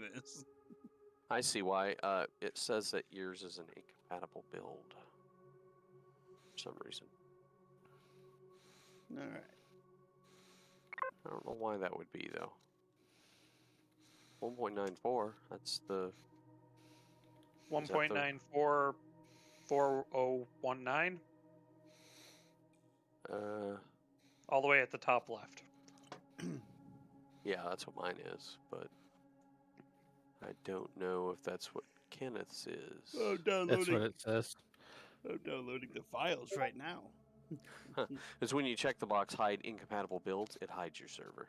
this. I see why. It says that yours is an incompatible build. For some reason. All right. I don't know why that would be, though. 1.94, that's the... 1.944019. All the way at the top left. Yeah, that's what mine is, but I don't know if that's what Kenneth's is. Oh, downloading. That's what it says. I'm downloading the files right now. Because when you check the box hide incompatible builds, it hides your server.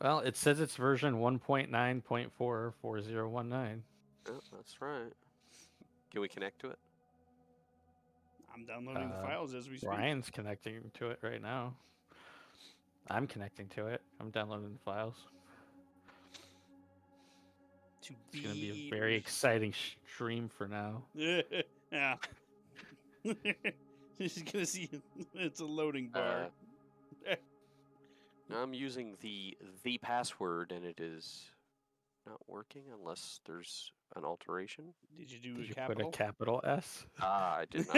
Well, it says it's version 1.9.44019. Oh, that's right. Can we connect to it? I'm downloading the files as we speak. Ryan's connecting to it right now. I'm connecting to it. I'm downloading the files. It's going to be a very exciting stream for now. Yeah. You're just going to see it's a loading bar. I'm using the password, and it is not working unless there's an alteration. Did you do Did you capital? put a capital S? I did not.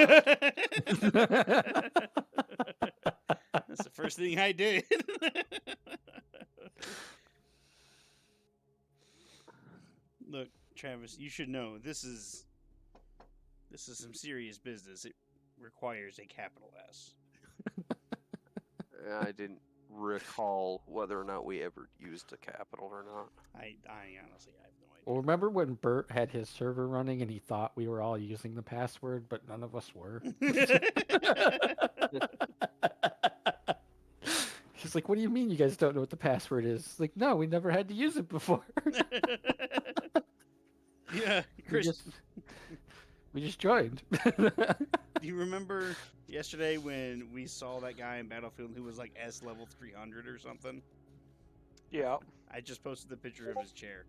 That's the first thing I did. Look, Travis, you should know this is some serious business. It requires a capital S. I didn't recall whether or not we ever used a capital or not. I honestly have no idea. Well, remember when Bert had his server running and he thought we were all using the password, but none of us were? He's like, what do you mean you guys don't know what the password is? Like, no, we never had to use it before. Yeah, Chris. We just joined. Do you remember yesterday when we saw that guy in Battlefield who was like S level 300 or something? Yeah. I just posted the picture of his chair.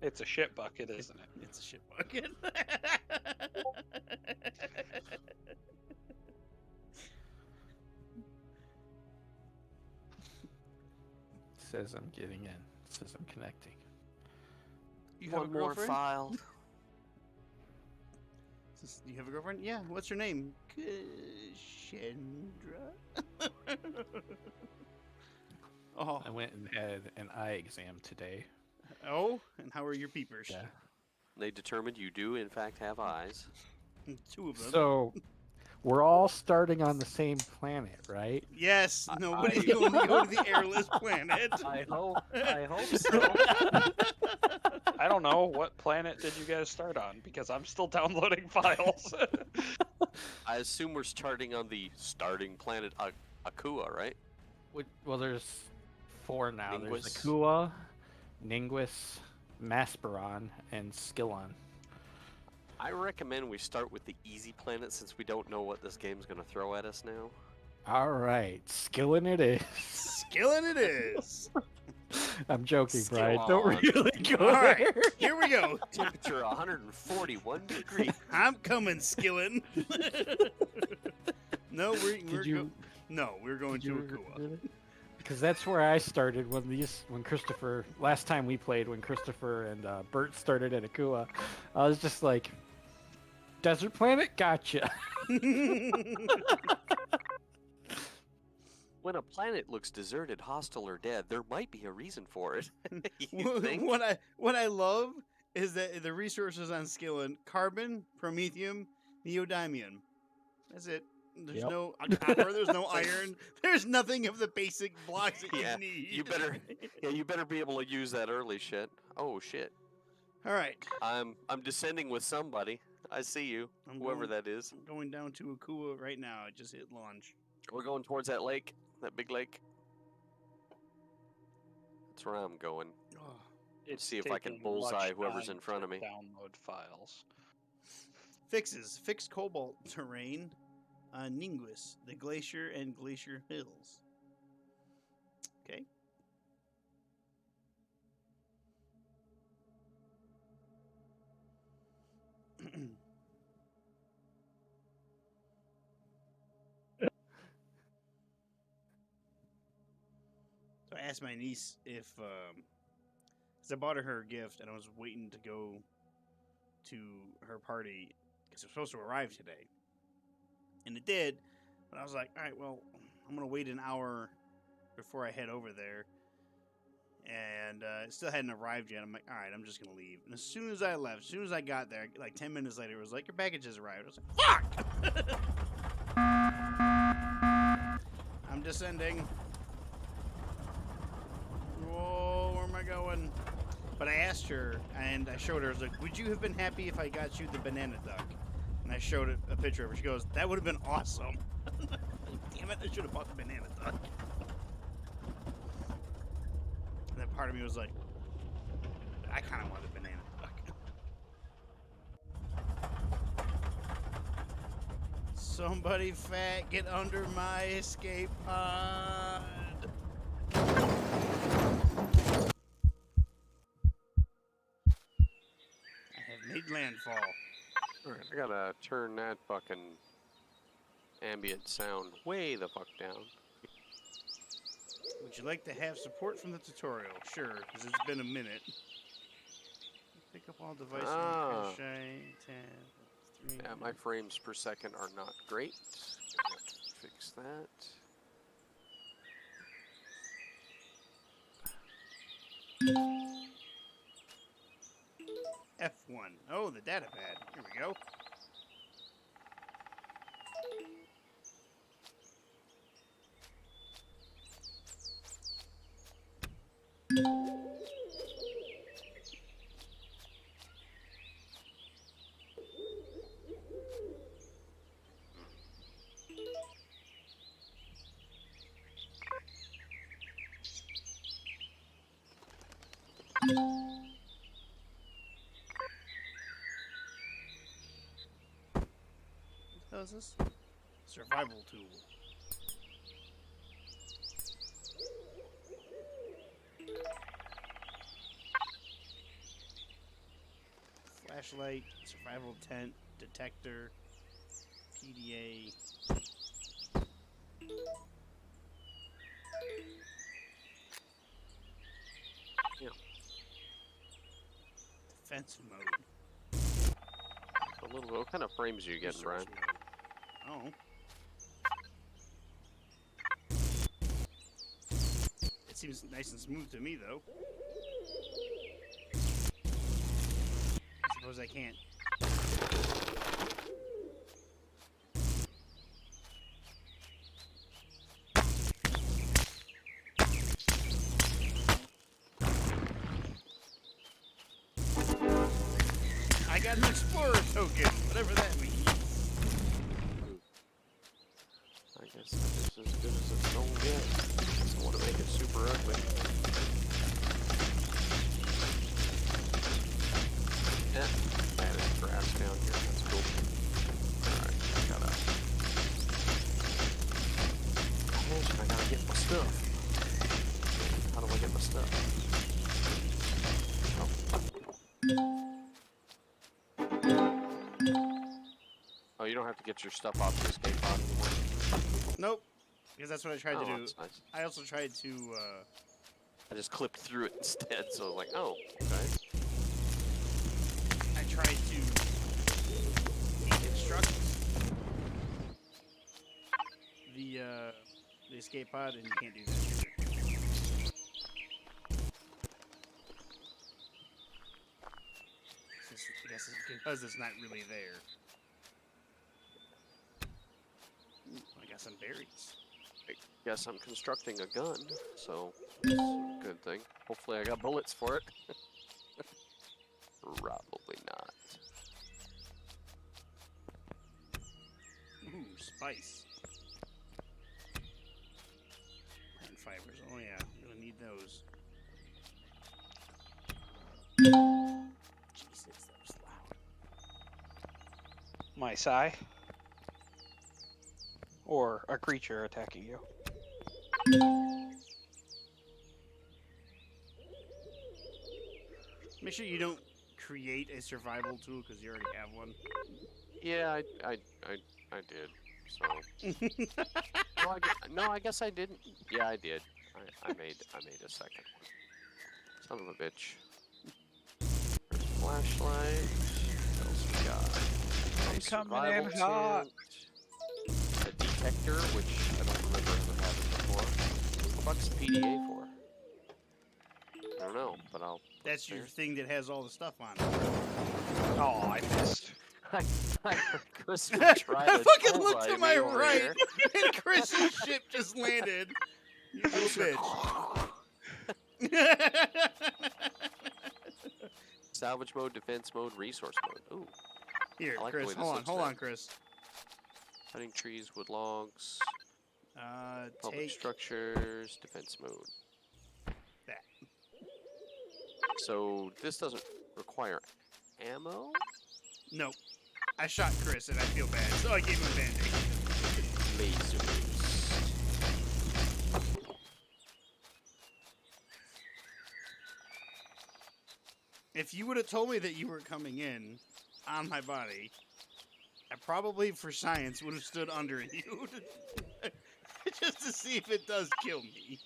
It's a shit bucket, isn't it? It's a shit bucket. Says I'm getting in. Says I'm connecting. You have One a more girlfriend? file. You have a girlfriend? Yeah. What's her name? Cassandra. Oh. I went and had an eye exam today. Oh, and how are your peepers? Yeah. They determined you do, in fact, have eyes. 2 of them. So, we're all starting on the same planet, right? Yes. Nobody's going to go to the airless planet. I hope so. I don't know. What planet did you guys start on? Because I'm still downloading files. I assume we're starting on the starting planet Akua, right? Well, there's 4 now. Ningwis. There's Akua, Ningwis, Masperon, and Skillon. I recommend we start with the easy planet since we don't know what this game's going to throw at us now. All right, Skillon it is. Skillin' it is. I'm joking, Brian. Skillon. Don't really go All right, there. here we go. Temperature 141 degrees. I'm coming, Skillin'. No, we're going to Akua. Because that's where I started when Christopher, last time we played, when Christopher and Bert started at Akua. I was just like, desert planet? Gotcha. When a planet looks deserted, hostile, or dead, there might be a reason for it. You think? What I love is that the resources on Skillin: carbon, promethium, neodymium. That's it. There's no copper. There's no iron. There's nothing of the basic blocks that you need. You better be able to use that early shit. Oh shit. All right. I'm descending with somebody. I see you, whoever that is. I'm going down to Akua right now. I just hit launch. We're going towards that lake, that big lake. That's where I'm going. It's See if I can taking bullseye much whoever's time in front of to me. Download files. Fixes. Fixed cobalt terrain. Ningwis, the glacier and glacier hills. Okay. So asked my niece if, because I bought her a gift and I was waiting to go to her party because it was supposed to arrive today. And it did, but I was like, all right, well, I'm going to wait an hour before I head over there. And it still hadn't arrived yet. I'm like, all right, I'm just going to leave. And as soon as I left, as soon as I got there, like 10 minutes later, it was like, your package has arrived. I was like, fuck! I'm descending. Whoa, where am I going? But I asked her, and I showed her, I was like, would you have been happy if I got you the banana duck? And I showed it, a picture of her. She goes, that would have been awesome. Damn it, I should have bought the banana duck. And then part of me was like, I kind of want the banana duck. Somebody fat, get under my escape pod. I have made landfall. Alright, I gotta turn that fucking ambient sound way the fuck down. Would you like to have support from the tutorial? Sure, because it's been a minute. Pick up all devices, cache, tab, 3. Yeah, my frames per second are not great. Gonna have to fix that. F1. Oh, the data pad. Here we go. What is this? Survival tool. Flashlight, survival tent, detector, PDA. Yeah. Defense mode. A little bit. What kind of frames are you getting, Brian? Resource mode. Oh. It seems nice and smooth to me, though. I suppose I can't. I got an explorer token, whatever that means. I guess that is as good as it's gonna get. I want to make it super ugly. Yeah, I added grass down here. That's cool. Alright, I gotta get my stuff. How do I get my stuff? Oh, you don't have to get your stuff off the escape pod anymore. Nope. Because that's what I tried to do. That's nice. I also tried to, I just clipped through it instead, so I was like, oh, okay. I tried to deconstruct the escape pod, and you can't do that either. I guess it's because it's not really there. Ooh, I got some berries. I guess I'm constructing a gun, so that's a good thing. Hopefully I got bullets for it. Probably not. Ooh, spice. Plant fibers. Oh yeah, I'm gonna need those. Jesus, that was loud. My sigh. Or a creature attacking you. Make sure you don't create a survival tool because you already have one. Yeah, I did. So no, I guess I didn't. Yeah, I did. I made a second one. Son of a bitch. First flashlight. What else we got? I'm Nice coming survival in hot. tent. A detector, which I don't remember ever having before. What the fuck's the PDA for? I don't know, but I'll. That's your thing that has all the stuff on it. Oh, I missed. I heard Chris I try to fucking looked to highlight my me over right, here. and Chris's ship just landed. You little bitch. Salvage mode, defense mode, resource mode. Ooh, Here, I like the Chris, way this hold looks on, now. Chris. cutting trees, wood logs, public Take structures, defense mode. that. So this doesn't require ammo? No, I shot Chris and I feel bad, so I gave him a band-aid. Lasers. If you would have told me that you were coming in on my body, I probably, for science, would have stood under you just to see if it does kill me.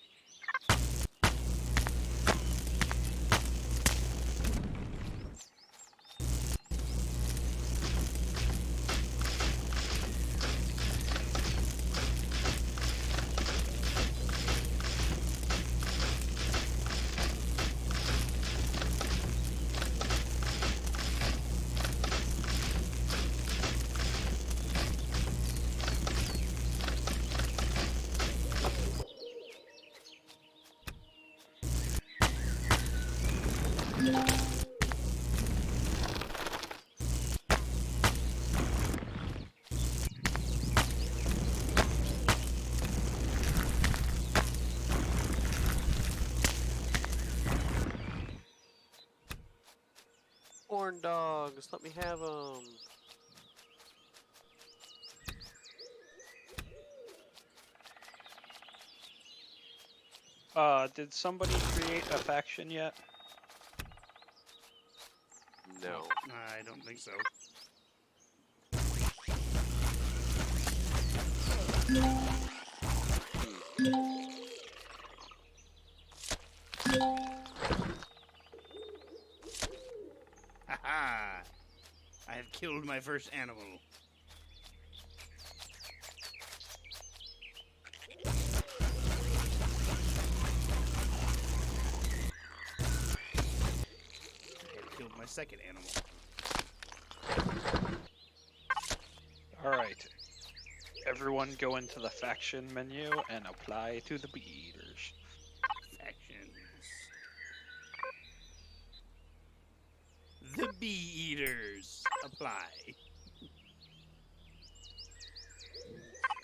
Corn dogs, let me have them. Did somebody create a faction yet? No. I don't think so. Haha! I have killed my first animal. I have killed my second animal. Alright. Everyone go into the faction menu and apply to the bee eaters. Factions. The bee eaters. Apply.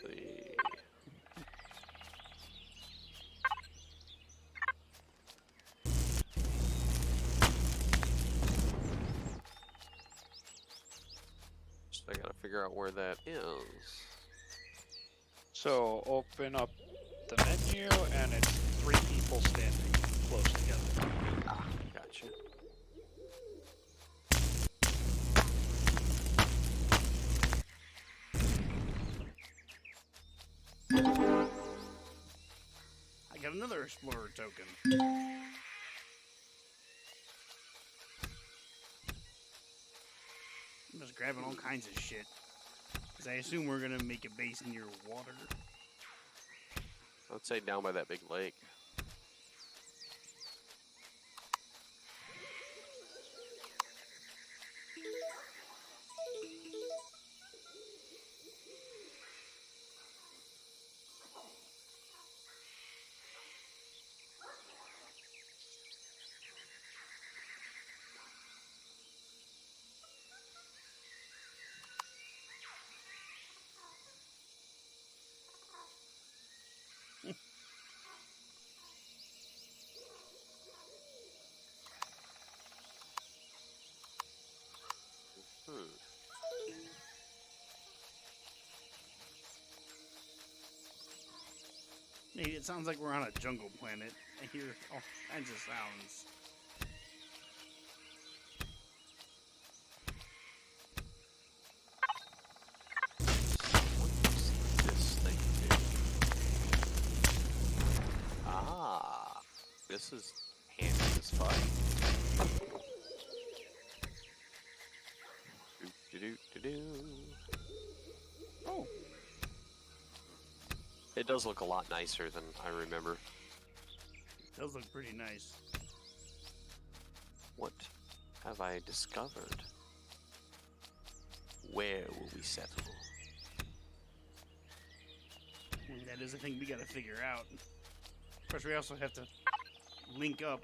See. So I gotta figure out where that is. So open up the menu and it's 3 people standing close together. Ah, gotcha. I got another explorer token. I'm just grabbing all kinds of shit. Because I assume we're going to make a base near water. Let's say down by that big lake. Hey, it sounds like we're on a jungle planet. I hear all kinds of sounds. What does this thing do? Ah. This is handy as fuck. Do-do-do-do-do. Oh, It does look a lot nicer than I remember. those look pretty nice. What have I discovered? Where will we settle? That is a thing we gotta figure out. Of course, we also have to link up.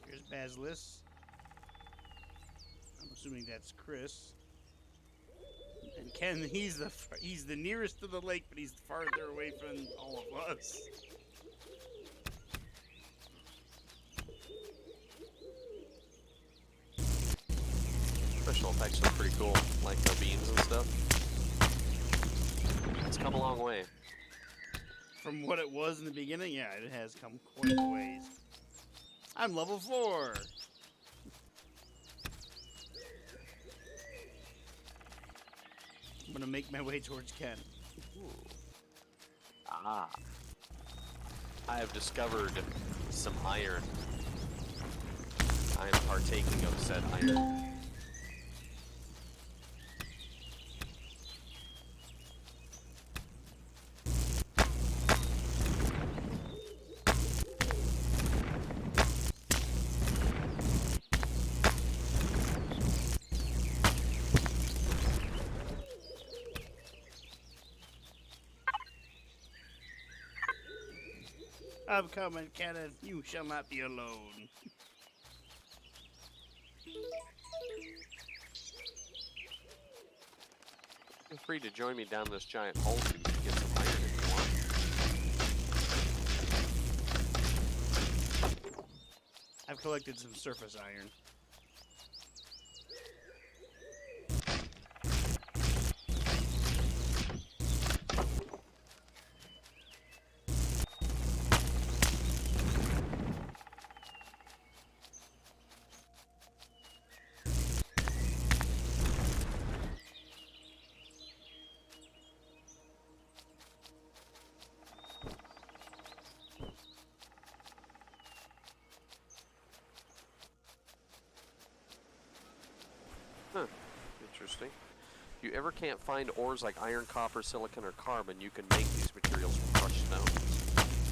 Here's Basilisk. I'm assuming that's Chris. And Ken, he's the nearest to the lake, but he's farther away from all of us. Special effects are pretty cool, like the beams and stuff. It's come a long way. From what it was in the beginning, yeah, it has come quite a ways. I'm level 4. I'm gonna make my way towards Ken. Ooh. Ah. I have discovered some iron. I am partaking of said iron. I'm coming, Kenneth. You shall not be alone. Feel free to join me down this giant hole so you can get some iron if you want. I've collected some surface iron. Huh. Interesting. If you ever can't find ores like iron, copper, silicon, or carbon, you can make these materials from crushed stones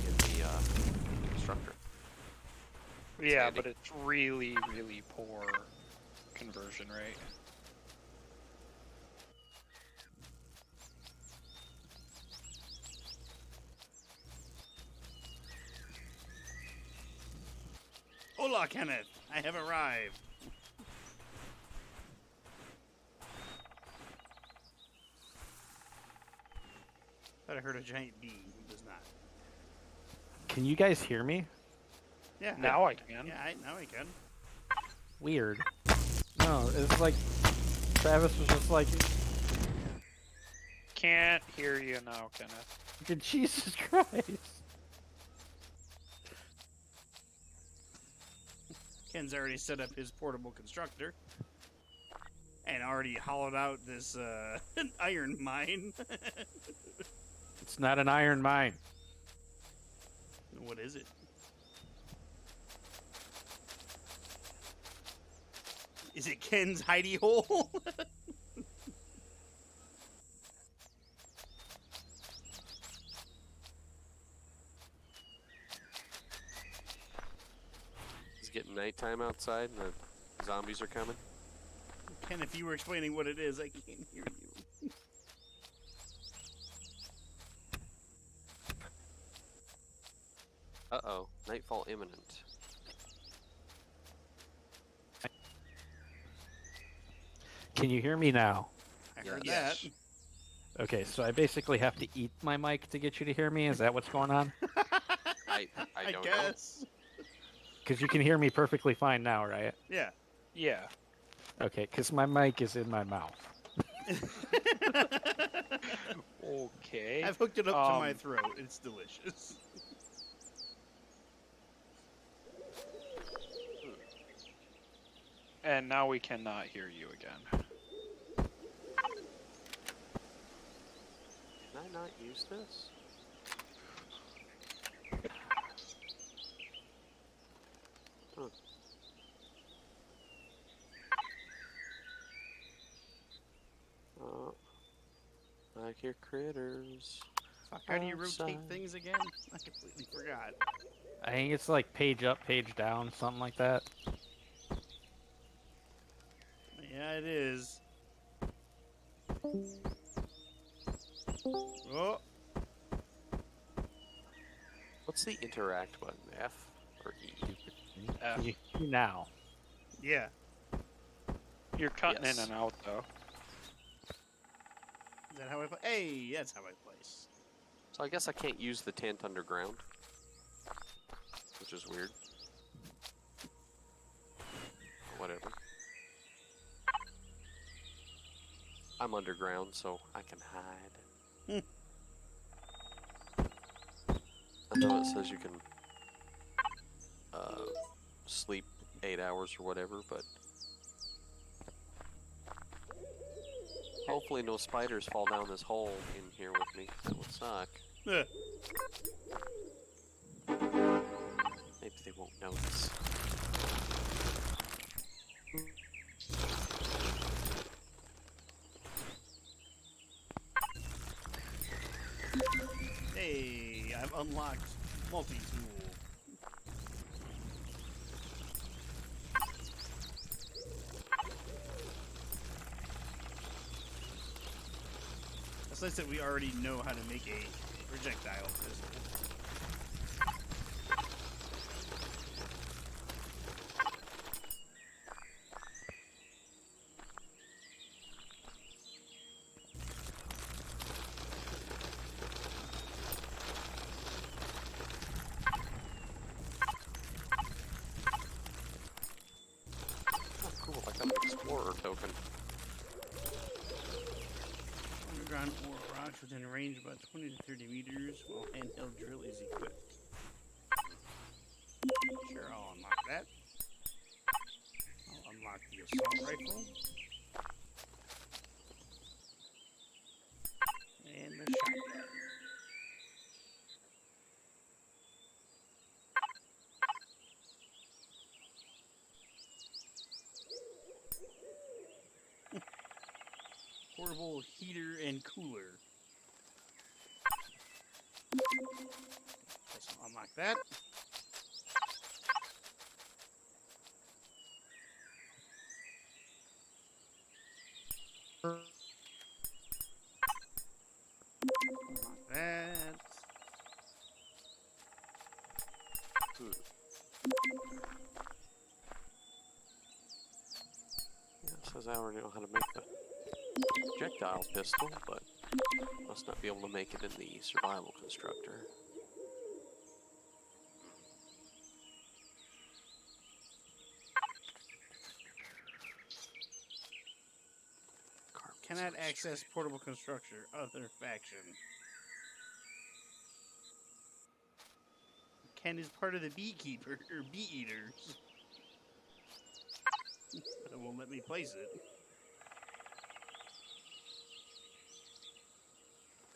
in the constructor. Yeah, handy. but it's really, really poor conversion rate. Hola, Kenneth. I have arrived. Thought I heard a giant bee. It does not. Can you guys hear me? Yeah. Now I can. Yeah, now I can. Weird. No, it's like Travis was just like, Can't hear you now, Kenneth. Jesus Christ. Ken's already set up his portable constructor. And already hollowed out this iron mine. It's not an iron mine. What is it? Is it Ken's hidey hole? It's getting nighttime outside and the zombies are coming. Ken, if you were explaining what it is, I can't hear you. Uh-oh. Nightfall imminent. Can you hear me now? I heard Yes. that. Okay, so I basically have to eat my mic to get you to hear me? Is that what's going on? I I don't guess. Because you can hear me perfectly fine now, right? Yeah. Yeah. Okay, because my mic is in my mouth. Okay. I've hooked it up to my Um, throat. It's delicious. And now we cannot hear you again. Can I not use this? I hear critters. Fuck, how do you rotate outside. things again? I completely forgot. I think it's like page up, page down, something like that. Yeah, it is. Oh, What's the interact button? F or E? F. Now. yeah. You're cutting Yes. in and out though. Is that how I play? Hey, that's how I place. So I guess I can't use the tent underground, which is weird. Whatever. I'm underground, so I can hide. I know it says you can sleep 8 hours or whatever, but hopefully no spiders fall down this hole in here with me. That would suck. Ugh. Maybe they won't notice. Hey, I've unlocked multi-tool. It's nice that we already know how to make a projectile pistol. Oh, cool. I got an explorer token. Underground ore rocks within range about 20 to 30 meters while handheld drill is equipped. Sure, I'll unlock that. I'll unlock the assault rifle. And the shotgun. Portable heater and cooler. Guess I'll unlock that. Unlock that. Hmm. Yeah, it says I already know how to make the projectile pistol, but must not be able to make it in the survival constructor. Cannot access portable constructor. Other faction. Ken is part of the beekeeper or bee eaters. But it won't let me place it.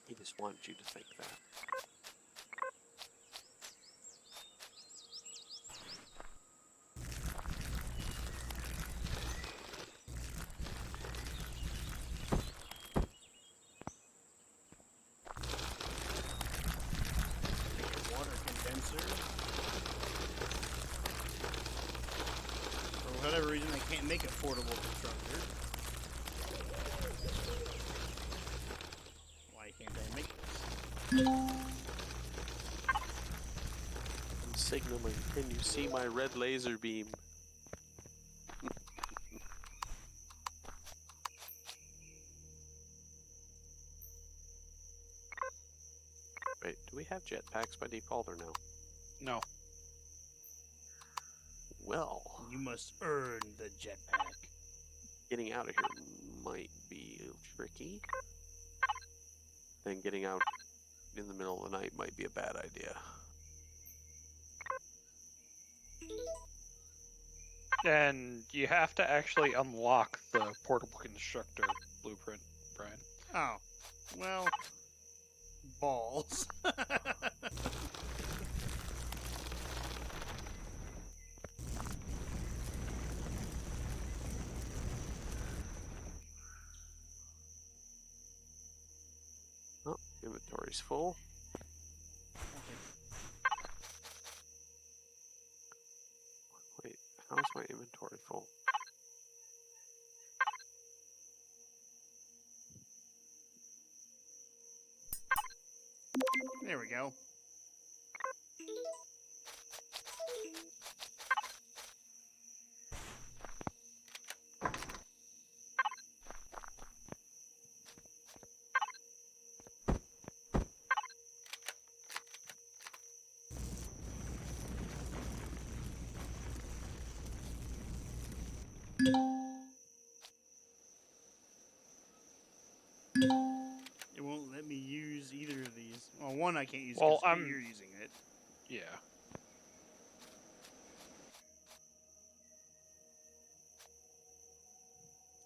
He just wanted you to think that. Water condenser. For whatever reason, I can't make a portable constructor. Why can't I make this? I'm signaling. Can you see my red laser beam? Wait, do we have jetpacks by default or no? No. Well, You must earn the jetpack. getting out of here might be tricky. Then getting out in the middle of the night might be a bad idea. And you have to actually unlock the portable constructor blueprint, Brian. Oh, well, balls. inventory's full. Wait, how is my inventory full? There we go. It won't let me use either of these. Well, one I can't use Well, because I'm- you're using it. Yeah.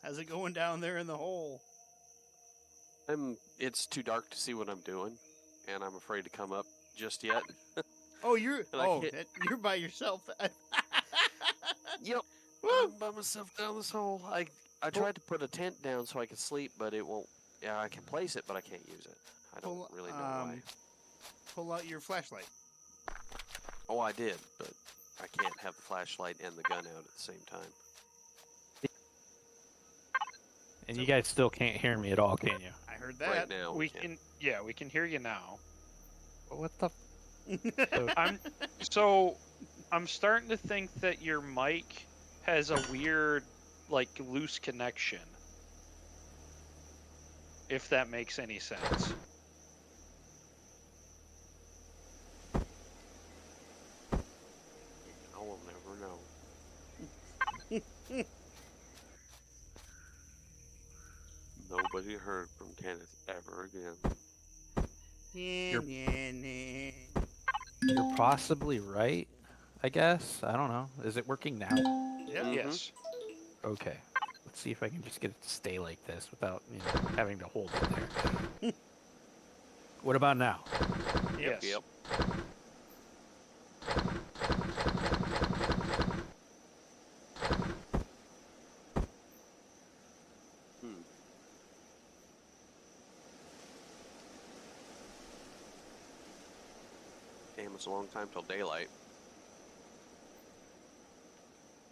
How's it going down there in the hole? It's too dark to see what I'm doing, and I'm afraid to come up just yet. Oh, you're And I can't- you're by yourself. Yep, Woo! I'm by myself down this hole. I tried to put a tent down so I could sleep, but it won't. Yeah, I can place it, but I can't use it. I don't Pull- really know why. Pull out your flashlight. Oh, I did, but I can't have the flashlight and the gun out at the same time. And you guys still can't hear me at all, can you? I heard Right that. now, We can't. can. Yeah, we can hear you now. What the? I'm starting to think that your mic has a weird, like, loose connection. If that makes any sense. I will never know. Nobody heard from Kenneth ever again. You're possibly right. I guess. I don't know. Is it working now? Yep. Mhm. Yes. Okay. Let's see if I can just get it to stay like this without having to hold it there. What about now? Yes. Yep. Hmm. Damn, it's a long time till daylight.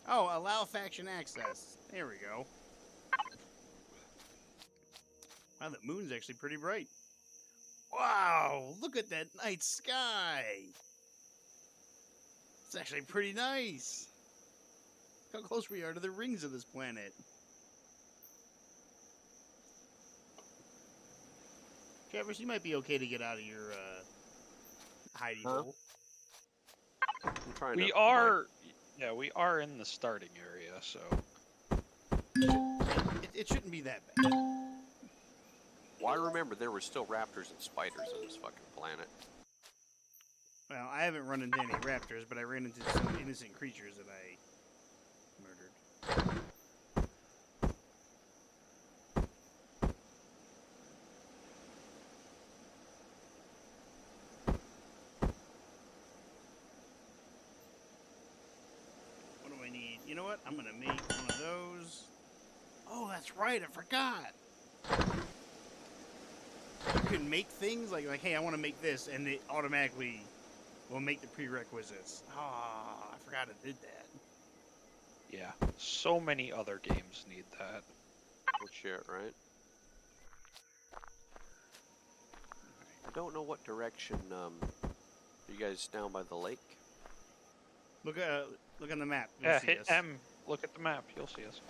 Oh, allow faction access. There we go. Wow, the moon's actually pretty bright. Wow, look at that night sky. It's actually pretty nice. Look how close we are to the rings of this planet. Travis, you might be okay to get out of your hidey Huh? hole. I'm trying We to are. Yeah, we are in the starting area, so. It shouldn't be that bad. Well, I remember there were still raptors and spiders on this fucking planet. Well, I haven't run into any raptors, but I ran into some innocent creatures that I murdered. What do I need? You know what? I'm gonna make one of those. Oh, that's right. I forgot. You can make things like hey, I want to make this, and it automatically will make the prerequisites. Ah, I forgot it did that. Yeah. So many other games need that. Oh shit, right? I don't know what direction, are you guys down by the lake? Look on the map. You'll Yeah, see hit us. M. Look at the map. You'll see us.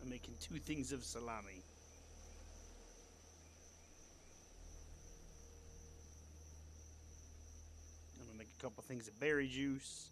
I'm making 2 things of salami. I'm gonna make a couple things of berry juice.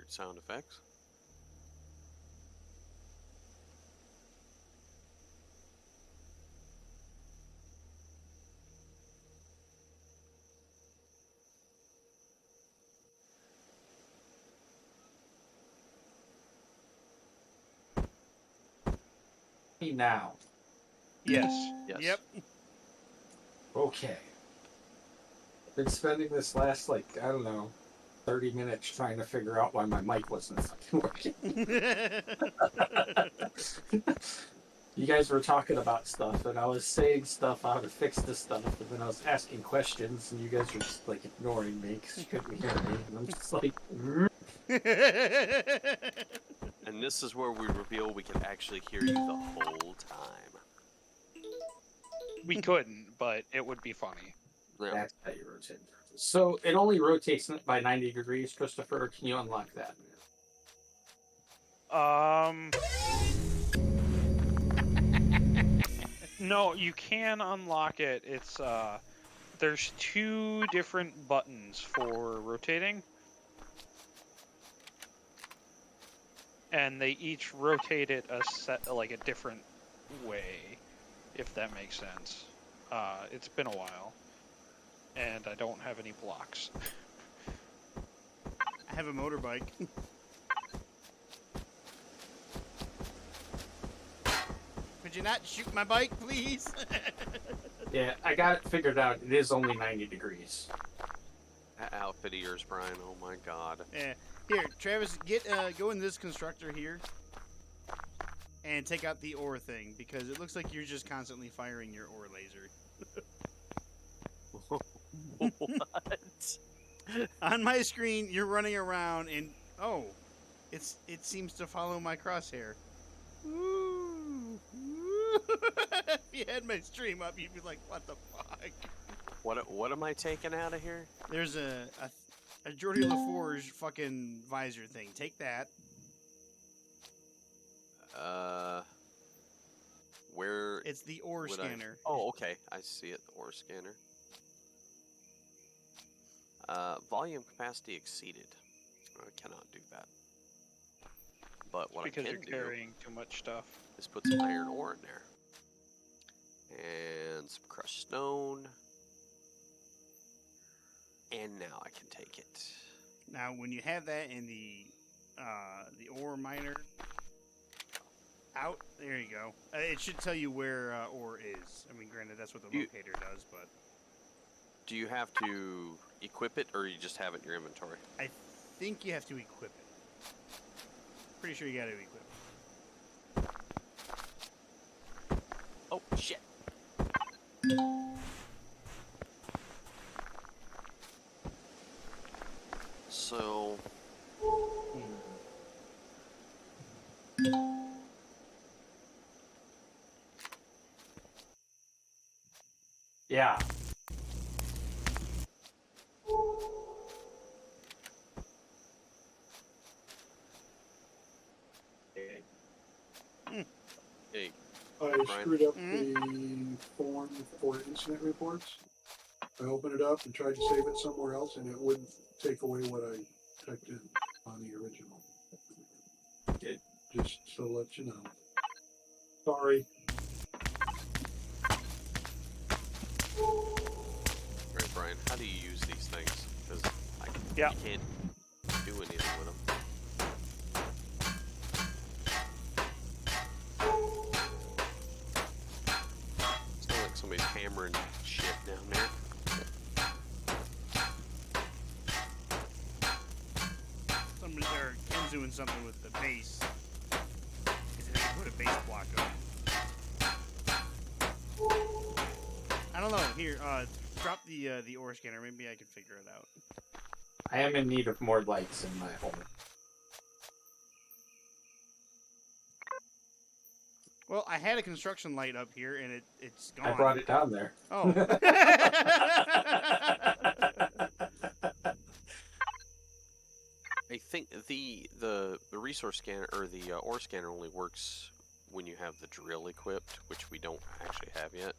Weird sound effects. Now. Yes. Yes. Yep. Okay. Been spending this last, like, I don't know, 30 minutes trying to figure out why my mic wasn't fucking working. You guys were talking about stuff, and I was saying stuff how to fix this stuff, and then I was asking questions, and you guys were just, like, ignoring me because you couldn't hear me. And I'm just like, And this is where we reveal we can actually hear you the whole time. We couldn't, but it would be funny. Yeah. That's how you rotate. So it only rotates by 90 degrees, Christopher. Can you unlock that? No, you can unlock it. It's there's 2 different buttons for rotating. And they each rotate it a different way, if that makes sense. It's been a while, and I don't have any blocks. I have a motorbike. Could you not shoot my bike, please? Yeah, I got it figured out. It is only 90 degrees. That outfit of yours, Brian. Oh my god. Yeah. Here, Travis, go in this constructor here and take out the ore thing, because it looks like you're just constantly firing your ore laser. What? On my screen, you're running around and it seems to follow my crosshair. Ooh. If you had my stream up, you'd be like, "What the fuck?" What am I taking out of here? There's a Geordie LaForge fucking visor thing. Take that. Where? It's the ore scanner. Oh, okay. I see it. The ore scanner. Volume capacity exceeded. I cannot do that. But what Because I you're can do carrying too much stuff. is put some iron ore in there. And some crushed stone. And now I can take it. Now, when you have that in the ore miner out, there you go. It should tell you where ore is. I mean, granted, that's what the locator does, but Do you have to equip it, or you just have it in your inventory? I think you have to equip it. Pretty sure you got to equip it. Oh, shit. So... Yeah. Hey, I Brian? screwed up the form for incident reports. I opened it up and tried to save it somewhere else, and it wouldn't take away what I typed in on the original. Good. Just to let you know. Sorry. Right, Brian, how do you use these things? Because Yeah. you can't do anything with them. Sounds like somebody's hammering shit down there. Ken's doing something with the base. Because they put a base block up. I don't know. Here, drop the ore scanner. Maybe I can figure it out. I am in need of more lights in my home. Well, I had a construction light up here, and it's gone. I brought it down there. Oh. I think the resource scanner, or the ore scanner, only works when you have the drill equipped, which we don't actually have yet.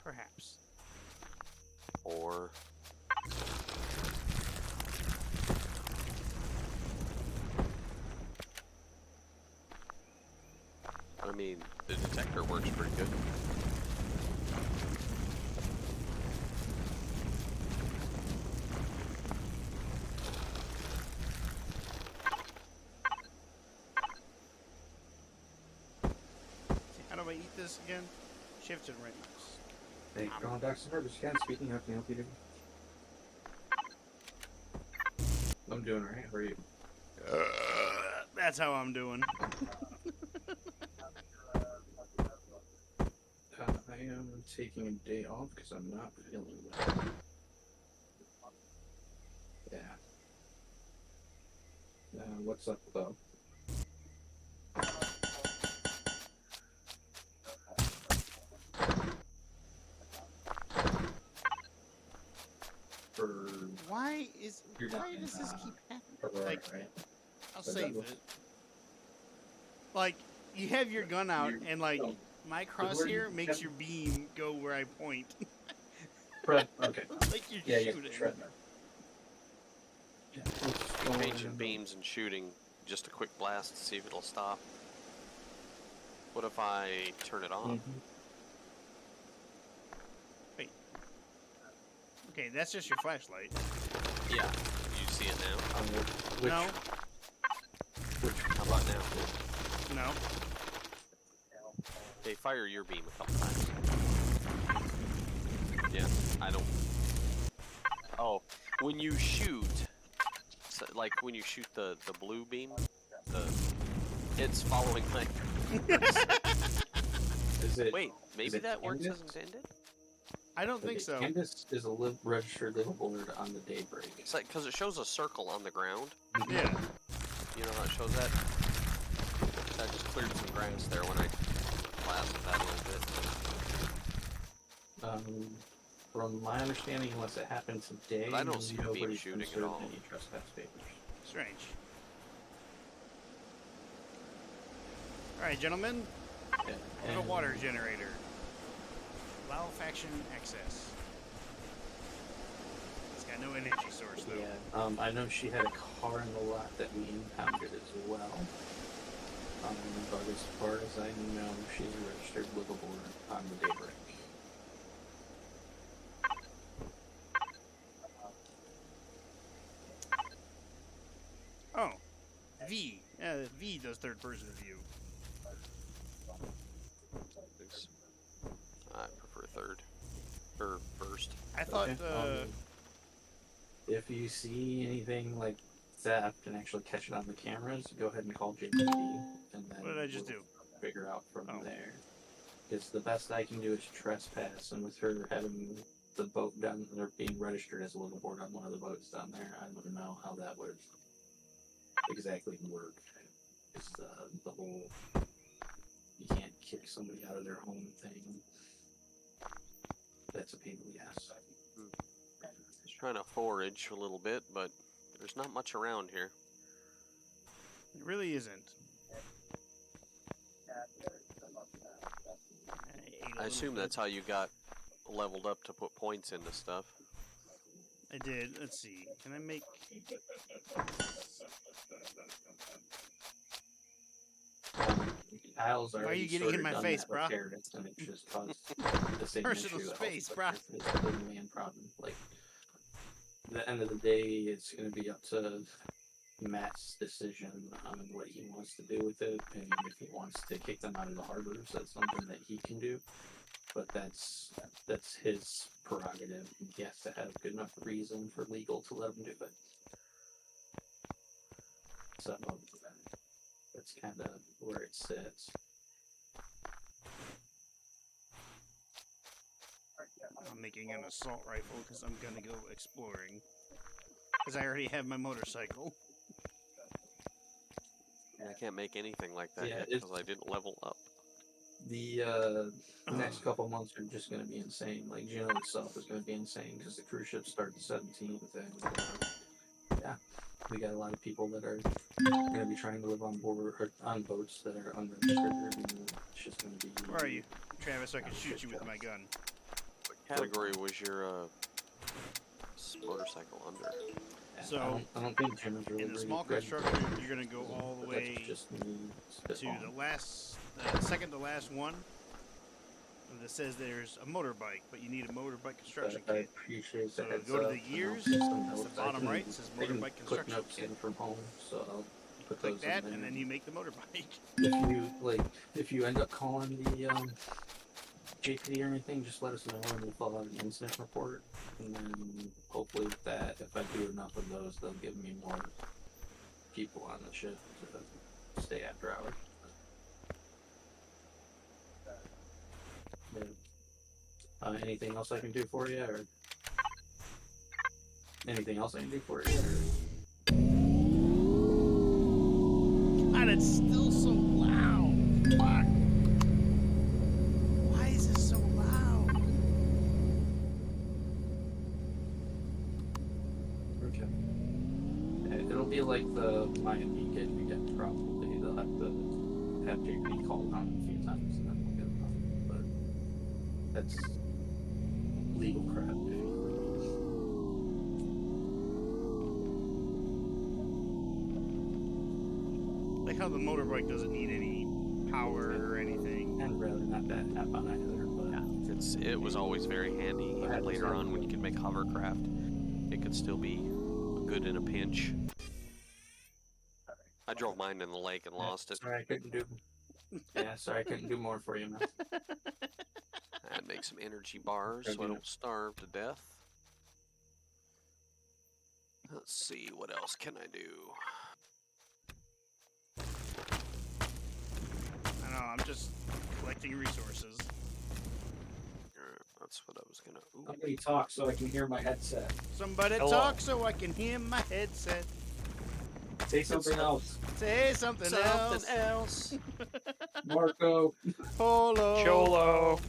Perhaps. Or... works pretty good. How do I eat this again? Shift and right mouse. Hey, Colin Dr. Herbert, can speaking. How can I help you? I'm doing alright. How are you? That's how I'm doing. I am taking a day off because I'm not feeling well. Yeah. What's up, though? For Why You're not in, does this keep happening? Aurora, Like, right? I'll But save that was- it. Like, you have your gun out, You- and like, oh. my where crosshair you- makes your beam go where I point. Okay. Like you're Yeah, yeah, shooting. tread there. Yeah, let's just go Changing on. beams and shooting, just a quick blast to see if it'll stop. What if I turn it off? Mhm. Okay, that's just your flashlight. Yeah. You see it now? On which, No, How about now? no. Okay, fire your beam a couple times. Yeah, I don't. Oh, when you shoot, so, like when you shoot the blue beam, it's following my. Is it? Wait, maybe it that works as Candace? intended. I don't think so. Candace is a registered little board on the Daybreak. It's like because it shows a circle on the ground. Yeah. You know how it shows that? I just cleared some grass there when I blasted that a little bit. From my understanding, unless it happened today, But I don't see a beam nobody's shooting been at served all. any trespass papers. Strange. All right, gentlemen. Okay, I have a water generator. Allow faction access. It's got no energy source though. Yeah, I know she had a car in the lot that we impounded as well. But as far as I know, she's a registered little board on the Daybreak. Oh, V. Yeah, V does third person view. Thanks. I prefer third. Or first. I thought. Okay, if you see anything like theft and actually catch it on the cameras, go ahead and call JPD, and then What did I just we'll do? figure out from Oh. there. Because the best I can do is trespass, and with her having the boat down, or being registered as a little board on one of the boats down there, I don't know how that would exactly work. It's the whole you can't kick somebody out of their home thing. That's a pain in the ass. Just trying to forage a little bit, but there's not much around here. It really isn't. I assume that's how you got leveled up to put points into stuff. I did. Let's see. Can I make? Kyle's Why are already you getting in sorta my done face, that with brah? terrorists, and it just caused the same Personal issue space, elsewhere. brah. It's the man problem. Like, at the end of the day, it's going to be up to Matt's decision on what he wants to do with it, and if he wants to kick them out of the harbors, that's something that he can do. But that's his prerogative. He has to have good enough reason for legal to let him do it. So that's kind of where it sits. I'm making an assault rifle because I'm gonna go exploring. Because I already have my motorcycle. I can't make anything like that Yeah, yet it's- because I didn't level up. The next couple months are just going to be insane. Like, Juneau itself is going to be insane because the cruise ships start the 17th, and yeah, we got a lot of people that are going to be trying to live on board or on boats that are unregistered, and it's just going to be. Where are you, Travis? So I can shoot you with my gun. What category was your motorcycle under? Yeah, So, I don't think Jim is really In the small ready for construction, it, you're gonna go all the but that's way just me to spitballing. the last, second to last one, that says there's a motorbike, but you need a motorbike construction I kit. appreciate So the heads go to up, the and I'll gears, put some that's the notes. I bottom can- right, it says I can motorbike put construction notes kit. in from home, so I'll put Click those that, in and there. then you make the motorbike. If you end up calling the JPD or anything, just let us know and we'll fill out an incident report. And then hopefully with that, if I do enough of those, they'll give me more people on the shift to stay after hours. Yeah. Anything else I can do for you, or anything else I can do for you? Or... God, it's still so loud. Fuck. Why is this so loud? Okay. It'll be like the Miami kid we get probably. They'll have to have JP called on a few times and then we'll get it on. But that's legal crap. Like how the motorbike doesn't need any power or anything. I'd rather not that happen either, but It was always very handy. Even later on, when you can make hovercraft, it could still be good in a pinch. I drove mine in the lake and lost it. Sorry, I couldn't do. Yeah, sorry, I couldn't do more for you, man. I'd make some energy bars so I don't starve to death. Let's see, what else can I do? I don't know, I'm just collecting resources. That's what I was gonna. Ooh. Somebody talk so I can hear my headset. Somebody Hello. talk so I can hear my headset. Say something else. Say something else. Marco. Polo. Cholo.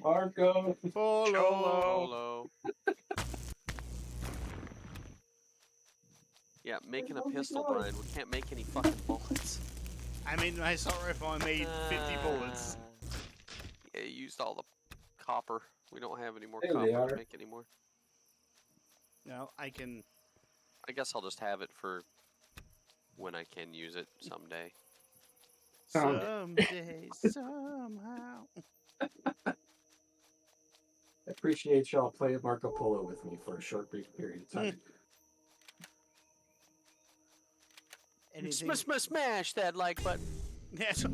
Marco. Polo. Hello. Yeah, making a pistol, Brian. We can't make any fucking bullets. I made my assault rifle, I made 50 bullets. Yeah, you used all the copper. We don't have any more There they copper to are. make anymore. No, I can. I guess I'll just have it for when I can use it someday. Someday, somehow. I appreciate y'all playing Marco Polo with me for a short brief period of time. Anything? Smash that like button. Yes.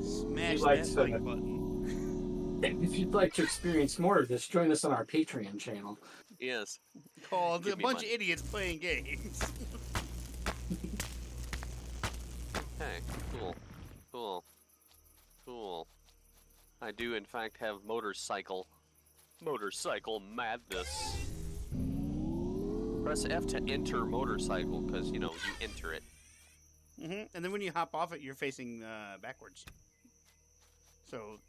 Smash like that to- like button. If you'd like to experience more of this, join us on our Patreon channel. Yes. Called Give a me bunch money. of idiots playing games. Okay. Cool. I do, in fact, have motorcycle madness. Press F to enter motorcycle, because, you know, you enter it. And then when you hop off it, you're facing backwards. So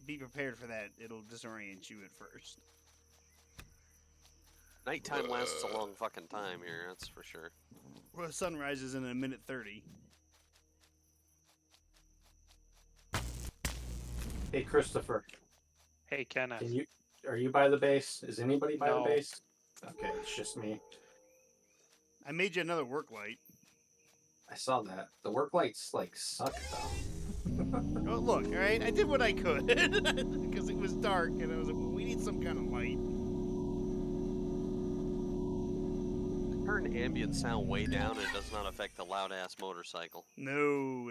be prepared for that. It'll disorient you at first. Nighttime lasts a long fucking time here, that's for sure. Well, sun rises in a minute 30. Hey, Christopher, Hey, Kenneth. are you by the base? Is anybody by No. the base? Okay, it's just me. I made you another work light. I saw that. The work lights, like, suck, though. Oh, look, all right? I did what I could. Because it was dark, and I was like, well, we need some kind of light. Turn ambient sound way down and it does not affect the loud-ass motorcycle. No,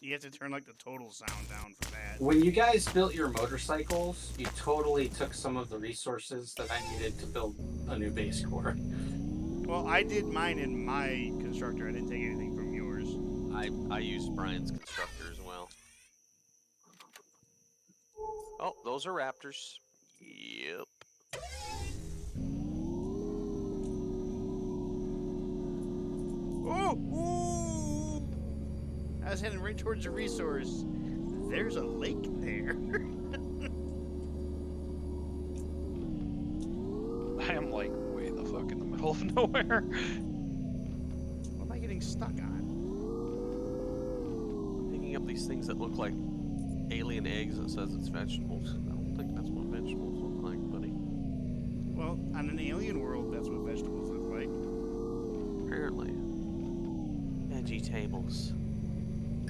you have to turn, like, the total sound down for that. When you guys built your motorcycles, you totally took some of the resources that I needed to build a new base core. Well, I did mine in my constructor. I didn't take anything from yours. I used Brian's constructor as well. Oh, those are raptors. Yep. Oh! Ooh! I was heading right towards the resource. There's a lake there. I am like way the fuck in the middle of nowhere. What am I getting stuck on? Picking up these things that look like alien eggs and says it's vegetables. I don't think that's what vegetables look like, buddy. Well, on an alien world, that's what vegetables look like. Apparently. Veggie tables.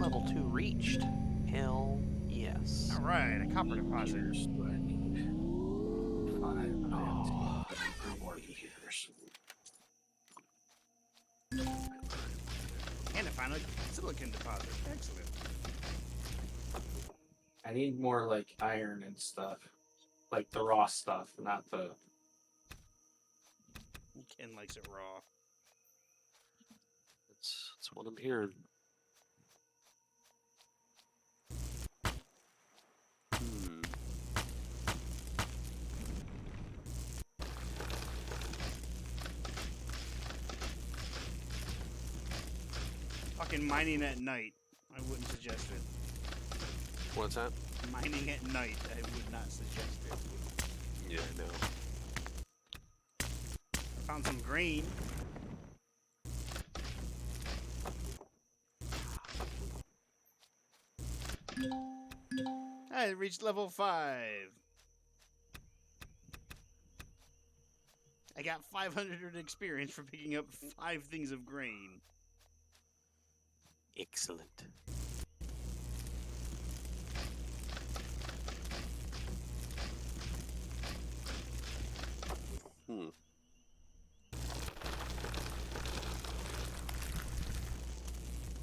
Level 2 reached. Hell yes. All right, a copper deposit. Computers, do I need 5? I have to get 3 more computers. And I found a silicon deposit. Excellent. I need more like iron and stuff, like the raw stuff, not the. Ken likes it raw. That's what I'm hearing. Hmm. Fucking mining at night. I wouldn't suggest it. What's that? Mining at night. I would not suggest it. Yeah, I know. I found some grain. I reached level 5. I got 500 experience for picking up 5 things of grain. Excellent. Hmm.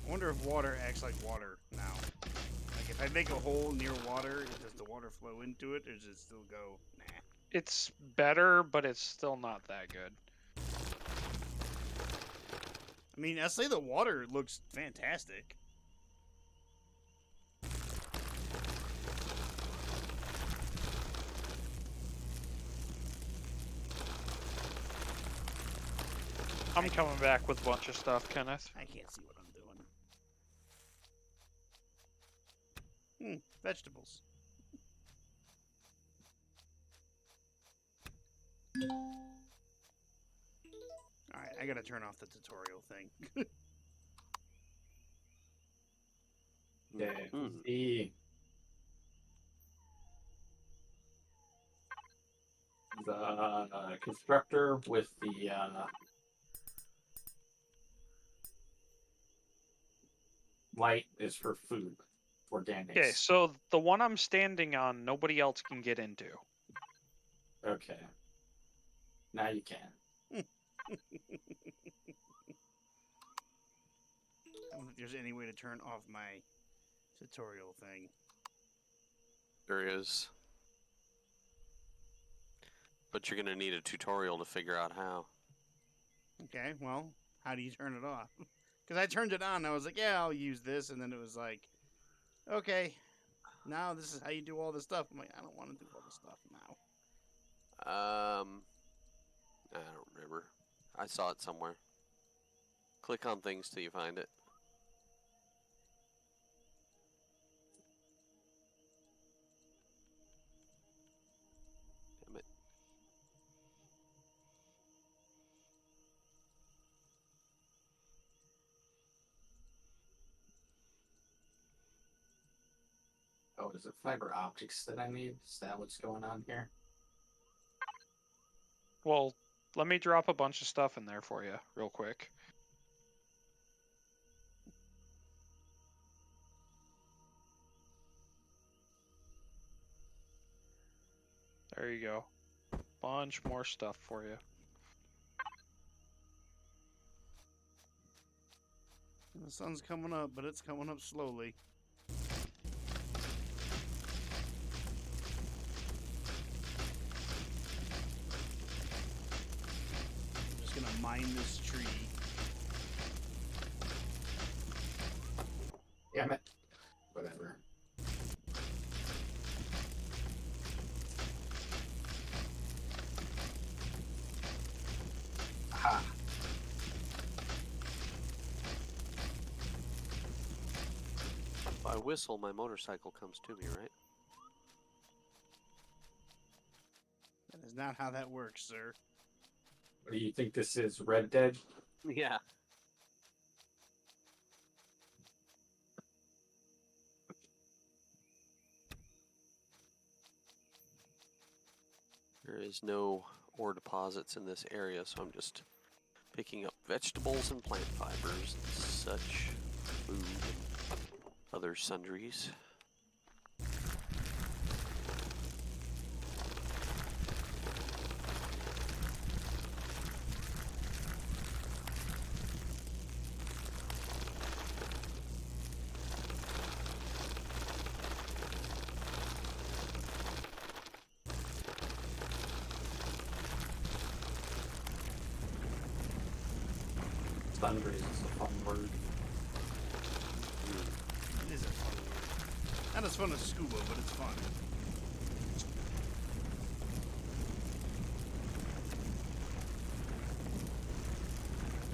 I wonder if water acts like water now. Like if I make a hole near water, does the water flow into it, or does it still go? Nah. It's better, but it's still not that good. I mean, I say the water looks fantastic. I'm coming back with a bunch of stuff, Kenneth. I can't see what I'm doing. Vegetables. Alright, I gotta turn off the tutorial thing. Okay. Hmm. The constructor with the light is for food, organics. Okay, so the one I'm standing on, nobody else can get into. Okay. Now you can. I don't think there's any way to turn off my tutorial thing. There is. But you're gonna need a tutorial to figure out how. Okay, well, how do you turn it off? Because I turned it on, I was like, yeah, I'll use this, and then it was like, okay, now this is how you do all this stuff. I'm like, I don't want to do all this stuff now. I don't remember. I saw it somewhere. Click on things till you find it. Damn it. Oh, is it fiber optics that I need? Is that what's going on here? Well, let me drop a bunch of stuff in there for you, real quick. There you go. Bunch more stuff for you. The sun's coming up, but it's coming up slowly. I'm just gonna mine this tree. Damn it. Whatever. Aha. If I whistle, my motorcycle comes to me, right? That is not how that works, sir. What do you think this is? Red Dead? Yeah. There is no ore deposits in this area, so I'm just picking up vegetables and plant fibers and such food. other sundries. Sundries is a fun word. It is a fun word. Not as fun as scuba, but it's fun.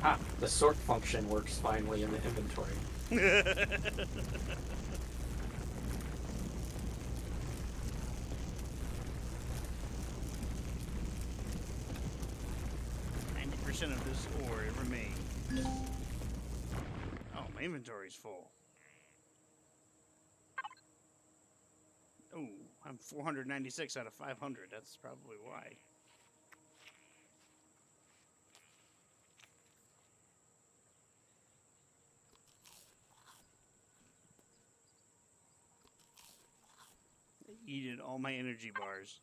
Ah, the sort function works finally in the inventory. 90% of this ore remains. Oh, my inventory's full. Oh, I'm 496 out of 500. That's probably why. I eated all my energy bars.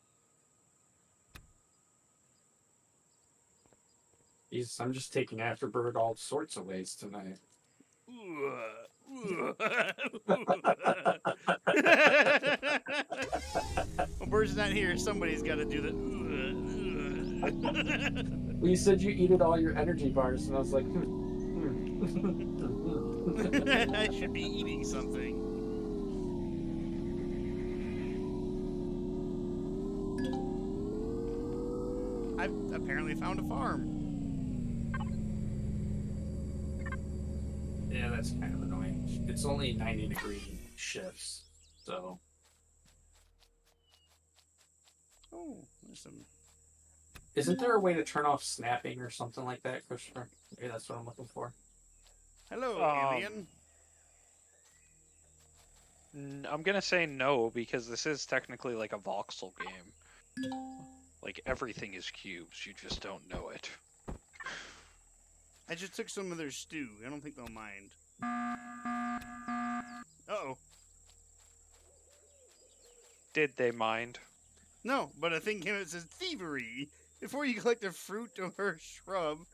I'm just taking after Bird all sorts of ways tonight. Well, Bird's not here. Somebody's got to do the. Well, you said you eated all your energy bars, and I was like, I should be eating something. I've apparently found a farm. Yeah, that's kind of annoying. It's only 90-degree shifts, so. Oh, there's some. Isn't there a way to turn off snapping or something like that, Christopher? Maybe that's what I'm looking for. Hello, alien. I'm gonna say no, because this is technically like a voxel game. Like, everything is cubes, you just don't know it. I just took some of their stew. I don't think they'll mind. Uh-oh. Did they mind? No, but a thing came out that says thievery. Before you collect a fruit or shrub,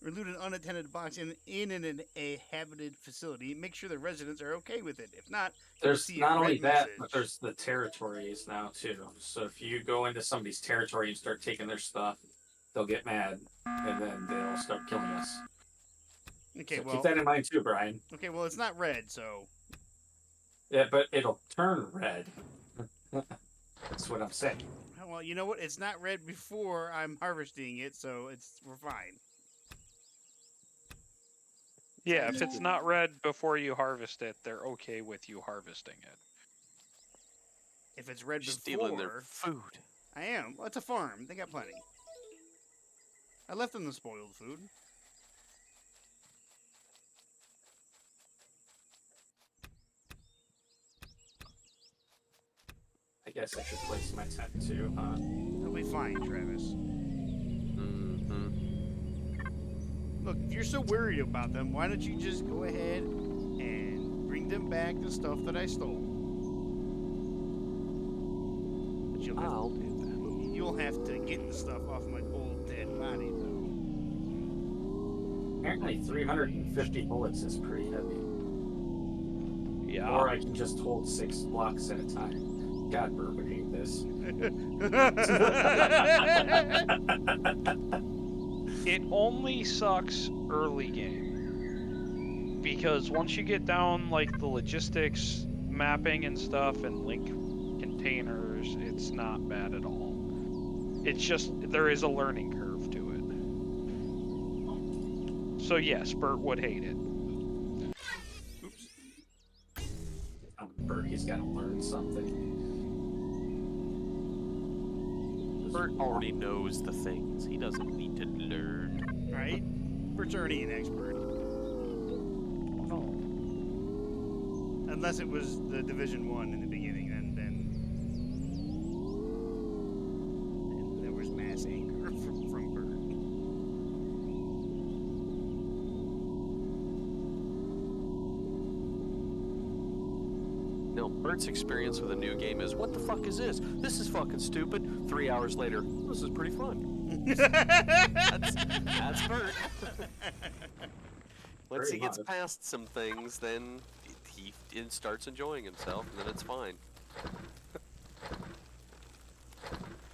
or loot an unattended box in an inhabited facility, make sure the residents are okay with it. If not, There's see a not only red that, message. but there's the territories now, too. So if you go into somebody's territory and start taking their stuff, they'll get mad, and then they'll start killing us. Okay, So well, keep that in mind, too, Brian. okay, well, it's not red, so Yeah, but it'll turn red. That's what I'm saying. well, you know what? It's not red before I'm harvesting it, so we're fine. Yeah, if it's not red before you harvest it, they're okay with you harvesting it. If it's red You're before, stealing their food. I am. Well, it's a farm. They got plenty. I left them the spoiled food. I guess I should place my tent, too, huh? They'll be fine, Travis. Look, if you're so worried about them, why don't you just go ahead and bring them back the stuff that I stole? But I'll do that. you'll have to get the stuff off my old dead body, though. Apparently 350 bullets is pretty heavy. Yeah. Or I can just hold 6 blocks at a time. God, Bert would hate this. It only sucks early game. Because once you get down, like, the logistics, mapping and stuff, and link containers, it's not bad at all. It's just, there is a learning curve to it. So yes, Bert would hate it. Oops. Bert, he's got to learn something. Bert already knows the things. He doesn't need to learn. Right? Bert's already an expert. No. Unless it was the Division 1 in the beginning, and then there was mass anger from Bert. No, Bert's experience with a new game is, what the fuck is this? This is fucking stupid. 3 hours later, this is pretty fun. That's Bert. Once he Very gets much. past some things, then he starts enjoying himself, and then it's fine.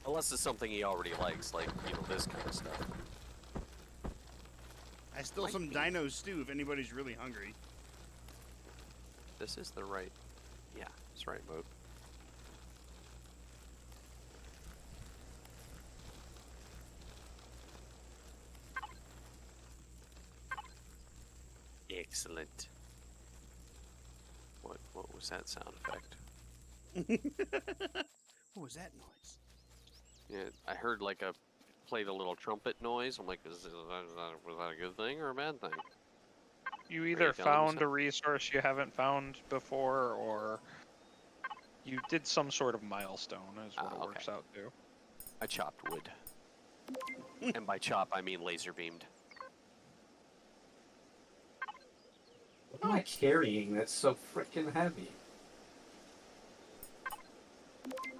Unless it's something he already likes, like, you know, this kind of stuff. I stole some dino stew if anybody's really hungry. This is the right... Yeah, it's right mode. Excellent. What was that sound effect? What was that noise? Yeah, I heard like played a little trumpet noise. I'm like, was that a good thing or a bad thing? You either telling me found a resource you haven't found before, or you did some sort of milestone, is what it okay. works out to. I chopped wood. And by chop, I mean laser beamed. What am I carrying that's so freaking heavy?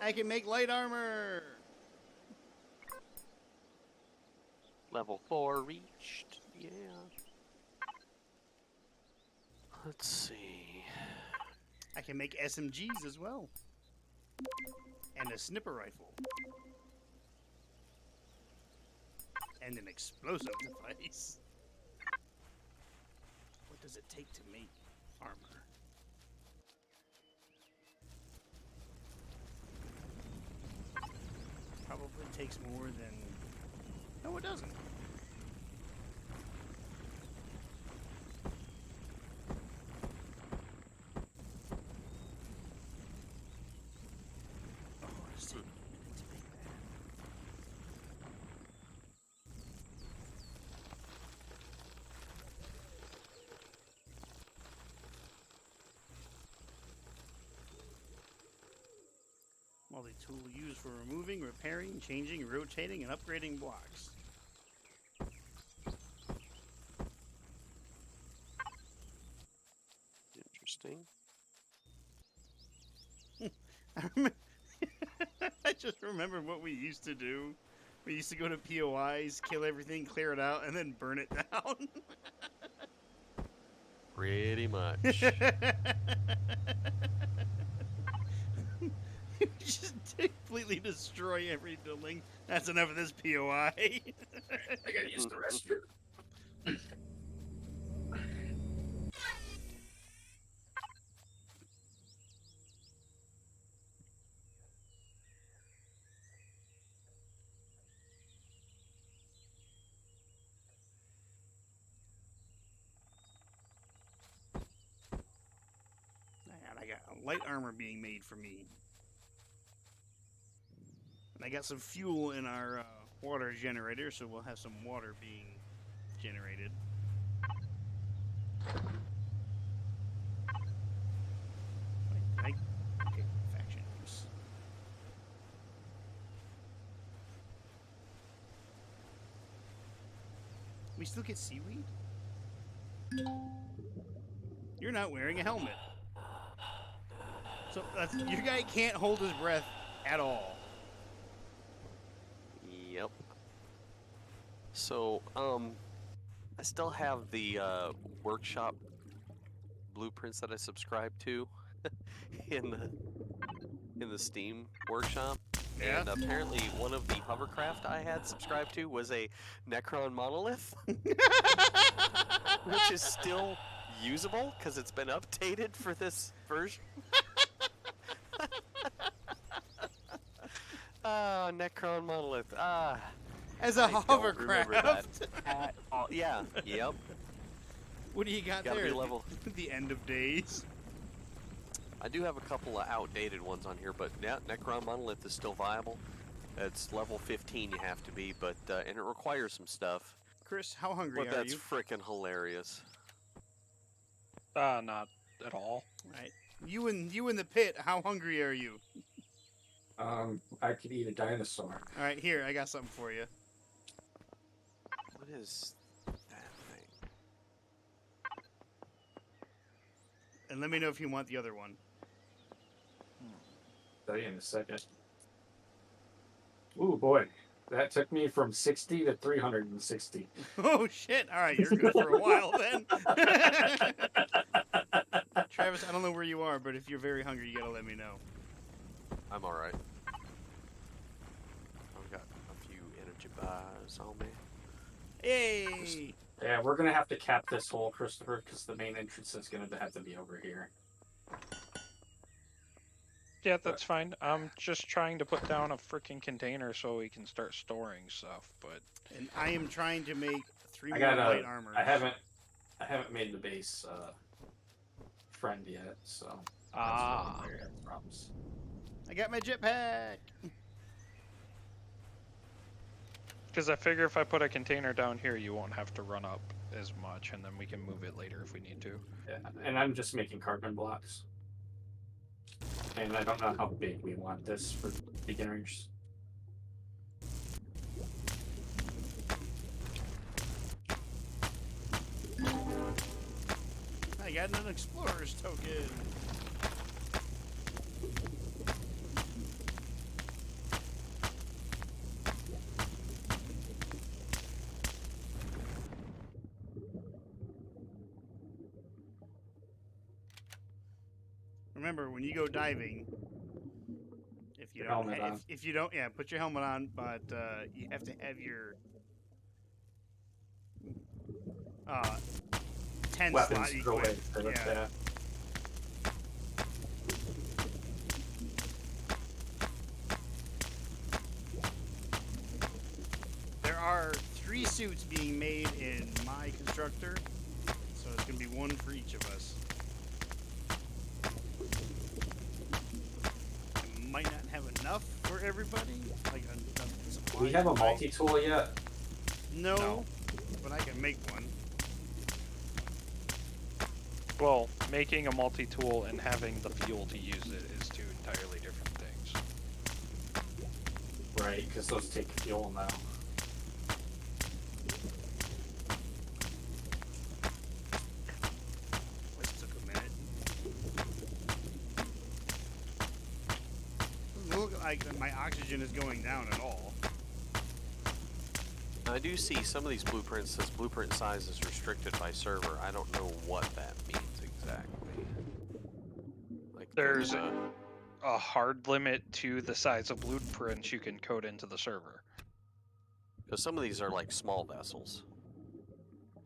I can make light armor. Level 4 reached. Yeah. Let's see. I can make SMGs as well. And a snipper rifle. And an explosive device. What does it take to make armor? Probably takes more than... No, it doesn't. Oh, it's taking a minute to make that. Multi-tool used for removing, repairing, changing, rotating, and upgrading blocks. Interesting. I just remembered what we used to do. We used to go to POIs, kill everything, clear it out, and then burn it down. Pretty much. Just completely destroy every building. That's enough of this POI. I gotta use the restroom. And I got a light armor being made for me. And I got some fuel in our water generator, so we'll have some water being generated. Wait, okay, faction use. We still get seaweed? You're not wearing a helmet. So your guy can't hold his breath at all. Yep. So, I still have the workshop blueprints that I subscribed to in the Steam workshop. Yeah. And apparently one of the hovercraft I had subscribed to was a Necron monolith, which is still usable because it's been updated for this version. Ah, Necron monolith. Ah. As a I don't remember that hovercraft. at all. Yeah. Yep. What do you got Gotta there? be level. The end of days. I do have a couple of outdated ones on here, but yeah, Necron monolith is still viable. It's level 15 you have to be, but and it requires some stuff. Chris, how hungry But are that's you? frickin' hilarious. Not at all. Right. You in the pit, how hungry are you? I could eat a dinosaur. Alright, here, I got something for you. What is that thing? And let me know if you want the other one. Tell you in a second. Ooh boy, that took me from 60 to 360. Oh shit! All right, you're good for a while then. Travis, I don't know where you are, but if you're very hungry, you gotta let me know. I'm alright. I've got a few energy bars on me. Hey! Yeah, we're gonna have to cap this hole, Christopher, because the main entrance is gonna have to be over here. Yeah, that's fine. I'm just trying to put down a freaking container so we can start storing stuff, but And I am trying to make 3 I more got light armor. I haven't made the base friend yet, so that's why we're having problems. I got my jetpack. because I figure if I put a container down here, you won't have to run up as much, and then we can move it later if we need to. Yeah, and I'm just making carbon blocks. And I don't know how big we want this for beginners. I got an explorer's token. Remember, when you go diving, if you don't, Helmet on. if you don't, yeah, put your helmet on. But you have to have your 10 Weapons slot go away. equipped. Yeah. There are 3 suits being made in my constructor, so it's gonna be 1 for each of us. I might not have enough for everybody. Like enough supplies. We have a to make. multi-tool yet? No, but I can make one. Well, making a multi-tool and having the fuel to use it is 2 entirely different things. Right, because those take fuel now. This took a minute. Doesn't look like my oxygen is going down at all. I do see some of these blueprints says blueprint size is restricted by server. I don't know what that means exactly. Like There's a hard limit to the size of blueprints you can code into the server. because some of these are like small vessels,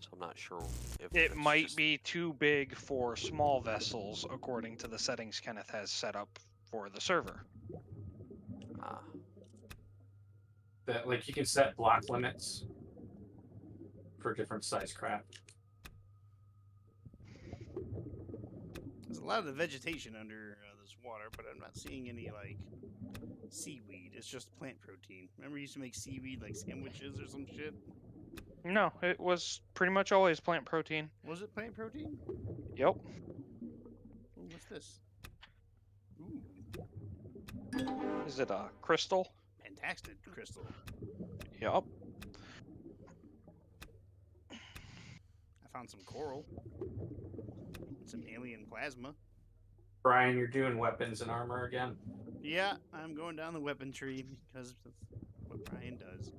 so I'm not sure if It it's might just- be too big for small vessels according to the settings Kenneth has set up for the server. Ah, That, like, you can set block limits for different size craft. There's a lot of the vegetation under this water, but I'm not seeing any like seaweed. It's just plant protein. Remember, you used to make seaweed like sandwiches or some shit. No, it was pretty much always plant protein. Was it plant protein? Yep. Ooh, what's this? Ooh, Is it a crystal? fantastic crystal. Yep. I found some coral. Some alien plasma. Brian, you're doing weapons and armor again? Yeah, I'm going down the weapon tree because that's what Brian does.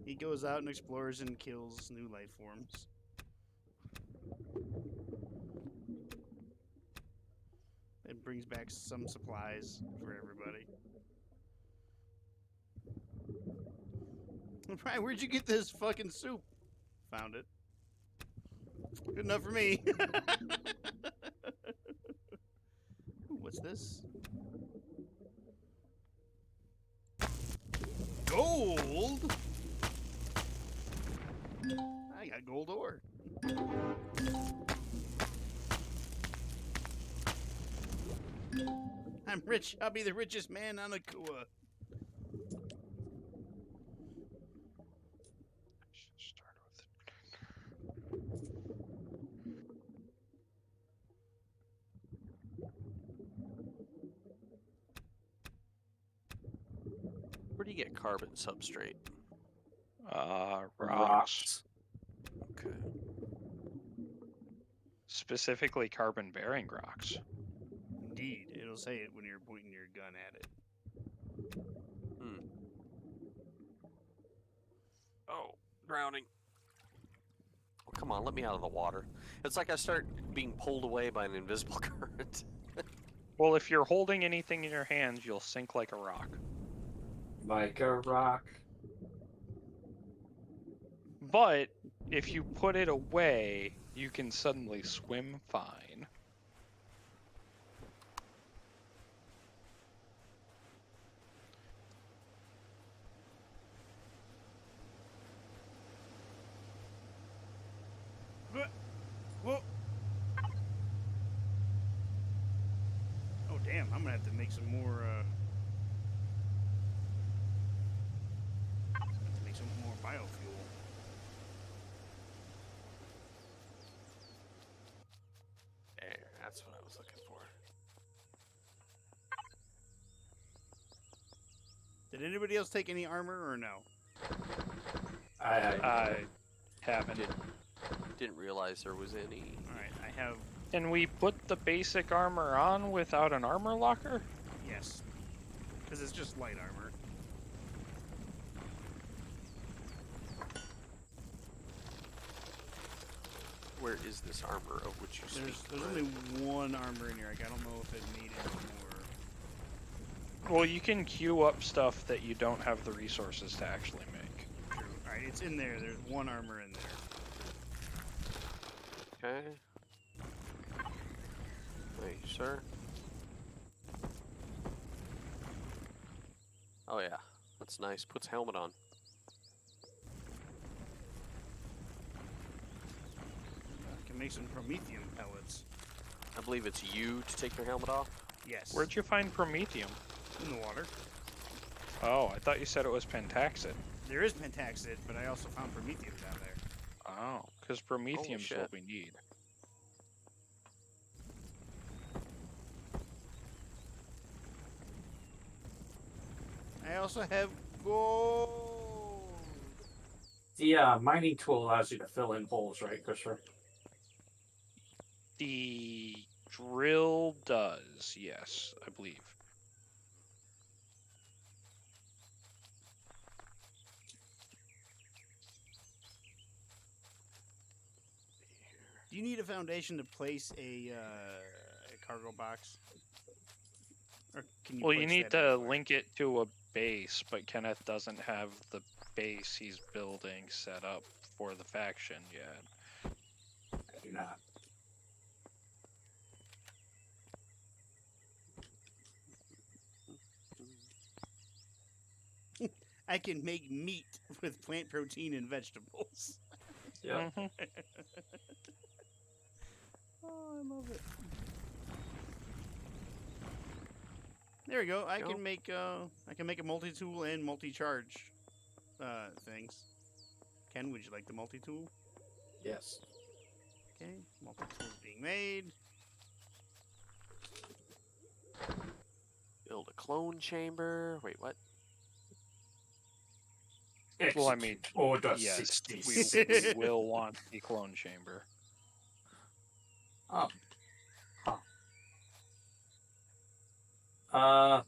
He goes out and explores and kills new life forms. It brings back some supplies for everybody. Brian, where'd you get this fucking soup? Found it. Good enough for me. Ooh, what's this? Gold? I got gold ore. I'm rich. I'll be the richest man on Akua. Start with where do you get carbon substrate? rocks. Okay. Specifically carbon-bearing rocks. Indeed, it'll say it when you're pointing your gun at it. Oh, drowning. Oh, come on, let me out of the water. It's like I start being pulled away by an invisible current. Well, if you're holding anything in your hands, you'll sink like a rock. Like a rock. But if you put it away, you can suddenly swim fine. Whoa. Oh damn! I'm gonna have to make some more. Have to make some more biofuel. There, that's what I was looking for. Did anybody else take any armor or no? I haven't. Didn't realize there was any. All right, I have. Can we put the basic armor on without an armor locker? Yes, because it's just light armor. Where is this armor of which you speak? There's only one armor in here. I don't know if it needed more. Well, you can queue up stuff that you don't have the resources to actually make. True. All right, it's in there. There's one armor in there. Okay. Thank you, sir. Oh yeah, that's nice. Puts helmet on. I can make some promethium pellets. I believe it's you to take your helmet off. Yes. Where'd you find promethium? In the water. Oh, I thought you said it was pentaxid. There is pentaxid, but I also found promethium down there. Oh, because promethium's shit. what we need. I also have gold. The mining tool allows you to fill in holes, right, Christopher? The drill does, yes, I believe. Do you need a foundation to place a cargo box? Or can you Well, you place need that to anywhere? link it to a base, but Kenneth doesn't have the base he's building set up for the faction yet. I do not. I can make meat with plant protein and vegetables. Yeah. Mhm. Oh, I love it. There we go. I Go. can make a multi-tool and multi-charge things. Ken, would you like the multi-tool? Yes. Okay, multi-tool is being made. Build a clone chamber. Wait, what? Well, I mean, Order yes, 66. we will want the clone chamber. Oh. Huh.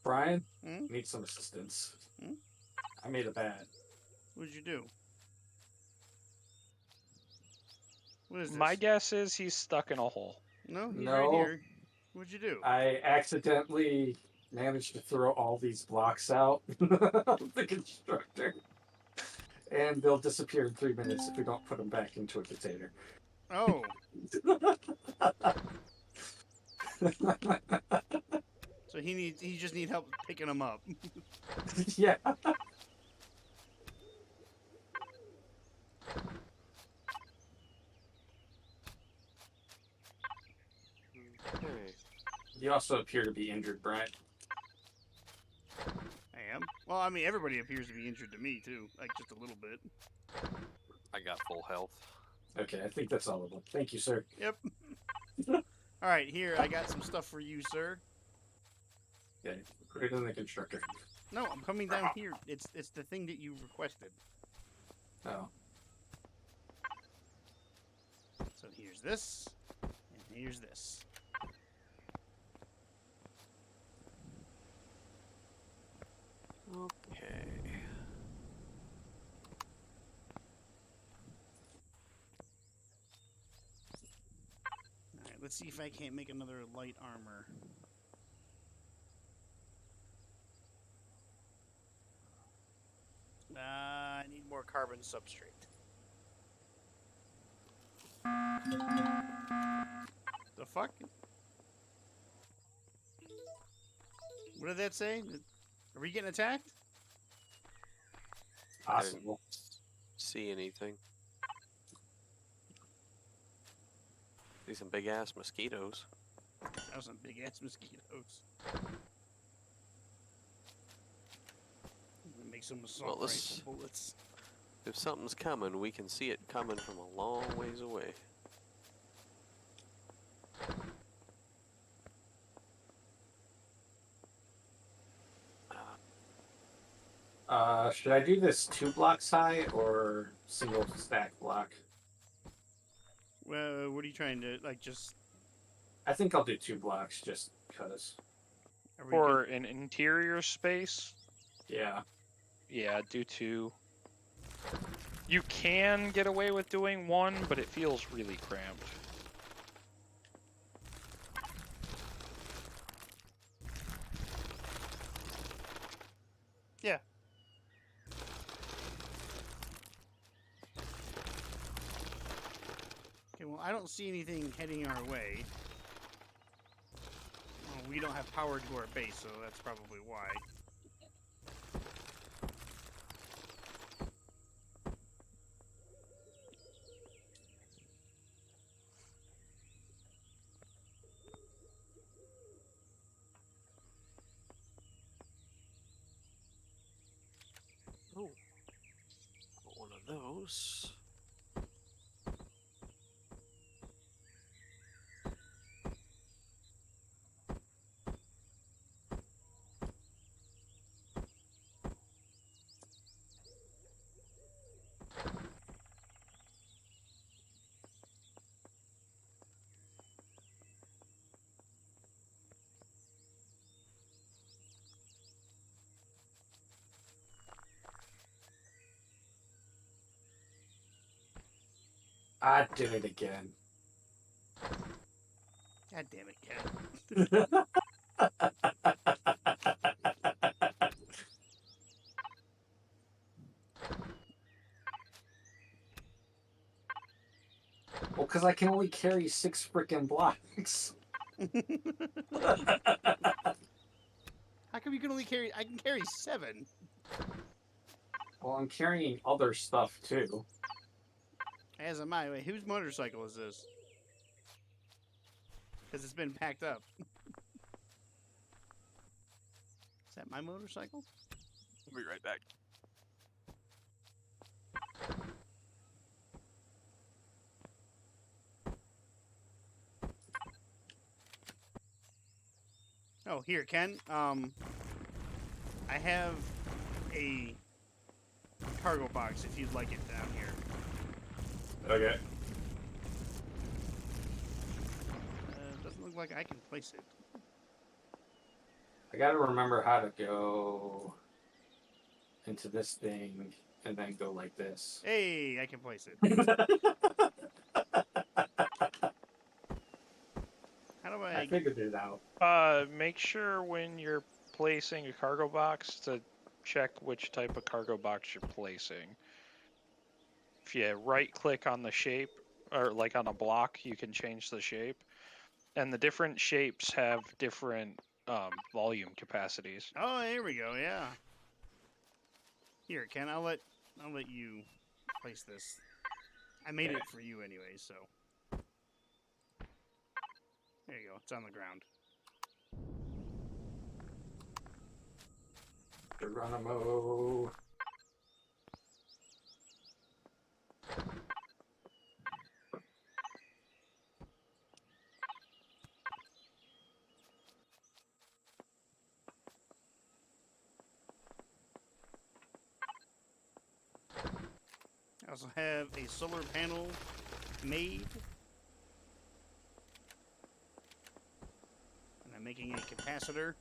Brian, Hmm? need some assistance. Hmm? I made a bad. What did you do? What is this? My guess is he's stuck in a hole. No, he's No. right here. What'd you do? I accidentally managed to throw all these blocks out of the constructor. And they'll disappear in 3 minutes if we don't put them back into a container. Oh, so he just need help picking them up. Yeah. Okay. You also appear to be injured, Brian. I am. Well, I mean, everybody appears to be injured to me too, like just a little bit. I got full health. Okay, I think that's all of them. Thank you, sir. Yep. All right, here I got some stuff for you, sir. Okay, put it in the constructor. No, I'm coming down here. It's the thing that you requested. Oh. So here's this, and here's this. Let's see if I can't make another light armor. I need more carbon substrate. The fuck? What did that say? Are we getting attacked? I didn't Possible. see anything. See some big ass mosquitoes. That was some big ass mosquitoes. Make some assault Well, rifle bullets. if something's coming, we can see it coming from a long ways away. Should I do this 2 blocks high or single stack block? Well, what are you trying to like? Just I think I'll do 2 blocks just because. are we For an interior space, Yeah. yeah, do 2. You can get away with doing 1, but it feels really cramped. Yeah. Okay, well, I don't see anything heading our way. Well, we don't have power to our base, so that's probably why. Oh, one of those. I did it again. God damn it, Ken. Well, because I can only carry 6 freaking blocks. How come you can only carry? I can carry 7. Well, I'm carrying other stuff too. As am I. Wait, whose motorcycle is this? Because it's been packed up. Is that my motorcycle? I'll be right back. Oh, here, Ken. I have a cargo box if you'd like it down here. Okay. Doesn't look like I can place it. I gotta remember how to go into this thing and then go like this. Hey, I can place it. How do I I? figured it out. Make sure when you're placing a cargo box to check which type of cargo box you're placing. If you right-click on the shape, or like on a block, you can change the shape. And the different shapes have different volume capacities. Oh, here we go. Yeah. Here, Ken. I'll let you place this. I made it for you anyway, so. There you go. It's on the ground. Geronimo. I also have a solar panel made. And I'm making a capacitor.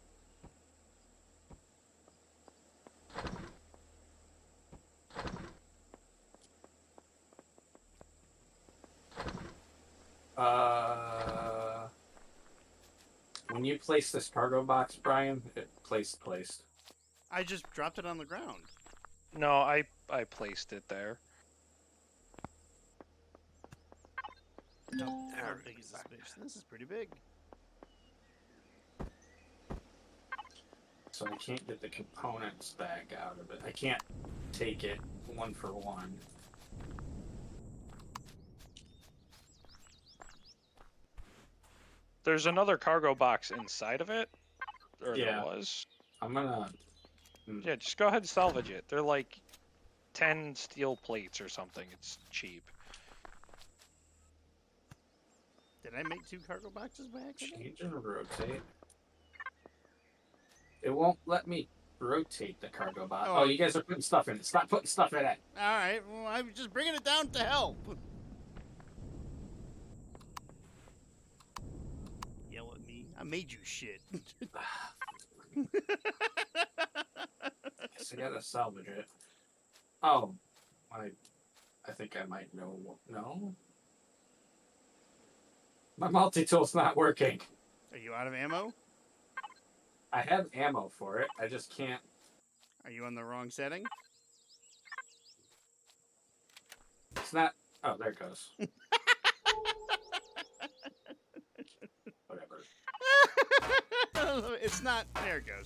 When you place this cargo box, Brian, it placed. I just dropped it on the ground. No, I placed it there. How big is this space? This is pretty big. So I can't get the components back out of it. I can't take it one for one. There's another cargo box inside of it, or Yeah. there was. I'm gonna. Yeah, just go ahead and salvage it. They're like 10 steel plates or something. It's cheap. Did I make 2 cargo boxes by accident? Change and rotate. It won't let me rotate the cargo box. Oh. Oh, you guys are putting stuff in it. Stop putting stuff in it. All right. Well, I'm just bringing it down to help. Yell at me. I made you shit. Guess I gotta salvage it. Oh, I think I might know. No, my multi-tool's not working. Are you out of ammo? I have ammo for it. I just can't. Are you on the wrong setting? It's not. Oh, there it goes. Whatever. It's not. There it goes.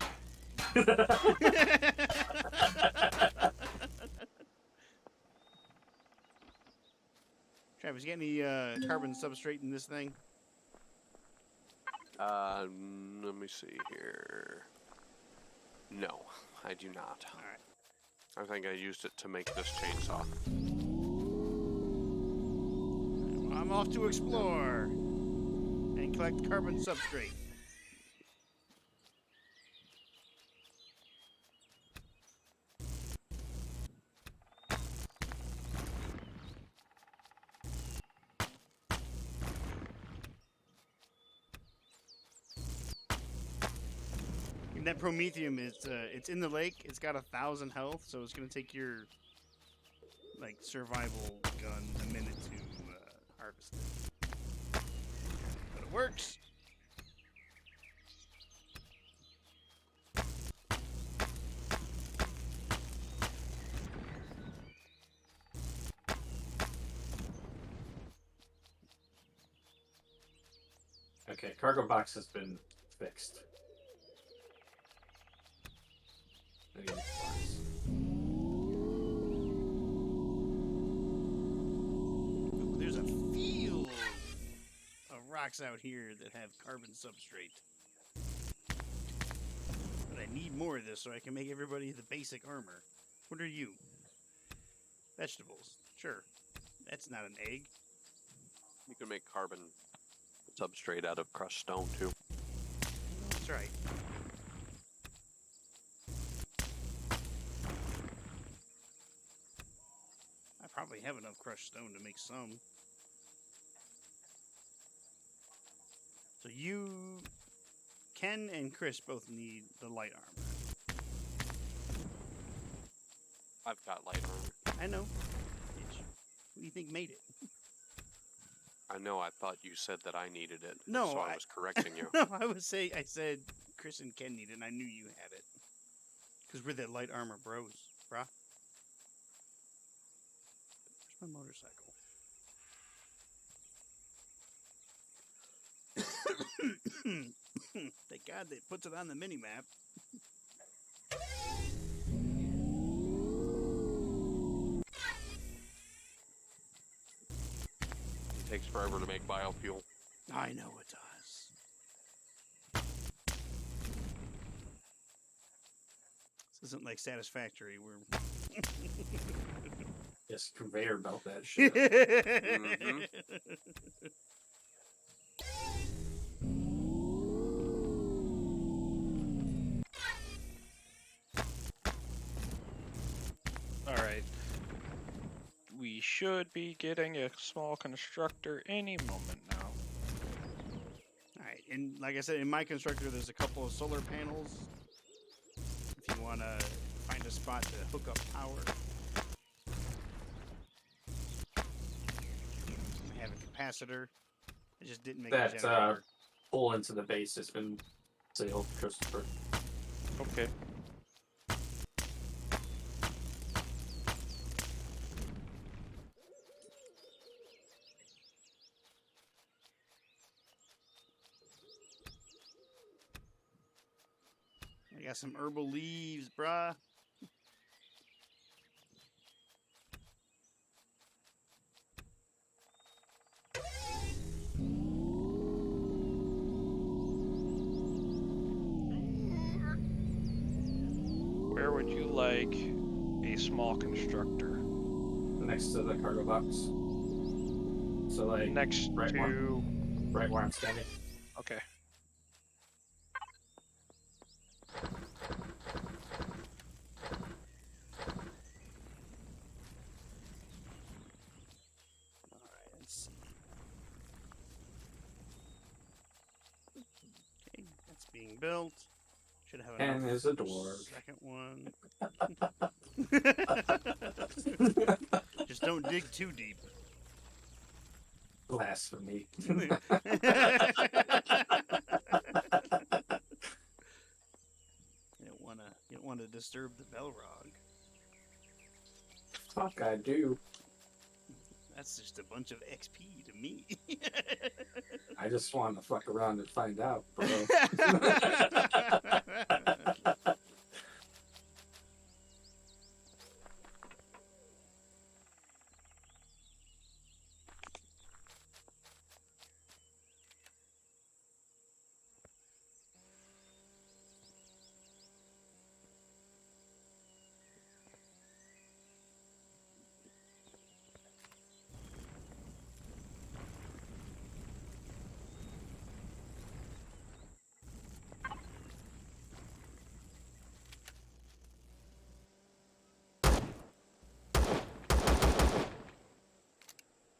Travis, you got any carbon substrate in this thing? Let me see here. No, I do not. All right. I think I used it to make this chainsaw. Well, I'm off to explore and collect carbon substrate. And that promethium is it's in the lake. It's got 1,000 health, so it's gonna take your like survival gun a minute to harvest it. But it works. Okay, cargo box has been fixed. I need parts. Ooh, there's a field of rocks out here that have carbon substrate. But I need more of this so I can make everybody the basic armor. What are you? Vegetables. Sure. That's not an egg. You can make carbon substrate out of crushed stone too. That's right. I probably have enough crushed stone to make some. So you, Ken and Chris both need the light armor. I've got light armor. I know. Bitch. Who do you think made it? I know. I thought you said that I needed it. No, so I was correcting you. No, I said Chris and Ken need it, and I knew you had it. Because we're the light armor bros, brah. Where's my motorcycle? Thank God they puts it on the mini-map. It takes forever to make biofuel. I know it does. This isn't like Satisfactory. We're Just conveyor belt that shit. Mhm. Alright. We should be getting a small constructor any moment now. Alright, and like I said, in my constructor, there's a couple of solar panels. If you want to find a spot to hook up power. I have a capacitor. I just didn't make a That generator. pull into the base has been sealed, Christopher. Okay. I got some herbal leaves, bruh. Where would you like a small constructor? Next to the cargo box. So like Next right to. right where I'm standing. Okay. Alright, let's see. Okay, that's being built. Should have And enough there's a dwarf. second one. Just don't dig too deep. Blasphemy. You don't wanna disturb the Belrog. Fuck, I do. That's just a bunch of XP to me. I just want to fuck around and find out, bro.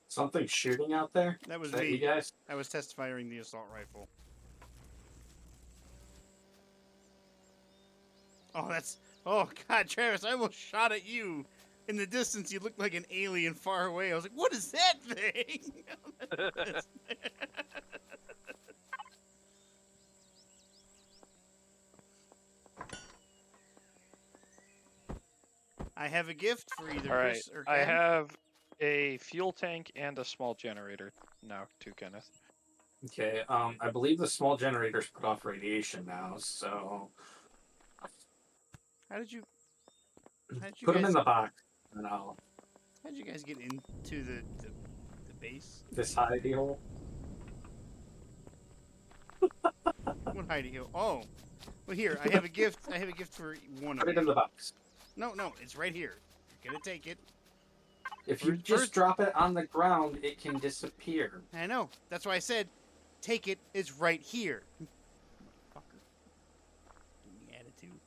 Something shooting out there? That was Is that me. you guys? I was test firing the assault rifle. Oh, that's... Oh, God, Travis, I almost shot at you. In the distance, you looked like an alien far away. I was like, what is that thing? I have a gift for either All right. Chris or I Ken. have a fuel tank and a small generator now, too, Kenneth. Okay, I believe the small generators put off radiation now, so How did you put them guys... in the box, and I'll How did you guys get into the base? this hidey hole. What hidey hole? Oh, well here I have a gift. I have a gift for one of Put it in you. the box. No, it's right here. You're gonna take it. If you First- just drop it on the ground, it can disappear. I know. That's why I said, take it. It's right here. Motherfucker. Give me attitude.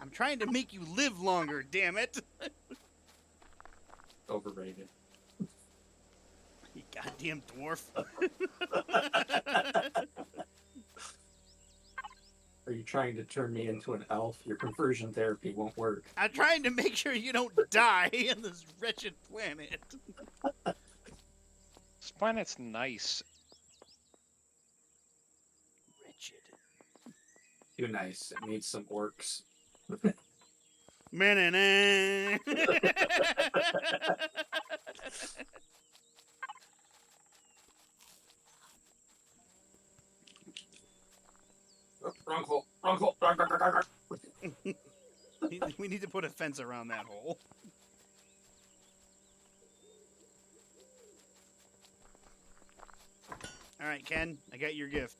I'm trying to make you live longer. Damn it. Overrated. You goddamn dwarf. Are you trying to turn me into an elf? Your conversion therapy won't work. I'm trying to make sure you don't die on this wretched planet. This planet's nice. Wretched. Too nice. It needs some orcs. Man. Wrong hole. Wrong hole. We need to put a fence around that hole. All right, Ken, I got your gift.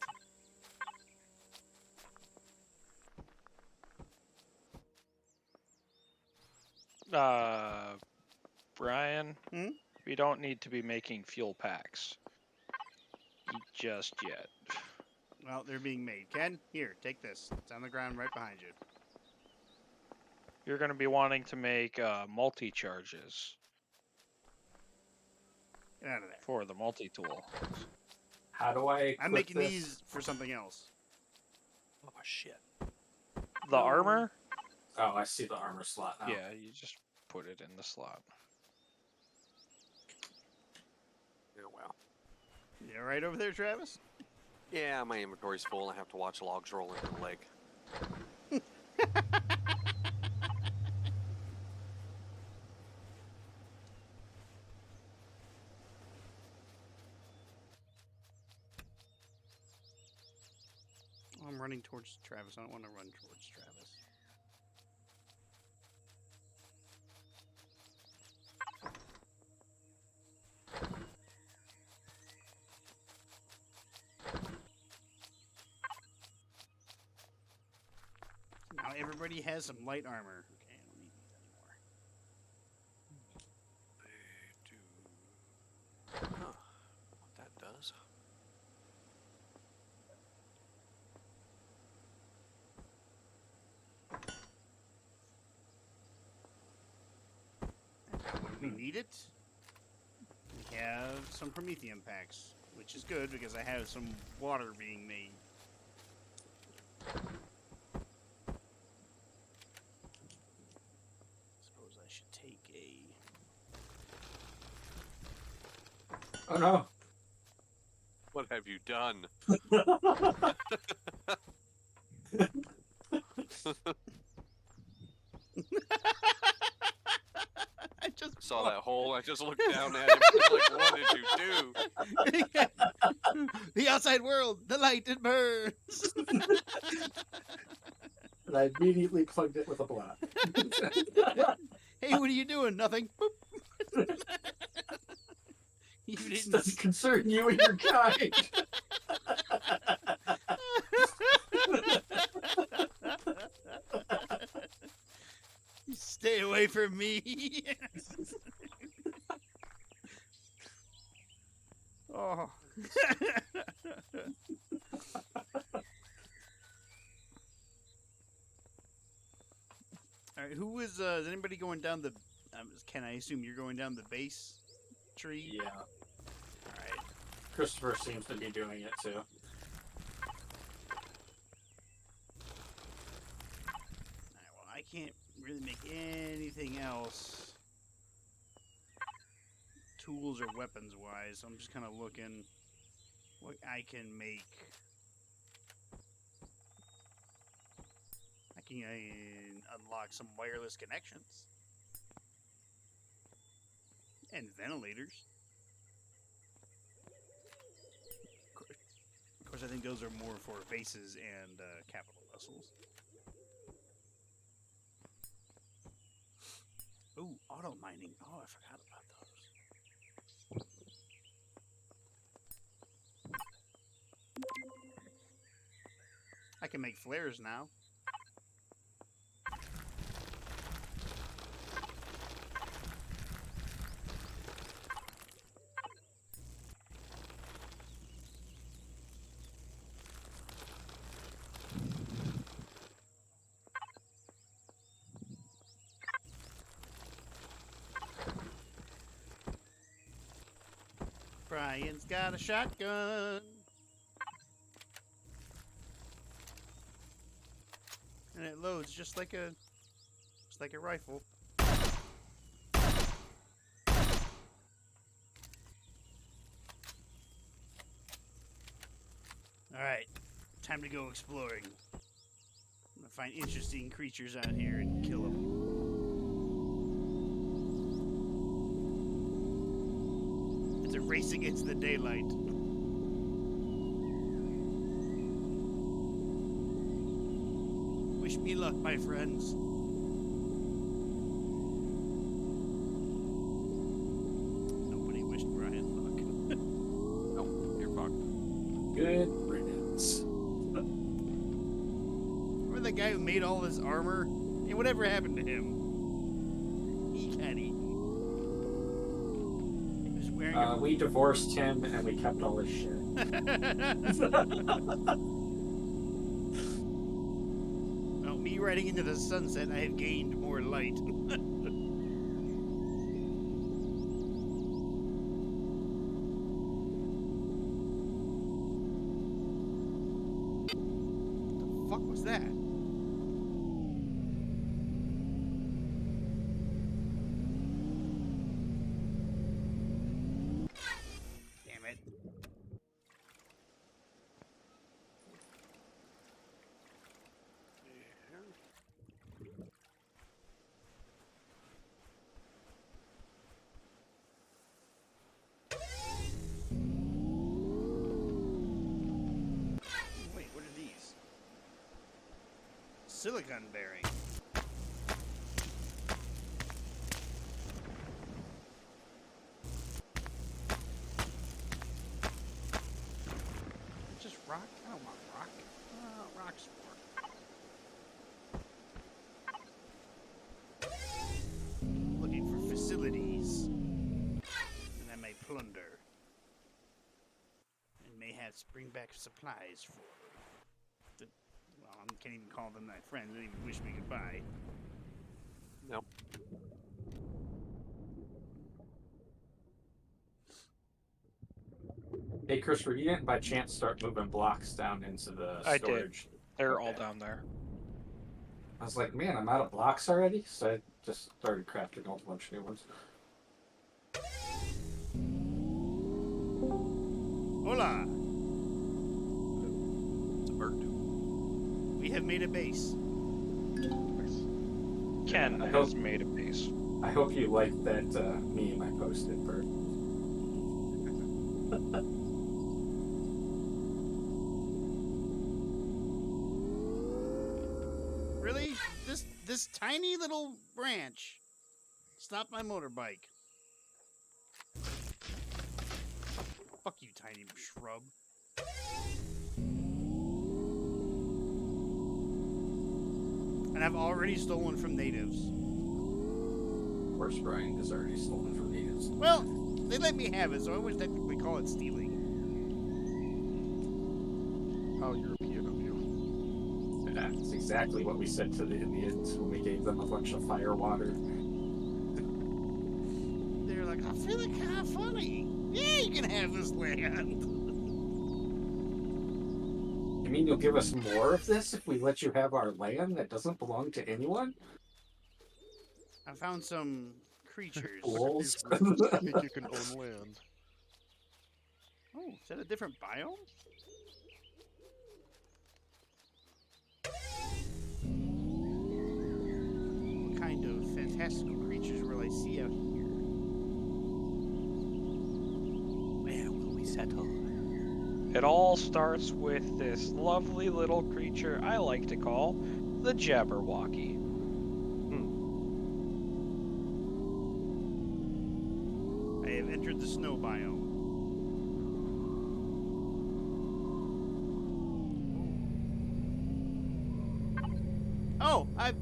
Brian, Hmm? we don't need to be making fuel packs just yet. Well, they're being made. Ken, here, take this. It's on the ground right behind you. You're going to be wanting to make multi-charges Get out of there. for the multi-tool. How do I I'm equip making this? these for something else. Oh, shit. The armor? Oh, I see the armor slot now. Yeah, you just put it in the slot. Oh, well. You all right over there, Travis? Yeah, my inventory's full. I have to watch logs roll into the lake. Oh, I'm running towards Travis. I don't want to run towards Travis. Now everybody has some light armor. Okay, I don't need these anymore. Huh. What that does. When we need it, we have some Prometheum packs, which is good because I have some water being made. Suppose I should take a... Oh no! What have you done? I just Saw that hole. I just looked down at him. Like, what did you do? The outside world, the light, it burns. And I immediately plugged it with a block. Hey, what are you doing? Nothing. Boop. You This didn't. doesn't concern you and your kind. Stay away from me. Oh. All right, who is anybody going down the? Can I assume you're going down the base tree? Yeah, All right. Christopher seems to be doing it too. All right. Well, I can't really make anything else, tools or weapons wise. So I'm just kind of looking what I can make. I can unlock some wireless connections and ventilators. Of course, I think those are more for bases and capital vessels. Ooh, auto mining. Oh, I forgot about those. I can make flares now. Brian's got a shotgun. And it loads just like a rifle. Alright, time to go exploring. I'm gonna find interesting creatures out here and kill them. It's a race against the daylight. Wish me luck, my friends. Nobody wished Brian luck. Nope, you're fucked. Good riddance. Remember the guy who made all this armor? Hey, whatever happened to him? He got eaten. He was wearing We divorced him and we kept all his shit. Well, me riding into the sunset, I have gained more light. The fuck was that? Damn it. silicon bearing. Just rock? I don't want rock. Rock sport. Looking for facilities that I may plunder. And mayhaps bring back supplies for the, well, I can't even call them my friends. They don't even wish me goodbye. Nope. Hey, Christopher, you didn't by chance start moving blocks down into the I did. storage? They're all Okay. down there. I was like, man, I'm out of blocks already, so I just started crafting a whole bunch of new ones. Hola! It's a bird. We have made a base. Ken I has hope- made a base. I hope you liked that meme I posted, Bert. Really? This tiny little branch stopped my motorbike. Fuck you, tiny shrub. And I've already stolen from natives. Of course, Brian has already stolen from natives. Well, they let me have it, so I would technically call it stealing. How European of you. That's exactly what we said to the Indians when we gave them a bunch of fire water. They're like, I feel like kind of funny. Yeah, you can have this land. You mean you'll give us more of this if we let you have our land that doesn't belong to anyone? I found some creatures. Fools. I think you can own land. Oh, is that a different biome? What kind of fantastical creatures will I see out here? Where will we settle? It all starts with this lovely little creature I like to call the Jabberwocky. I have entered the snow biome. Oh, I'm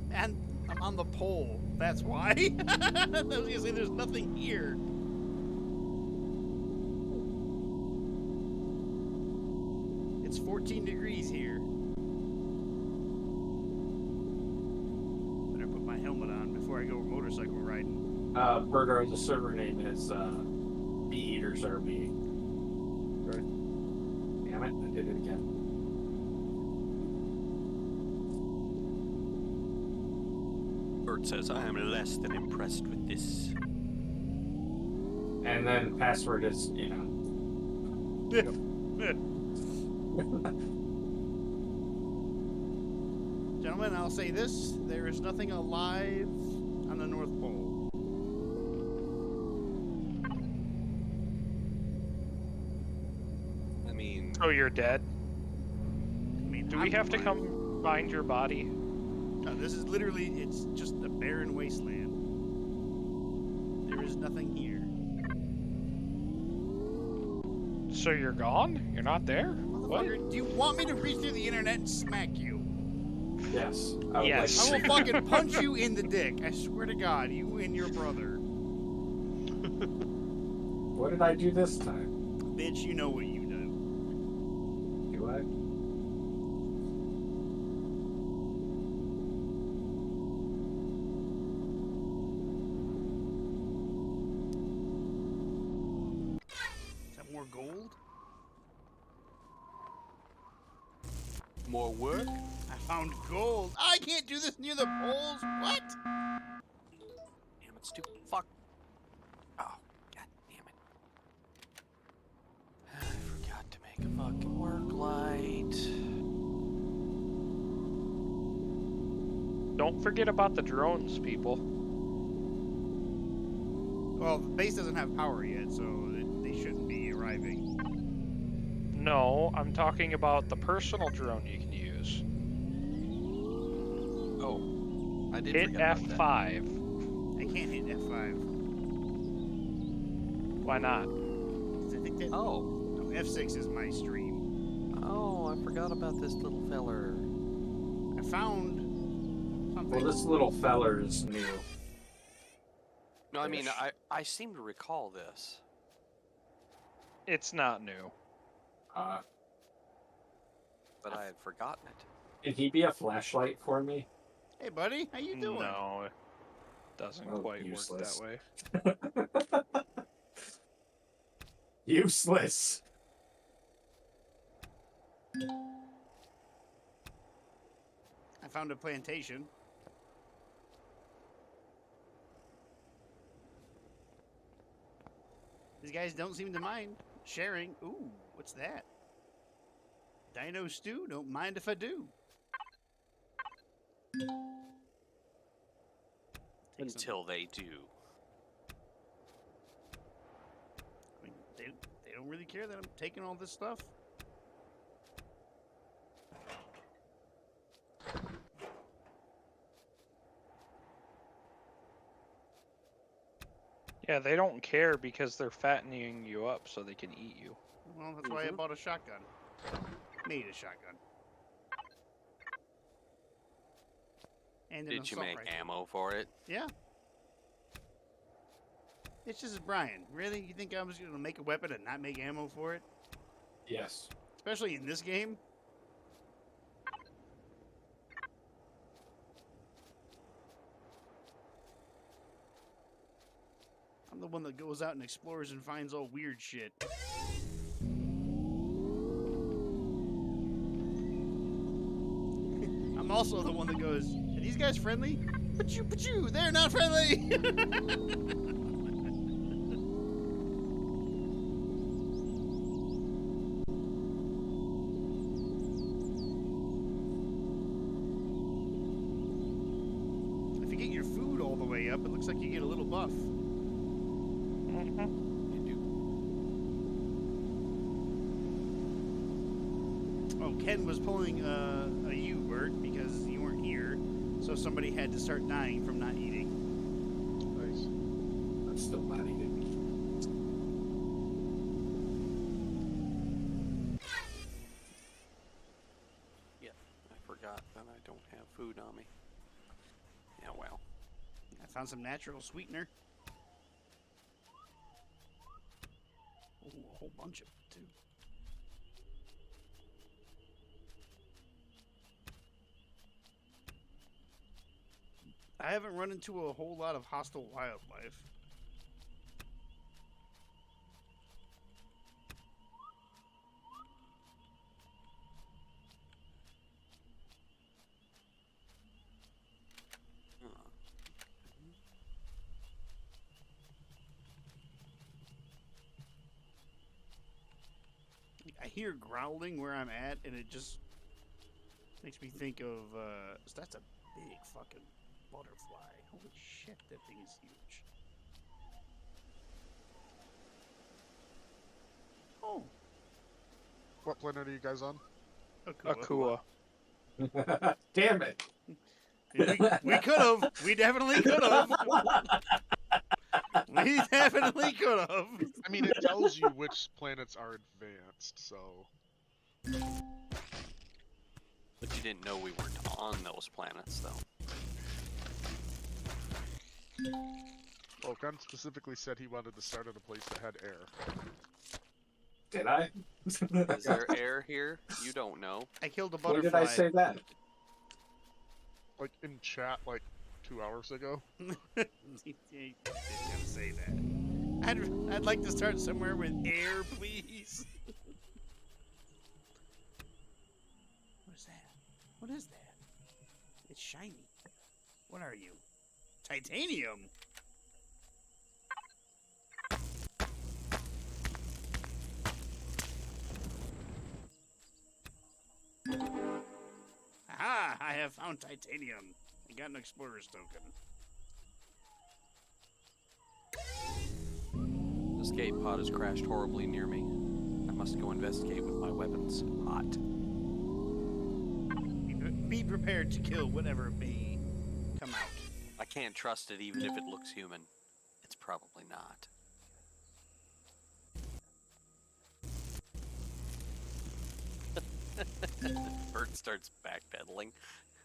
on the pole. That's why. I was gonna say there's nothing here. It's 14 degrees here. Better put my helmet on before I go motorcycle riding. Berger, the server name is Bee Eaters RB. Right. Damn it, I did it again. Bert says, I am less than impressed with this. And then password is, you know. Gentlemen, I'll say this. There is nothing alive on the North Pole. I mean, Oh, you're dead? I mean, Do we I'm have to alive. come find your body? No, this is literally, it's just a barren wasteland. There is nothing here. So you're gone? You're not there? What? Motherfucker, do you want me to reach through the internet and smack you? Yes. I would Yes. I Like will fucking punch you in the dick. I swear to God, you and your brother. What did I do this time? Bitch, you know what you do. Do I? Is that more gold? more work? I found gold. I can't do this near the poles. What? Damn it, stupid fuck. Oh, god damn it. I forgot to make a fucking work light. Don't forget about the drones, people. Well, the base doesn't have power yet, so they shouldn't be arriving. No, I'm talking about the personal drone you can use. Oh, I did Hit forget about that. F5. I can't hit F5. Why not? 'Cause I think that Oh, no, F6 is my stream. oh, I forgot about this little feller. I found something. Well, this little feller is new. No, I mean, Ish. I seem to recall this. It's not new. But I had forgotten it. Can he be a flashlight for me? Hey, buddy, how you doing? No, it doesn't Oh, quite useless. work that way. Useless. I found a plantation. These guys don't seem to mind sharing. Ooh, what's that? Dino stew? Don't mind if I do. Take some- Until they do. I mean, they don't really care that I'm taking all this stuff. Yeah, they don't care because they're fattening you up so they can eat you. Well, that's why I bought a shotgun. Made a shotgun. And an Did you assault make rifle. ammo for it? Yeah. It's just Brian. Really? You think I was going to make a weapon and not make ammo for it? Yes. Especially in this game? I'm the one that goes out and explores and finds all weird shit. I'm also the one that goes, are these guys friendly? But you, they're not friendly! If you get your food all the way up, it looks like you get a little buff. You do. Oh, Ken was pulling a U, Bert, because you weren't here, so somebody had to start dying from not eating. Nice. I'm still not eating. Yeah, I forgot that I don't have food on me. Yeah, well. I found some natural sweetener. Oh, a whole bunch of it, too. I haven't run into a whole lot of hostile wildlife. I hear growling where I'm at, and it just makes me think of, so that's a big fucking butterfly. Holy shit, that thing is huge. Oh, What planet are you guys on? Akua. Akua. Damn it. We could have. We definitely could have. We definitely could have. I mean, it tells you which planets are advanced, so. But you didn't know we weren't on those planets, though. Well, Gun specifically said he wanted to start at a place that had air. Did I? Is there air here? You don't know. I killed a When butterfly. did I say that? Like, in chat, like, 2 hours ago. He didn't gonna say that. I'd like to start somewhere with air, please. What is that? What is that? It's shiny. What are you? Titanium. Aha! I have found titanium. I got an explorer's token. The escape pod has crashed horribly near me. I must go investigate with my weapons hot. Be prepared to kill whatever it may can't trust it even if it looks human. It's probably not. Bert starts backpedaling.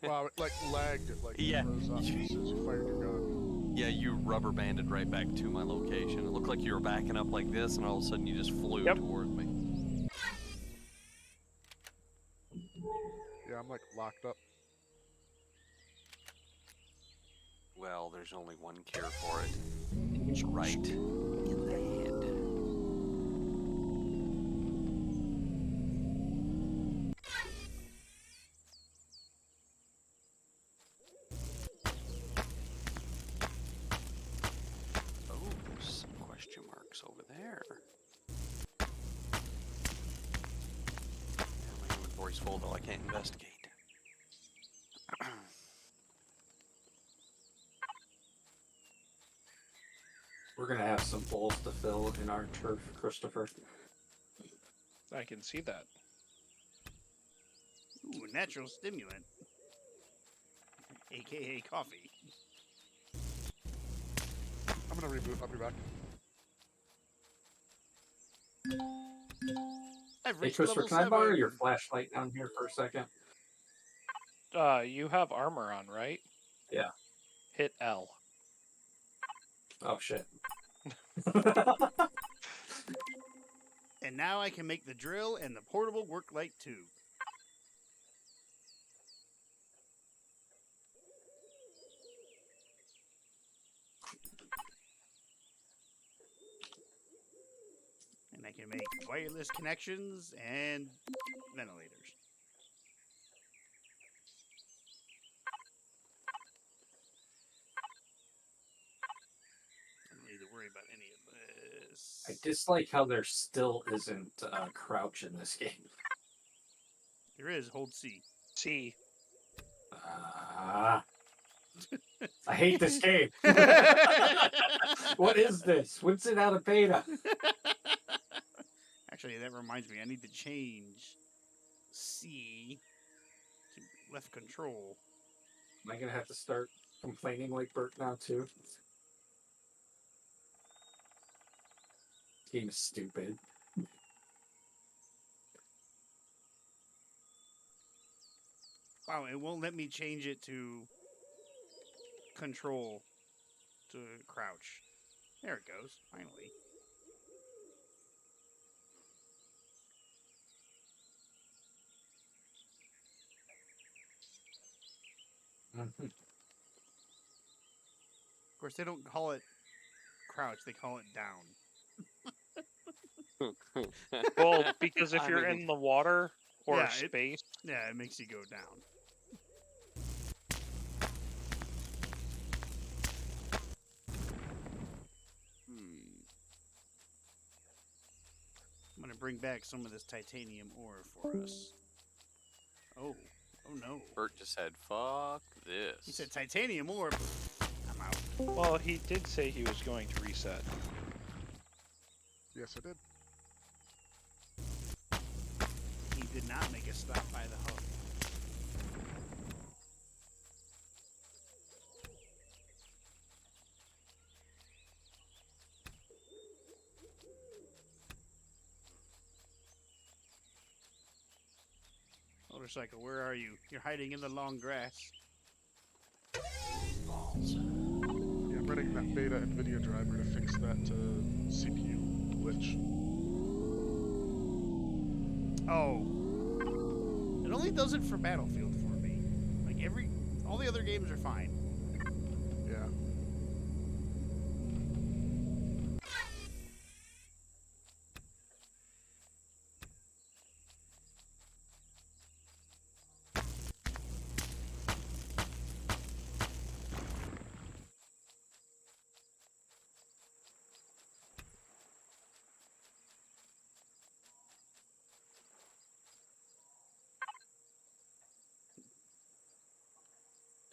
Wow, it like lagged. It like Yeah. froze up as soon as you fired your gun. Yeah, you rubber banded right back to my location. It looked like you were backing up like this, and all of a sudden you just flew Yep. toward me. Yeah, I'm like locked up. Well, there's only one cure for it. It's right in the head. Oh, some question marks over there. Yeah, my inventory's full, though I can't investigate. We're gonna have some holes to fill in our turf, Christopher. I can see that. Ooh, natural stimulant. AKA coffee. I'm gonna reboot. I'll be back. I've Hey, reached Christopher, level can I borrow 7. your flashlight down here for a second? You have armor on, right? Yeah. Hit L. Oh shit. And now I can make the drill and the portable work light too. And I can make wireless connections and ventilators. I don't need to worry about any of this. I dislike how there still isn't crouch in this game. There is, hold C. C. Ah. I hate this game. What is this? When's it out of beta? Actually, that reminds me, I need to change C to left control. Am I gonna have to start complaining like Bert now too? This game is stupid. Wow, it won't let me change it to control to crouch. There it goes, finally. Mhm. Of course, they don't call it crouch, they call it down. Well, because if I you're mean- in the water or Yeah, space, Yeah, it makes you go down. I'm gonna bring back some of this titanium ore for us. Oh no. Bert just said, fuck this. He said titanium ore. I'm out. well, he did say he was going to reset. Yes, I did. He did not make a stop by the hub. Motorcycle, where are you? You're hiding in the long grass. Balls. Yeah, I'm running that beta NVIDIA driver to fix that CPU glitch. Oh. It only does it for Battlefield for me. Like all the other games are fine. Yeah.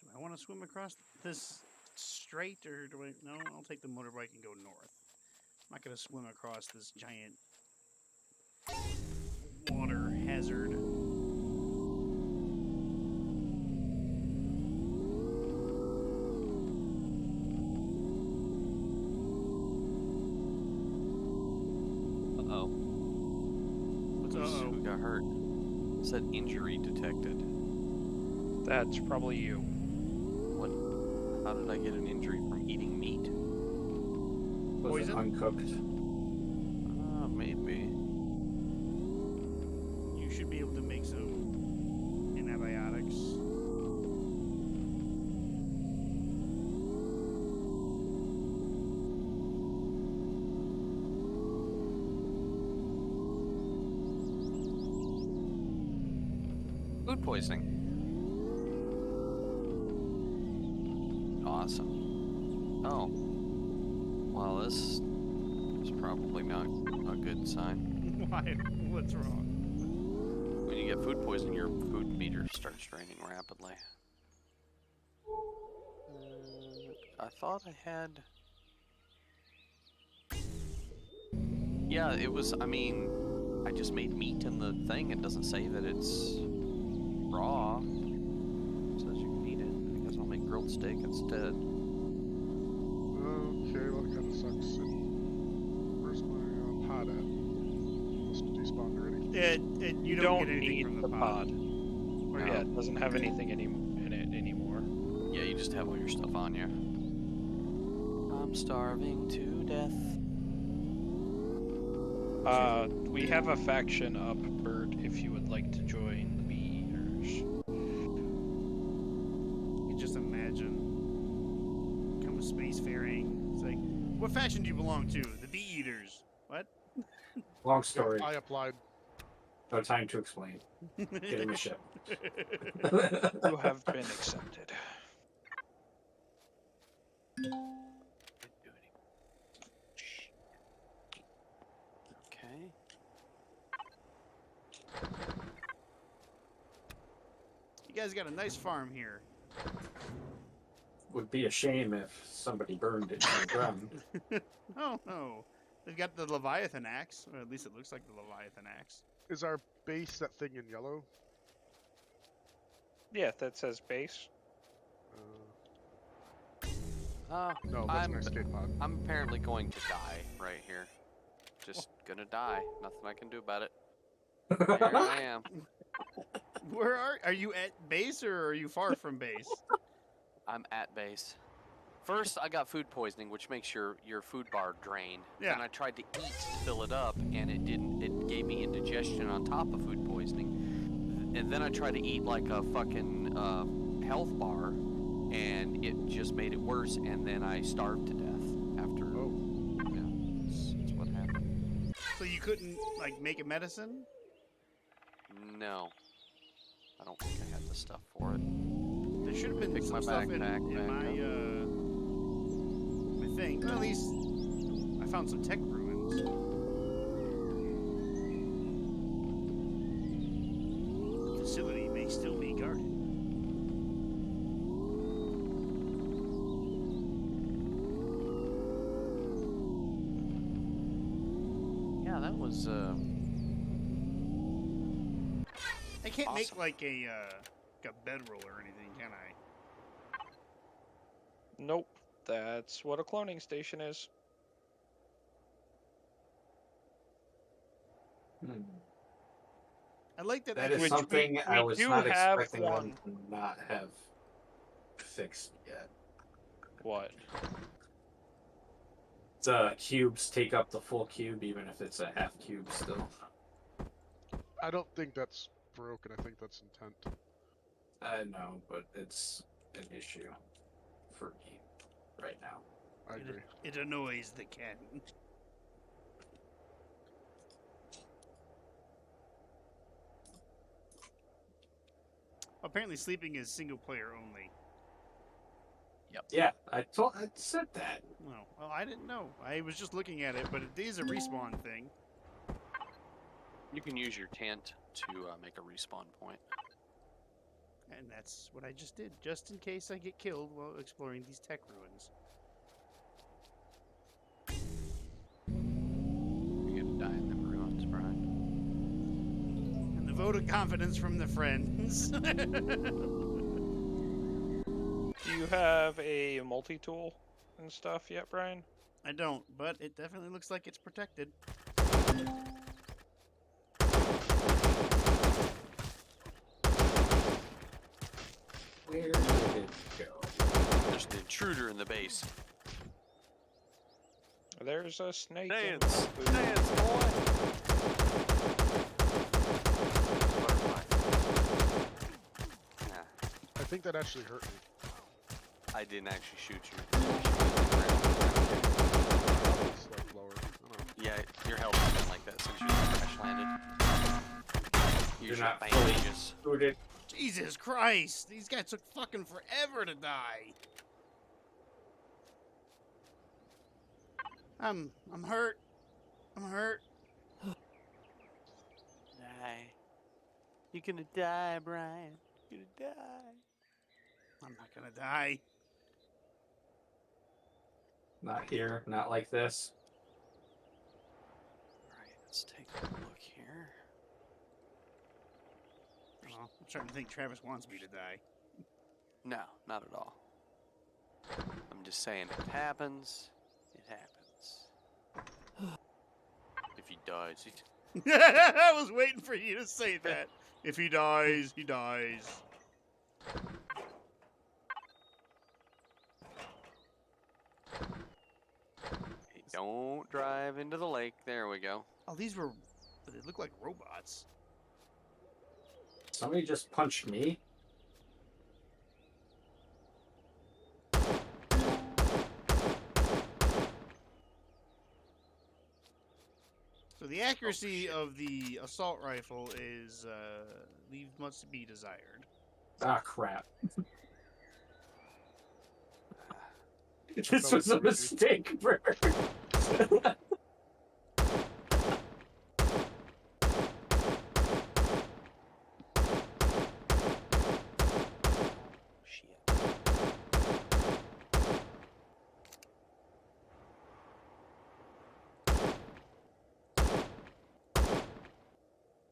Do I want to swim across this straight or do I? No, I'll take the motorbike and go north. I'm not going to swim across this giant water hazard. Said injury detected. That's probably you. What? How did I get an injury from eating meat? Was it Poison? uncooked? Maybe. You should be able to make some antibiotics. Food poisoning. Awesome. Oh. Well, this is probably not a good sign. Why? What's wrong? When you get food poisoning, your food meter starts draining rapidly. I thought I had... Yeah, it was, I mean, I just made meat in the thing. It doesn't say that it's raw. It says you can eat it. I guess I'll make grilled steak instead. Okay, well, that kind of sucks. Where's my pod at? Must have despawned already. You You don't don't get anything need from the pod. Or Yeah, it doesn't have anything in it anymore. Yeah, you just have all your stuff on you. I'm starving to death. We have a faction up, Bert, if you would like to join the Bee Eaters. You can just imagine. Become a spacefaring. It's like, what faction do you belong to? The Bee Eaters. What? Long story. I applied. No time to explain. Get in the ship. You have been accepted. Okay. You guys got a nice farm here. Would be a shame if somebody burned it to the ground. Oh no. They've got the Leviathan axe, or at least it looks like the Leviathan axe. Is our base that thing in yellow? Yeah, that says base. No, that's I'm an escape pod. I'm apparently going to die right here. Just gonna die. Nothing I can do about it. Here I am. Where are you at base or are you far from base? I'm at base. First, I got food poisoning, which makes your food bar drain. Yeah. And I tried to eat to fill it up, and it didn't. It gave me indigestion on top of food poisoning. And then I tried to eat like a fucking health bar, and it just made it worse. And then I starved to death after. Oh. Yeah, that's what happened. So you couldn't like make a medicine? No, I don't think I had the stuff for it. There should have been Pick some my stuff in backpack my back my thing. Well, at least I found some tech ruins. The facility may still be guarded. Yeah, that was I can't make Awesome. like a bedroll or anything, can I? Nope, that's what a cloning station is. Hmm. I like that. That I is Which something I we was do not have expecting one. them to not have fixed yet. What? The cubes take up the full cube, even if it's a half cube still. I don't think that's broken. I think that's intent. I know, but it's an issue for me right now. I agree. It annoys the cat. Apparently, sleeping is single player only. Yeah, I said that. No, well, I didn't know. I was just looking at it, but it is a respawn thing. You can use your tent to make a respawn point. And that's what I just did, just in case I get killed while exploring these tech ruins. You're gonna die in them ruins, Brian. And the vote of confidence from the friends. Do you have a multi-tool and stuff yet, Brian? I don't, but it definitely looks like it's protected. Where did it go? There's an intruder in the base. There's a snake. Dance, in the dance, boy. Butterfly. Nah, I think that actually hurt me. I didn't actually shoot you. It's like lower. I don't know. Yeah, your health has been like that since you crash landed. You're Use not your fully bandages. booted. Jesus Christ! These guys took fucking forever to die. I'm hurt. I'm hurt. Die. You're gonna die, Brian. You're gonna die. I'm not gonna die. Not here, not like this. Alright, let's take a look here. Oh, I'm starting to think Travis wants me to die. No, not at all. I'm just saying, if it happens, it happens. If he dies, I was waiting for you to say that. If he dies, he dies. Hey, don't drive into the lake. There we go. Oh, these were... They look like robots. Somebody just punched me. So the accuracy shit. of the assault rifle is leaves much to be desired. Ah, crap. This That was a was mistake, bro. Shit.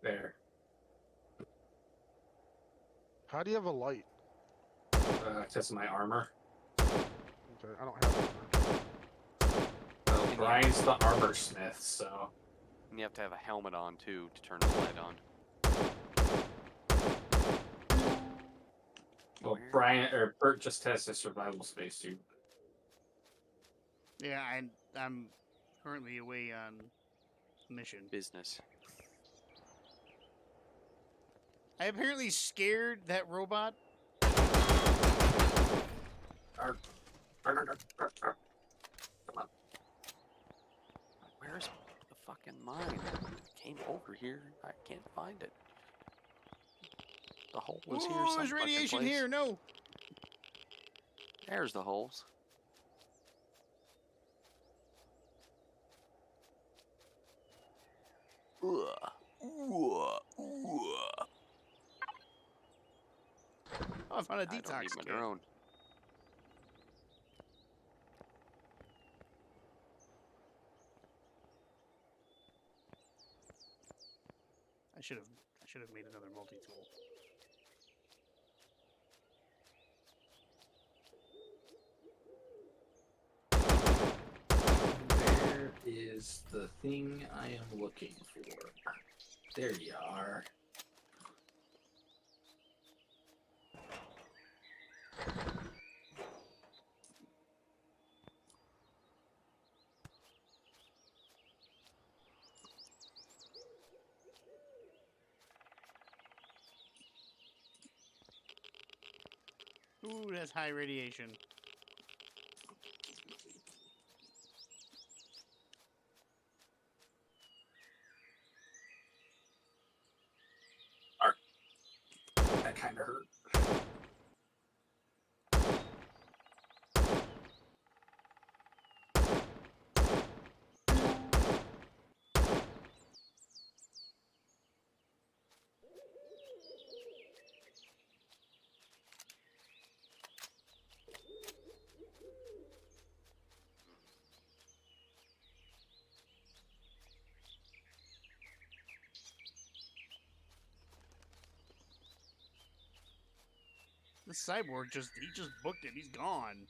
There. How do you have a light? Because of my armor. Okay, I don't have one. Well, Brian's the armor smith, so. And you have to have a helmet on, too, to turn the light on. Well, Where? Brian or Bert just has a survival space suit. Yeah, I'm currently away on mission. Business. I apparently scared that robot. Where's the fucking mine? I came over here. I can't find it. The hole was here Ooh, some there's fucking radiation place. here. No. There's the holes. Ugh. Ugh. Ugh. Oh, I found a I don't detox need my kit. drone. I should have made another multi-tool. Where is the thing I am looking for? There you are. Ooh, that's high radiation. That kind of hurt. This cyborg he just booked it. He's gone.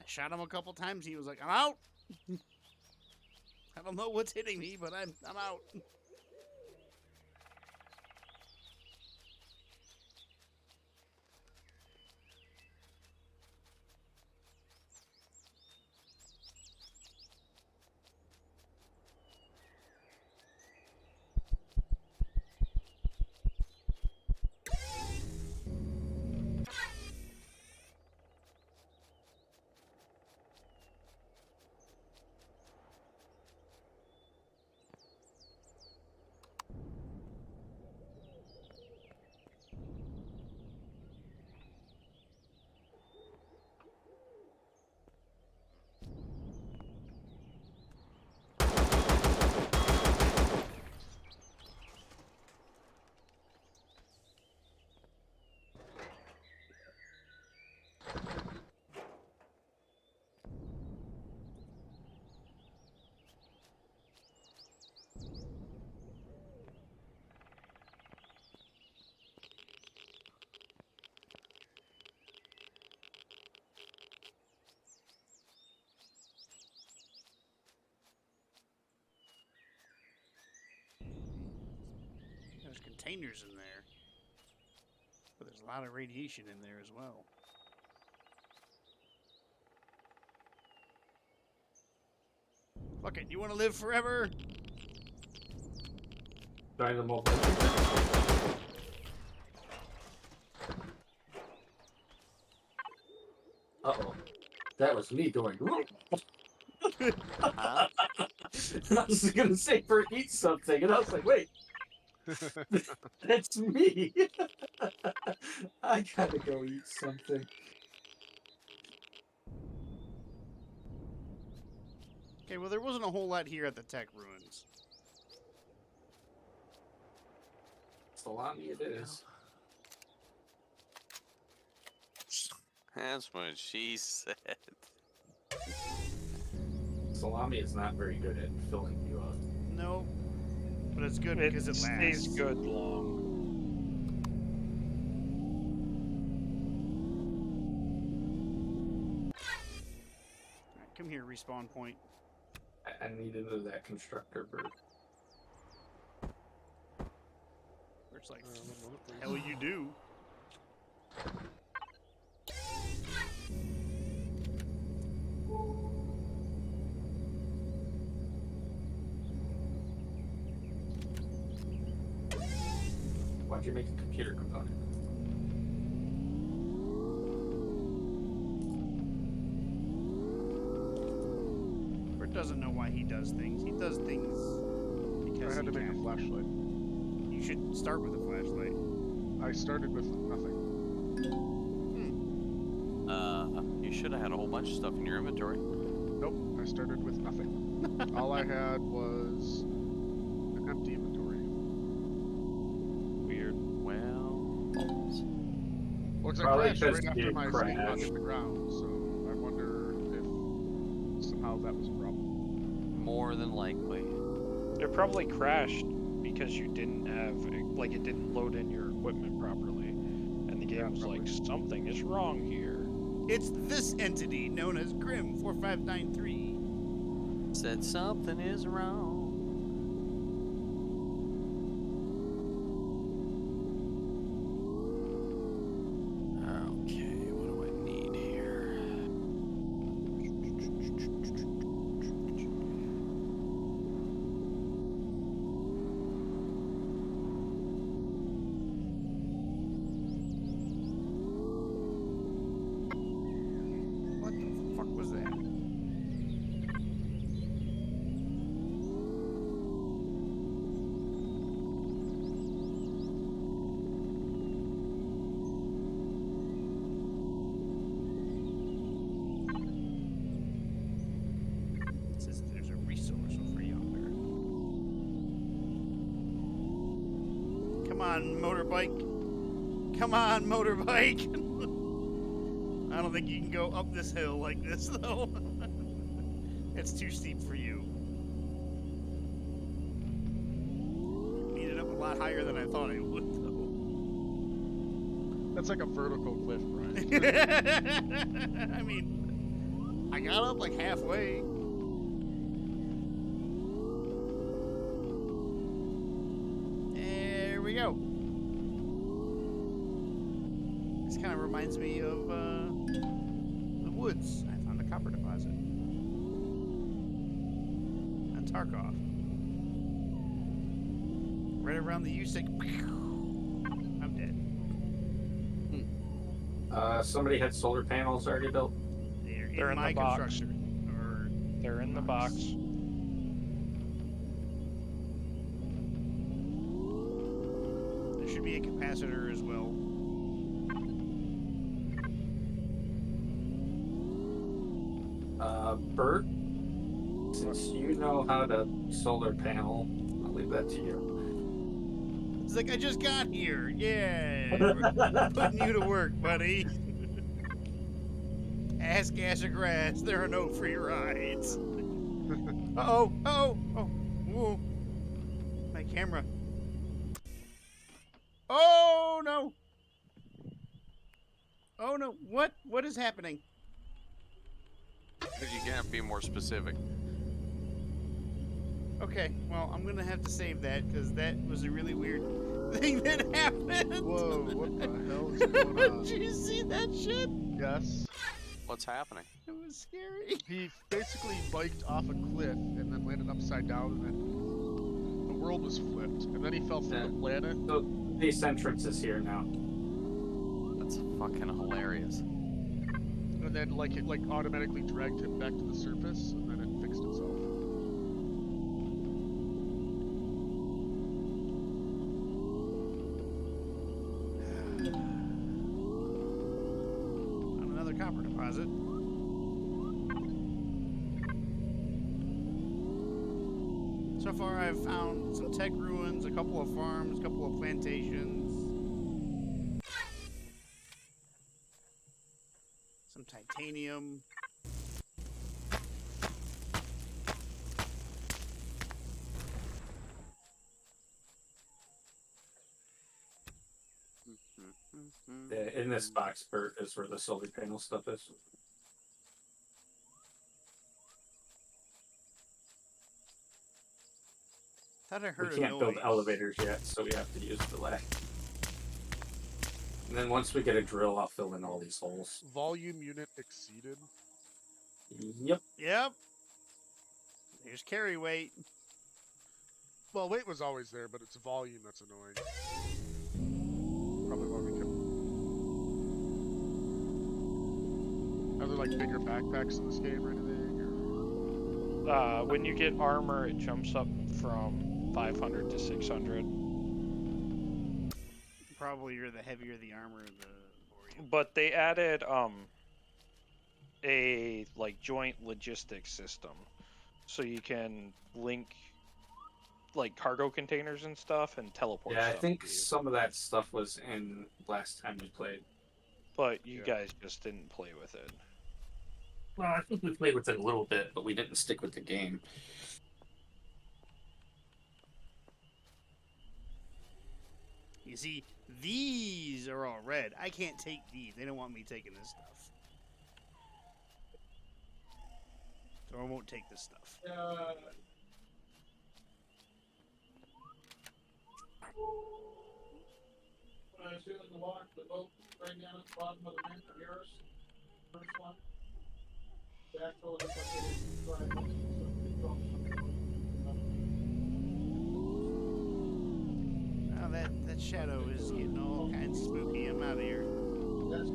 I shot him a couple times. He was like, I'm out. I don't know what's hitting me, but I'm out. containers in there. But there's a lot of radiation in there as well. Fuck it, you want to live forever? Dynamo. Uh-oh. That was me going, Huh? I was going to say for eat something, and I was like, wait, that's me. I gotta go eat something. Okay, well, there wasn't a whole lot here at the tech ruins. Salami it is. That's what she said. Salami is not very good at filling you up. No, but it's good It because it stays lasts. good long. Alright, come here, respawn point. I need into that constructor bird. Where it's like, One moment, please. hell you do. Why'd you make a computer component? Bert doesn't know why he does things. He does things I because had he to make a can. flashlight. You should start with a flashlight. I started with nothing. You should have had a whole bunch of stuff in your inventory. Nope, I started with nothing. All I had was an empty inventory. Weird. Well, balls. Well, 'cause I Probably crashed because right after you my steampunk crashed. hit the ground, so I wonder if somehow that was a problem. More than likely. It probably crashed because you didn't have, like, it didn't load in your equipment properly. And the game Yeah, was like, something is wrong here. It's this entity known as Grim 4593. Said something is wrong. Okay, what do I need here? What the fuck was that? It says there's a resource over yonder. Come on, motorbike. Come on, motorbike. I don't think you can go up this hill like this, though. It's too steep for you. Made it up a lot higher than I thought I would, though. That's like a vertical cliff, Brian. I mean, I got up like halfway. There we go. This kind of reminds me of the woods. I found a copper deposit. On Tarkov. Right around the U-stick. I'm dead. Somebody had solar panels already built. They're in my the box. construction. Or They're in the box. there should be a capacitor as well. Bert, since you know how to solar panel, I'll leave that to you. It's like, I just got here. Yeah. We're putting you to work, buddy. Ass, gas, or grass. There are no free rides. Uh-oh. Uh-oh. Oh. Whoa. My camera. Oh, no. Oh, no. What? What is happening? You can't be more specific. Okay, well, I'm gonna have to save that because that was a really weird thing that happened. Whoa, what the hell is going on? Did you see that shit? Yes. What's happening? It was scary. He basically biked off a cliff and then landed upside down, and then the world was flipped. And then he fell from the planet. So base entrance is here now. That's fucking hilarious. And then like it automatically dragged him back to the surface, and then it fixed itself. On another copper deposit. So far, I've found some tech ruins, a couple of farms, a couple of plantations, some titanium. In this box, Bert, is where the solar panel stuff is. Thought I heard We can't a build noise. elevators yet, so we have to use the lag. And then once we get a drill, I'll fill in all these holes. Volume unit exceeded. Yep. Yep. There's carry weight. Well, weight was always there, but it's volume that's annoying. Probably why we kept. Are there like bigger backpacks in this game or anything? Or... When you get armor, it jumps up from 500 to 600. Probably you're the heavier the armor, the more you... But they added a like joint logistics system, so you can link like cargo containers and stuff and teleport. Yeah, I stuff think to you. some of that stuff was in last time we played. But you Yeah. guys just didn't play with it. Well, I think we played with it a little bit, but we didn't stick with the game. You see, these are all red. I can't take these. They don't want me taking this stuff. So I won't take this stuff. When I was doing the walk, the boat right down at the bottom of the ramp near us. First one. Back told us I could drive it, so we drove Oh, that shadow is getting all kinds of spooky. I'm out of here. That's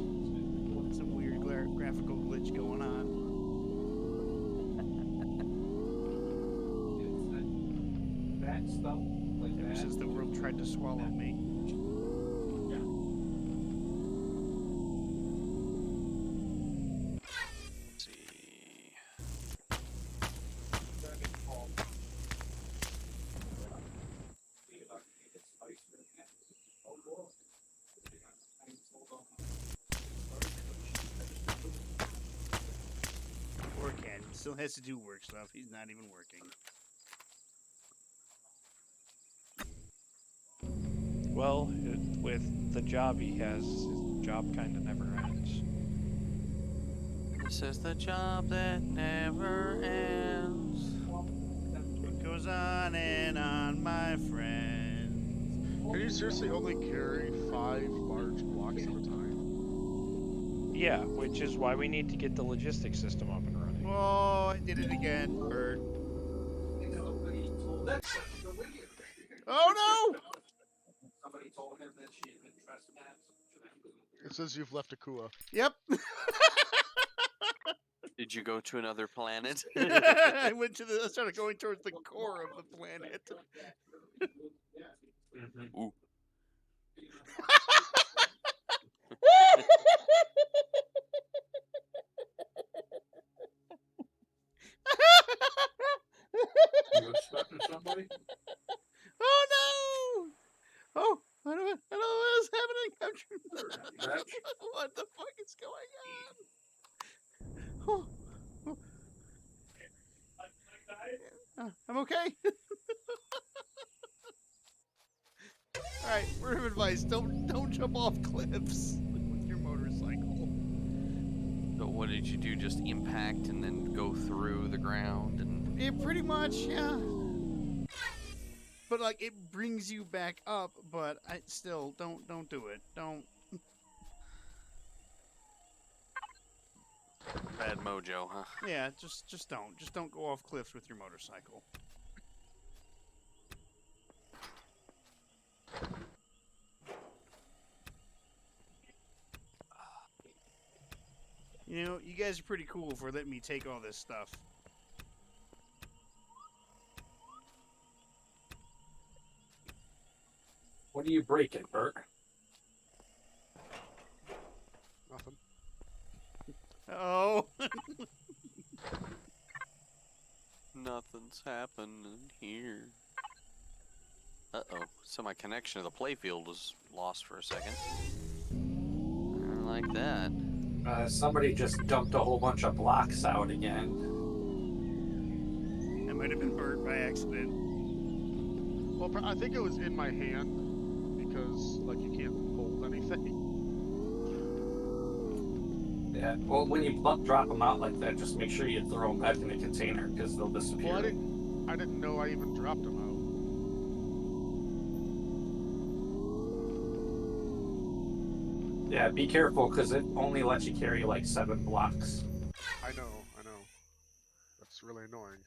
Some weird graphical glitch going on. That stuff, like Ever that. since the world tried to swallow me. Let's see. Poor Ken. Still has to do work stuff. He's not even working. Well, with the job he has, his job kind of never ends. This is the job that never ends. It goes on and on, my friend. Can you seriously only carry 5 large blocks at a time? Yeah, which is why we need to get the logistics system up and running. Oh, I did it again, Bird. Oh no! Somebody told him that she had been trespassed. It says you've left Akua. Yep. Did you go to another planet? I started going towards the core of the planet. Ooh. You expecting somebody? Oh no! Oh, I don't know what is happening. What the fuck is going on? Oh. I'm okay. All right, word of advice: don't jump off cliffs with your motorcycle. So what did you do? Just impact and then go through the ground and Yeah, pretty much, yeah. but like it brings you back up. But I still don't do it. Don't. Bad mojo, huh? Yeah, just don't go off cliffs with your motorcycle. You know, you guys are pretty cool for letting me take all this stuff. What are you breaking, Bert? Nothing. Oh. Nothing's happening here. Uh-oh. So my connection to the playfield was lost for a second. I don't like that. Somebody just dumped a whole bunch of blocks out again. That might have been Bert by accident. Well, I think it was in my hand because, like, you can't hold anything. Yeah. Well, when you drop them out like that, just make sure you throw them back in the container because they'll disappear. Well, I didn't know I even dropped them out. Yeah, be careful because it only lets you carry like 7 blocks. I know. That's really annoying.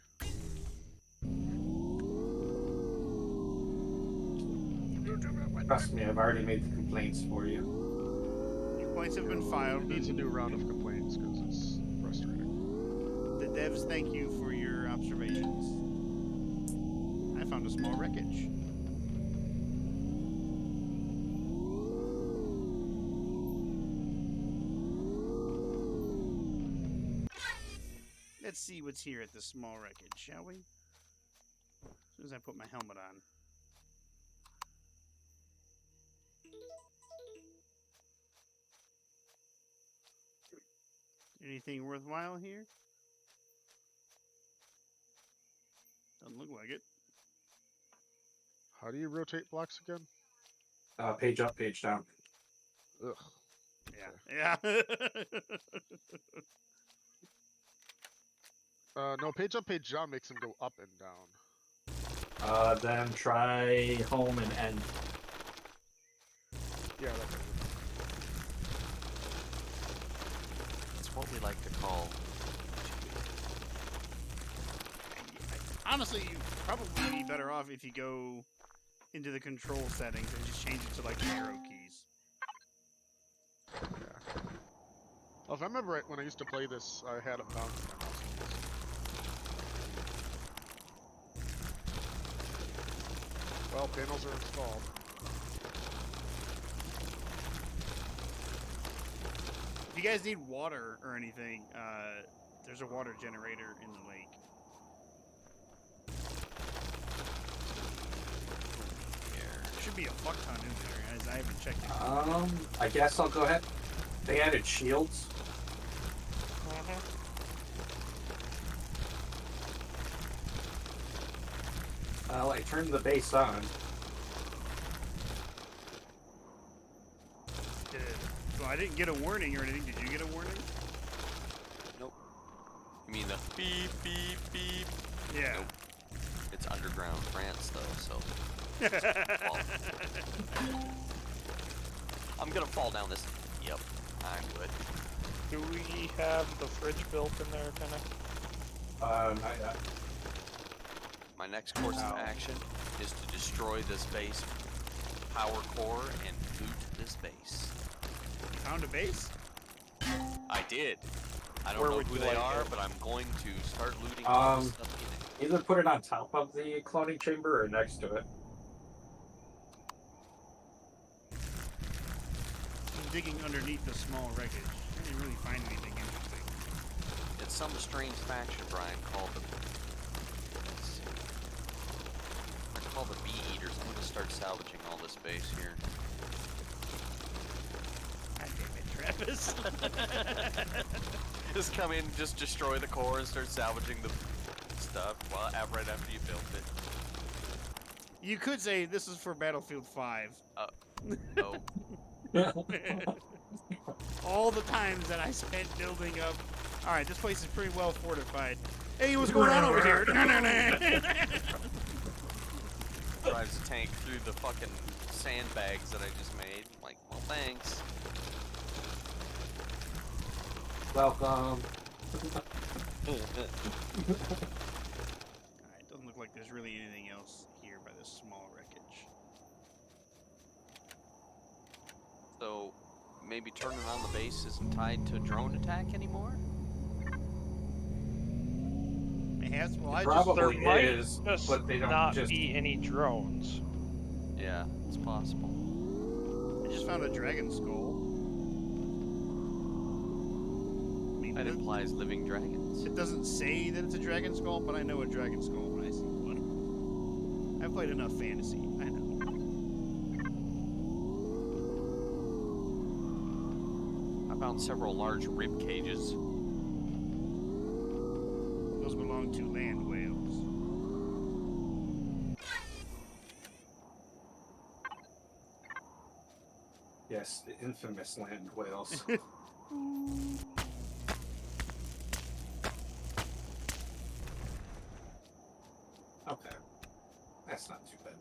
Trust me, I've already made the complaints for you. Your points have been filed. Needs a new round of complaints because it's frustrating. The devs thank you for your observations. I found a small wreckage. Let's see what's here at the small wreckage, shall we? As soon as I put my helmet on. Anything worthwhile here? Doesn't look like it. How do you rotate blocks again? Page up, page down. Ugh. Yeah. No, page up, page down makes them go up and down. Then try home and end. Yeah, that's it. It's what we like to call. Honestly, you'd probably be better off if you go into the control settings and just change it to like the arrow keys. Yeah. Well, if I remember right, when I used to play this, I had them down to my mouse keys. Well, panels are installed. If you guys need water or anything, there's a water generator in the lake. There should be a fuck ton in there, as I haven't checked it. I guess I'll go ahead. They added shields. I turned the base on. So I didn't get a warning or anything. Did you get a warning? Nope. You mean the beep, beep, beep? Yeah. Nope. It's underground France, though, so. I'm gonna fall down this. Yep, I would. Do we have the fridge built in there, Kenneth? My next course of action is to destroy this base power core and loot this base. You found a base? I did. I don't Where know would who you they like are, it? but I'm going to start looting all the stuff in it. Either put it on top of the cloning chamber or next to it. I'm digging underneath the small wreckage. I didn't really find anything interesting. It's some strange faction, Brian, called the... Let's see. They're called the Bee Eaters. I'm going to start salvaging all this base here. God damn it, Travis. Just come in, just destroy the core and start salvaging the stuff right after you built it. You could say this is for Battlefield 5. Oh. All the times that I spent building up. Alright, this place is pretty well fortified. Hey, what's going on over here? drives a tank through the fucking sandbags that I just made. I'm like, well, thanks. Welcome. Alright, doesn't look like there's really anything else here by this small wreckage. So, maybe turning on the base isn't tied to drone attack anymore? It has, well, I Probably There might is, just but they don't not just. be any drones. Yeah, it's possible. I just found a dragon skull. I mean, That implies living dragons. it doesn't say that it's a dragon skull, but I know a dragon skull when I see one. I've played enough fantasy. I know. I found several large rib cages. Those belong to land whales. Yes, the infamous land whales. Okay. That's not too bad.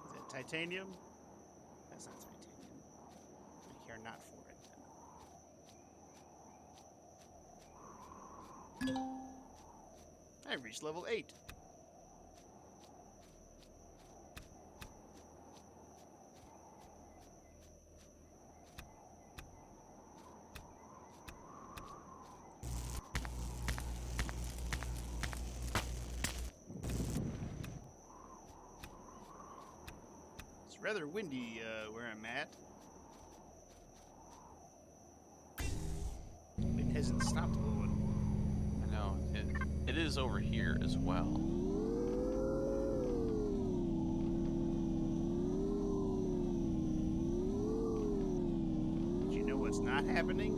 Is it titanium? That's not titanium. I care not for it. I reached level 8. It's rather windy where I'm at. It hasn't stopped blowing. I know, it is over here as well. Do you know what's not happening?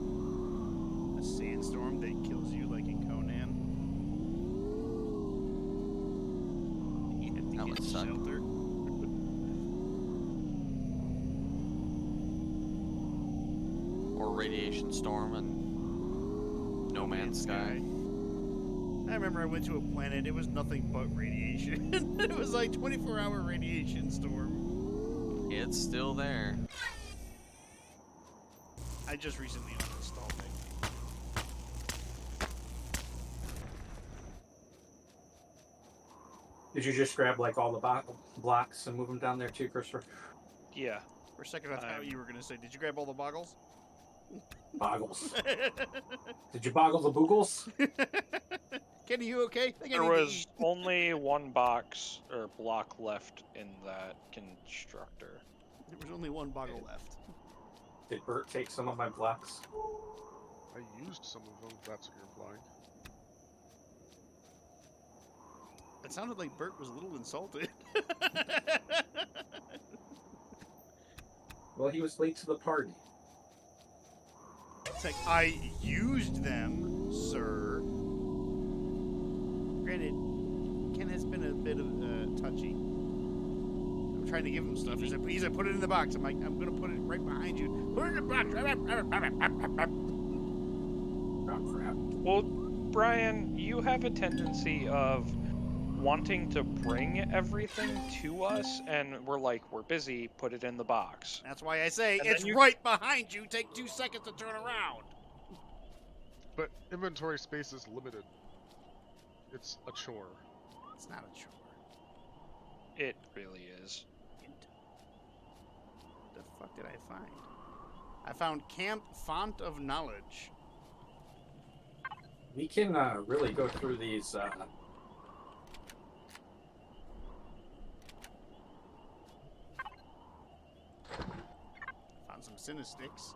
A sandstorm that kills you like in Conan. You have to That get would suck. shelter. Or radiation storm and No Man's Sky. I remember I went to a planet, it was nothing but radiation. It was like 24-hour radiation storm. It's still there. I just recently uninstalled it. Did you just grab like all the blocks and move them down there too, Christopher? Yeah. For a second I thought you were going to say, did you grab all the boggles? Boggles. Did you boggle the boogles? Kenny, you okay? I think I There need to was eat. only one box or block left in that constructor. There was only one boggle left. Did Bert take some of my blocks? I used some of them, if that's what you're implying. It sounded like Bert was a little insulted. Well, he was late to the party. It's like, I used them, sir. Granted, Ken has been a bit of touchy. I'm trying to give him stuff. He's like, put it in the box. I'm like, I'm going to put it right behind you. Put it in the box. Oh, crap. Well, Brian, you have a tendency of wanting to bring everything to us, and we're like, we're busy, put it in the box. That's why I say, And it's then you- right behind you. Take 2 seconds to turn around. But inventory space is limited. It's a chore. It's not a chore. It really is. What the fuck did I find? I found Camp Font of Knowledge. We can really go through these. Found some Cinesticks.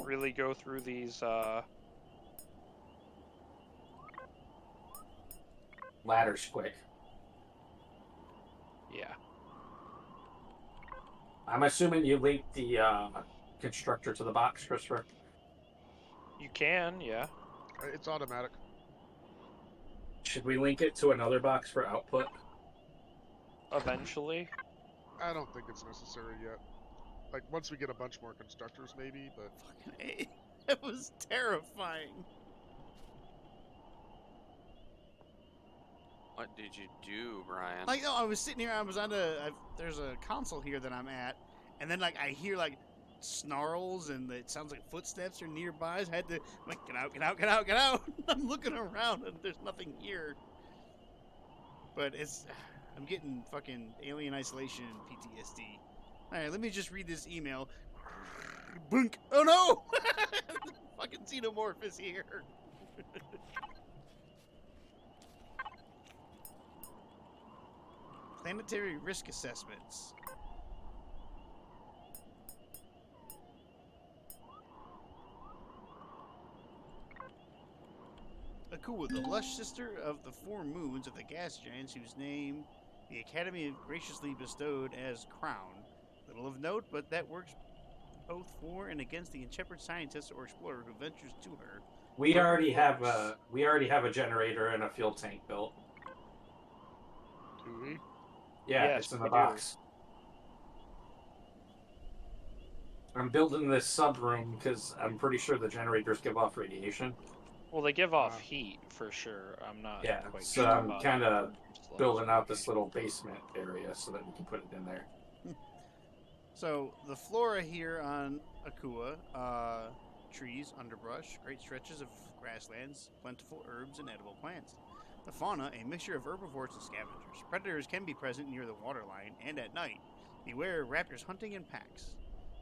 Really go through these, Ladders quick. yeah. I'm assuming you linked the constructor to the box, Christopher. You can, yeah. It's automatic. Should we link it to another box for output? Eventually. I don't think it's necessary yet. Like, once we get a bunch more constructors, maybe, but... Fucking A. It was terrifying. What did you do, Brian? Like, no, I was sitting here. I was on there's a console here that I'm at, and then like I hear like snarls, and it sounds like footsteps are nearby. So I had to like get out, get out, get out, get out. I'm looking around, and there's nothing here. But I'm getting fucking alien isolation PTSD. All right, let me just read this email. Blink. Oh no! Fucking xenomorph is here. Planetary risk assessments. Akua, the lush sister of the four moons of the gas giants whose name the Academy graciously bestowed as crown. Little of note, but that works both for and against the intrepid scientist or explorer who ventures to her. We already have a generator and a fuel tank built. Do we? Yeah, Yes, it's in the we do. box. I'm building this sub room because I'm pretty sure the generators give off radiation. Well, they give off heat for sure. I'm not Yeah, quite so sure I'm about kind of the building out this little basement area so that we can put it in there. So the flora here on Akua, trees, underbrush, great stretches of grasslands, plentiful herbs and edible plants. The fauna, a mixture of herbivores and scavengers. Predators can be present near the waterline and at night. Beware raptors hunting in packs.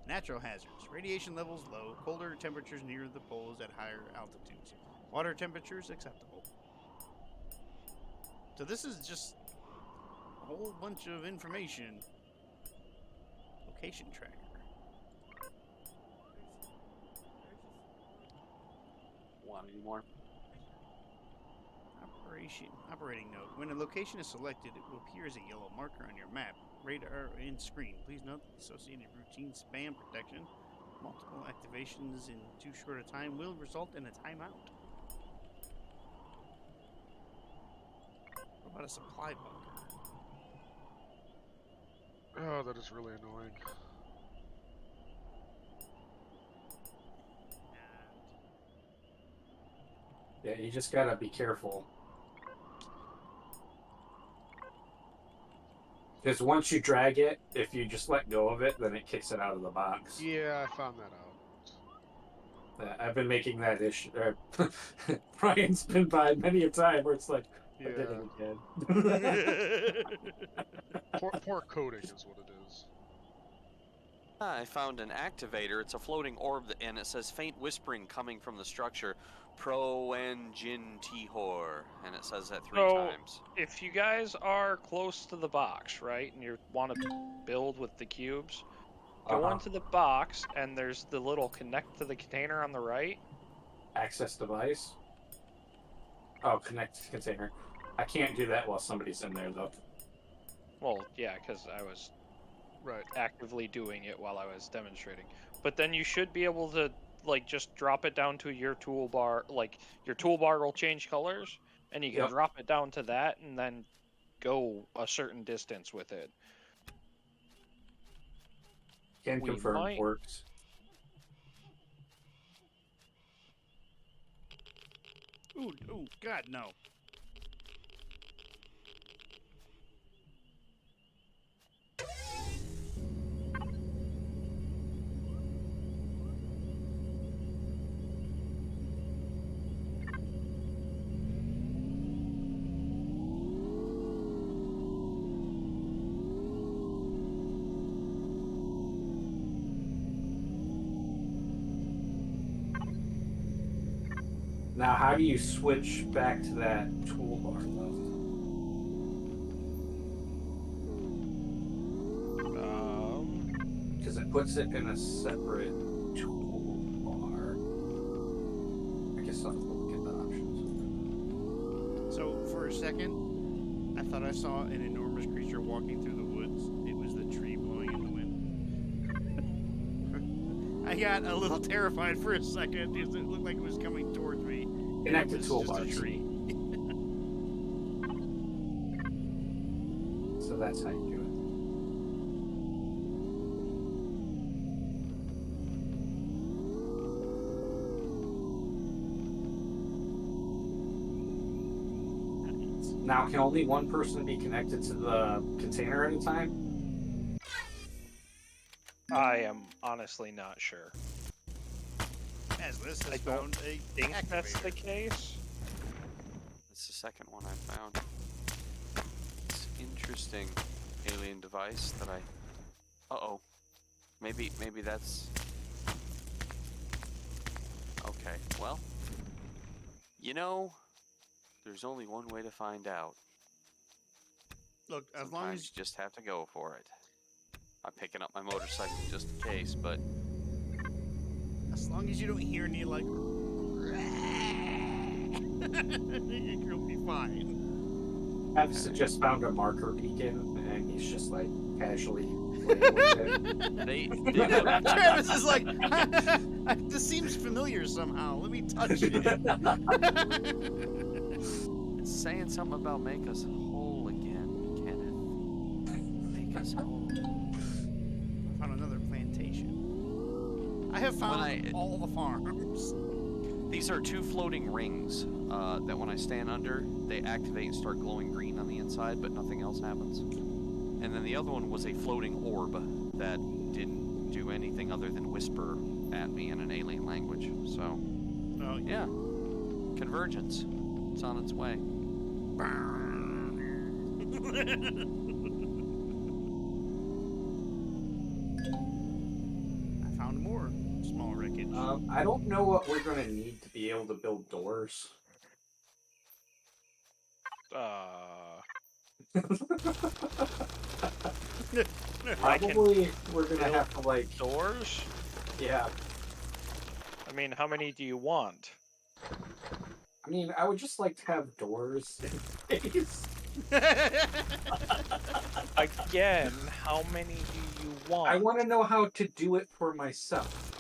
Natural hazards. Radiation levels low, colder temperatures near the poles at higher altitudes. Water temperatures acceptable. So this is just a whole bunch of information. Location tracker. Want any more? Operating note. When a location is selected, it will appear as a yellow marker on your map, radar, and screen. Please note that associated routine spam protection, multiple activations in too short a time will result in a timeout. What about a supply bunker? Oh, that is really annoying. Yeah, you just gotta be careful. Because once you drag it, if you just let go of it, then it kicks it out of the box. Yeah, I found that out. I've been making that issue. Brian's been by many a time where it's like, I did Yeah. it again. Poor coding is what it is. I found an activator. It's a floating orb, and it says faint whispering coming from the structure. Pro-engine Tihor, and it says that 3 So, times. if you guys are close to the box, right, and you want to build with the cubes, go into the box, and there's the little connect to the container on the right. Access device. Oh, connect container. I can't do that while somebody's in there, though. Well, yeah, because I was Right. actively doing it while I was demonstrating. But then you should be able to, like, just drop it down to your toolbar. Like, your toolbar will change colors, and you can Yep. drop it down to that, and then go a certain distance with it. Can We confirm might- works. Ooh, God, no. Now, how do you switch back to that toolbar, though? Because it puts it in a separate toolbar. I guess I'll have to look at the options. So, for a second, I thought I saw an enormous creature walking through the woods. It was the tree blowing in the wind. I got a little terrified for a second because it looked like it was coming towards me. and Connect it the was just a toolbars. tree. So that's how you do Now, can only one person be connected to the container at a time? I am honestly not sure. As this I has don't found a think that's the activator. case. That's the second one I found. It's interesting alien device that I. Uh-oh. Maybe that's. Okay. Well. You know, there's only one way to find out. Look, as long Sometimes as you just have to go for it. I'm picking up my motorcycle just in case, but you don't hear any like, you'll be fine. Travis had just found a marker beacon, and he's just like casually playing with it. they Travis is like, this seems familiar somehow. Let me touch it. it's saying something about make us whole again, Kenneth. Make us whole. I found another plantation. I have found all the farms. These are two floating rings that when I stand under, they activate and start glowing green on the inside, but nothing else happens. And then the other one was a floating orb that didn't do anything other than whisper at me in an alien language. So, Oh, yeah. Convergence. It's on its way. I found more small wreckage. I don't know what we're going to need to be able to build doors. I can Probably we're going to build have to, like, doors? yeah. I mean, how many do you want? I mean, I would just like to have doors in case. Again, how many do you want? I want to know how to do it for myself.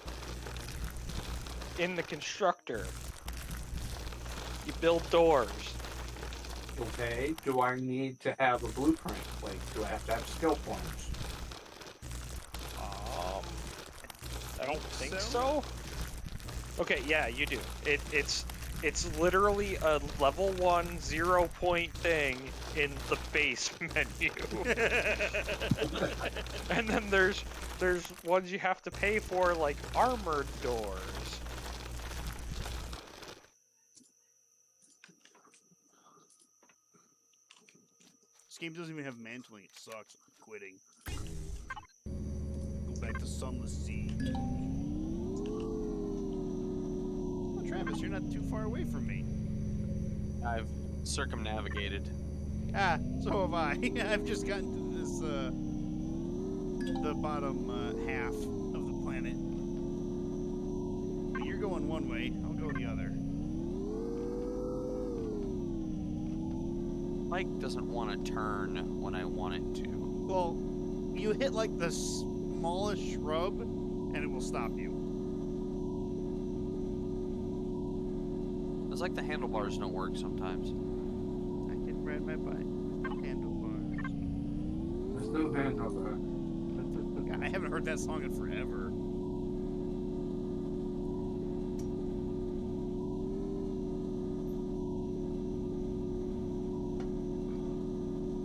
In the constructor. You build doors. Okay, do I need to have a blueprint? Like, do I have to have skill points? I don't think so. Okay, yeah, you do. It's literally a level 1 0-point thing in the base menu. And then there's ones you have to pay for, like armored doors. This game doesn't even have mantling. It sucks. I'm quitting. Go back to Sunless Sea. Oh, Travis, you're not too far away from me. I've circumnavigated. Ah, so have I. I've just gotten to this, the bottom half of the planet. But you're going one way, I'll go the other. Mike doesn't want to turn when I want it to. Well, you hit like the smallest shrub, and it will stop you. It's like the handlebars don't work sometimes. I can ride my bike. Handlebars. There's no handlebar. God, I haven't heard that song in forever.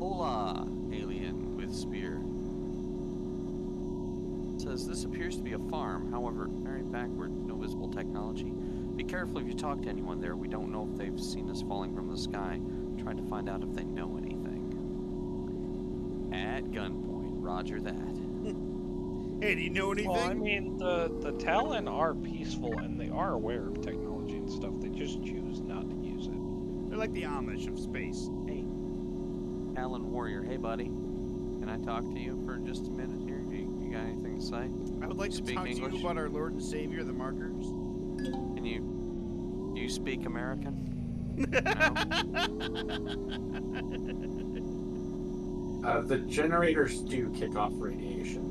Hola, alien with spear. It says this appears to be a farm, however, very backward, no visible technology. Be careful if you talk to anyone there. We don't know if they've seen us falling from the sky. Trying to find out if they know anything. At gunpoint, roger that. Hey, do you know anything? Well, I mean, the Talon are peaceful and they are aware of technology and stuff. They just choose not to use it. They're like the Amish of space. Hey, Alan Warrior, hey buddy. Can I talk to you for just a minute here? You got anything to say? I would like to Speak talk to English? you about our Lord and Savior, the markers. Can you speak American? The generators do kick off radiation.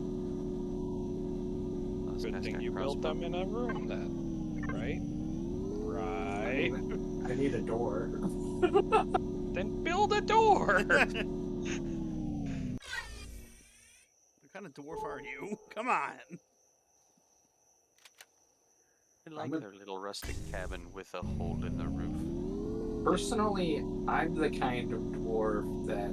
Good thing you built them in a room then, right? Right. I need a door. Then build a door! What kind of dwarf are you? Come on. I like their little rustic cabin with a hole in the roof. Personally, I'm the kind of dwarf that,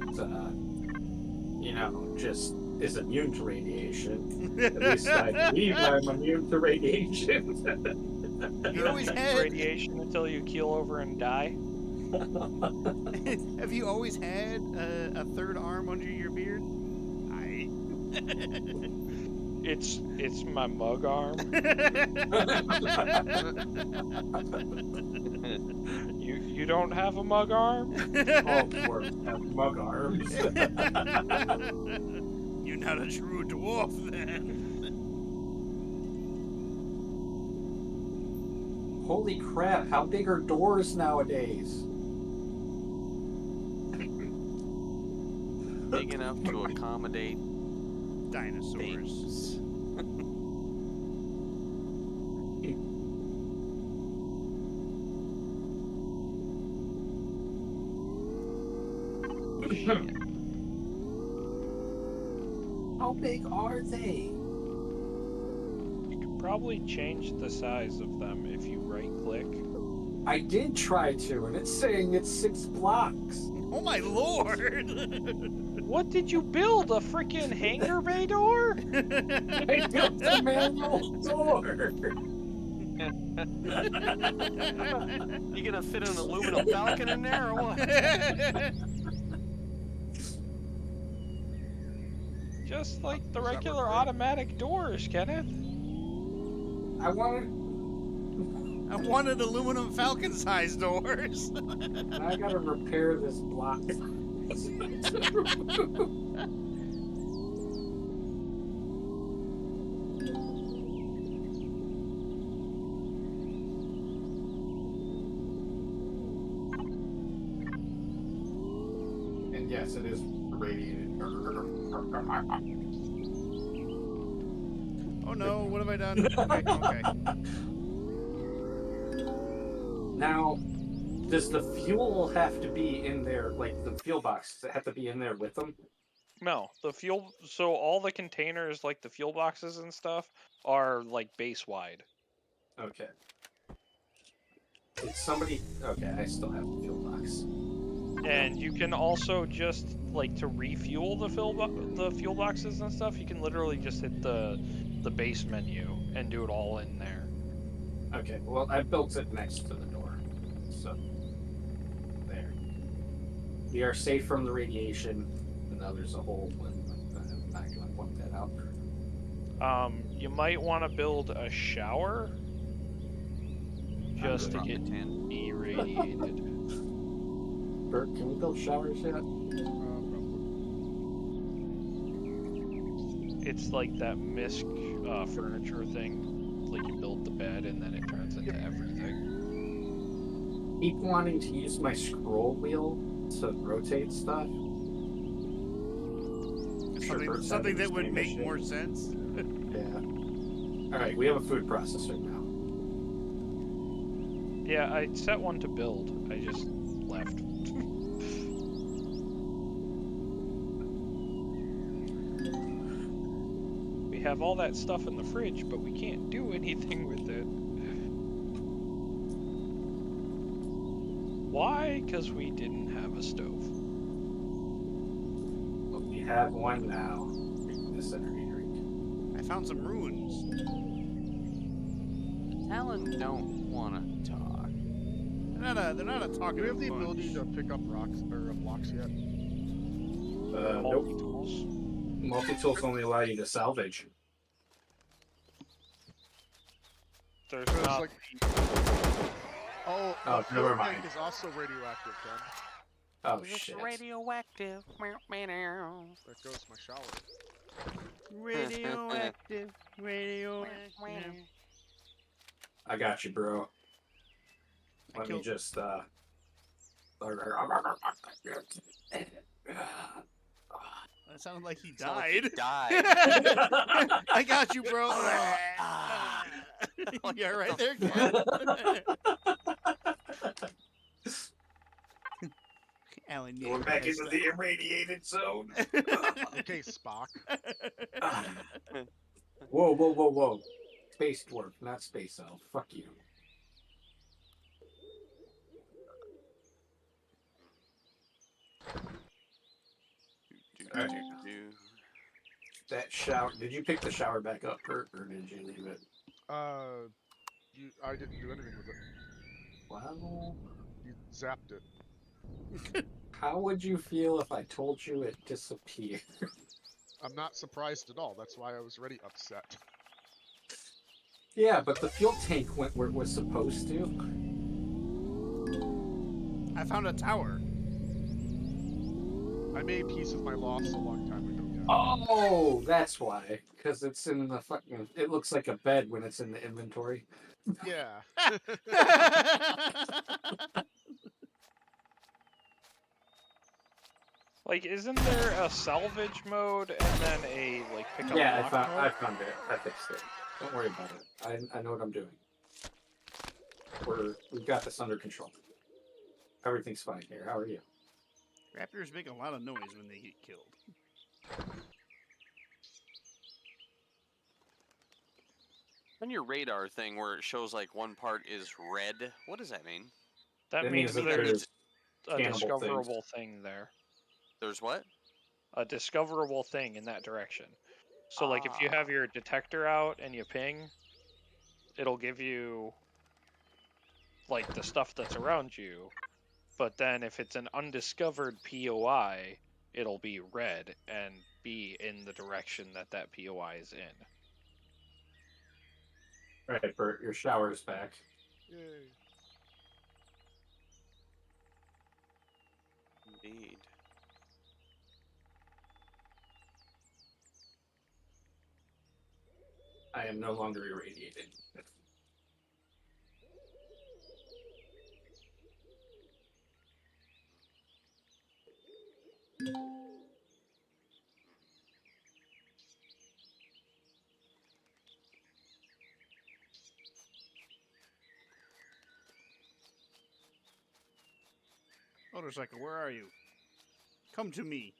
just is immune to radiation. At least I believe I'm immune to radiation. You always had. Radiation until you keel over and die. Have you always had a third arm under your beard? It's my mug arm. You don't have a mug arm? All dwarves have mug arms. You're not a true dwarf then. Holy crap, how big are doors nowadays? Big enough to accommodate Dinosaurs. things. How big are they? You could probably change the size of them if you right click. I did try to, and it's saying it's 6 blocks. Oh my lord! What did you build? A freaking hangar bay door? I built a manual door. You gonna fit an aluminum falcon in there or what? Just like the Does that regular work? automatic doors, Kenneth. I wanted aluminum falcon-sized doors. I gotta repair this block. And yes, it is radiated. Oh no, what have I done? Okay. Now, does the fuel have to be in there, like the fuel box, does it have to be in there with them? No, the fuel. So all the containers, like the fuel boxes and stuff, are like base wide. Okay. Did somebody... Okay, I still have the fuel box. And you can also just like to refuel the fuel boxes and stuff. You can literally just hit the base menu and do it all in there. Okay, well, I built it next to the door. So, there. We are safe from the radiation. And now there's a hole, and I'm not going to point that out. You might want to build a shower just to get irradiated. Bert, can we build showers yet? It's like that misc furniture thing. Like you build the bed and then it turns into everything. Keep wanting to use my scroll wheel to rotate stuff. Something that would make more sense. Yeah. Alright, we have a food processor now. Yeah, I set one to build. I just left. We have all that stuff in the fridge, but we can't do anything with it. Why? Because we didn't have a stove. Well, we have one now. This energy drink. I found some ruins. Talon don't want to talk. They're not a talking Do we have the bunch. ability to pick up rocks or blocks yet? Nope. Multi-tools. Multi-tools only allow you to salvage. There's So it's not. like... Oh, Oh, the never fuel mind. tank is also radioactive then. Oh, It's shit. radioactive. There goes my shower. Radioactive. Radioactive. I got you, bro. I Let me killed- just, Sounds That sounded like he like he died. died. I got you, bro. Yeah, right there, Ken. Alan, Going back into the irradiated zone. Okay, Spock. Whoa, whoa, whoa, whoa. Space dwarf, not space elf. Fuck you. That shower. Did you pick the shower back up, Kurt, or did you leave it? I didn't do anything with it. Well, You zapped it. how would you feel if I told you it disappeared? I'm not surprised at all. That's why I was already upset. Yeah, but the fuel tank went where it was supposed to. I found a tower. I made peace with my loss a long time ago. Yeah. Oh, that's why. Because it's in the fucking. It looks like a bed when it's in the inventory. Yeah. Like, isn't there a salvage mode and then a like pick up Yeah, lock I mode? found it. I fixed it. Don't worry about it. I know what I'm doing. We've got this under control. Everything's fine here. How are you? Raptors make a lot of noise when they get killed. On your radar thing where it shows like one part is red, what does that mean? That That means that there's a cannibal discoverable thing there. There's what? A discoverable thing in that direction. So, like, if you Ah. have your detector out and you ping, it'll give you, like, the stuff that's around you. But then if it's an undiscovered POI, it'll be red and be in the direction that that POI is in. Right, Bert, your shower's back. Yay. Indeed. I am no longer irradiated. Motorcycle, where are you? Come to me.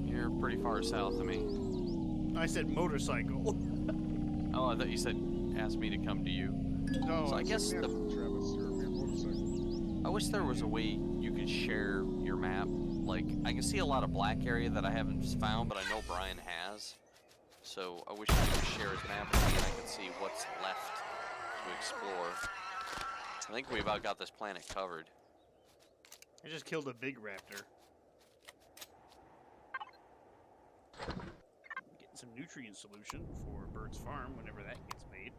You're pretty far south of me. I said motorcycle. Oh, I thought you said ask me to come to you. No, So I guess said, the- Travis, you're a motorcycle. I wish there was a way you could share your map. Like, I can see a lot of black area that I haven't found, but I know Brian has. So I wish he could share his map with me and I could see what's left to explore. I think we've about got this planet covered. I just killed a big raptor. Getting some nutrient solution for Bert's farm whenever that gets made.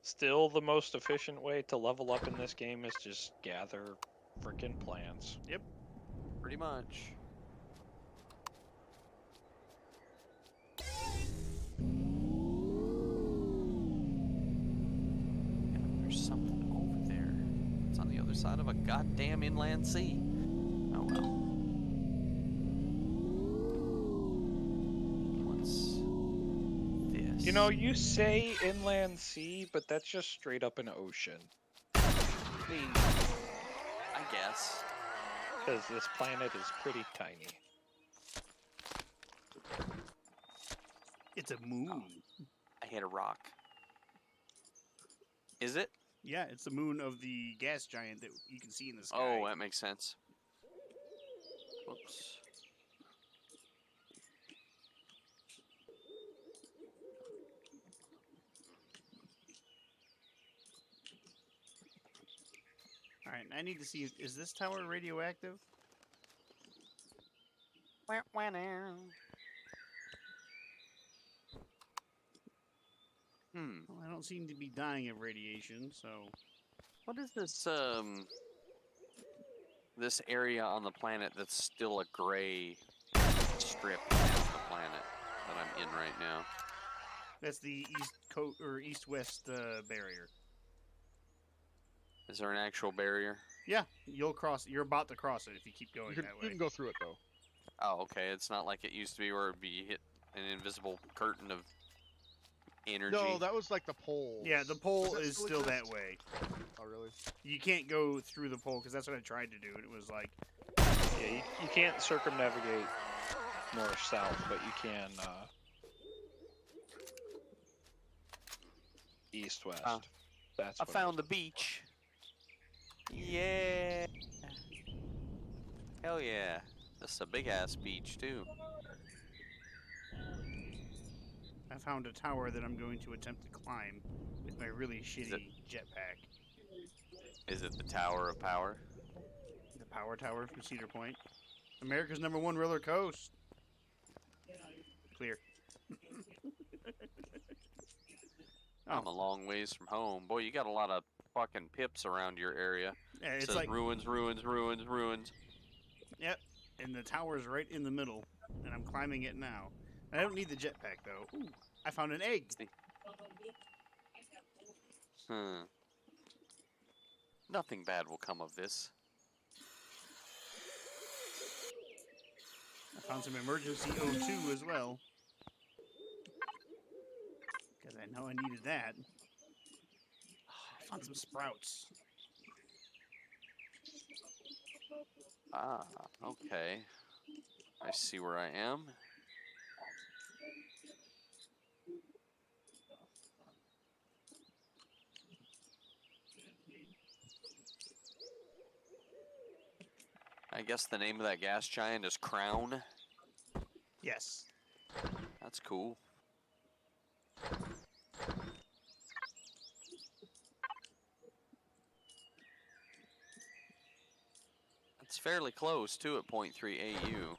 Still, the most efficient way to level up in this game is just gather frickin' plants. Pretty much. And there's something over there. It's on the other side of a goddamn inland sea. Oh well. What's this? You know, you say inland sea, but that's just straight up an ocean. I mean, I guess. Because this planet is pretty tiny. It's a moon. I hit a rock. Is it? Yeah, it's the moon of the gas giant that you can see in the sky. Oh, that makes sense. Whoops. Alright, I need to see, is this tower radioactive? Well, I don't seem to be dying of radiation, so... What is this area on the planet that's still a gray strip of the planet that I'm in right now? That's the east-west barrier. Is there an actual barrier? Yeah, you're about to cross it if you keep going You can, that you way. can go through it though. Oh, okay. It's not like it used to be where it'd be hit an invisible curtain of energy. No, that was like the pole. Yeah, the pole Does that is still still that exist? way. Oh really? You can't go through the pole, because that's what I tried to do, and it was like... Yeah, you can't circumnavigate north-south, but you can East-west. That's I what found the was looking beach. Yeah. Hell yeah. This is a big ass beach too. I found a tower that I'm going to attempt to climb with my really shitty jetpack. Is it the Tower of Power? The power tower from Cedar Point. America's #1 roller coast. Clear. I'm a long ways from home. Boy, you got a lot of fucking pips around your area. Yeah, It it's says like, ruins, ruins, ruins, ruins. yep. And the tower's right in the middle, and I'm climbing it now. I don't need the jetpack though. Ooh, I found an egg. Nothing bad will come of this. I found some emergency O2 as well. Because I know I needed that. I found some sprouts. Ah, okay. I see where I am. I guess the name of that gas giant is Crown. Yes. That's cool. It's fairly close too at 0.3 AU.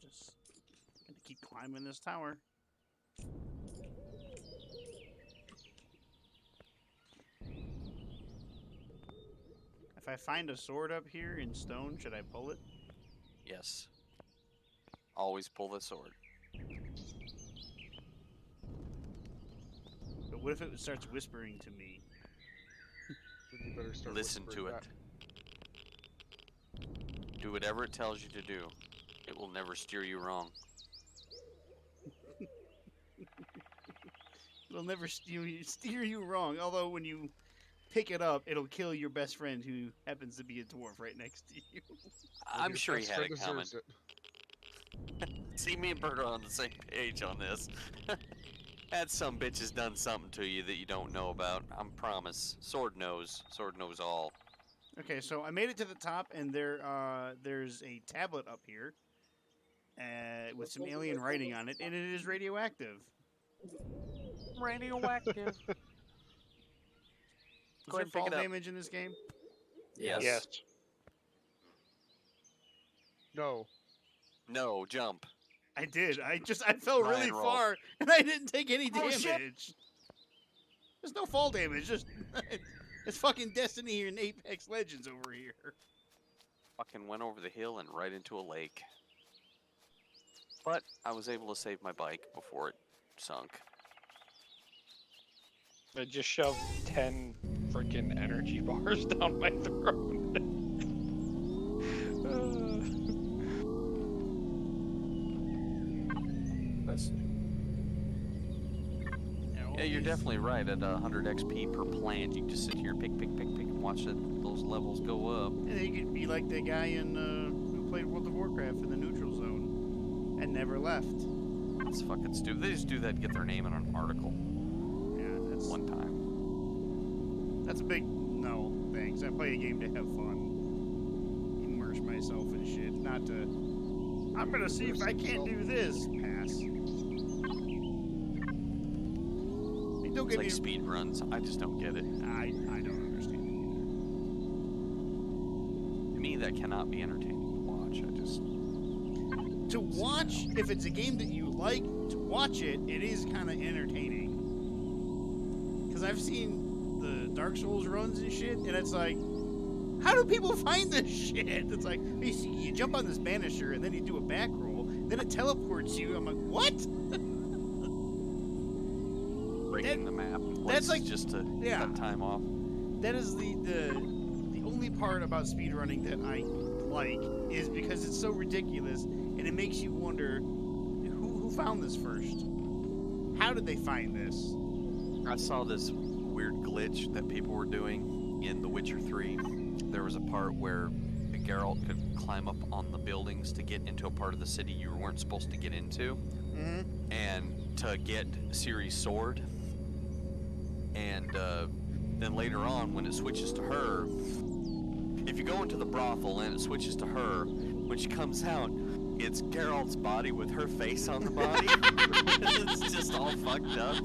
Just gonna keep climbing this tower. If I find a sword up here in stone, should I pull it? Yes. Always pull the sword. But what if it starts whispering to me? Then you better start Listen to whispering it. back. Do whatever it tells you to do. It will never steer you wrong. It'll never steer you wrong. Although when you pick it up, it'll kill your best friend who happens to be a dwarf right next to you. I'm Your sure he best had friend it coming. deserves it. See, me and Bert are on the same page on this. That some bitch has done something to you that you don't know about. I promise. Sword knows. Sword knows all. Okay, so I made it to the top, and there's a tablet up here with some alien writing on it, and it is radioactive. Radioactive. Is Go there ahead and pick fall it up. damage in this game? Yes. Yes. No. No, jump. I did. I fell Try really and roll. far, and I didn't take any Oh, damage. shit. There's no fall damage. Just it's fucking Destiny and Apex Legends over here. Fucking went over the hill and right into a lake. But I was able to save my bike before it sunk. I just shoved 10 freaking energy bars down my throat. That's Yeah, you're definitely right. At 100 XP per plant, you can just sit here, pick, and watch those levels go up. And you could be like the guy in who played World of Warcraft in the neutral zone and never left. It's fucking stupid. They just do that to get their name in an article Yeah, that's one time. That's a big no. Thanks. I play a game to have fun, immerse myself in shit, not to. I'm gonna see if I can't do this. Pass. Don't It's get like me. speed runs. I just don't get it. I don't understand To me, that cannot be entertaining to watch. To watch, if it's a game that you like, to watch it, it is kind of entertaining. Because I've seen the Dark Souls runs and shit, and it's like, how do people find this shit? It's like, you jump on this banisher, and then you do a back roll, then it teleports you. I'm like, what? Breaking the map. That's like just to cut time off. That is the only part about speedrunning that I like, is because it's so ridiculous, and it makes you wonder, who found this first? How did they find this? I saw this weird glitch that people were doing in The Witcher 3. There was a part where the Geralt could climb up on the buildings to get into a part of the city you weren't supposed to get into, and to get Ciri's sword. And then later on, when it switches to her, if you go into the brothel and it switches to her, when she comes out, it's Geralt's body with her face on the body. It's just all fucked up.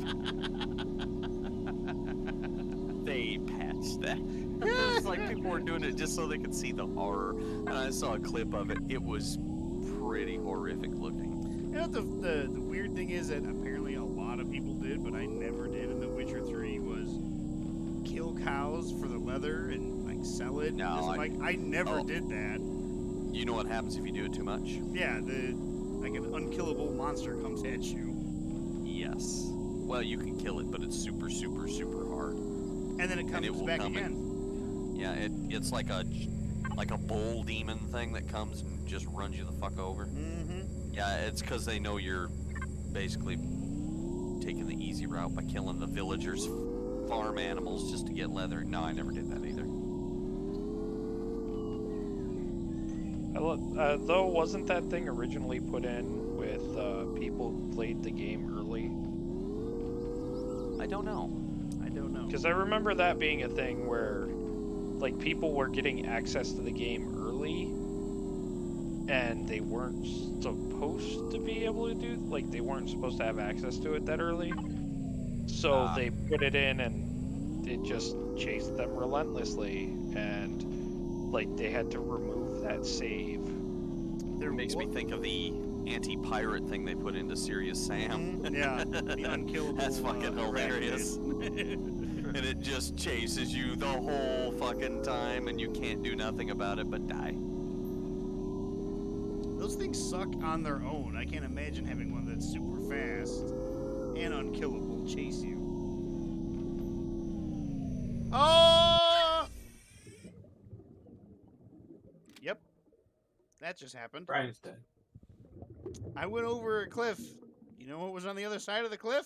They patched that. It's like people were doing it just so they could see the horror. And I saw a clip of it. It was pretty horrific looking. You know, the weird thing is that apparently a lot of people did, but I never did in The Witcher 3, was kill cows for the leather and like sell it. No, I never did that. You know what happens if you do it too much? Yeah, like an unkillable monster comes at you. Yes. Well, you can kill it, but it's super, super, super hard. And then it comes back again. Yeah, it's like a bull demon thing that comes and just runs you the fuck over. Mm-hmm. Yeah, it's because they know you're basically taking the easy route by killing the villagers' farm animals just to get leather. No, I never did that either. Though, wasn't that thing originally put in with people who played the game early? I don't know. Because I remember that being a thing where, like, people were getting access to the game early, and they weren't supposed to be able to they weren't supposed to have access to it that early. So they put it in, and it just chased them relentlessly, and, like, they had to remove that save. It makes me think of the anti-pirate thing they put into Serious Sam. Yeah, the unkillable. That's fucking hilarious. And it just chases you the whole fucking time, and you can't do nothing about it but die. Those things suck on their own. I can't imagine having one that's super fast and unkillable chase you. Oh! Yep. That just happened. Brian's dead. I went over a cliff. You know what was on the other side of the cliff?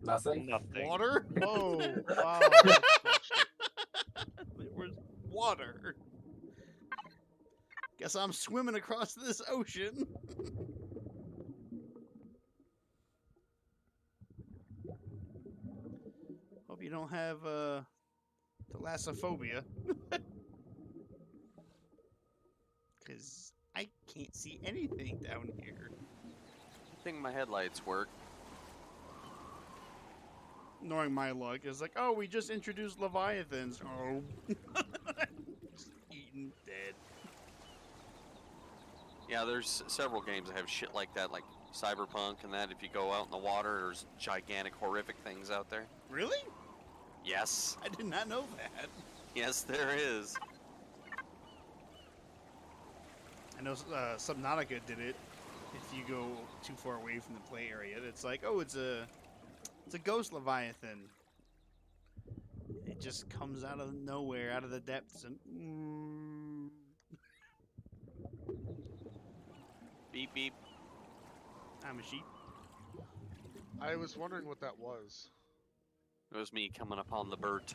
Nothing. Water. Whoa! Wow! There was water. Guess I'm swimming across this ocean. Hope you don't have thalassophobia. Because I can't see anything down here. I think my headlights work. Knowing my luck, it's like, oh, we just introduced Leviathans. Oh. Just eaten dead. Yeah, there's several games that have shit like that, like Cyberpunk and that. If you go out in the water, there's gigantic, horrific things out there. Really? Yes. I did not know that. Yes, there is. I know Subnautica did it. If you go too far away from the play area, it's like, oh, it's a ghost Leviathan. It just comes out of nowhere, out of the depths, and Beep, beep. I'm a sheep. I was wondering what that was. It was me coming upon the Burt.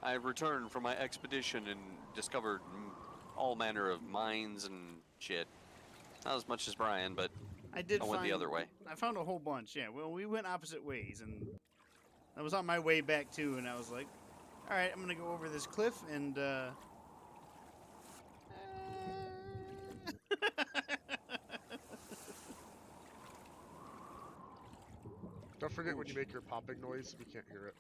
I have returned from my expedition and discovered all manner of mines and shit. Not as much as Brian, but I went the other way. I found a whole bunch, yeah. Well, we went opposite ways, and I was on my way back, too, and I was like, alright, I'm gonna go over this cliff, and, Don't forget when you make your popping noise, we can't hear it.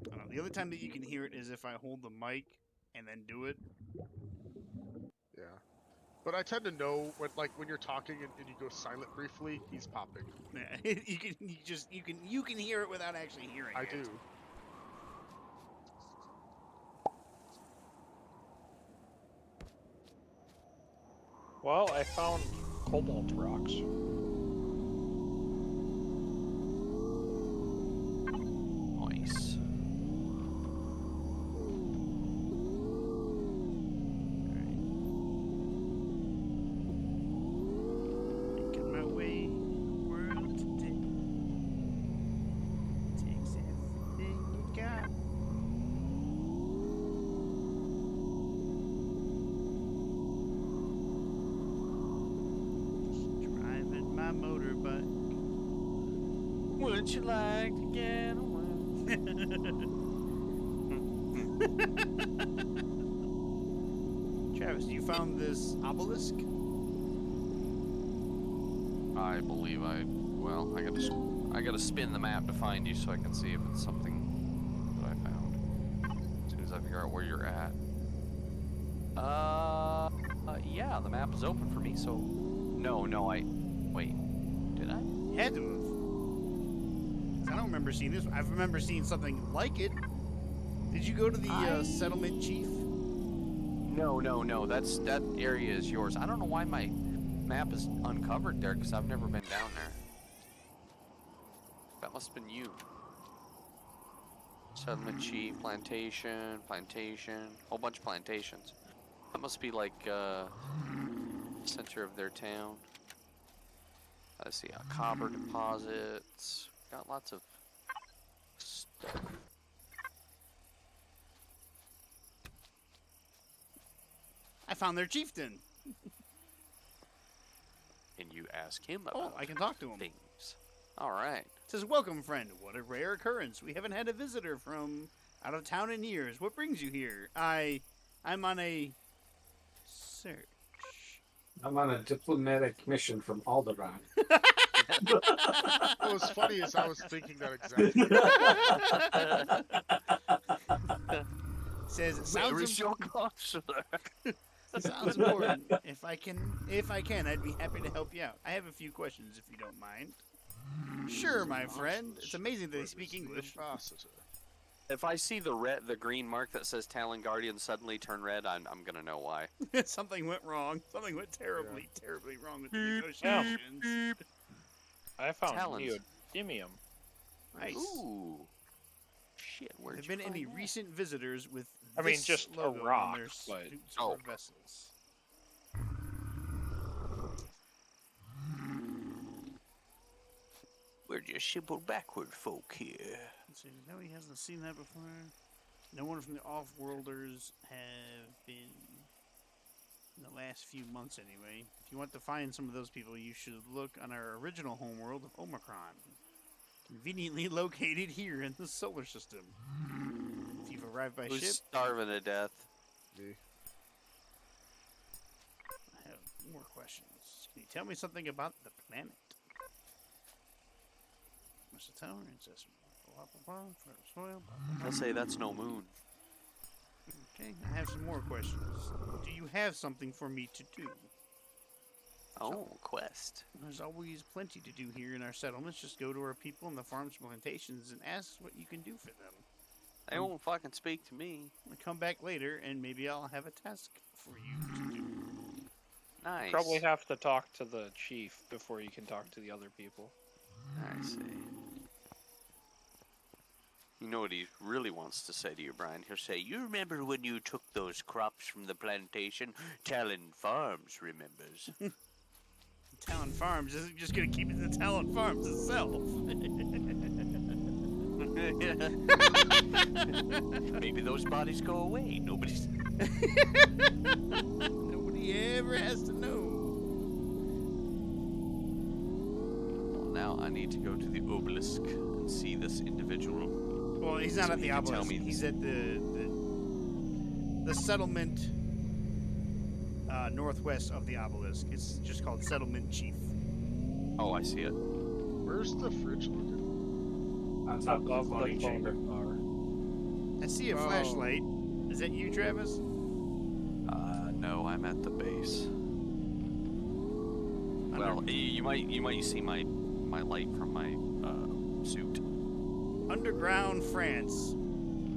I don't know, the other time that you can hear it is if I hold the mic and then do it. Yeah. But I tend to know when you're talking and you go silent briefly, he's popping. Yeah, you can hear it without actually hearing I it. do. Well, I found cobalt rocks. Nice. Making my way in the world today. Takes everything you got. Wouldn't you like to get away? Travis, you found this obelisk? I believe well, I gotta spin the map to find you so I can see if it's something that I found. As soon as I figure out where you're at. Yeah, the map is open for me, so... No, wait. Did I? You had to have. I don't remember seeing this. I remember seeing something like it. Did you go to the settlement chief? No. That area is yours. I don't know why my map is uncovered there, because I've never been down there. That must have been you. Settlement chief, plantation, whole bunch of plantations. That must be like center of their town. Let's see, copper deposits. Got lots of stuff. I found their chieftain. And you ask him about Oh, I can talk to him. things. All right. It says, "Welcome, friend. What a rare occurrence. We haven't had a visitor from out of town in years. What brings you here? I'm on a search." I'm on a diplomatic mission from Alderaan. What was funny is I was thinking that exactly. Says, "It Where is sounds your consular? sounds important. If I can, I'd be happy to help you out. I have a few questions, if you don't mind." Sure, my friend. It's amazing that they speak English. If I see the green mark that says Talon Guardian suddenly turn red, I'm gonna know why. Something went wrong. Something went terribly wrong with the negotiations. I found Talons. neodymium. Nice. Ooh. Shit, where'd Have you been find any that? recent visitors with I mean, this just a logo on rock, their but- suits Oh. or vessels? We're just simple backward folk here. Let's see. No, he hasn't seen that before. No one from the off-worlders have been in the last few months, anyway. If you want to find some of those people, you should look on our original homeworld of Omicron, conveniently located here in the solar system. If you've arrived by Who's ship, starving to death? Me. I have more questions. Can you tell me something about the planet? What's the tower? It says blah blah blah. Fertile soil. I'll say that's no moon. Okay, I have some more questions. Do you have something for me to do? Oh, quest. There's always plenty to do here in our settlements. Just go to our people in the farms and plantations and ask what you can do for them. They won't fucking speak to me. I'll come back later and maybe I'll have a task for you to do. Nice. Probably have to talk to the chief before you can talk to the other people. I see. You know what he really wants to say to you, Brian? He'll say, "You remember when you took those crops from the plantation? Talon Farms remembers." Talon Farms isn't just going to keep it to Talon Farms itself. Maybe those bodies go away. Nobody ever has to know. Well, now I need to go to the obelisk and see this individual. Well, he's not So at the he can tell obelisk. me He's at the settlement northwest of the obelisk. It's just called Settlement Chief. Oh, I see it. Where's the fridge located? On top of the Above the floating chamber. chamber. I see a Oh. flashlight. Is that you, Travis? No, I'm at the base. Well, you might see my light from my suit. Underground France.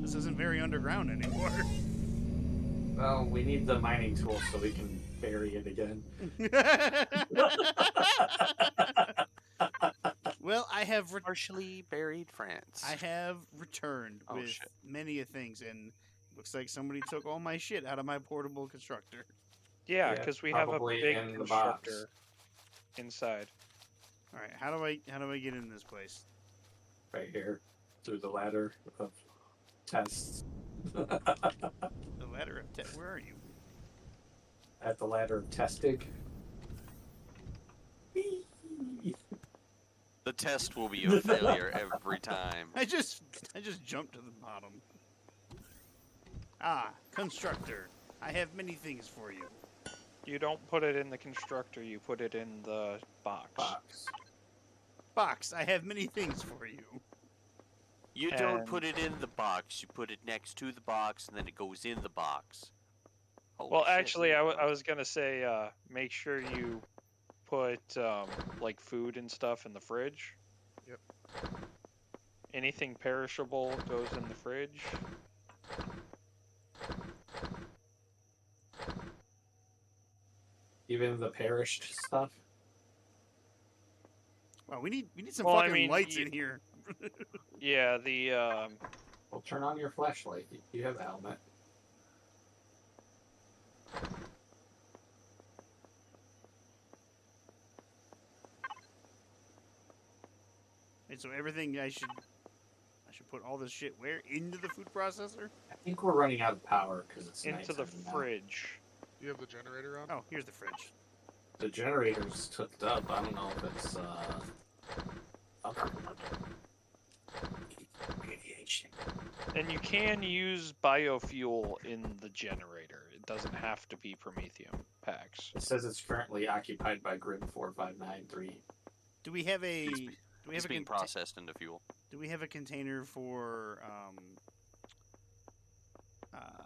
This isn't very underground anymore. Well, we need the mining tool so we can bury it again. Well, I have Partially buried France. I have returned Oh, with shit. many a things, and looks like somebody took all my shit out of my portable constructor. Yeah, Yeah, because we have a probably big in the constructor inside. All right, how do I get in this place? Right here, through the ladder of tests. The ladder of where are you? At the ladder of testing. The test will be a failure every time. I just jumped to the bottom. Ah, constructor. I have many things for you. You don't put it in the constructor, you put it in the box. Box, I have many things for you. You don't And- put it in the box. You put it next to the box, and then it goes in the box. Holy Well, shit, actually, you I know. was gonna say, make sure you put like food and stuff in the fridge. Yep. Anything perishable goes in the fridge. Even the perished stuff. Wow, we need some Well, I fucking mean, lights in here. Yeah, the Well, turn on your flashlight. You have a helmet. And so everything I should put all this shit where? Into the food processor? I think we're running out of power because it's into the nighttime now. fridge. Do you have the generator on? Oh, here's the fridge. The generator's hooked up. I don't know if it's radiation. And you can use biofuel in the generator. It doesn't have to be Promethium packs. It says it's currently occupied by grid 4593. Do we have a It's being processed into fuel. Do we have a container for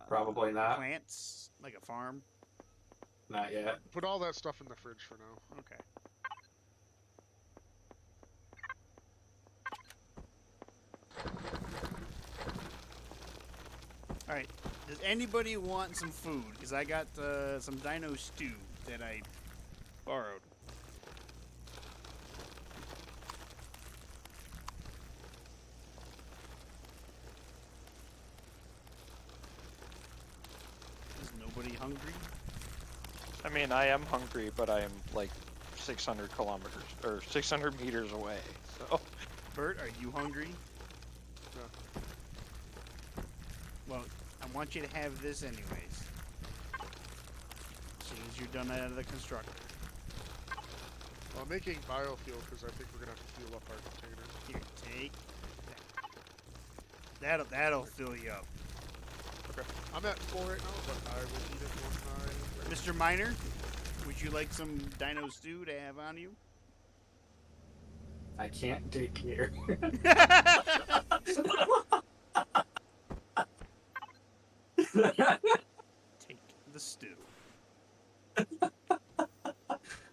Probably not. plants, like a farm? Not yet. Put all that stuff in the fridge for now. Okay. All right. Does anybody want some food? Because I got some dino stew that I borrowed. Is nobody hungry? I mean, I am hungry, but I am like 600 kilometers or 600 meters away. So Bert, are you hungry? No. Well, I want you to have this anyways. As soon as you're done out of the constructor. Well, I'm making biofuel because I think we're gonna have to fuel up our containers. Here, take that. That'll fill you up. Okay. I'm at 4 right now, but I will eat it once I. Mr. Miner, would you like some dino stew to have on you? I can't dig here. Take the stew.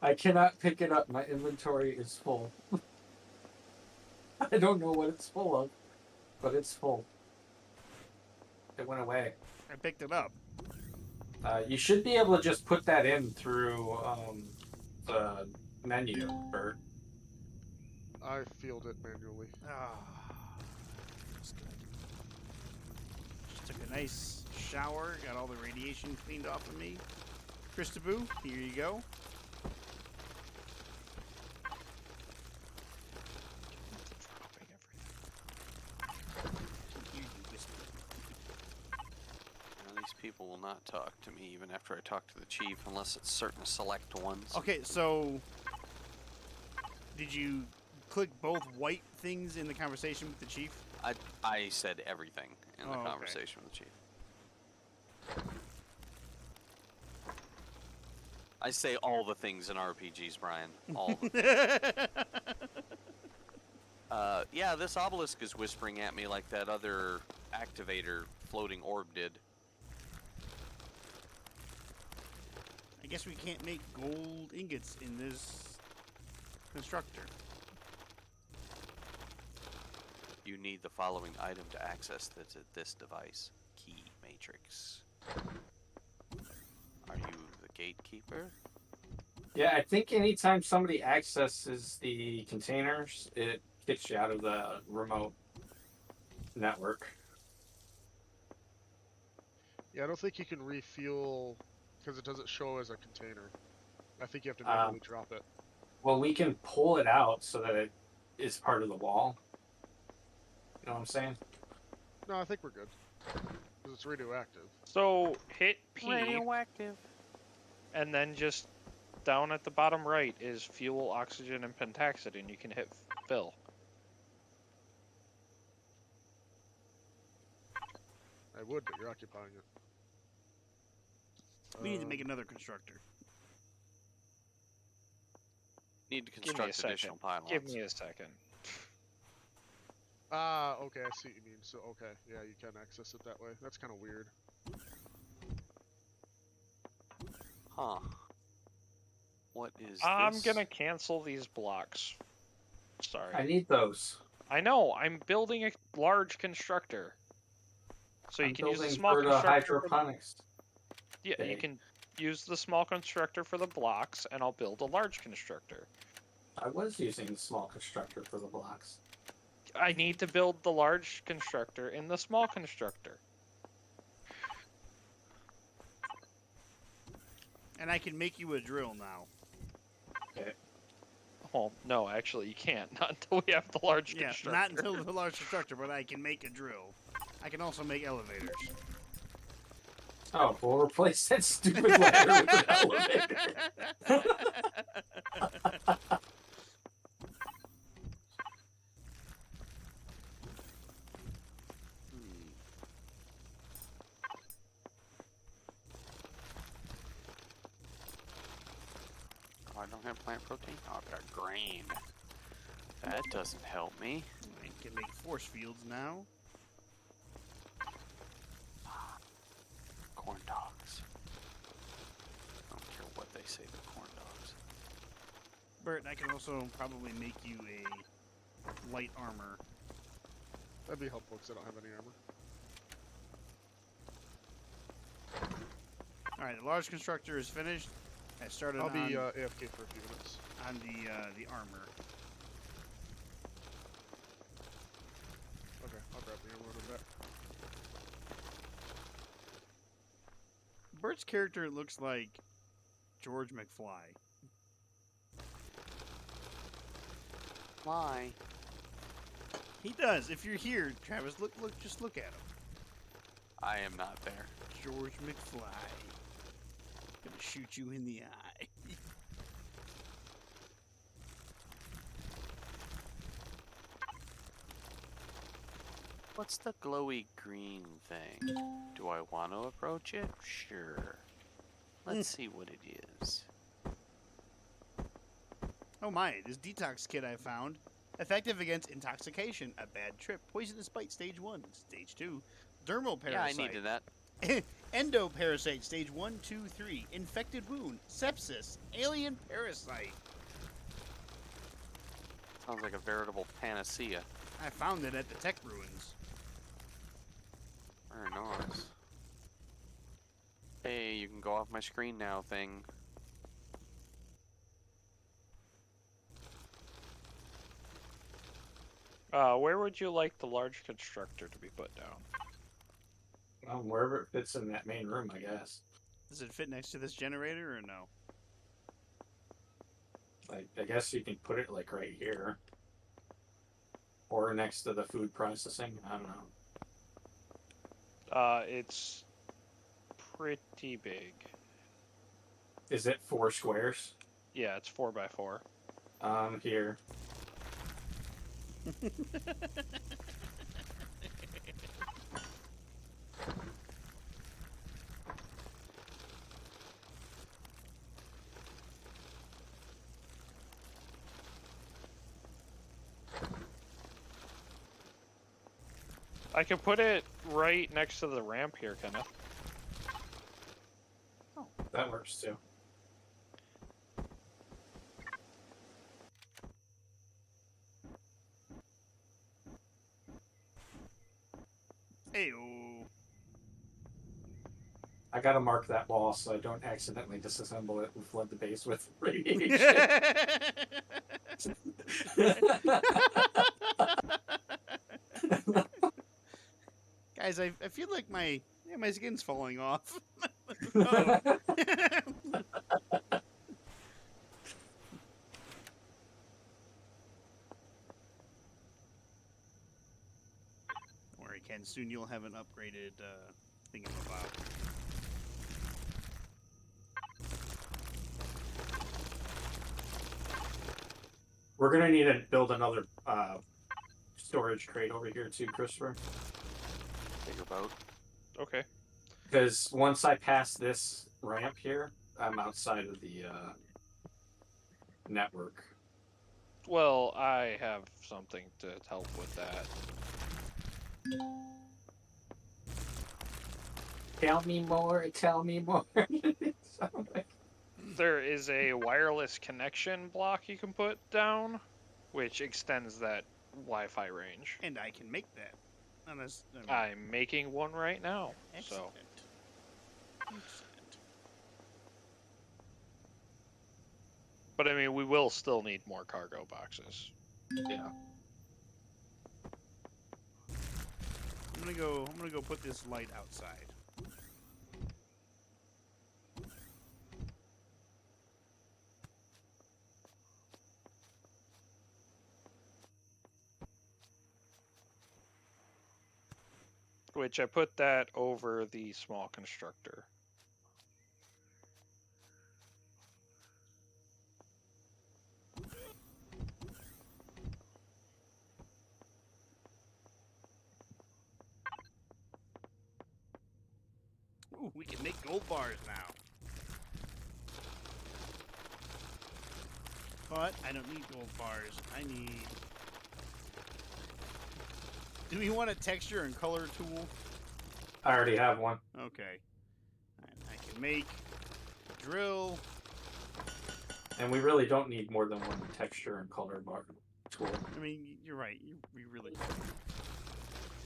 I cannot pick it up. My inventory is full. I don't know what it's full of, but it's full. It went away. I picked it up. You should be able to just put that in through the menu, Bert. I filled it manually. Ah, that's good. Just took a nice shower, got all the radiation cleaned off of me. Christaboo, here you go. These people will not talk to me even after I talk to the chief, unless it's certain select ones. Okay, so did you click both white things in the conversation with the chief? I said everything in the Oh, okay. conversation with the chief. I say all the things in RPGs, Brian. All of them. Yeah, this obelisk is whispering at me like that other activator floating orb did. I guess we can't make gold ingots in this constructor. You need the following item to access this device. Key matrix. Are you the gatekeeper? Yeah, I think anytime somebody accesses the containers, it kicks you out of the remote network. Yeah, I don't think you can refuel because it doesn't show as a container. I think you have to manually drop it. Well, we can pull it out so that it is part of the wall. You know what I'm saying? No, I think we're good. Because it's radioactive. So hit P Radioactive. and then just down at the bottom right is fuel, oxygen, and pentaxid, and you can hit fill. I would, but you're occupying it. We need to make another constructor. Need to Give me a construct second. additional pylons. Give me a second. Ah, okay, I see what you mean. So, okay, yeah, you can access it that way. That's kind of weird. Huh. What is I'm this? gonna cancel these blocks. Sorry. I need those. I know. I'm building a large constructor. So you I'm can use a building small for the constructor. hydroponics. Yeah, you thing. can use the small constructor for the blocks, and I'll build a large constructor. I was using the small constructor for the blocks. I need to build the large constructor in the small constructor. And I can make you a drill now. Well, no, actually, you can't. Not until we have the large Yeah, constructor. not until the large constructor, but I can make a drill. I can also make elevators. Oh, we'll replace that stupid ladder with an elevator. Oh, I don't have plant protein? Oh, I've got grain. That doesn't help me. I can make force fields now. Corn dogs. I don't care what they say, they're corn dogs. Bert, I can also probably make you a light armor. That'd be helpful because I don't have any armor. Alright, the large constructor is finished. I started I'll on, be AFK for a few minutes. on the armor. Okay, I'll grab the armor when I'm back. Bert's character looks like George McFly. Why? He does. If you're here, Travis, just look at him. I am not there. George McFly. Gonna shoot you in the eye. What's the glowy green thing? Do I want to approach it? Sure. Let's see what it is. Oh my, this detox kit I found. Effective against intoxication, a bad trip, poisonous bite, stage 1. Stage 2, dermal Yeah, I parasite. needed that. Endoparasite, stage 1, 2, 3. Infected wound, sepsis, alien parasite. Sounds like a veritable panacea. I found it at the tech ruins. Very nice. Hey, you can go off my screen now thing. Where would you like the large constructor to be put down? Wherever it fits in that main room, I guess. Does it fit next to this generator or no? Like, I guess you can put it like right here, or next to the food processing. I don't know. It's pretty big. Is it 4 squares? Yeah, it's 4x4. Here. I can put it right next to the ramp here, Kenneth. That works too. Ayo. I gotta mark that wall so I don't accidentally disassemble it and flood the base with radiation. Guys, I feel like my skin's falling off. Oh. Don't worry, Ken. Soon you'll have an upgraded thingamabob. We're gonna need to build another storage crate over here too, Christopher. Bigger boat. Okay. Because once I pass this ramp here, I'm outside of the network. Well, I have something to help with that. Tell me more. Tell me more. There is a wireless connection block you can put down, which extends that Wi-Fi range. And I can make that. Unless, I'm making one right now. excellent. So, Excellent. but I mean, we will still need more cargo boxes. Yeah. I'm gonna go put this light outside. Which I put that over the small constructor. Ooh, we can make gold bars now. But I don't need gold bars. I need... Do we want a texture and color tool? I already have one. Okay. I can make drill. And we really don't need more than one texture and color bar tool. I mean, you're right. We really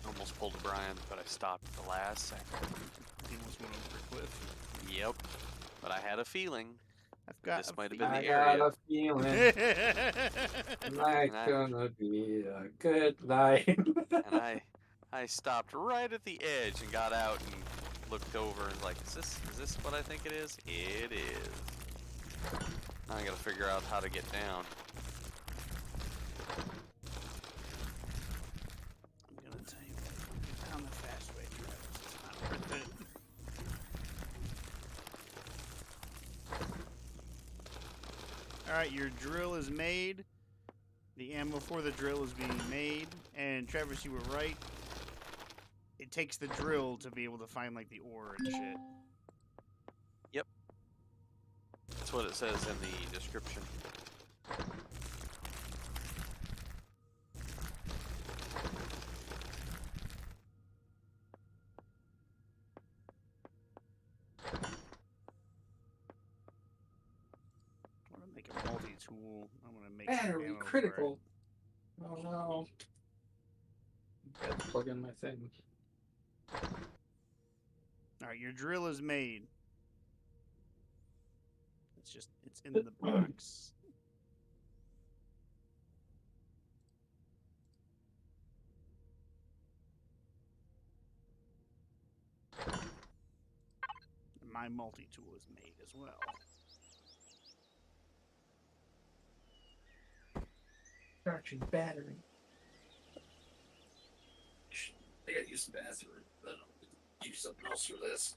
Almost pulled a Brian, but I stopped at the last second. almost went over a cliff. Yep. But I had a feeling I've got. this a might have been I the got area. a feeling like And I- gonna be a good night. And I stopped right at the edge and got out and looked over and like, is this what I think it is? It is. Now I gotta figure out how to get down. I'm gonna tell you what. You found the fast way, Travis. It's not worth it. Alright, your drill is made. The ammo for the drill is being made. And Travis, you were right. It takes the drill to be able to find like the ore and shit. That's what it says in the description. I want to make a multi-tool. I'm gonna make some Battery ammo for critical. Oh no. Got to plug in my thing. Alright, your drill is made. It's in the box. My multi-tool is made as well. Charging battery. I gotta use the bathroom. But I'll use something else for this.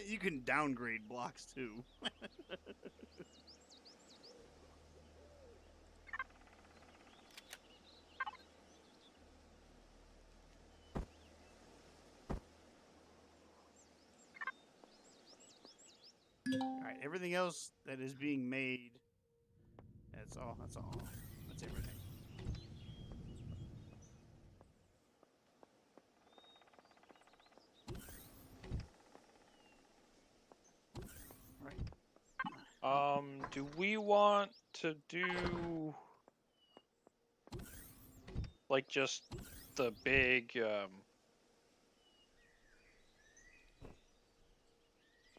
You can downgrade blocks too. Alright, everything else that is being made. That's all. That's all. That's everything. Do we want to do like just the big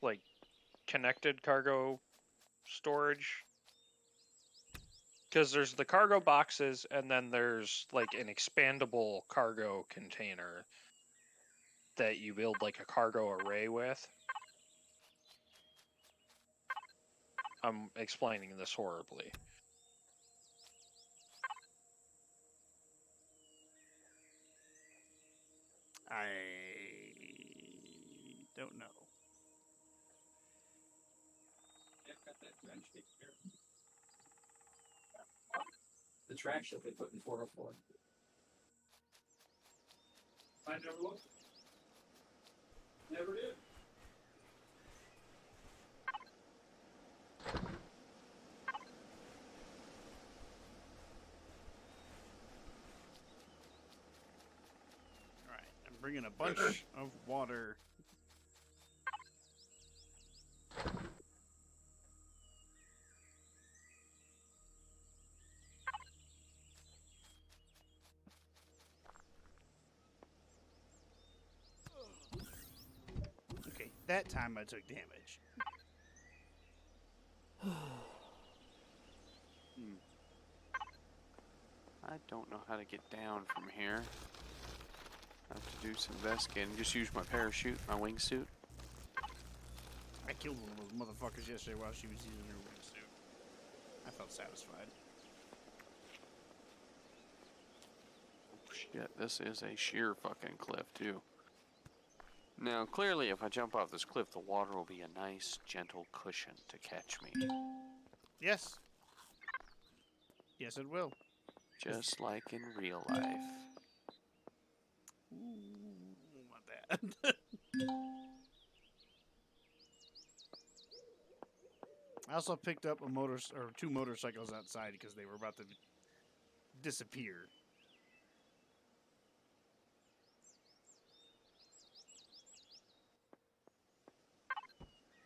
like connected cargo storage Because there's the cargo boxes, and then there's like an expandable cargo container that you build like a cargo array with. I'm explaining this horribly. I don't know. The trash that they put in 404. I never looked. Never did. All right, I'm bringing a bunch of water. Okay, that time I took damage. I don't know how to get down from here. I have to do some investigating. Just use my parachute, my wingsuit. I killed one of those motherfuckers yesterday while she was using her wingsuit. I felt satisfied. Oh, shit, this is a sheer fucking cliff, too. Now, clearly, if I jump off this cliff, the water will be a nice, gentle cushion to catch me. Yes. Yes, it will. Just like in real life. Ooh, not bad. I also picked up two motorcycles outside because they were about to disappear.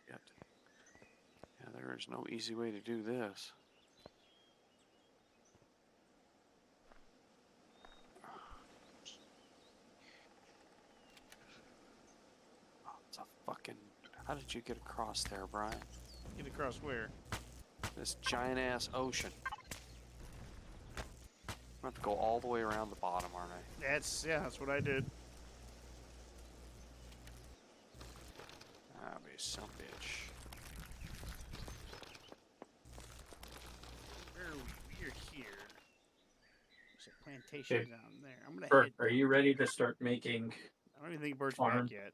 Yet. Yeah, there is no easy way to do this. Oh, it's a fucking... How did you get across there, Brian? Get across where? This giant-ass ocean. I'm gonna have to go all the way around the bottom, aren't I? That's what I did. Ah, be some bitch. Where are we? We're here. There's a plantation Okay. down there. I'm gonna Bert, head. are you ready to start making? I don't even think Bert's farm? back yet.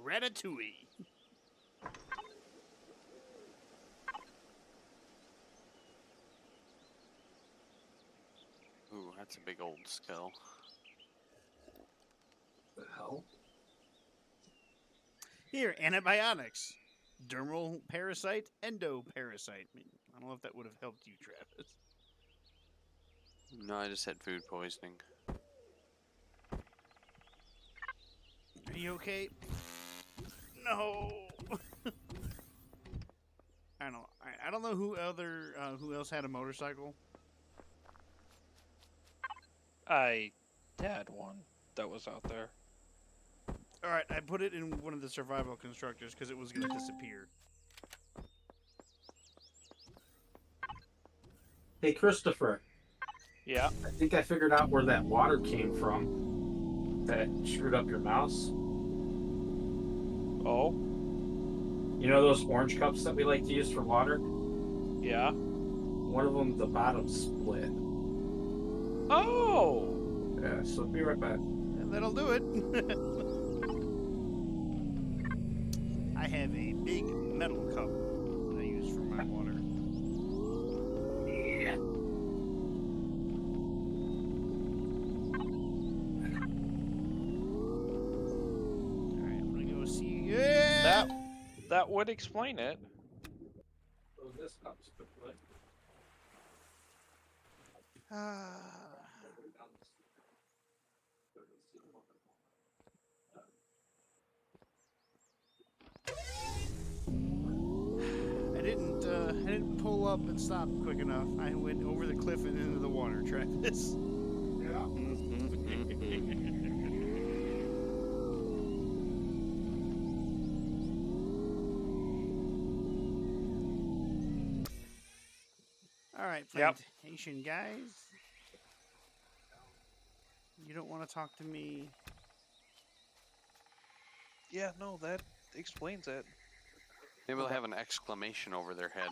Ratatouille. Ooh, that's a big old skull. The hell? Here, antibiotics. Dermal parasite, endoparasite. I don't know if that would have helped you, Travis. No, I just had food poisoning. Are you okay? No. I don't know. I don't know who else had a motorcycle. I had one that was out there. All right, I put it in one of the survival constructors because it was going to disappear. Hey, Christopher. Yeah. I think I figured out where that water came from. That screwed up your mouse. Oh. You know those orange cups that we like to use for water? Yeah. One of them, the bottom split. Oh. Yeah, so be right back. And that'll do it. I have a big metal cup that I use for my water. Yeah. That would explain it. So this comes quickly. I didn't pull up and stop quick enough. I went over the cliff and into the water, Travis. Yeah. All right, Yep. plantation guys. You don't want to talk to me. Yeah, no, that explains it. Maybe they'll have an exclamation over their head.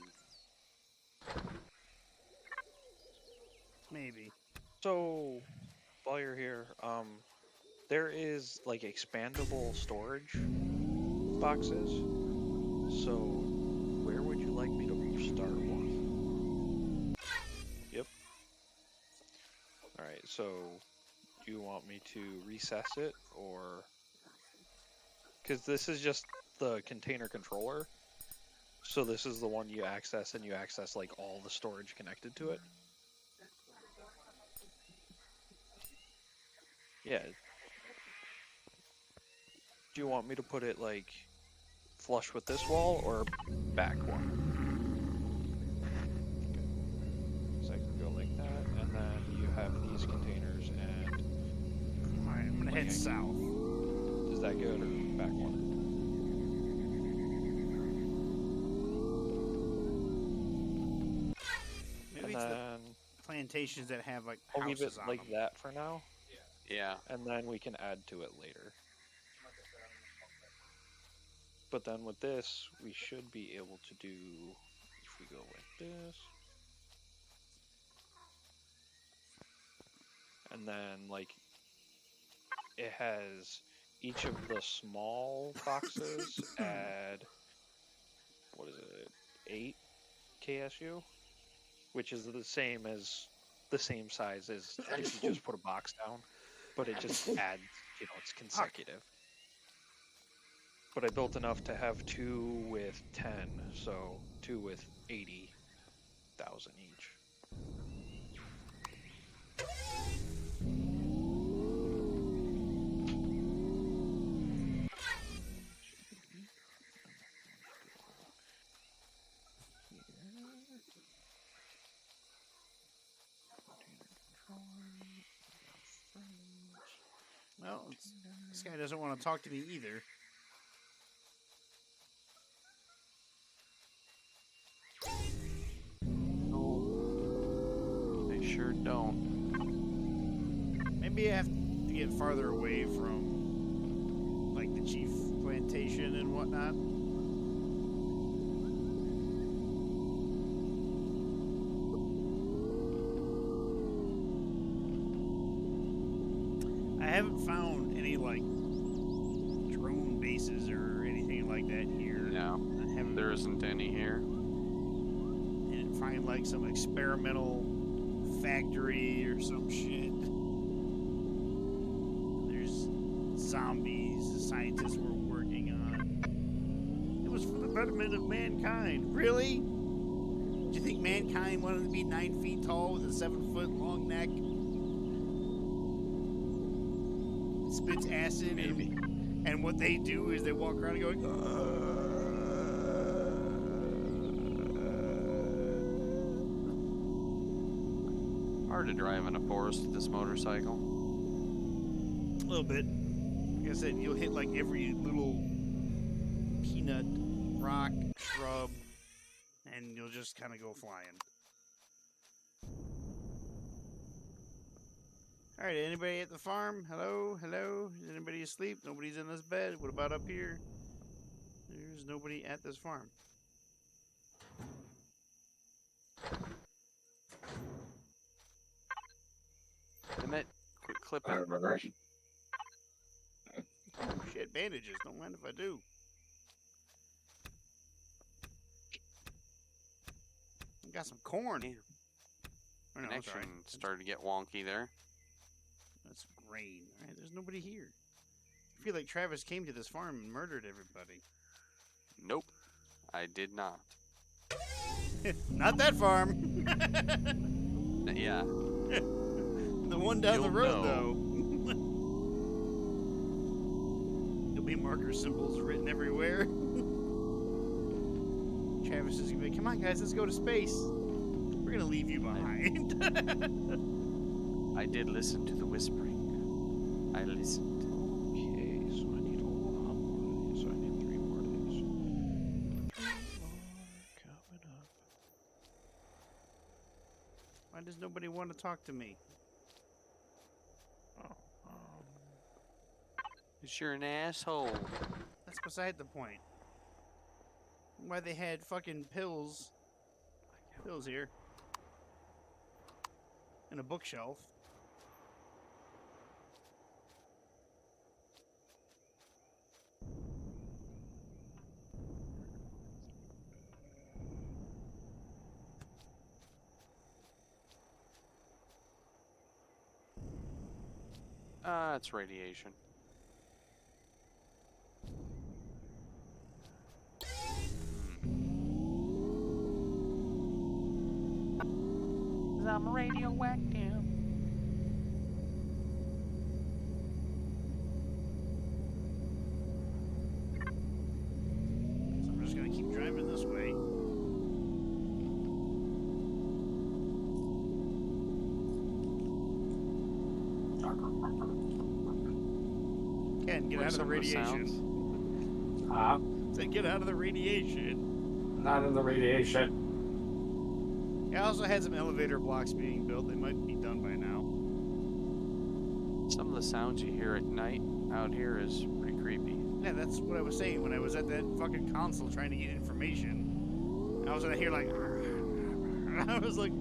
Maybe. So, while you're here, there is like expandable storage boxes. So, where would you like me to start one? Yep. All right. So, do you want me to recess it, or because this is just the container controller? So this is the one you access, and you access like all the storage connected to it. Yeah. Do you want me to put it like flush with this wall or back one? Okay. So I can go like that, and then you have these containers, and All right, I'm gonna head south. is that good or back one? Maybe And it's the then plantations that have like I'll leave it houses on like them. that for now, Yeah. and then we can add to it later. But then with this, we should be able to do, if we go like this, and then like it has each of the small boxes add, what is it, 8 KSU, which is the same size as if you just put a box down, but it just adds, it's consecutive. But I built enough to have 2 with 10, so 2 with 80,000 each. Well, this guy doesn't want to talk to me either. They sure don't. Maybe I have to get farther away from, like, the chief plantation and whatnot. I haven't found any, like, drone bases or anything like that here. No, I haven't. there isn't any here. And find, like, some experimental factory or some shit. There's zombies the scientists were working on. It was for the betterment of mankind. Really? Do you think mankind wanted to be 9 feet tall with a 7-foot long neck? Spits acid, Maybe. and what they do is they walk around and go, Hard to drive in a forest with this motorcycle. a little bit. Like I said, you'll hit like every little peanut, rock, shrub, and you'll just kind of go flying. All right, anybody at the farm? Hello, hello. Is anybody asleep? Nobody's in this bed. What about up here? There's nobody at this farm. Emmett, quit clipping. Oh, shit, bandages. Don't mind if I do. I got some corn. Yeah. Or no, Connection sorry. started to get wonky there. That's grain. All right, there's nobody here. I feel like Travis came to this farm and murdered everybody. Nope, I did not. Not that farm. Yeah. The one down the You'll road, know. though. There'll be marker symbols written everywhere. Travis is gonna be like, come on, guys, let's go to space. We're gonna leave you behind. I did listen to the whispering. I listened. Okay, so I need a lot more of these. So I need 3 more of these. 3 more coming up. Why does nobody want to talk to me? Oh, 'Cause you're an asshole. That's beside the point. Why they had fucking pills here. In a bookshelf. It's radiation. I'm radioactive. So I'm just gonna keep driving this way. Ken, get What are out of the some of the radiation. Said get out of the radiation. Not in the radiation. I also had some elevator blocks being built. They might be done by now. Some of the sounds you hear at night out here is pretty creepy. Yeah, that's what I was saying when I was at that fucking console trying to get information. I was gonna hear like, I was like,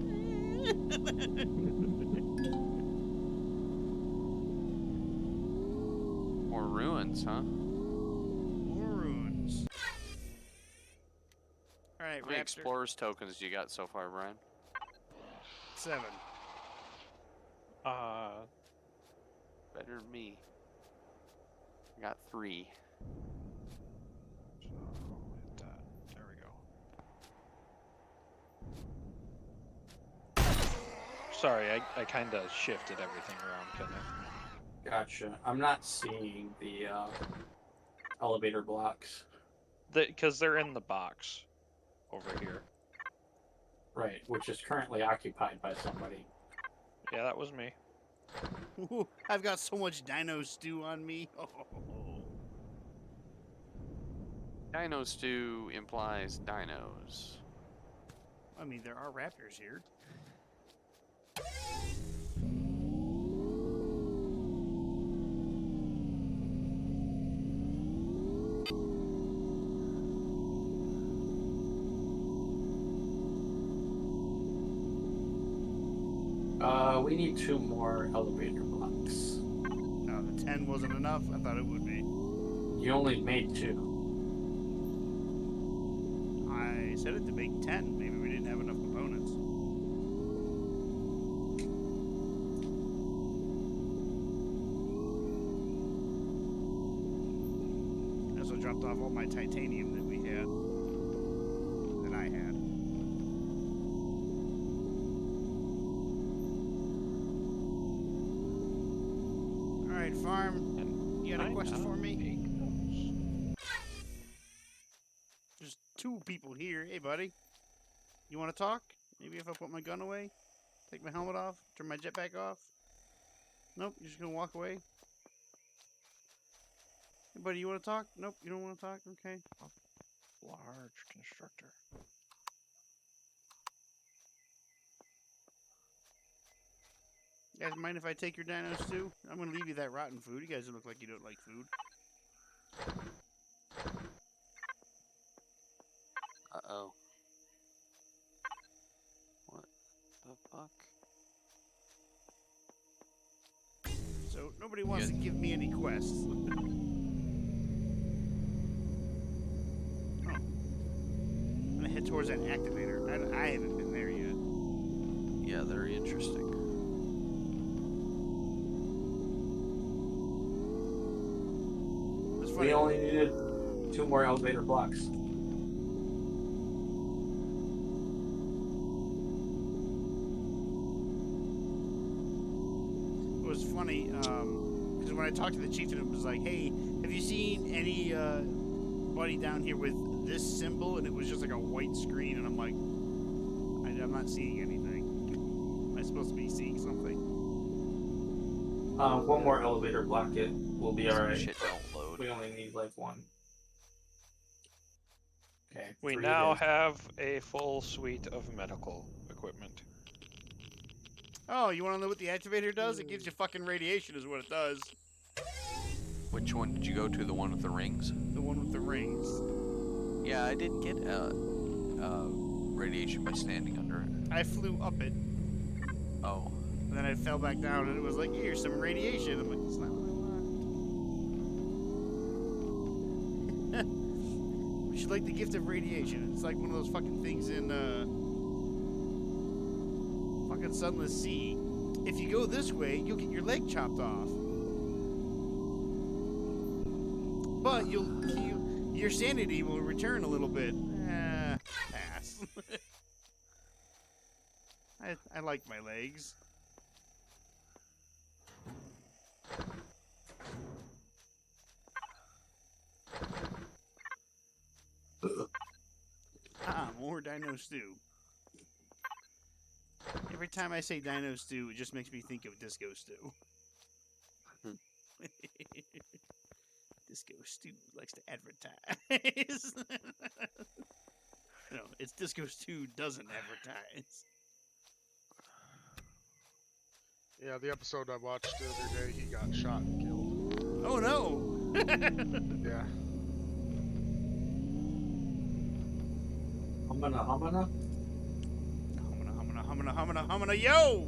More ruins, huh? more ruins. All right, How many Raptor. explorers tokens do you got so far, Brian? 7. Better than me. I got 3. so hit that. There we go. Sorry, I kind of shifted everything around, couldn't I? Gotcha. I'm not seeing the elevator blocks. Because they're in the box over here. Right, which is currently occupied by somebody. Yeah, that was me. Ooh, I've got so much dino stew on me. Dino stew implies dinos. I mean, there are raptors here. We need 2 more elevator blocks. No, the 10 wasn't enough. I thought it would be. You only made 2. I said it to make 10. Maybe we didn't have enough components. I also dropped off all my titanium that we had. That I had. Alright, farm. You got a question for me? There's 2 people here. Hey, buddy. You want to talk? Maybe if I put my gun away? Take my helmet off? Turn my jetpack off? Nope, you're just going to walk away? Hey, buddy, you want to talk? Nope, you don't want to talk? Okay. Large constructor. You guys mind if I take your dinos too? I'm going to leave you that rotten food. You guys look like you don't like food. Uh-oh. What the fuck? So, nobody wants to give me any quests. Oh. I'm going to head towards that activator. I haven't been there yet. Yeah, very interesting. It's We funny. only needed 2 more elevator blocks. funny because when I talked to the chieftain, it was like, "Hey, have you seen anybody down here with this symbol?" And it was just like a white screen, and I'm like, I'm not seeing anything. Am I supposed to be seeing something? One more elevator block it will be Some alright. shit don't load. We only need like one. Okay. We 3 now it is. have a full suite of medical equipment. Oh, you want to know what the activator does? It gives you fucking radiation, is what it does. Which one did you go to? The one with the rings? The one with the rings. Yeah, I didn't get radiation by standing under it. I flew up it, Oh. and then I fell back down, and it was like, here's some radiation. I'm like, it's not what I want. We should like the gift of radiation. It's like one of those fucking things in fucking Sunless Sea. If you go this way, you'll get your leg chopped off. But your sanity will return a little bit. Pass. I like my legs. More dino stew. Every time I say dino stew, it just makes me think of disco stew. Disco stew likes to advertise. No, it's disco stew doesn't advertise. Yeah, the episode I watched the other day, he got shot and killed. Oh no! Yeah. Humana. Humana, yo!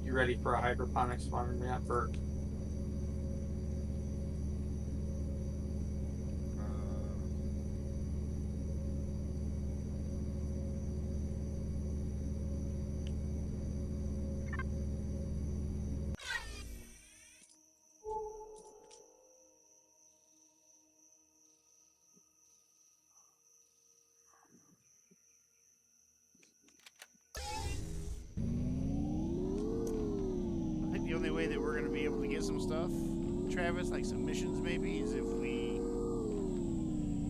You ready for a hydroponics farm, yeah, Bert? I think the only way that we're going to be able to get some stuff, Travis, like some missions maybe, is if we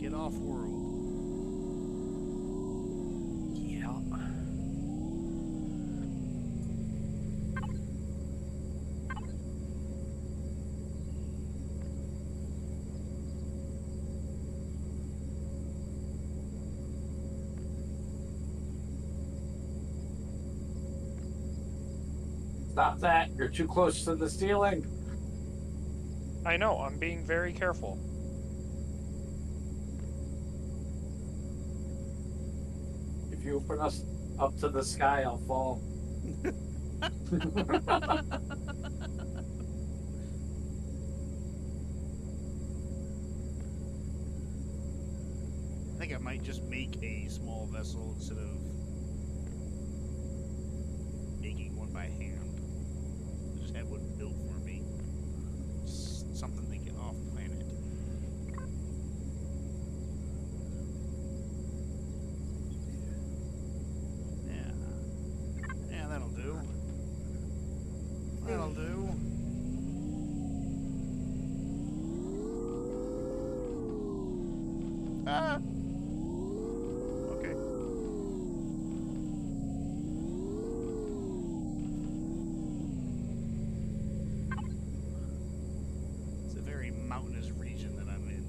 get off-world. Yeah. Stop that. You're too close to the ceiling. I know, I'm being very careful. If you open us up to the sky, I'll fall. I think I might just make a small vessel instead of making one by hand. Just have one built for me. Something to get off planet. Yeah, that'll do. That'll do. Ah! Okay. It's a very mountainous region that I'm in.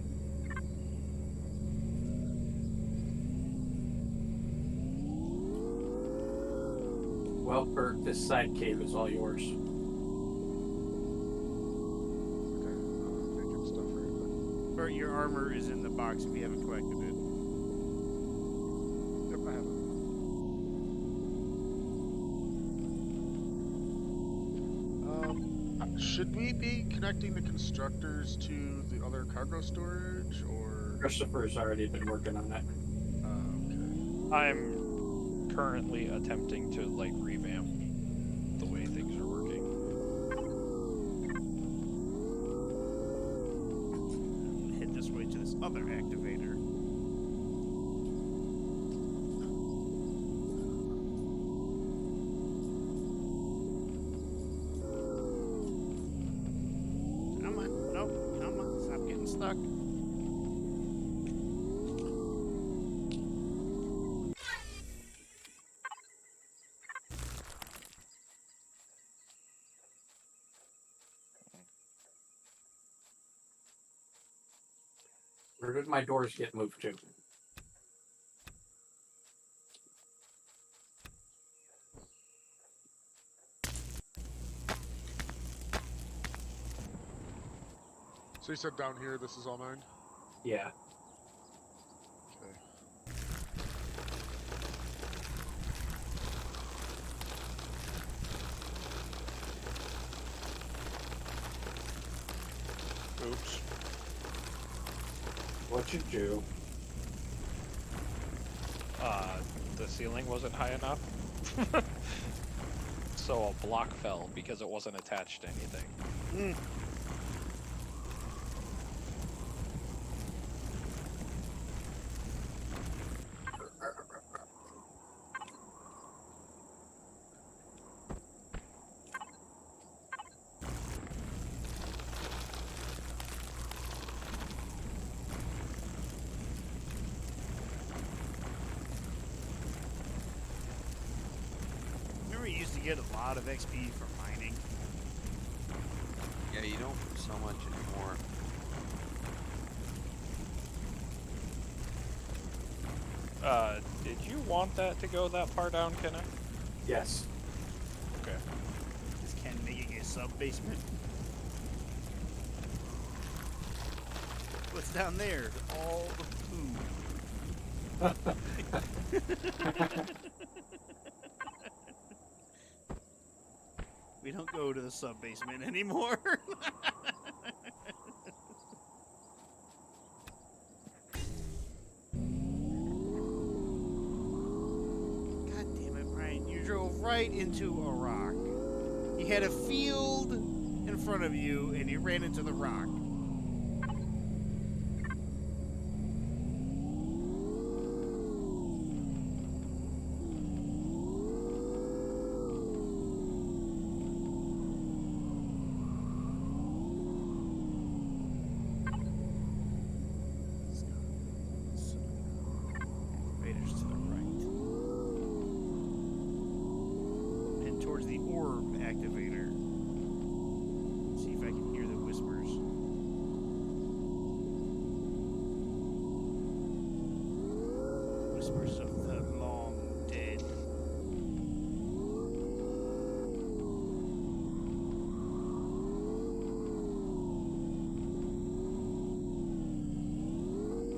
Well, Bert, this side cave is all yours. Okay. Making stuff right quick. Bert, your armor is in the box if you haven't collected it. Yep, I have it. Should we be connecting the constructors to the other cargo storage, or? Christopher's already been working on it. Okay. I'm currently attempting to like revamp the way things are working. other activator. Come on. Nope. Come on. Stop getting stuck. Where did my doors get moved to? So you said down here, this is all mine? Yeah. Okay. Oops. What you do? The ceiling wasn't high enough. So a block fell because it wasn't attached to anything. Remember, you used to get a lot of XP from mining. Yeah, you don't so much anymore. Did you want that to go that far down, Kenneth? Yes. Okay. Is Ken making a sub basement? What's down there? All the food. We don't go to the sub basement anymore. God damn it, Brian. You drove right into a rock. You had a field in front of you and you ran into the rock. Raiders to the right. And towards the orb activator. See if I can hear the whispers. Whispers of the long dead.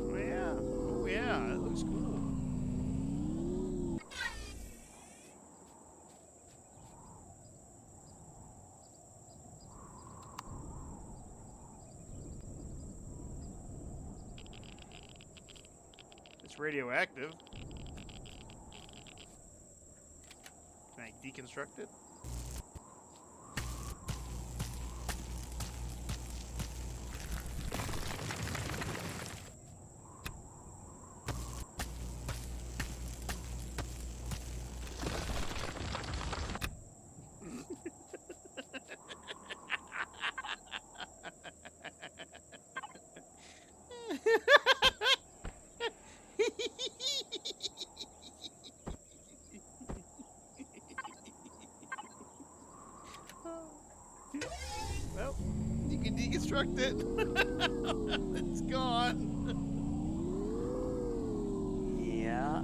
Oh yeah. Oh yeah, that looks cool. It's radioactive. Can I deconstruct it? Well, you can deconstruct it. It's gone. Yeah.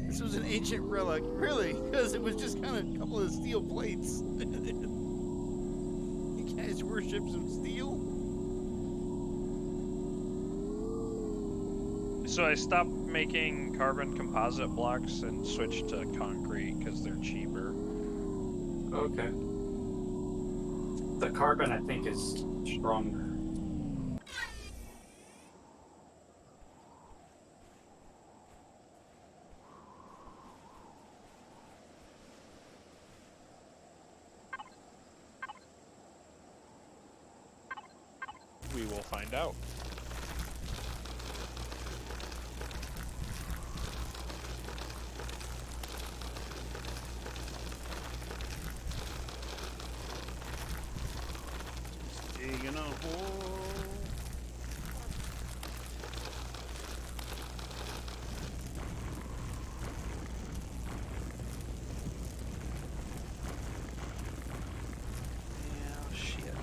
This was an ancient relic, really, because it was just kind of a couple of steel plates. You guys worship some steel? So I stopped making carbon composite blocks and switched to concrete because they're cheaper. Okay. The carbon, I think, is stronger. We will find out. Digging a hole. Yeah, shit.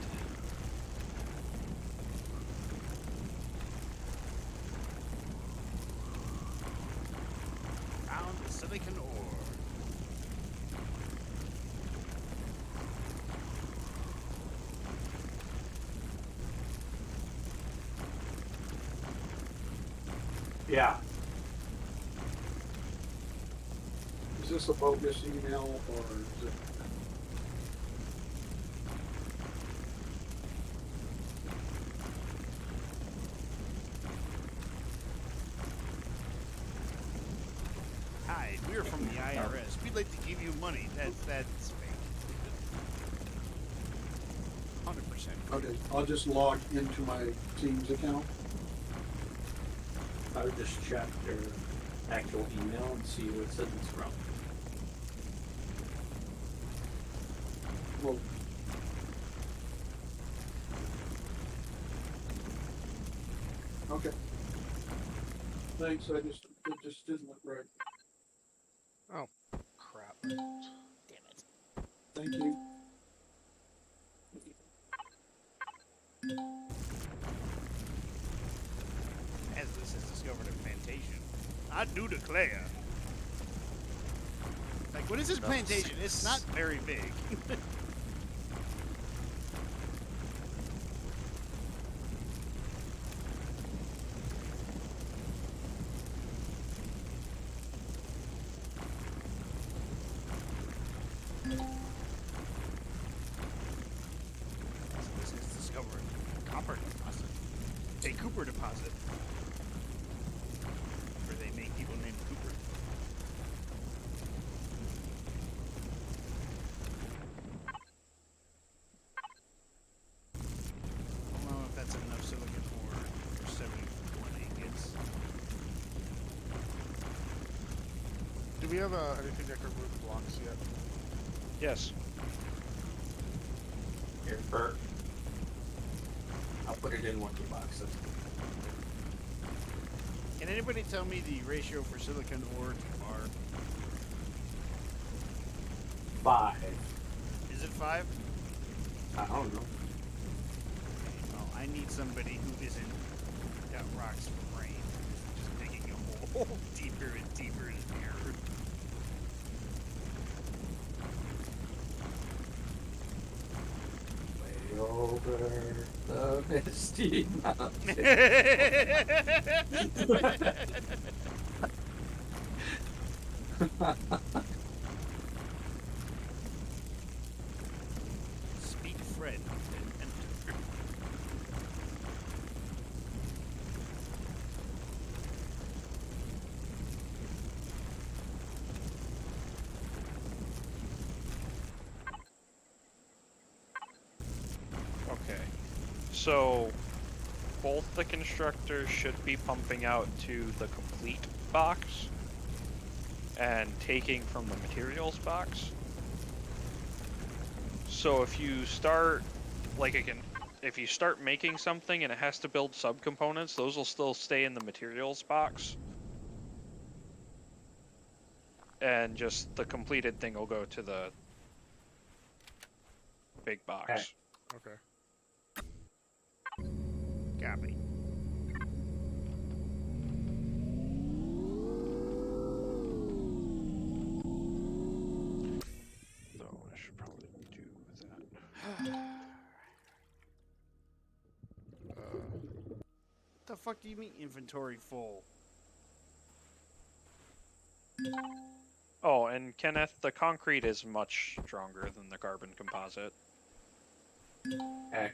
Found the silicon ore. Yeah. Is this a bogus email or is it? Hi, we're from the IRS. We'd like to give you money. That's fake. 100%. Okay, I'll just log into my Teams account. I would just check their actual email and see what it says it's from. Well, okay. Thanks. It just didn't look right. Oh, crap. Damn it. Thank you. As this has discovered a plantation, I do declare. Like, what is this plantation? It's not very big. As this has discovered a copper deposit. A Cooper deposit. Where they make people named Cooper. I don't know if that's enough silicon ore for 71 ingots. Do we have anything that can remove blocks yet? Yes. Here, Bert. I'll put it in one of the boxes. Can anybody tell me the ratio for silicon ore to bar? 5. Is it 5? I don't know. Well, I need somebody who isn't got rocks for brain. Just digging a hole deeper and deeper in the earth. Way over the misty mountain. Speak Fred and enter. Okay. So, both the constructors should be pumping out to the complete box and taking from the materials box. So if you start, like again, if you start making something and it has to build subcomponents, those will still stay in the materials box. And just the completed thing will go to the big box. Okay. Copy. So I should probably do that. What the fuck do you mean inventory full? Oh, and Kenneth, the concrete is much stronger than the carbon composite. Okay.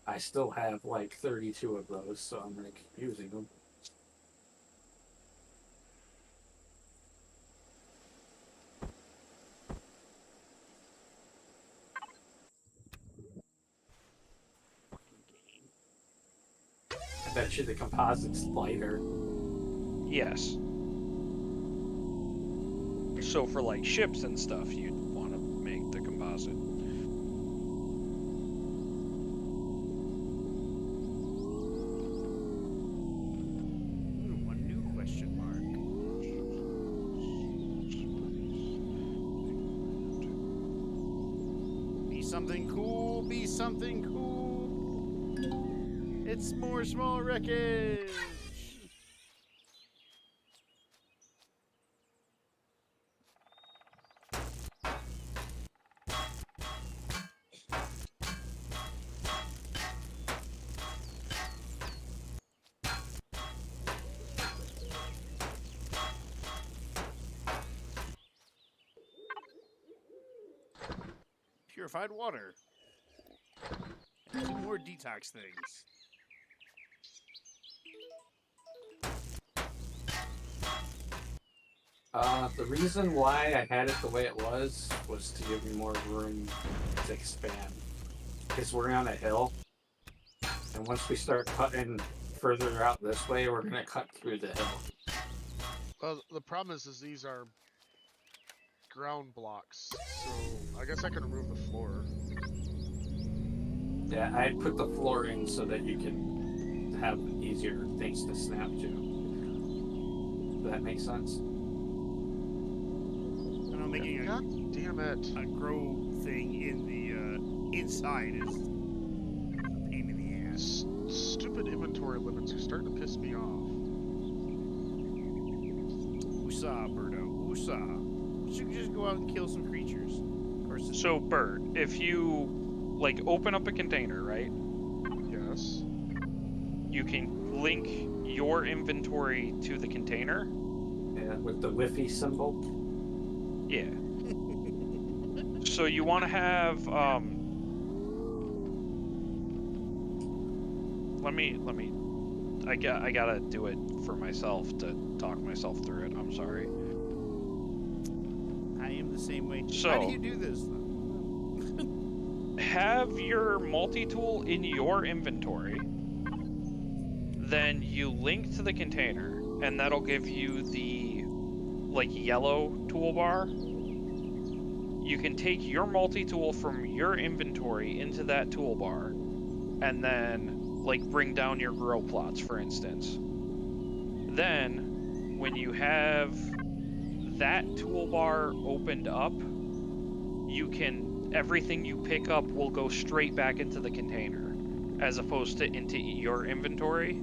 I still have like 32 of those, so I'm like using them. bet you the composite's lighter. Yes. So for like ships and stuff, you'd want to make the composite. Ooh, one new question mark. Be something cool. Be something cool. It's more small wreckage. Purified water. And 2 more detox things. The reason why I had it the way it was to give me more room to expand. Because we're on a hill, and once we start cutting further out this way, we're gonna cut through the hill. Well, the problem is these are ground blocks, so I guess I can remove the floor. Yeah, I put the floor in so that you can have easier things to snap to. Does that make sense? I know making a, God damn it! a grow thing in the inside is a pain in the ass. Stupid inventory limits are starting to piss me off. Woosah, Birdo. Woosah. We should just go out and kill some creatures. Of course, it's So Bert, if you like open up a container, right? Yes. You can link your inventory to the container. Yeah, with the Wi-Fi symbol. Yeah. So you want to have let me I gotta do it for myself to talk myself through it. I'm sorry. I am the same way. So- How do you do this, though? Have your multi-tool in your inventory, then you link to the container, and that'll give you the like yellow toolbar. You can take your multi-tool from your inventory into that toolbar, and then like bring down your grow plots, for instance. Then, when you have that toolbar opened up, you can everything you pick up will go straight back into the container, as opposed to into your inventory.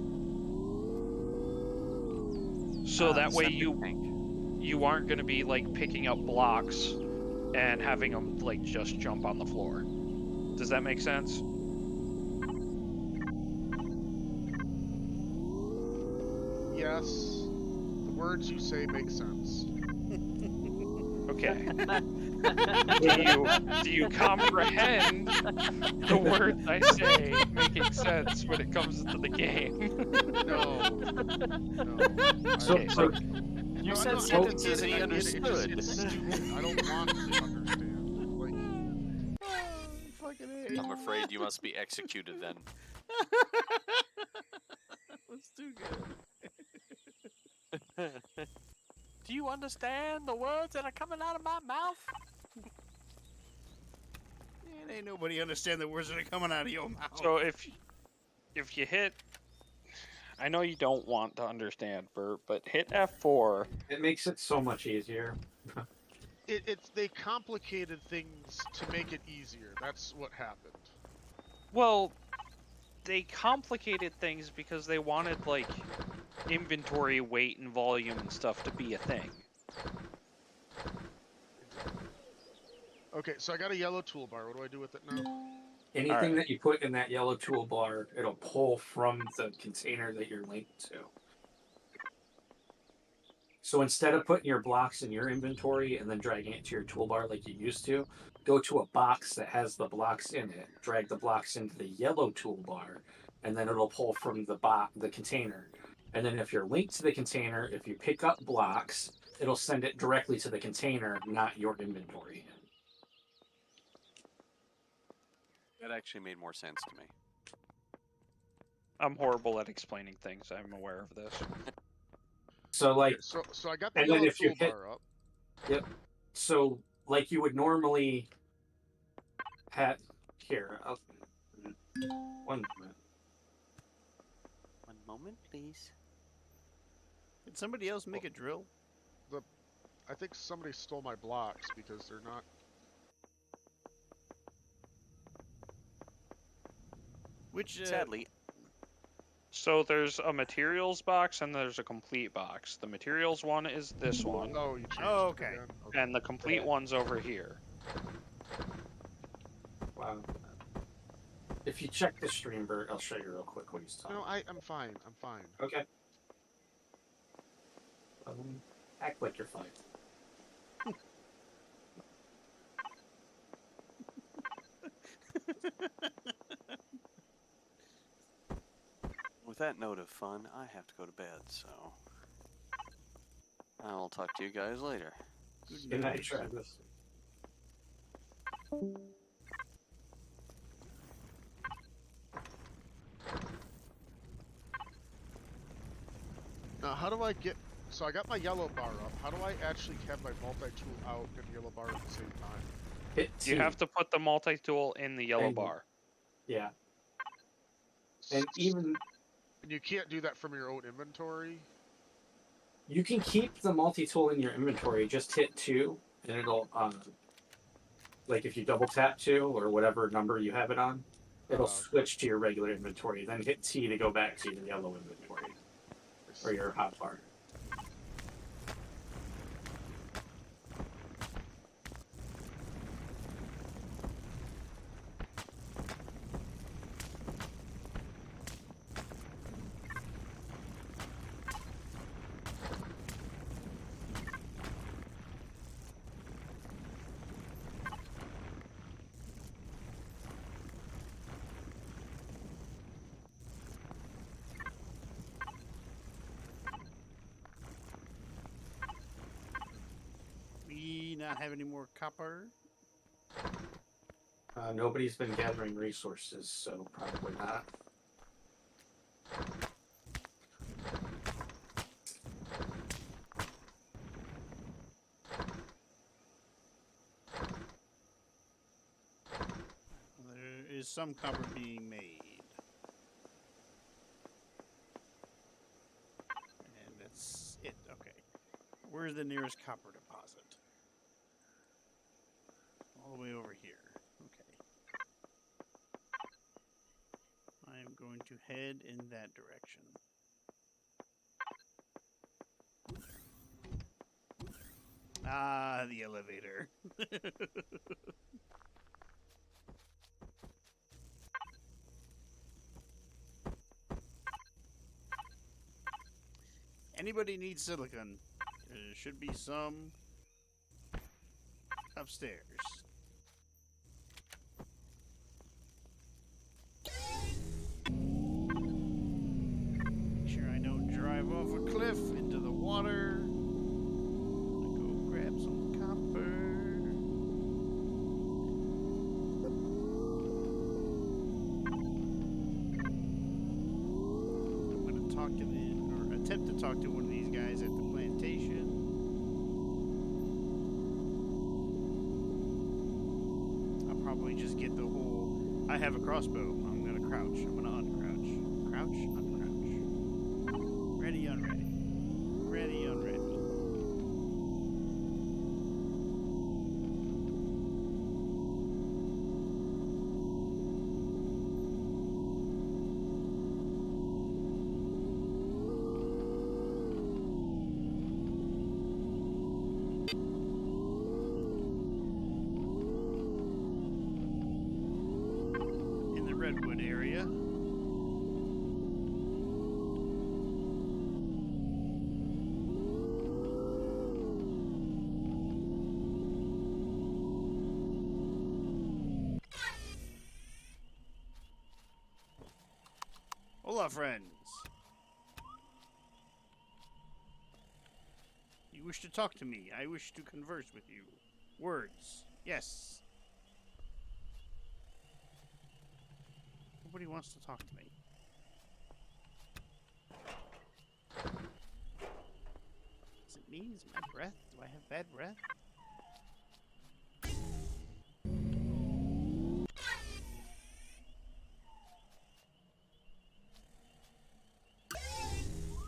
So that way you aren't going to be like picking up blocks and having them like just jump on the floor. Does that make sense? Yes. The words you say make sense. Okay. Do you comprehend the words I say making sense when it comes to the game? No. No. So, Okay, so You No, said no, I sentences get and it, he I get it. It's just- understood. It's stupid. I don't want to understand. Like, Fucking A. I'm afraid you must be executed then. That's too good. Do you understand the words that are coming out of my mouth? Man, ain't nobody understand the words that are coming out of your mouth. So if you hit, I know you don't want to understand, Bert, but hit F4. it makes it so much easier. they complicated things to make it easier. That's what happened. Well, they complicated things because they wanted like inventory weight and volume and stuff to be a thing. Okay, so I got a yellow toolbar. What do I do with it now? Anything Alright. that you put in that yellow toolbar, it'll pull from the container that you're linked to. So instead of putting your blocks in your inventory and then dragging it to your toolbar like you used to, go to a box that has the blocks in it, drag the blocks into the yellow toolbar, and then it'll pull from the container. And then if you're linked to the container, if you pick up blocks, it'll send it directly to the container, not your inventory. That actually made more sense to me. I'm horrible at explaining things. I'm aware of this. So like, Okay, so I got the and then yellow if you hit, toolbar up. yep. So like you would normally have here. One moment. One moment, please. Did somebody else make a drill? I think somebody stole my blocks because they're not. Which Sadly, So there's a materials box and there's a complete box. The materials one is this one, Oh, you changed Oh, it okay. again? and the complete Yeah. one's over here. Wow. If you check the stream, Bert, I'll show you real quick what he's talking. No, I'm fine. I'm fine. Okay. Act like you're fine. with that note of fun, I have to go to bed, so I'll talk to you guys later. Good night, Travis. Now, how do I get? So I got my yellow bar up. How do I actually have my multi-tool out and yellow bar at the same time? Hit T. You have to put the multi-tool in the yellow And- bar. Yeah. And even And you can't do that from your own inventory. you can keep the multi-tool in your inventory. Just hit 2, and it'll like if you double tap 2 or whatever number you have it on, it'll switch to your regular inventory. Then hit T to go back to your yellow inventory or your hotbar. we not have any more copper? Nobody's been gathering resources, so probably not. There is some copper being made. And that's it. Okay. Where's the nearest copper deposit? All the way over here. Okay. I'm going to head in that direction. Ah, the elevator. Anybody needs silicon? There should be some upstairs. Make sure I don't drive off a cliff into the water. Go grab some copper. I'm gonna talk to or attempt to talk to one of these guys at the plantation. I'll probably just get the whole. I have a crossbow. I'm gonna crouch. I'm gonna uncrouch. Crouch, uncrouch. Ready, unready. Ready, unready. In the redwood area. Hola, friends. You wish to talk to me. I wish to converse with you. Words. Yes. Nobody wants to talk to me. Is it me? Is it my breath? Do I have bad breath?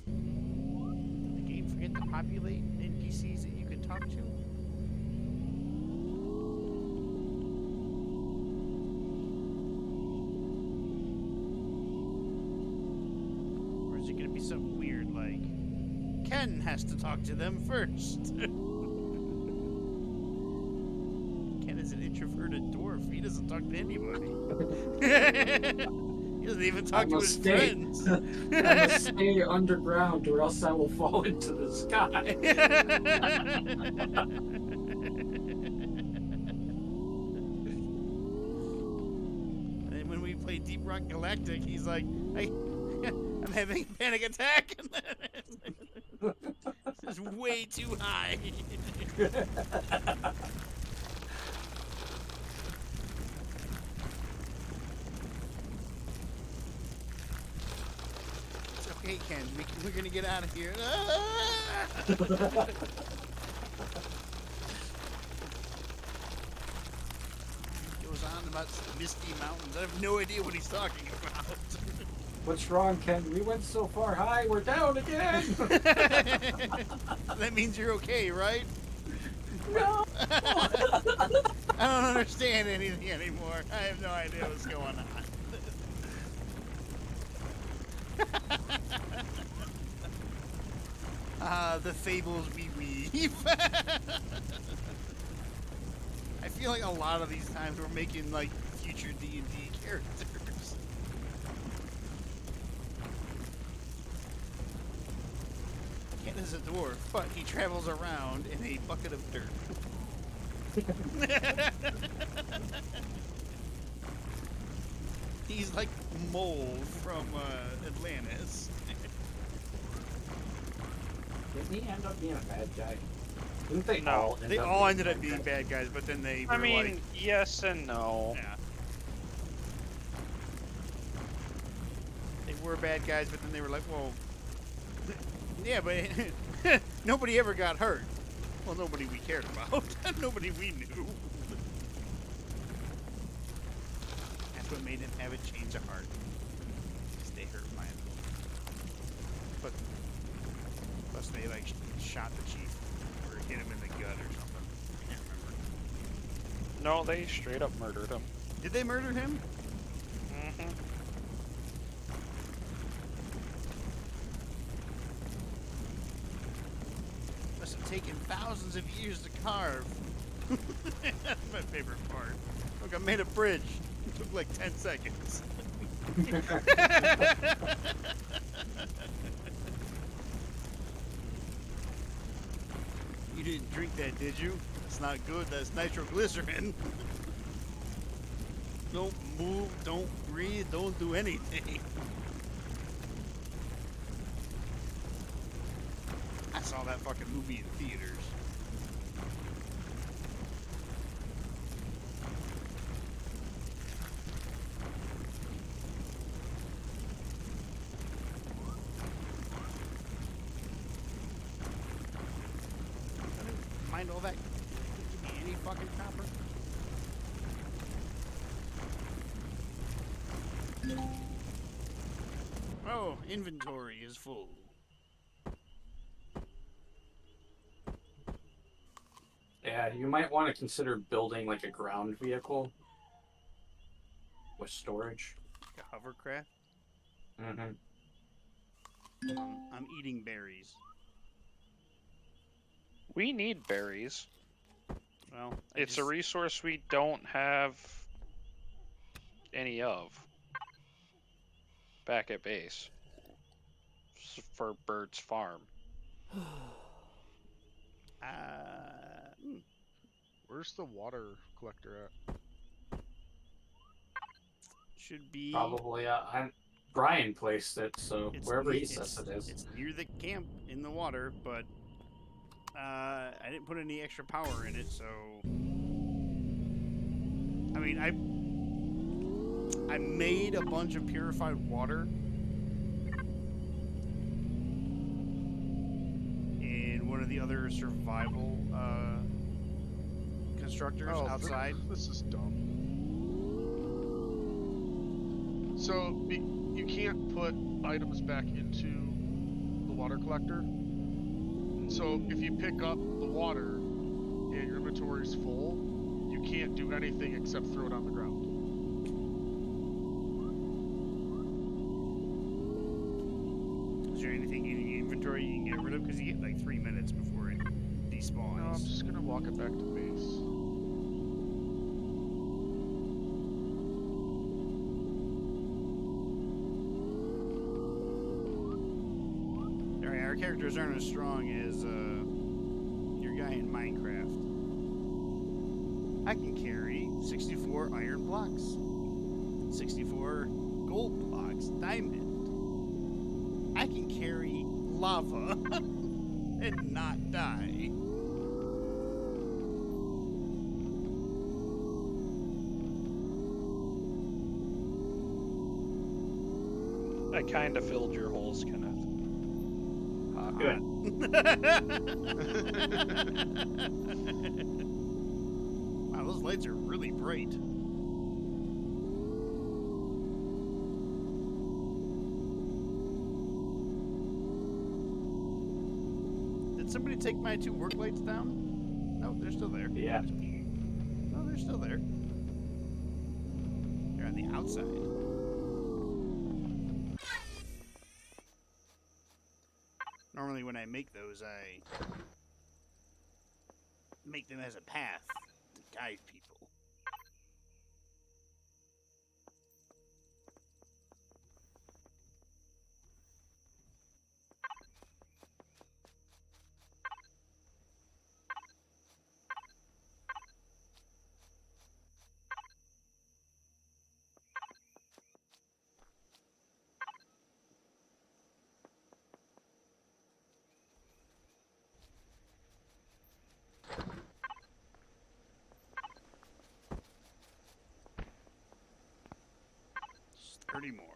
Did the game forget to populate NPCs that you can talk to? Or is it going to be something weird like Ken has to talk to them first? Ken is an introverted dwarf. He doesn't talk to anybody. He doesn't even talk to his friends. I must stay underground or else I will fall into the sky. And when we play Deep Rock Galactic, he's like, I'm having a panic attack. This is way too high. It's okay, Ken. We're gonna get out of here. Goes on about misty mountains. I have no idea what he's talking about. What's wrong, Ken? We went so far high, we're down again. That means you're okay, right? No. I don't understand anything anymore. I have no idea what's going on. The fables we weave. I feel like a lot of these times we're making like future D&D characters. Ken is a dwarf, but he travels around in a bucket of dirt. He's like Mole from Atlantis. Didn't he end up being a bad guy? Didn't they No, all end They up all being ended up bad being guys? bad guys, but then they were I mean, like, yes and no. yeah. They were bad guys, but then they were like, well, yeah, but nobody ever got hurt. Well, nobody we cared about. Nobody we knew. That's what made him have a change of heart. Stay hurt, man. But plus they like shot the chief or hit him in the gut or something. I can't remember. No, they straight up murdered him. Did they murder him? Mm-hmm. Must have taken thousands of years to carve. That's my favorite part. Look, I made a bridge. It took like 10 seconds. You didn't drink that, did you? It's not good. That's nitroglycerin. Don't move, don't breathe, don't do anything. I saw that fucking movie in theaters. I didn't mind all that. Give me any fucking copper. Oh, inventory is full. Yeah, you might want to consider building like a ground vehicle with storage. Like a hovercraft. Mm-hmm. I'm eating berries. We need berries. Well, It's a resource we don't have any of back at base for Bird's farm. Where's the water collector at? Should be Probably. Brian placed it, so it's wherever ne- he says it is. It's near the camp in the water, but I didn't put any extra power in it, so I mean I made a bunch of purified water the other survival constructors Oh, outside. This is dumb. So you can't put items back into the water collector. So if you pick up the water and your inventory's full, you can't do anything except throw it on the ground. Is there anything in your inventory you can get rid of? Because you get like 3 minutes before it despawns. No, I'm just gonna walk it back to base. Alright, our characters aren't as strong as your guy in Minecraft. I can carry 64 iron blocks, 64 gold blocks, diamond. I can carry lava and not die. I kind of filled your holes, Kenneth. Good. Wow, those lights are really bright. Did somebody take my 2 work lights down? No, they're still there. Yeah. No, they're still there. They're on the outside. Normally when I make those, I make them as a path to guide people. Just 30 more.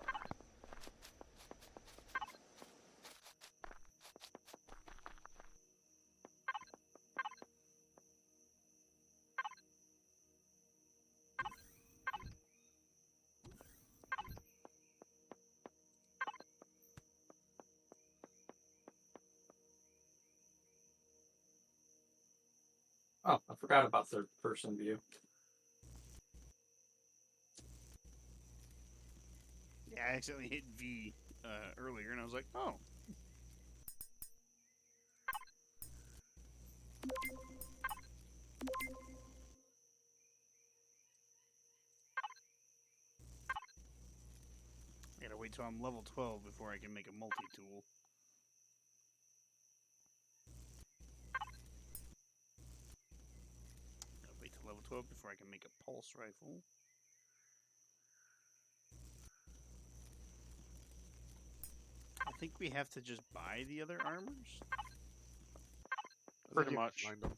Oh, I forgot about third-person view. Yeah, I accidentally hit V earlier, and I was like, oh. I gotta wait till I'm level 12 before I can make a multi-tool. Gotta wait till level 12 before I can make a pulse rifle. I think we have to just buy the other armors. I Pretty think you can much. find 'em.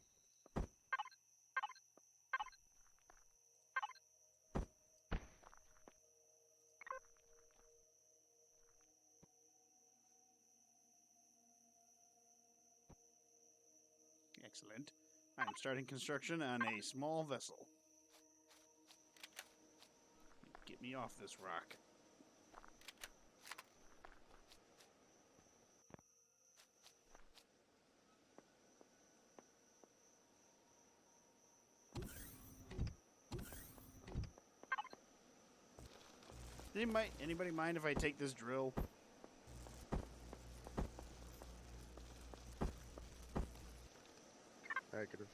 Excellent. I'm starting construction on a small vessel. Get me off this rock. Anybody mind if I take this drill? Negative.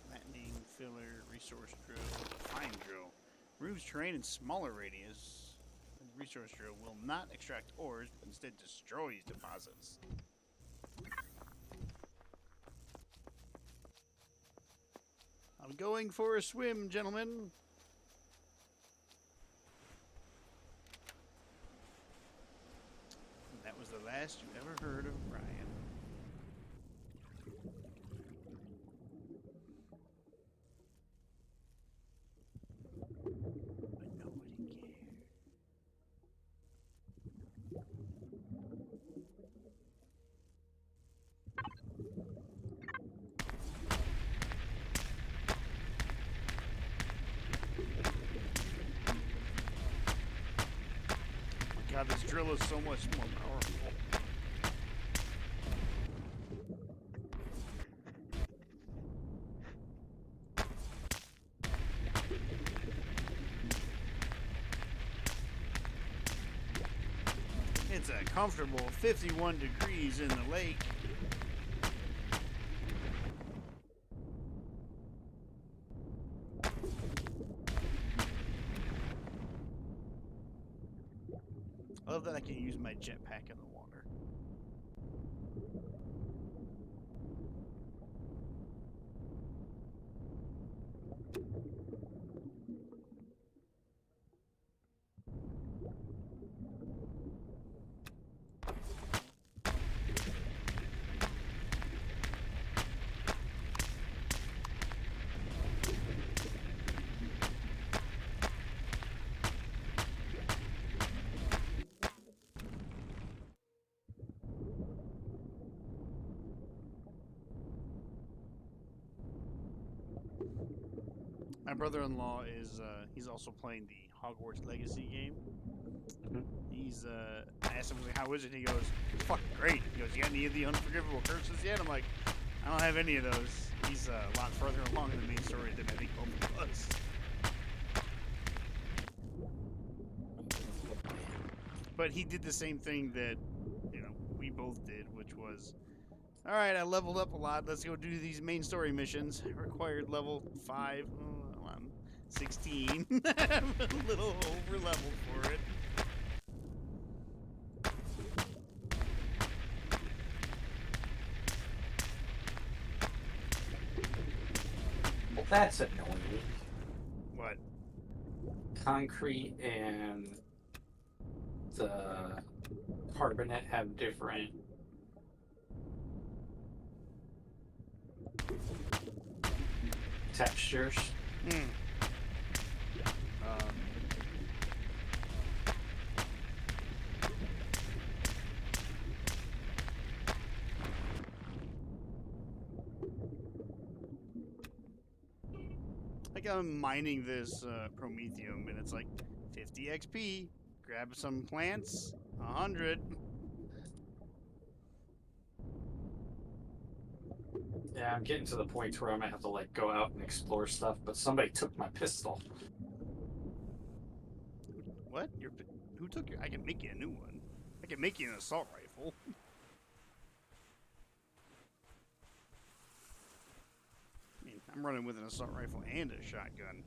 Flattening, filler, resource drill, fine drill. Removes terrain in smaller radius. The resource drill will not extract ores, but instead destroys deposits. I'm going for a swim, gentlemen. And that was the last you ever heard of Brian. drill is so much more powerful. It's a comfortable 51 degrees in the lake. I love that I can use my jetpack in the water. My brother-in-law is he's also playing the Hogwarts Legacy game. Mhm. He's I asked him, I was like, how is it? He goes, it's fucking great. He goes, you got any of the unforgivable curses yet? I'm like, I don't have any of those. He's a lot further along in the main story than I think both of us. But he did the same thing that, you know, we both did, which was, all right, I leveled up a lot. Let's go do these main story missions. Required level 5. Oh, I'm 16. I'm a little over leveled for it. Well, that's annoying. What? Concrete and the carbonate have different textures. Like I'm mining this Promethium, and it's like 50 XP. Grab some plants, 100. Yeah, I'm getting to the point where I might have to like go out and explore stuff, but somebody took my pistol. What? Who took your? I can make you a new one. I can make you an assault rifle. I mean, I'm running with an assault rifle and a shotgun.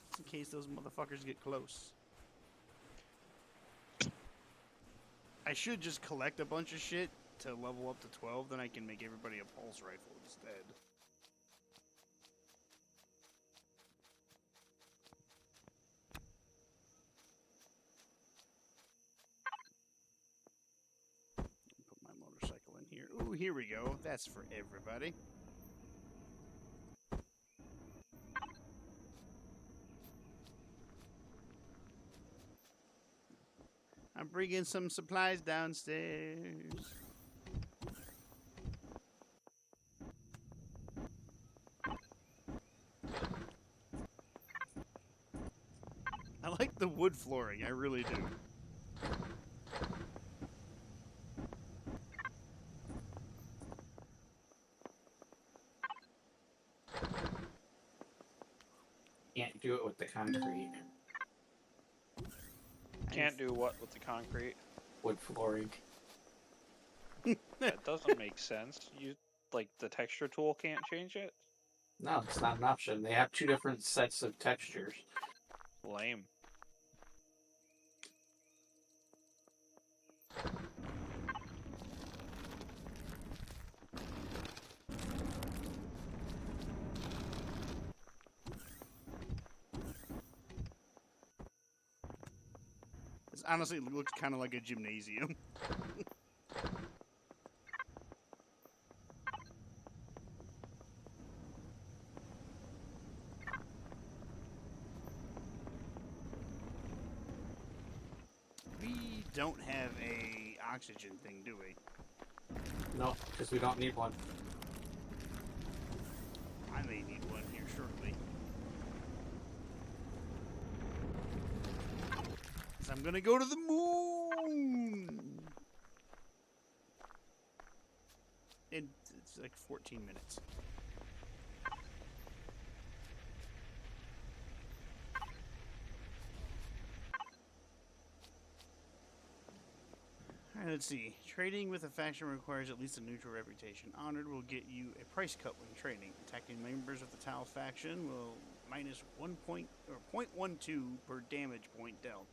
Just in case those motherfuckers get close. I should just collect a bunch of shit to level up to 12, then I can make everybody a pulse rifle instead. Put my motorcycle in here. Ooh, here we go. That's for everybody. I'm bringing some supplies downstairs. I like the wood flooring, I really do. Can't do it with the concrete. Can't do what with the concrete? Wood flooring. That doesn't make sense. You like the texture tool can't change it? No, it's not an option. They have two different sets of textures. Lame. This honestly looks kind of like a gymnasium. We don't have a oxygen thing, do we? No, because we don't need one. I may need one here shortly. I'm gonna go to the moon. It's like 14 minutes. Alright, let's see. Trading with a faction requires at least a neutral reputation. Honored will get you a price cut when trading. Attacking members of the Tal faction will minus 1 point or 0.12 per damage point dealt.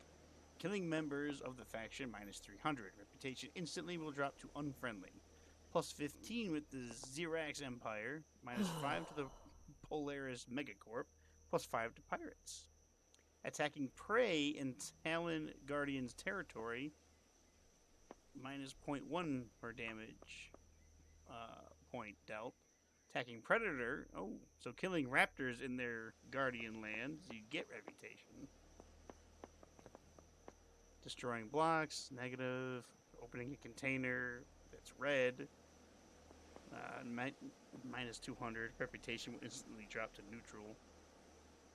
Killing members of the faction minus 300. Reputation instantly will drop to unfriendly. Plus 15 with the Xerax Empire. Minus 5 to the Polaris Megacorp. Plus 5 to pirates. Attacking prey in Talon Guardian's territory. Minus 0.1 per damage point dealt. Attacking predator. Oh, so killing raptors in their guardian lands, you get reputation. Destroying blocks, negative. Opening a container that's red, minus 200. Reputation will instantly drop to neutral.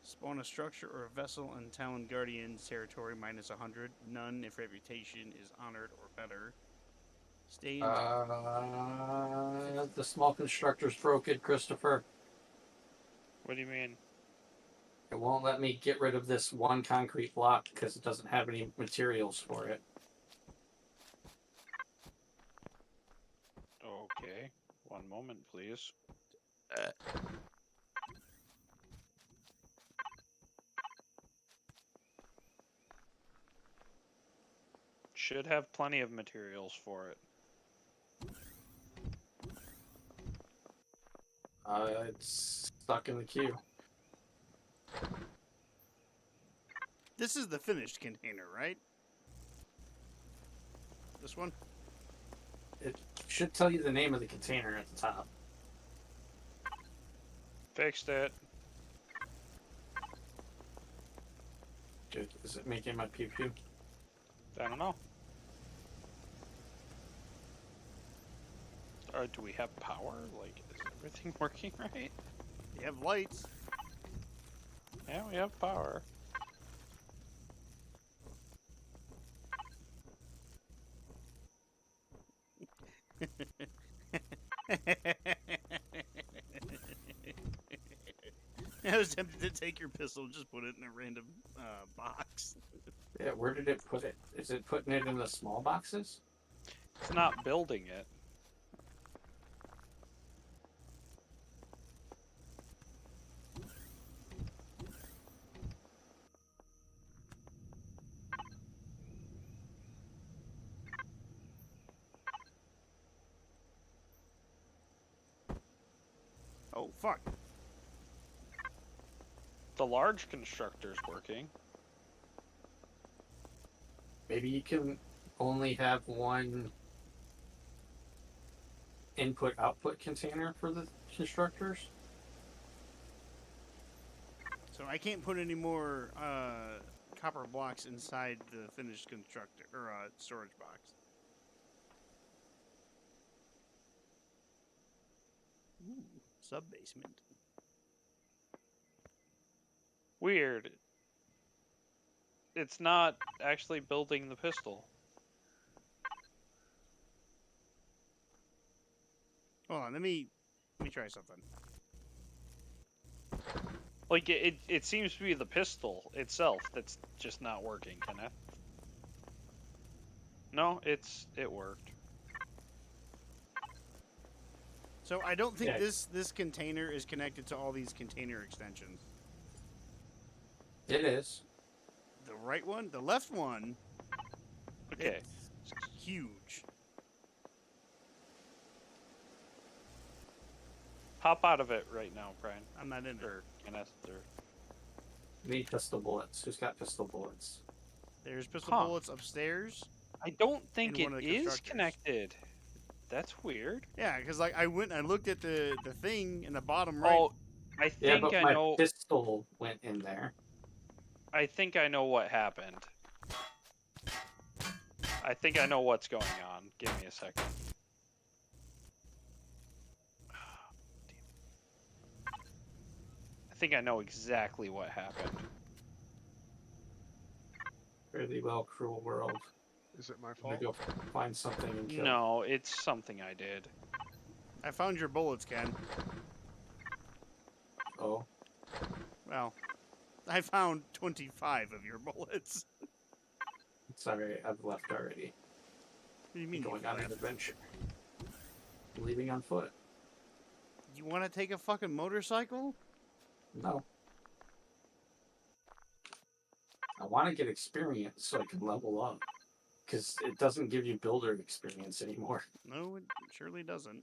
Spawn a structure or a vessel in Talon Guardian's territory, minus 100. None if reputation is honored or better. Stay in. The small constructor's broken, Christopher. What do you mean? It won't let me get rid of this one concrete block because it doesn't have any materials for it. Okay. One moment, please. Should have plenty of materials for it. It's stuck in the queue. This is the finished container, right? This one? It should tell you the name of the container at the top. Fixed it. Good. Is it making my pew pew? I don't know. Or do we have power? Like, is everything working right? You have lights. Yeah, we have power. I was tempted to take your pistol and just put it in a random box. Yeah, where did it put it? Is it putting it in the small boxes? It's not building it. Oh, fuck. The large constructor's working. Maybe you can only have one input-output container for the constructors? So I can't put any more copper blocks inside the finished constructor or storage box. Ooh, sub-basement. Weird. It's not actually building the pistol. Hold on, let me try something. Like, it seems to be the pistol itself that's just not working, Kenneth. No, it worked. So I don't think Yeah. this container is connected to all these container extensions. It is. The right one, the left one, Okay. it's huge. Hop out of it right now, Brian. I'm not in there. Or Kenneth, or... Need pistol bullets. Who's got pistol bullets? There's pistol Huh. bullets upstairs. I don't think In it one of the is constructors. connected. That's weird. Yeah, because like I went and I looked at the thing in the bottom right. Oh, I Yeah, think but I my know. pistol went in there. I think I know what happened. I think I know what's going on. Give me a second. I think I know exactly what happened. Fairly well, cruel world. Is it my Oh. I'm gonna fault? go find something and kill. No, it's something I did. I found your bullets, Ken. Oh, Well, I found 25 of your bullets. sorry, I've left already. What do you I'm mean going you on an left? adventure. Leaving on foot. You want to take a fucking motorcycle? No. I want to get experience so I can level up. Because it doesn't give you builder experience anymore. No, it surely doesn't.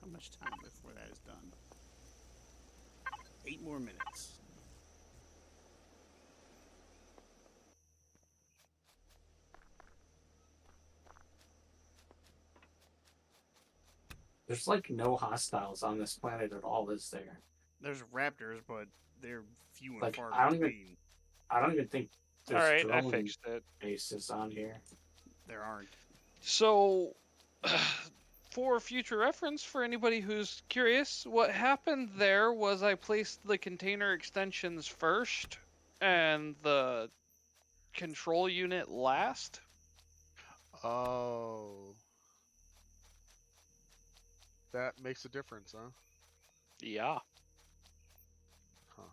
How much time before that is done? 8 more minutes. There's like no hostiles on this planet at all, is there? There's raptors, but they're few and Like, far I don't even- between. I don't even think there's Alright, I drone fixed it. bases on here. There aren't. So, for future reference, for anybody who's curious, what happened there was I placed the container extensions first and the control unit last. Oh. That makes a difference, huh? Yeah. Huh.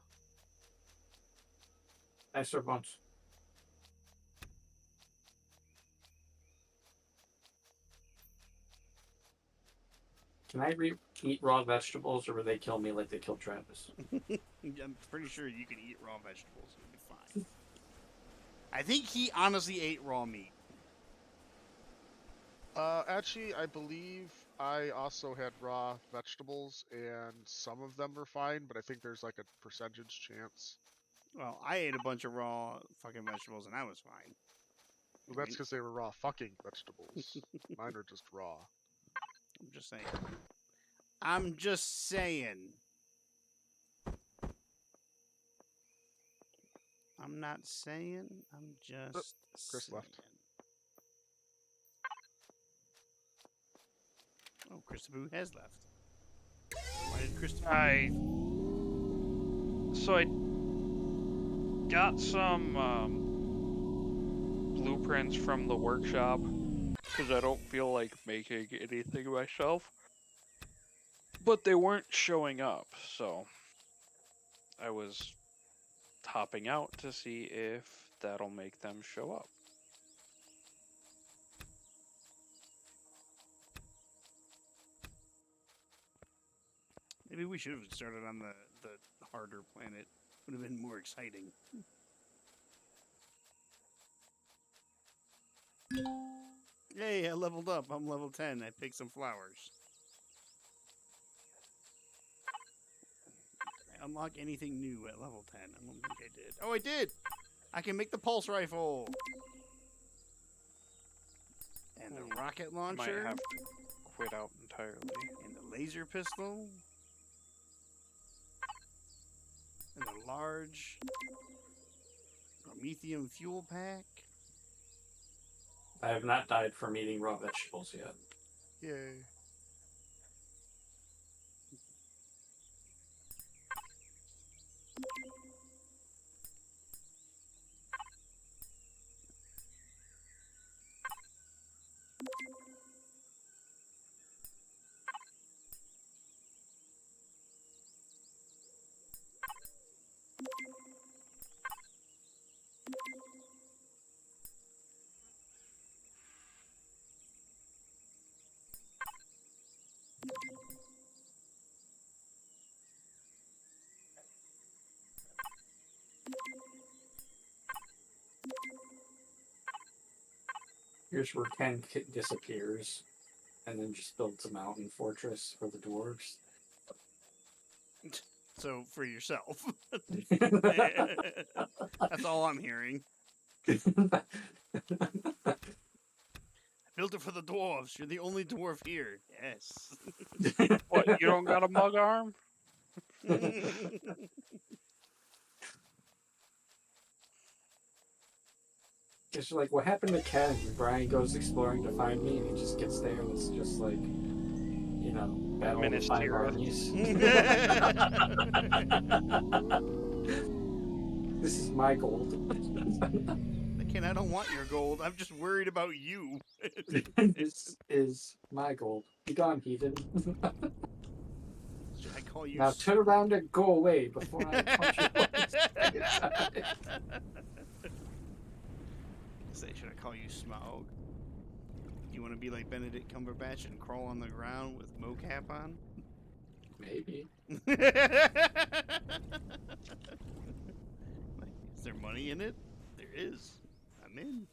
Nice bunch. Can I eat raw vegetables, or will they kill me like they killed Travis? I'm pretty sure you can eat raw vegetables. It'll be fine. I think he honestly ate raw meat. Actually, I believe I also had raw vegetables, and some of them were fine, but I think there's like a percentage chance. Well, I ate a bunch of raw fucking vegetables and I was fine. Well, that's because they were raw fucking vegetables. Mine are just raw. I'm just saying. I'm just saying. I'm not saying. I'm just Chris saying. left. Oh, Christopher has left. Why did Christopher? So I got some blueprints from the workshop because I don't feel like making anything myself. But they weren't showing up, so I was hopping out to see if that'll make them show up. Maybe we should have started on the harder planet. Would have been more exciting. Yay, I leveled up. I'm level 10. I picked some flowers. Did I unlock anything new at level 10? I don't think I did. Oh, I did! I can make the pulse rifle! And the rocket Might launcher. have to quit out entirely. And the laser pistol. And the large Promethium fuel pack. I have not died from eating raw vegetables yet. Yay. Here's where Ken disappears, and then just builds a mountain fortress for the dwarves. So, for yourself. That's all I'm hearing. Built it for the dwarves. You're the only dwarf here. Yes. What, you don't got a mug arm? It's like, what happened to Ken? Brian goes exploring to find me, and he just gets there, and it's just like, you know, battle of the five Minas armies. This is my gold. Ken, I don't want your gold. I'm just worried about you. This is my gold. Be gone, heathen. Should I call you? Now turn around and go away before I punch you. Say, should I call you Smaug? You want to be like Benedict Cumberbatch and crawl on the ground with mocap on? Maybe. Like, is there money in it? There is. I'm in.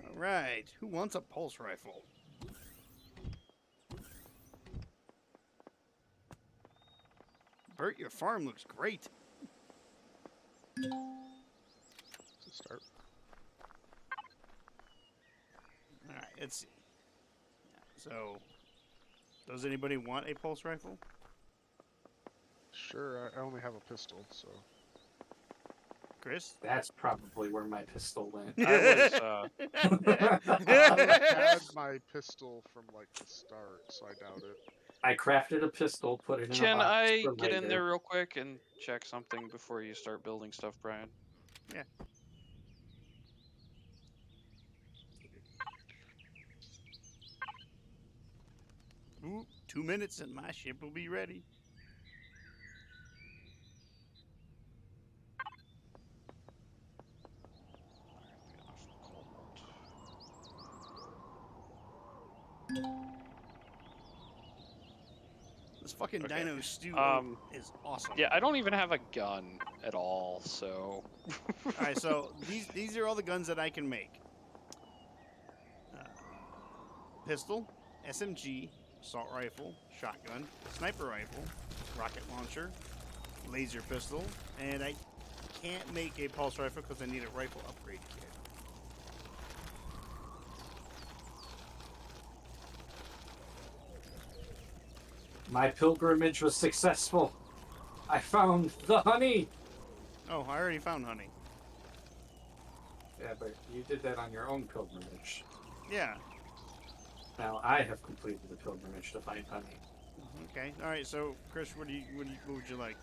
All right. Who wants a pulse rifle? Bert, your farm looks great. Start. All right, let's see. So, does anybody want a pulse rifle? Sure, I only have a pistol, so. Chris? That's probably where my pistol went. I I had my pistol from like the start, so I doubt it. I crafted a pistol, put it in a Can box I for get in later. there real quick and check something before you start building stuff, Brian? Yeah. Ooh, 2 minutes and my ship will be ready. This fucking Okay. dino stew is awesome. Yeah, I don't even have a gun at all, so. All right, so these are all the guns that I can make. Pistol, SMG, assault rifle, shotgun, sniper rifle, rocket launcher, laser pistol, and I can't make a pulse rifle because I need a rifle upgrade kit. My pilgrimage was successful. I found the honey. Oh, I already found honey. Yeah, but you did that on your own pilgrimage. Yeah. Now I have completed the pilgrimage to find honey. Okay. All right. So, Chris, what would you like?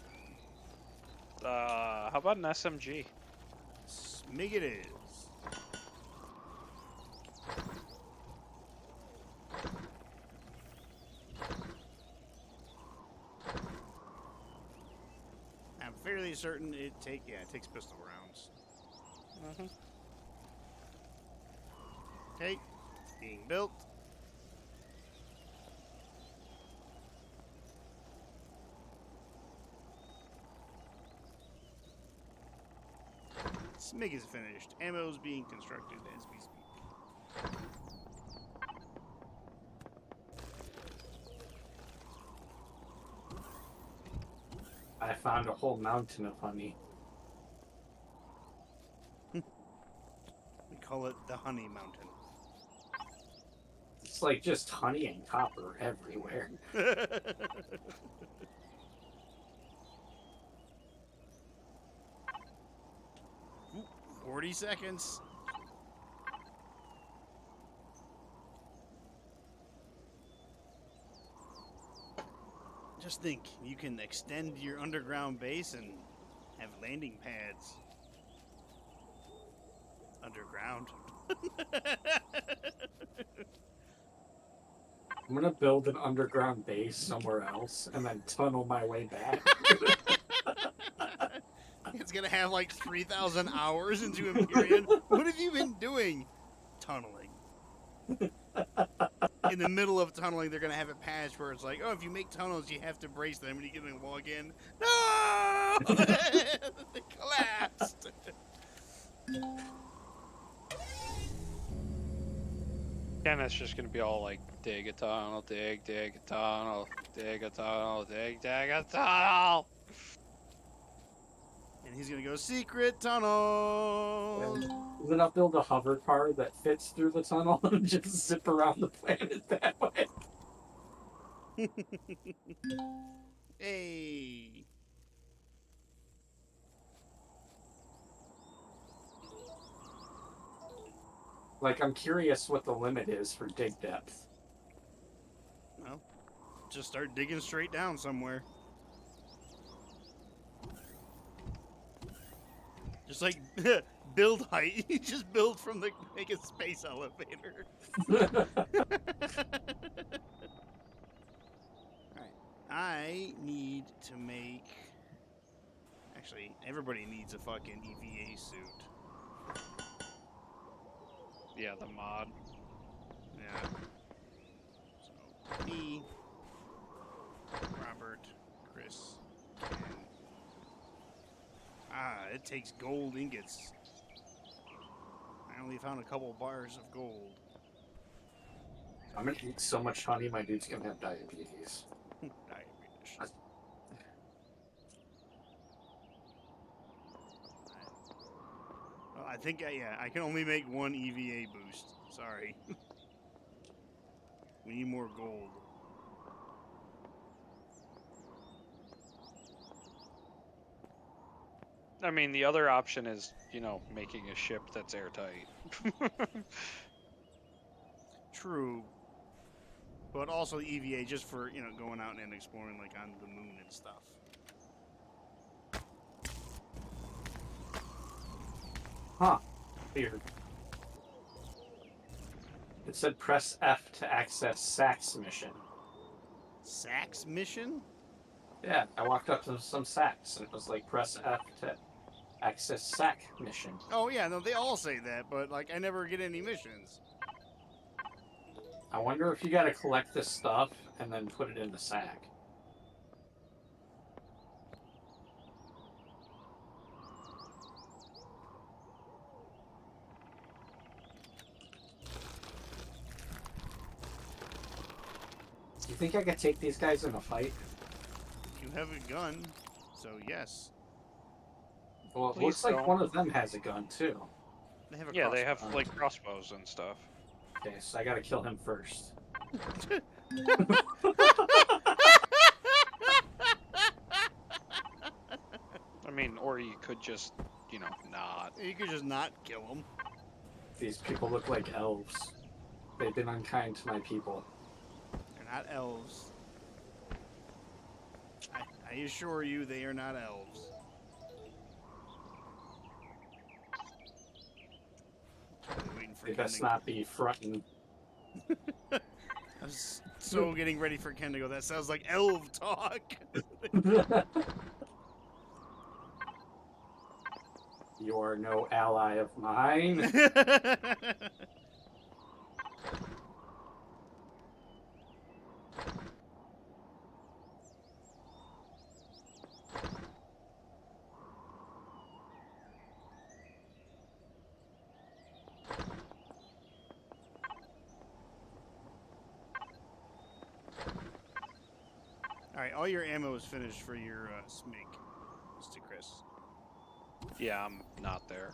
How about an SMG? Smig it is. I'm fairly certain it takes pistol rounds. Mm-hmm. Okay, it's being built. Smig is finished. Ammo is being constructed as we speak. I found a whole mountain of honey. We call it the Honey Mountain. It's like just honey and copper everywhere. 40 seconds. Just think, you can extend your underground base and have landing pads underground. I'm gonna build an underground base somewhere else and then tunnel my way back. It's gonna have like 3,000 hours into Empyrion. What have you been doing? Tunneling. In the middle of tunneling, they're gonna have a patch where it's like, oh, if you make tunnels, you have to brace them, and you get them to log in. No! They collapsed. And it's just gonna be all like, dig a tunnel, dig a tunnel, dig a tunnel, dig a tunnel. And he's gonna go secret tunnel. And then I'll build a hover car that fits through the tunnel and just zip around the planet that way. Hey. Like, I'm curious what the limit is for dig depth. Well, just start digging straight down somewhere. Just like build height. You just build from the make a space elevator. Alright. I need to make. Actually, everybody needs a fucking EVA suit. Yeah, the mod. Yeah. So, me, Robert, Chris, and. It takes gold ingots. I only found a couple bars of gold. I'm gonna eat so much honey, my dude's gonna have diabetes. Diabetes. Well, I think, yeah, I can only make one EVA boost. Sorry. We need more gold. I mean, the other option is, you know, making a ship that's airtight. True. But also EVA just for, you know, going out and exploring, like, on the moon and stuff. Huh. Weird. It said press F to access Sax mission. Sax mission? Yeah, I walked up to some Sax and it was like press F to access Sac mission. Oh, yeah, no, they all say that, but, like, I never get any missions. I wonder if you gotta collect this stuff and then put it in the sack. Do you think I could take these guys in a fight? You have a gun, so yes. Well, it Please looks like don't. one of them has a gun too. They have a Yeah, they have crossbow. like crossbows and stuff. Okay, so I gotta kill him first. I mean, or you could just, you know, not. You could just not kill them. These people look like elves. They've been unkind to my people. They're not elves. I assure you, they are not elves. Waiting for They Ken best to- not be fronting. I was so getting ready for Ken to go. That sounds like elf talk. You are no ally of mine. Alright, all your ammo is finished for your SMIG, Mr. Chris. Yeah, I'm not there.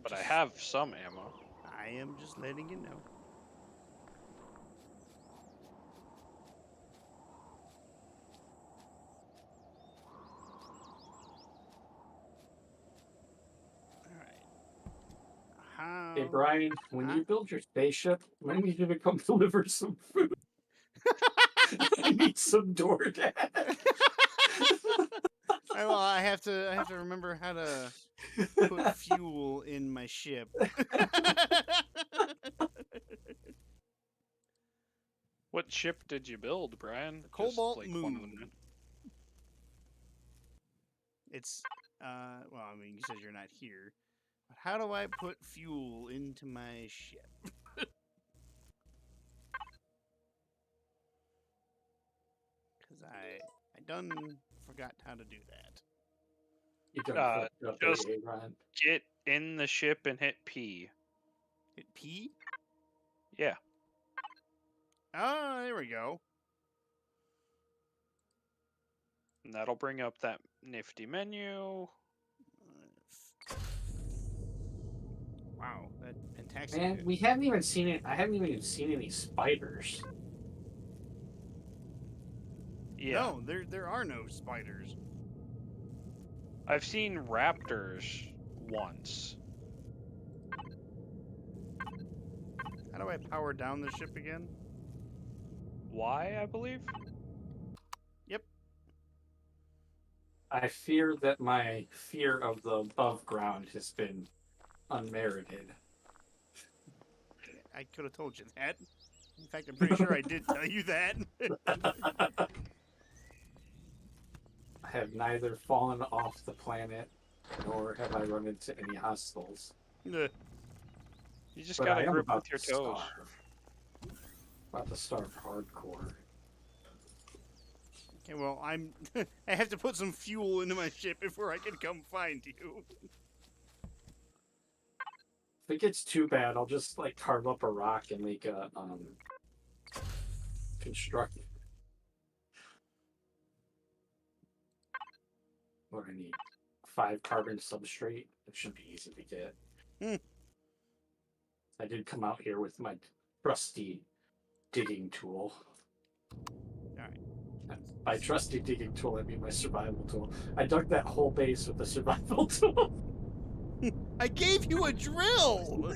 But I just- have some ammo. I am just letting you know. Alright. How... Hey Brian, when you build your spaceship, I need you to come deliver some food. I need some DoorDash. Well, I have to remember how to put fuel in my ship. What ship did you build, Brian? The Cobalt one of Moon. them. It's well, I mean, you said you're not here. But how do I put fuel into my ship? Because I done forgot how to do that. You don't fucked up, just- Brian. Get in the ship and hit P. Hit P? Yeah. Oh, there we go. And that'll bring up that nifty menu. Wow, that fantastic. Man, we haven't even seen it. I haven't even seen any spiders. Yeah. No, there are no spiders. I've seen raptors once. How do I power down the ship again? Why, I believe? Yep. I fear that my fear of the above ground has been unmerited. I could have told you that. In fact, I'm pretty sure I did tell you that. I have neither fallen off the planet nor have I run into any hostiles. Ugh. You just But gotta I am grip about with your to toes. starve. About to starve hardcore. Okay, well, I'm. I have to put some fuel into my ship before I can come find you. If it gets too bad, I'll just like carve up a rock and make a construct. What do I need? 5 carbon substrate. It should be easy to get. Hmm. I did come out here with my trusty digging tool. Alright. By trusty digging tool, I mean my survival tool. I dug that whole base with the survival tool. I gave you a drill!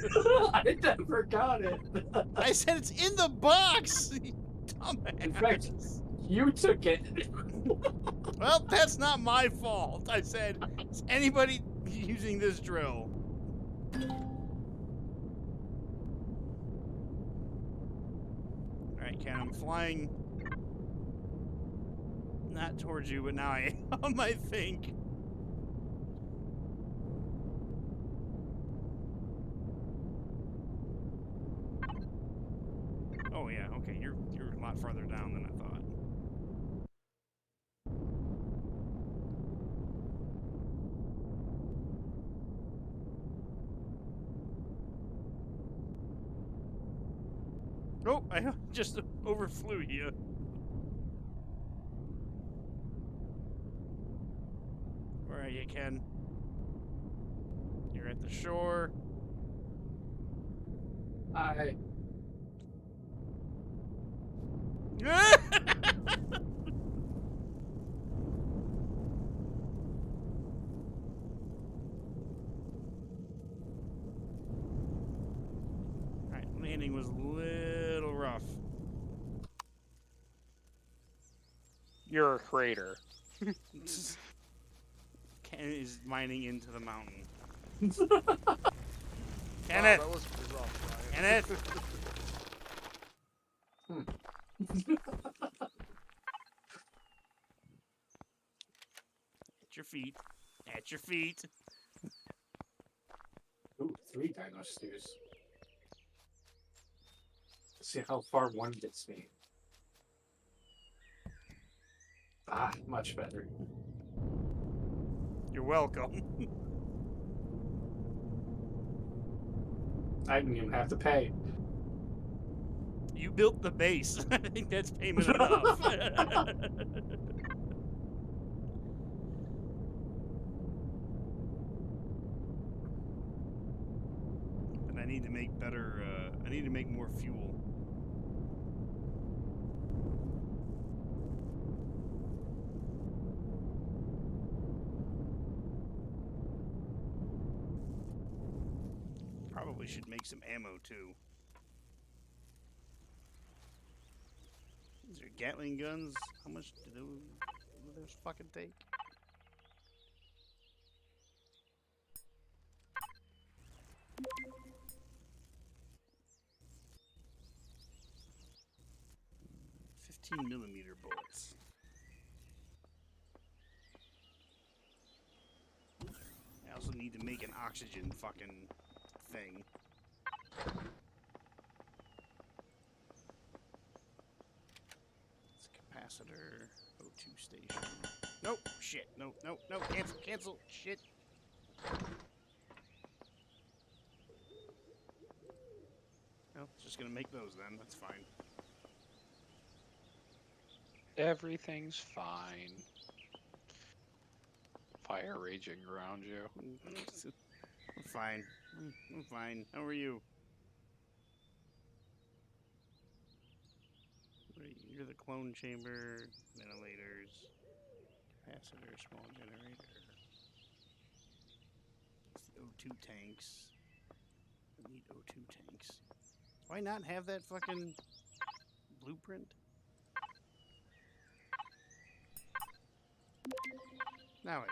I never got it. I said it's in the box! You dumbass. In fact, you took it. Well, that's not my fault. I said, is anybody using this drill? Alright, Ken, I'm flying. Not towards you, but now I am, I think. Oh yeah, okay, you're a lot farther down than I thought. Oh, I just overflew you. Where are you, Ken? You're at the shore. I Alright, landing was a little rough. You're a crater. Ken is mining into the mountain. Wow, Kenneth! that was pretty rough, Ryan. Kenneth! At your feet. At your feet. ooh, 3 dino stews. See how far one gets me. Ah, much better. You're welcome. I didn't even have to pay. You built the base. I think that's payment enough. And I need to make better, I need to make more fuel. Probably should make some ammo too. These are Gatling guns. How much do those fucking take? .15mm bullets. I also need to make an oxygen fucking thing. It's capacitor, O2 station. Nope, shit, nope, nope, nope, cancel, cancel, shit. Well, just gonna make those then, that's fine. Everything's fine. Fire raging around you. I'm fine. I'm fine. How are you? What are you? You're the clone chamber, ventilators, capacitor, small generator. It's the O2 tanks. We need O2 tanks. Why not have that fucking blueprint? Now I do.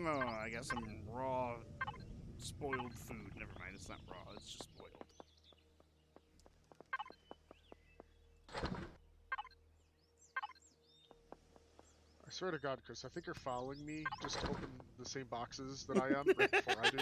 Oh, I got some raw, spoiled food. Never mind, it's not raw, it's just spoiled. I swear to God, Chris, I think you're following me just to open the same boxes that I am right before I do.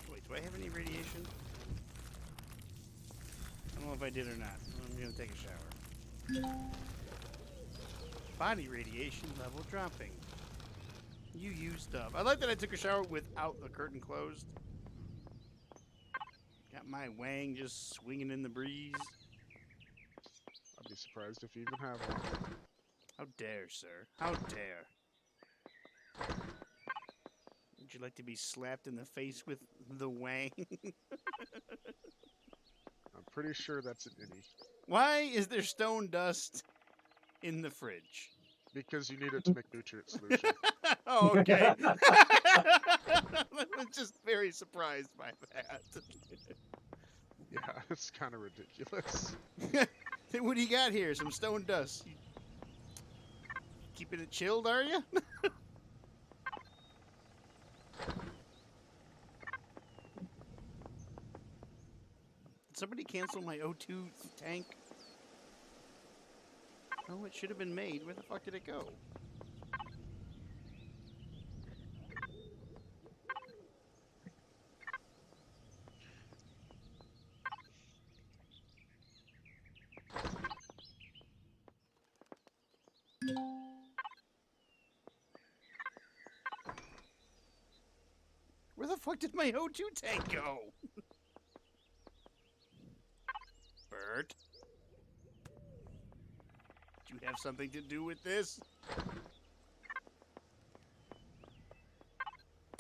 Wait, do I have any radiation? I don't know if I did or not. I'm gonna take a shower. Body radiation level dropping. You used stuff. I like that I took a shower without the curtain closed. Got my wang just swinging in the breeze. I'd be surprised if you even have one. How dare, sir? How dare? Would you like to be slapped in the face with the wang? I'm pretty sure that's an innie. Why is there stone dust in the fridge? Because you need it to make nutrient solution. Oh, okay. I'm just very surprised by that. Yeah, it's kind of ridiculous. What do you got here? Some stone dust. You keeping it chilled, are you? Did somebody cancel my O2 tank? Oh, it should have been made. Where the fuck did it go? Where the fuck did my O2 tank go? Bert? Did you have something to do with this?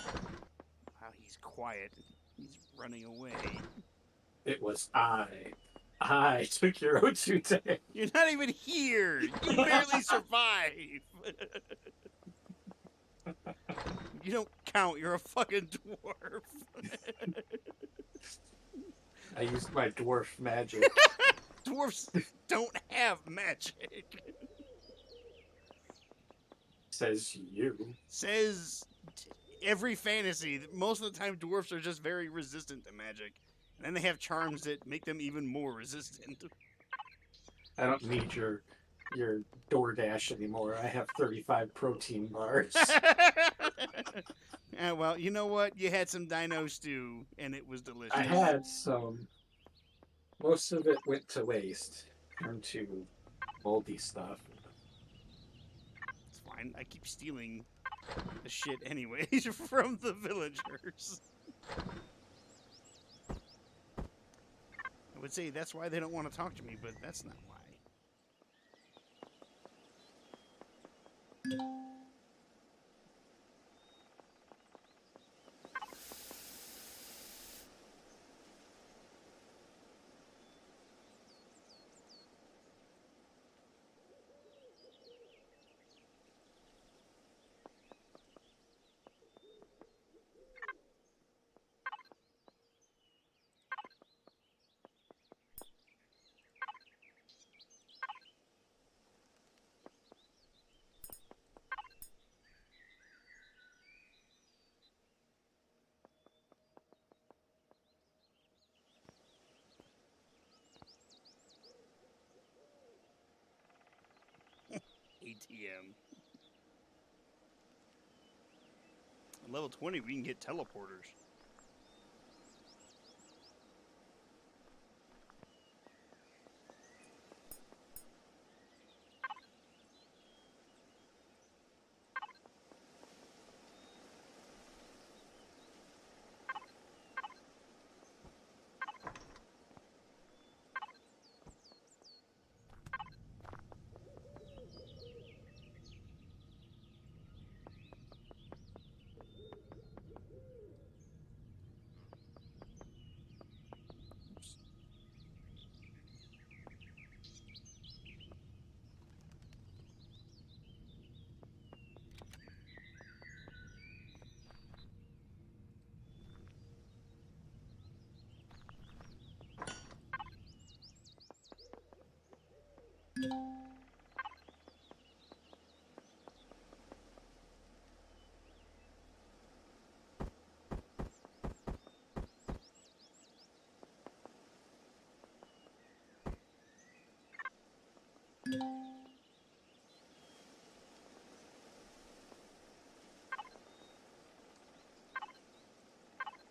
Wow, he's quiet. He's running away. It was I. I took your O2 tank. You're not even here. You barely survive. You don't count. You're a fucking dwarf. I used my dwarf magic. Dwarfs don't have magic. Says you. Says every fantasy. Most of the time, dwarfs are just very resistant to magic. And then they have charms that make them even more resistant. I don't need your your DoorDash anymore. I have 35 protein bars. Yeah, well, you know what? You had some dino stew, and it was delicious. I had some. Most of it went to waste, turned to moldy stuff. It's fine. I keep stealing the shit anyways from the villagers. I would say that's why they don't want to talk to me, but that's not why. ATM. At level 20, we can get teleporters.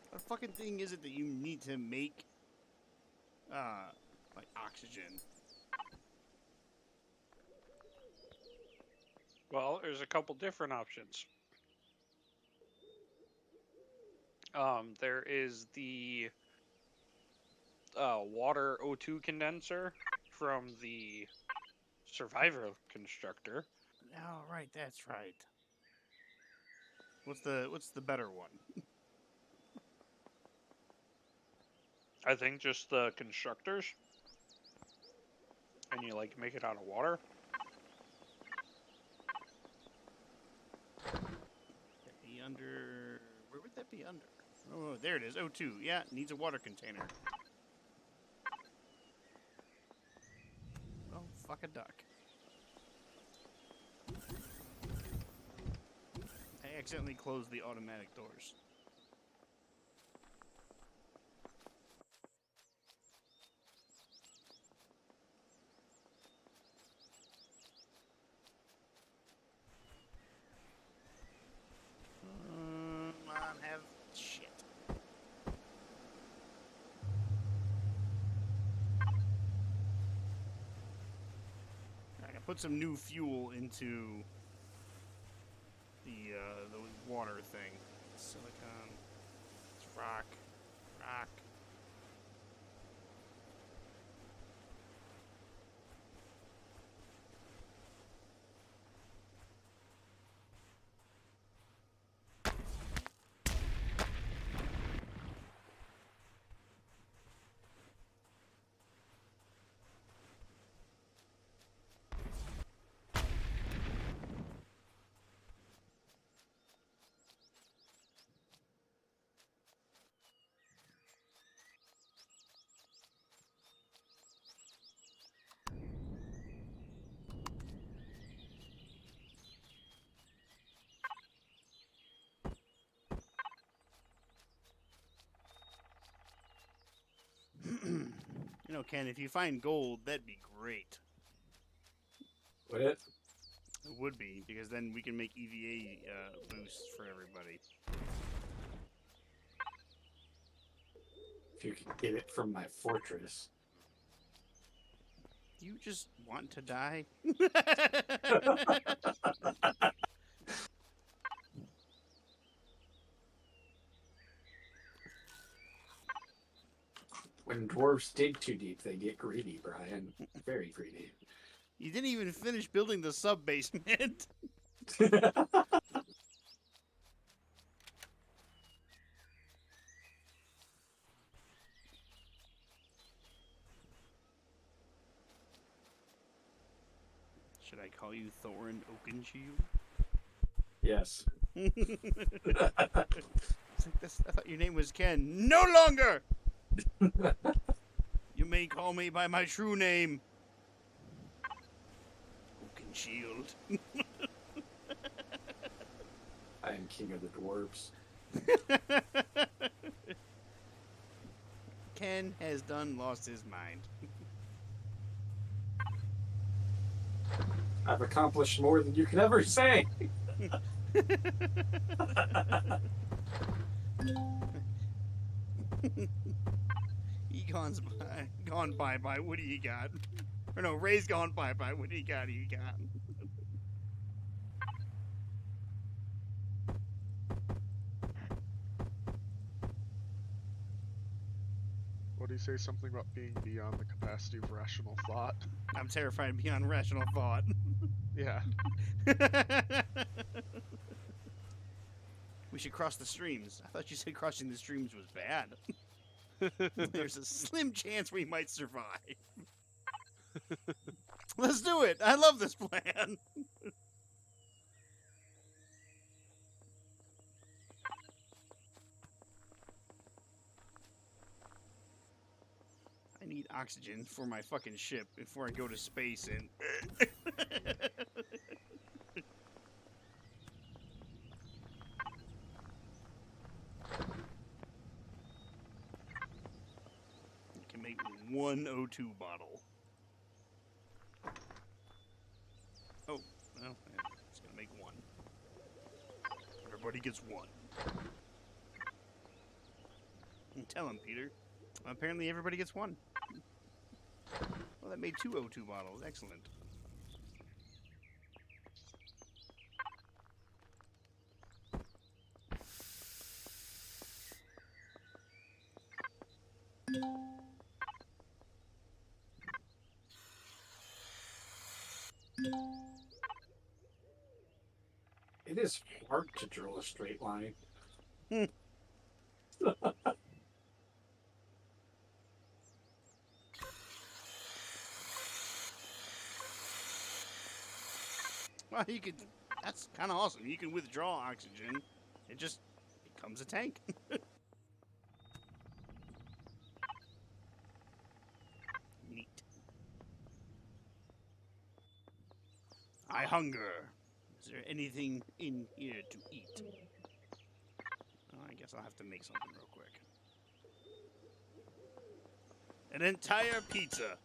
What fucking thing is it that you need to make, like oxygen? Well, there's a couple different options. There is the water O2 condenser from the Survivor constructor. Oh, right, that's right. What's the better one? I think just the constructors. And you like make it out of water. That'd be under. Where would that be under? Oh, there it is. O2. Yeah, needs a water container. Oh, fuck a duck. I accidentally closed the automatic doors. Come on, have shit. I can put some new fuel into the water thing. Silicon, it's rock. You know, Ken, if you find gold, that'd be great. Would it? It would be, because then we can make EVA boosts for everybody. If you could get it from my fortress. You just want to die? When dwarves dig too deep, they get greedy, Brian. Very greedy. You didn't even finish building the sub-basement. Should I call you Thorin Oakenshield? Yes. It's like this, I thought your name was Ken. No longer! You may call me by my true name. Oakenshield. I am king of the dwarves. Ken has done lost his mind. I've accomplished more than you could ever say. Egon's gone bye-bye. What do you got? Or no, Ray's gone bye-bye. What do you got? What do you say? Something about being beyond the capacity of rational thought? I'm terrified beyond rational thought. Yeah. We should cross the streams. I thought you said crossing the streams was bad. There's a slim chance we might survive. Let's do it. I love this plan. I need oxygen for my fucking ship before I go to space and... You can make one O2 bottle. Oh, well, it's gonna make one. Everybody gets one. Tell him, Peter. Apparently everybody gets one. Well, that made 2 O2 bottles. Excellent. It is hard to draw a straight line. Well, you could... That's kind of awesome. You can withdraw oxygen. It just becomes a tank. Neat. I hunger. Is there anything in here to eat? Oh, I guess I'll have to make something real quick. An entire pizza.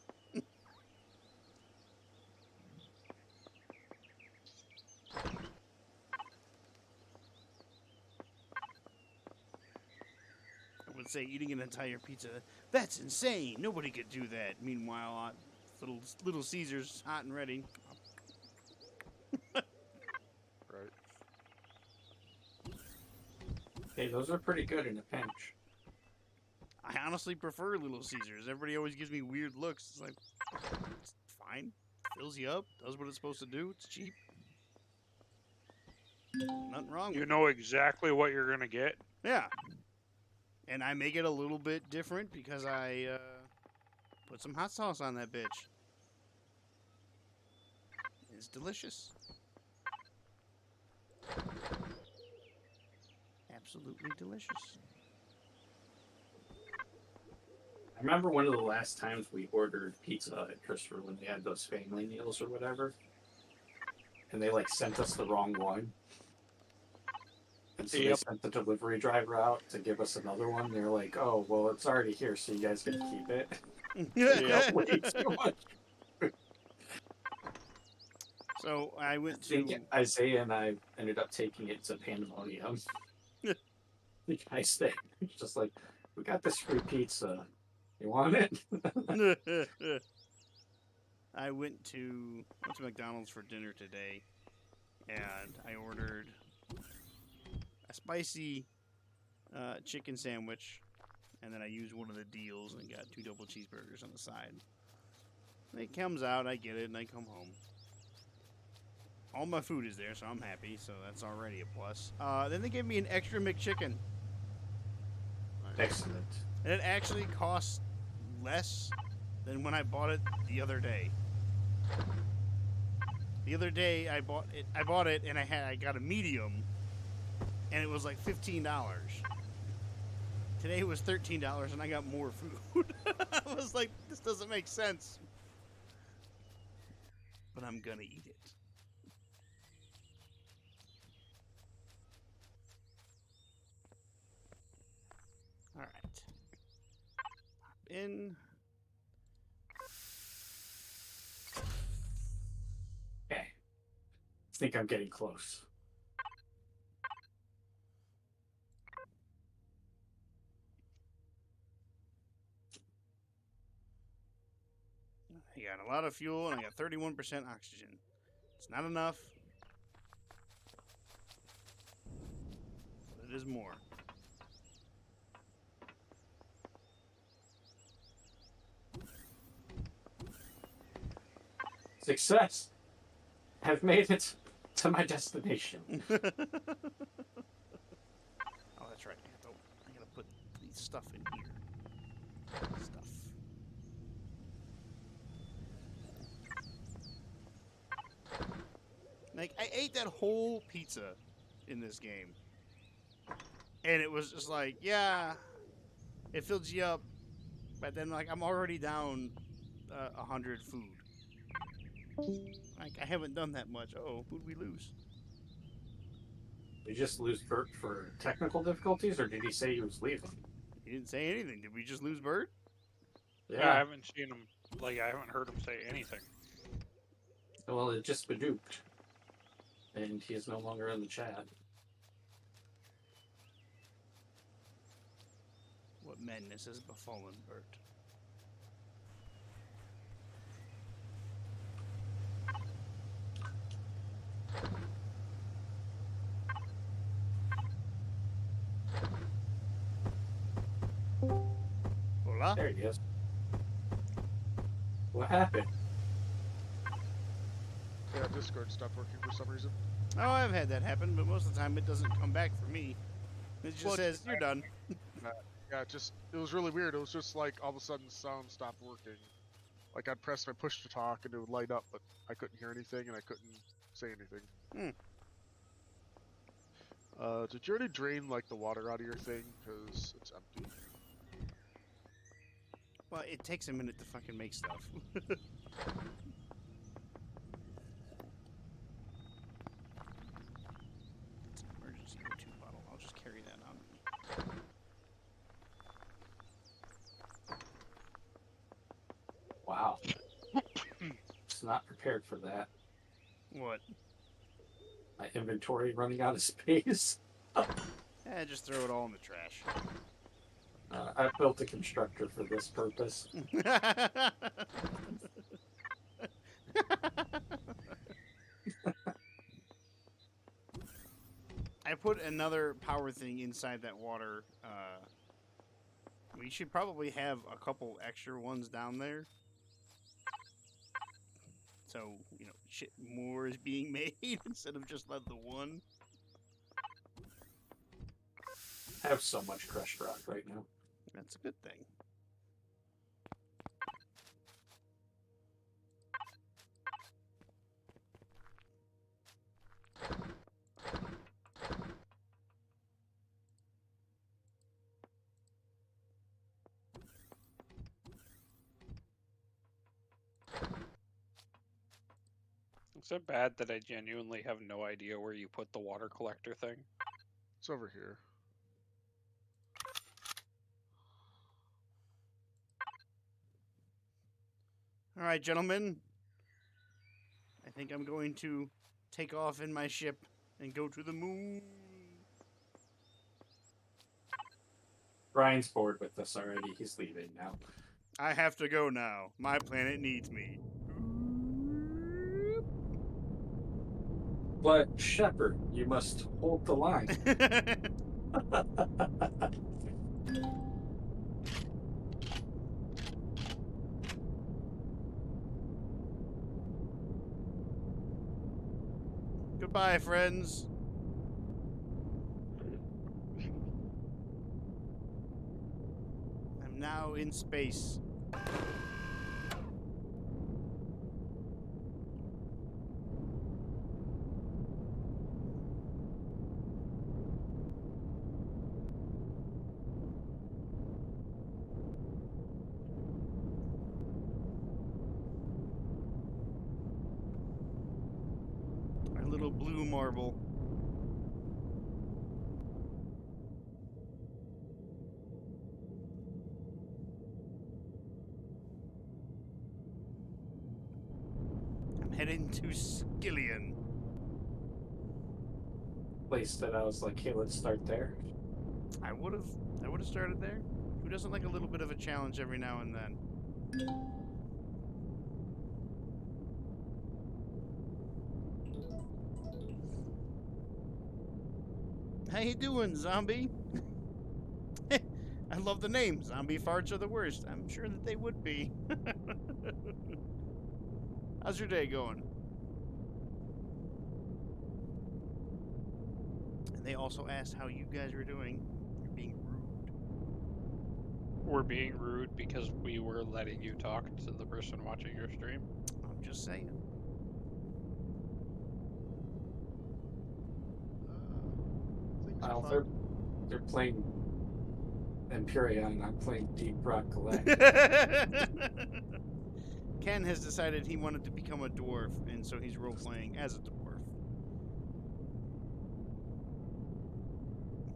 I would say eating an entire pizza, that's insane. Nobody could do that. Meanwhile, little Caesar's hot and ready. Right. Hey, those are pretty good in a pinch. I honestly prefer Little Caesars. Everybody always gives me weird looks. It's like, it's fine. Fills you up. Does what it's supposed to do. It's cheap. Nothing wrong with You it. know exactly what you're gonna get. Yeah. And I make it a little bit different because I put some hot sauce on that bitch. It's delicious. Absolutely delicious. I remember one of the last times we ordered pizza at Christopher when they had those family meals or whatever. And they like sent us the wrong one. And so they sent the delivery driver out to give us another one. They're like, oh, well, it's already here, so you guys get to keep it. Yeah, way too much. So I I went think to. Isaiah and I ended up taking it to Pandemonium. The guy's there. He's just like, we got this free pizza. You want it? I went to McDonald's for dinner today, and I ordered a spicy chicken sandwich, and then I used one of the deals and got 2 double cheeseburgers on the side. And it comes out, I get it, and I come home. All my food is there, so I'm happy. So that's already a plus. Then they gave me an extra McChicken. Excellent. And it actually costs less than when I bought it the other day. The other day I bought it and I got a medium, and it was like $15. Today it was $13 and I got more food. I was like, this doesn't make sense. But I'm gonna eat it. All right. Pop in. Okay. I think I'm getting close. I got a lot of fuel and I got 31% oxygen. It's not enough. But it is more. Success! Have made it to my destination. Oh, that's right. I gotta put the stuff in here. Stuff. Like, I ate that whole pizza in this game. And it was just like, yeah, it fills you up. But then, like, I'm already down 100 food. Like, I haven't done that much. Uh-oh, who'd we lose? Did you just lose Bert for technical difficulties, or did he say he was leaving? He didn't say anything. Did we just lose Bert? Yeah, I haven't seen him. Like, I haven't heard him say anything. Well, it just beduked. And he is no longer in the chat. What madness has befallen Bert? Hola? There he is. What happened? Yeah, Discord stopped working for some reason. Oh, I've had that happen, but most of the time it doesn't come back for me. It just Well, says, you're done. Yeah, it was really weird. It was just like all of a sudden sound stopped working. Like I'd press my push to talk and it would light up, but I couldn't hear anything and I couldn't say anything. Did you already drain like the water out of your thing? Because it's empty. Well, it takes a minute to fucking make stuff. Emergency O2 bottle. I'll just carry that on me. Wow. Just not prepared for that. What? My inventory running out of space. Eh, just throw it all in the trash. I built a constructor for this purpose. I put another power thing inside that water. We should probably have a couple extra ones down there. So, you know, shit more is being made instead of just the one. I have so much crushed rock right now. That's a good thing. Is it bad that I genuinely have no idea where you put the water collector thing? It's over here. All right, gentlemen. I think I'm going to take off in my ship and go to the moon. Brian's bored with this already. He's leaving now. I have to go now. My planet needs me. But Shepard, you must hold the line. Goodbye, friends. I'm now in space. My little blue marble. I'm heading to Skillion. Place that I was like, hey, let's start there. I would have started there. Who doesn't like a little bit of a challenge every now and then? How you doing, zombie? I love the name. Zombie farts are the worst. I'm sure that they would be. How's your day going? And they also asked how you guys were doing. You're being rude. We're being rude because we were letting you talk to the person watching your stream. I'm just saying. Things Well, are fun. they're playing Empyrion and I'm playing Deep Rock Galactic. Ken has decided he wanted to become a dwarf, and so he's role-playing as a dwarf.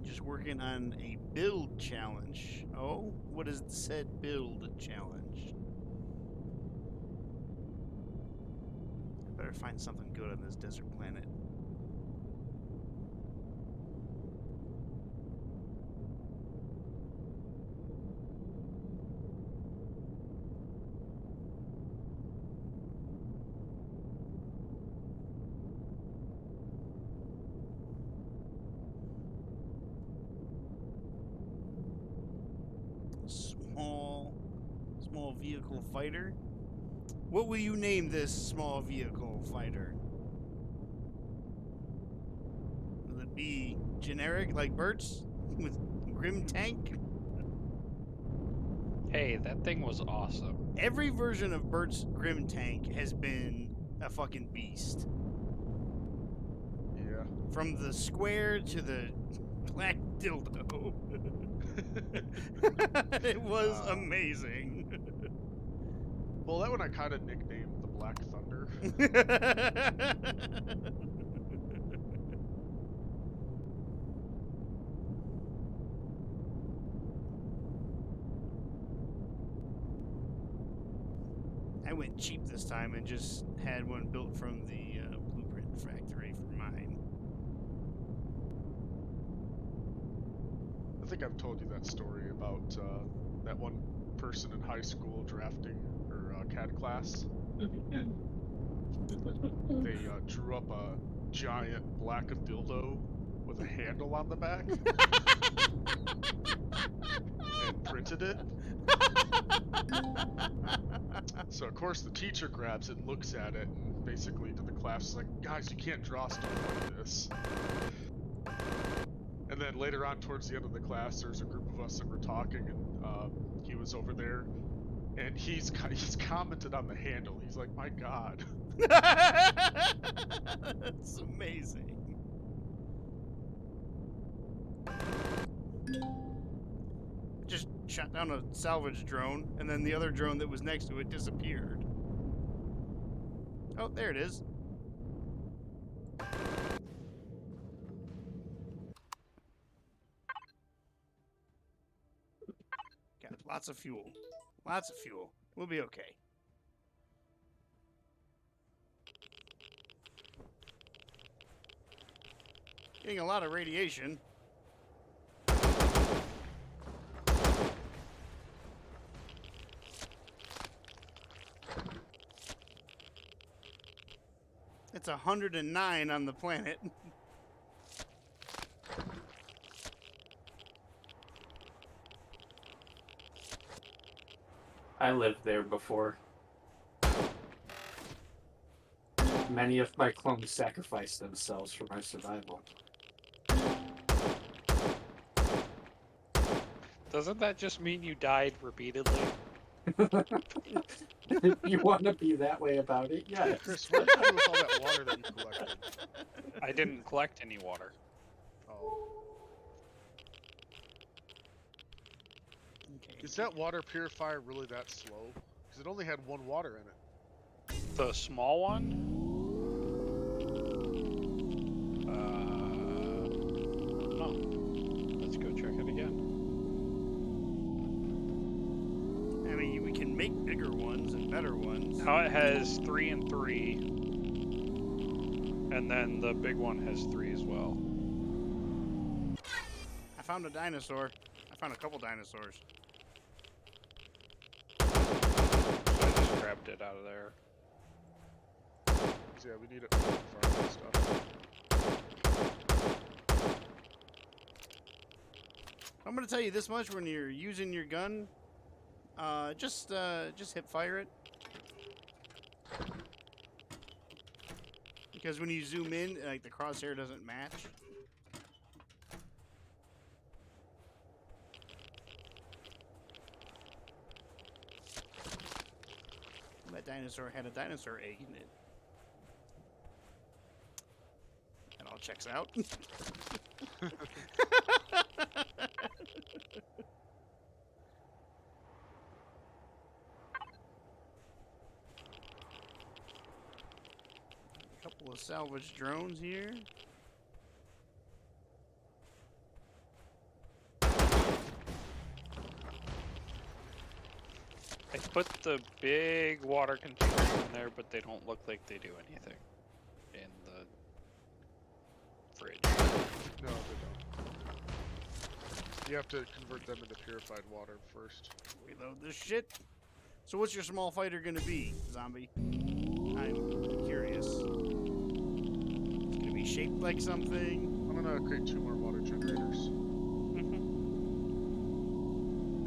Just working on a build challenge. Oh, what is said build challenge? I better find something good on this desert planet. Small vehicle fighter. What will you name this small vehicle fighter? Will it be generic like Bert's with Grim Tank? Hey, that thing was awesome. Every version of Bert's Grim Tank has been a fucking beast. Yeah. From the square to the black dildo. It was amazing. Well, that one I kind of nicknamed the Black Thunder. I went cheap this time and just had one built from the blueprint factory for mine. I think I've told you that story about that one person in high school drafting her CAD class. They drew up a giant black dildo with a handle on the back and printed it. So of course the teacher grabs it and looks at it and basically to the class is like, guys, you can't draw stuff like this. And then later on towards the end of the class, there's a group of us that were talking and he was over there and he's commented on the handle. He's like, my God. That's amazing. Just shot down a salvage drone, and then the other drone that was next to it disappeared. Oh, there it is. Got lots of fuel. Lots of fuel. We'll be okay. Getting a lot of radiation. It's 109 on the planet. I lived there before. Many of my clones sacrificed themselves for my survival. Doesn't that just mean you died repeatedly? If you want to be that way about it, yes. Chris, what did you do with all that water that you collected? I didn't collect any water. Oh. Okay. Is that water purifier really that slow? Because it only had one water in it. The small one? No. Let's go check it again. I mean, we can make bigger ones and better ones. Now it has 3 and 3. And then the big one has 3 as well. I found a dinosaur. I found a couple dinosaurs. So I just grabbed it out of there. Yeah, we need it for farming stuff. I'm gonna tell you this much: when you're using your gun, just hip fire it, because when you zoom in, like the crosshair doesn't match. That dinosaur had a dinosaur egg in it. That all checks out. A couple of salvage drones here. I put the big water containers in there, but they don't look like they do anything in the fridge. No, they don't. You have to convert them into purified water first. Reload this shit. So what's your small fighter gonna be, zombie? I'm curious. It's gonna be shaped like something. I'm gonna create 2 more water generators.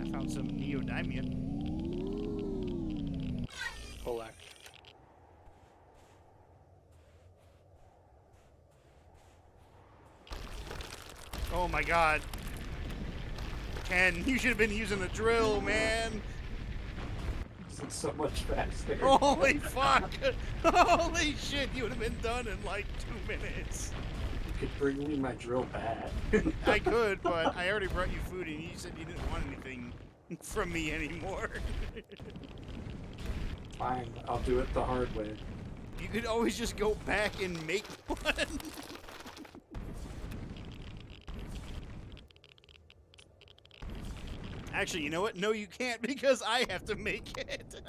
I found some neodymium. Collect. Oh my god. Ken, you should have been using the drill, man. It's so much faster. Holy fuck. Holy shit, you would have been done in like 2 minutes. You could bring me my drill back. I could, but I already brought you food and you said you didn't want anything from me anymore. Fine, I'll do it the hard way. You could always just go back and make one. Actually, you know what? No, you can't, because I have to make it.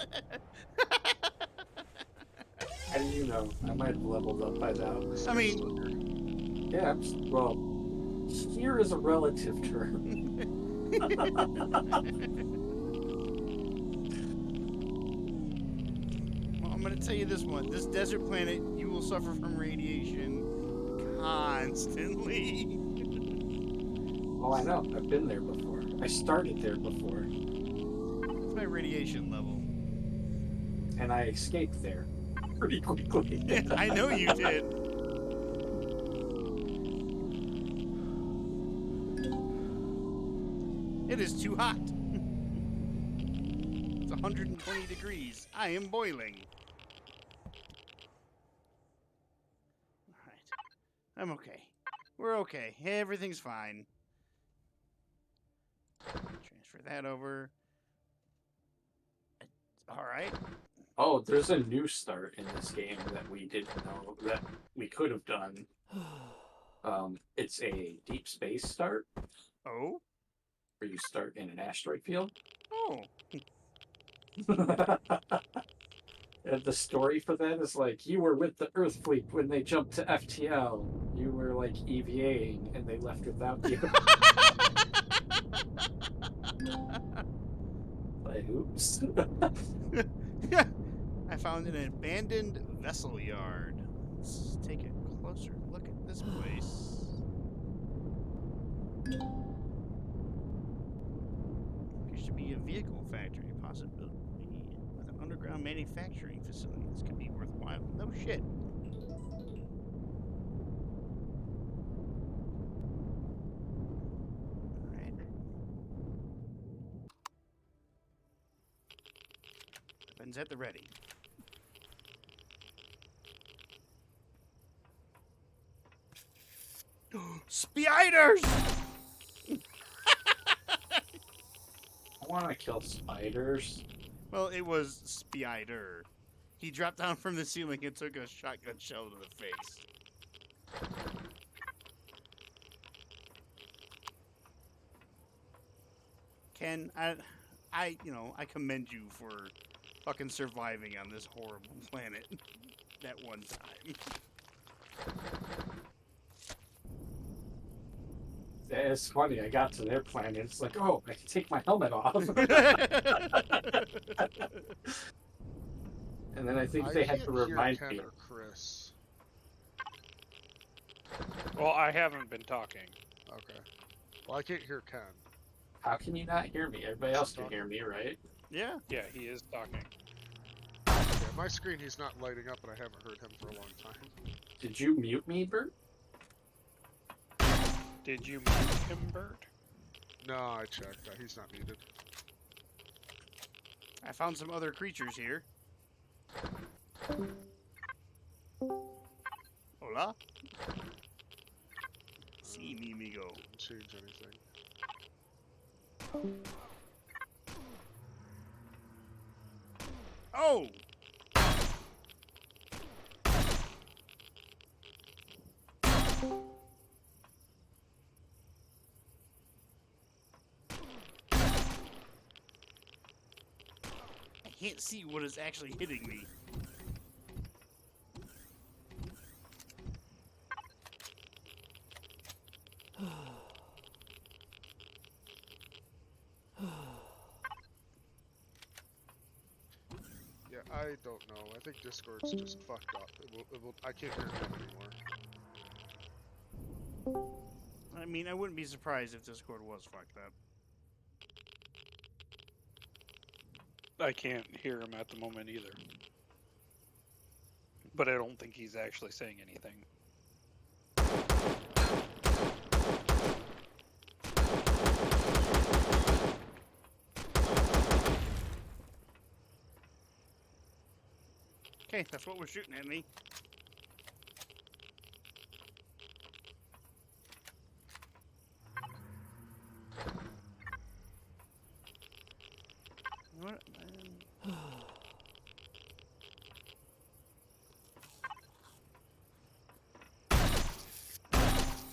How do you know? I might have leveled up by now. I mean, Yeah, well, here is a relative term. well, I'm going to tell you this one. This desert planet, you will suffer from radiation constantly. Oh, I know. I've been there before. I started there before. What's my radiation level? And I escaped there pretty quickly. I know you did. It is too hot. It's 120 degrees. I am boiling. Alright. I'm okay. We're okay. Everything's fine. Transfer that over. Alright. Oh, there's a new start in this game that we didn't know that we could have done. It's a deep space start Oh? where you start in an asteroid field. Oh. And the story for that is like, you were with the Earth fleet when they jumped to FTL. You were like EVAing and they left without you. Like, oops. I found an abandoned vessel yard. Let's take a closer look at this place. Appears to be a vehicle factory, possibly with an underground manufacturing facility. This could be worthwhile. No shit. Alright. Weapons at the ready. Spiders! I want to kill spiders. Well, it was Spider. He dropped down from the ceiling and took a shotgun shell to the face. Ken, I commend you for fucking surviving on this horrible planet that one time. It's funny, I got to their planet. It's like, oh, I can take my helmet off. And then I think they had to can't hear remind Ken me. or Chris. Well, I haven't been talking. Okay. Well, I can't hear Ken. How can you not hear me? Everybody else can hear me, right? Yeah. Yeah, he is talking. Yeah, my screen, he's not lighting up, and I haven't heard him for a long time. Did you mute me, Bert? Did you mute him, Bert? No, I checked. He's not muted. I found some other creatures here. Hola. See me, amigo. Didn't change anything. Oh! I can't see what is actually hitting me. Yeah, I don't know. I think Discord's just fucked up. I can't hear him anymore. I mean, I wouldn't be surprised if Discord was fucked up. I can't hear him at the moment either. But I don't think he's actually saying anything. Okay, that's what we're shooting at me. What?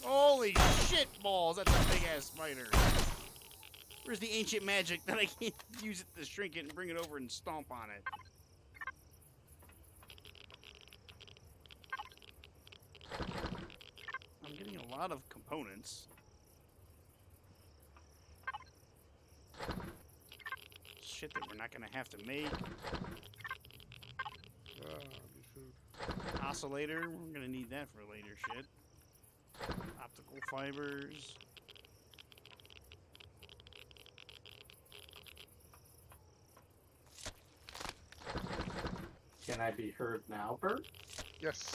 Holy shit balls! That's a big ass spider. Where's the ancient magic that I can't use it to shrink it and bring it over and stomp on it? I'm getting a lot of components. Shit that we're not gonna have to make. Need food. Oscillator, we're gonna need that for later shit. Optical fibers. Can I be heard now, Bert? Yes.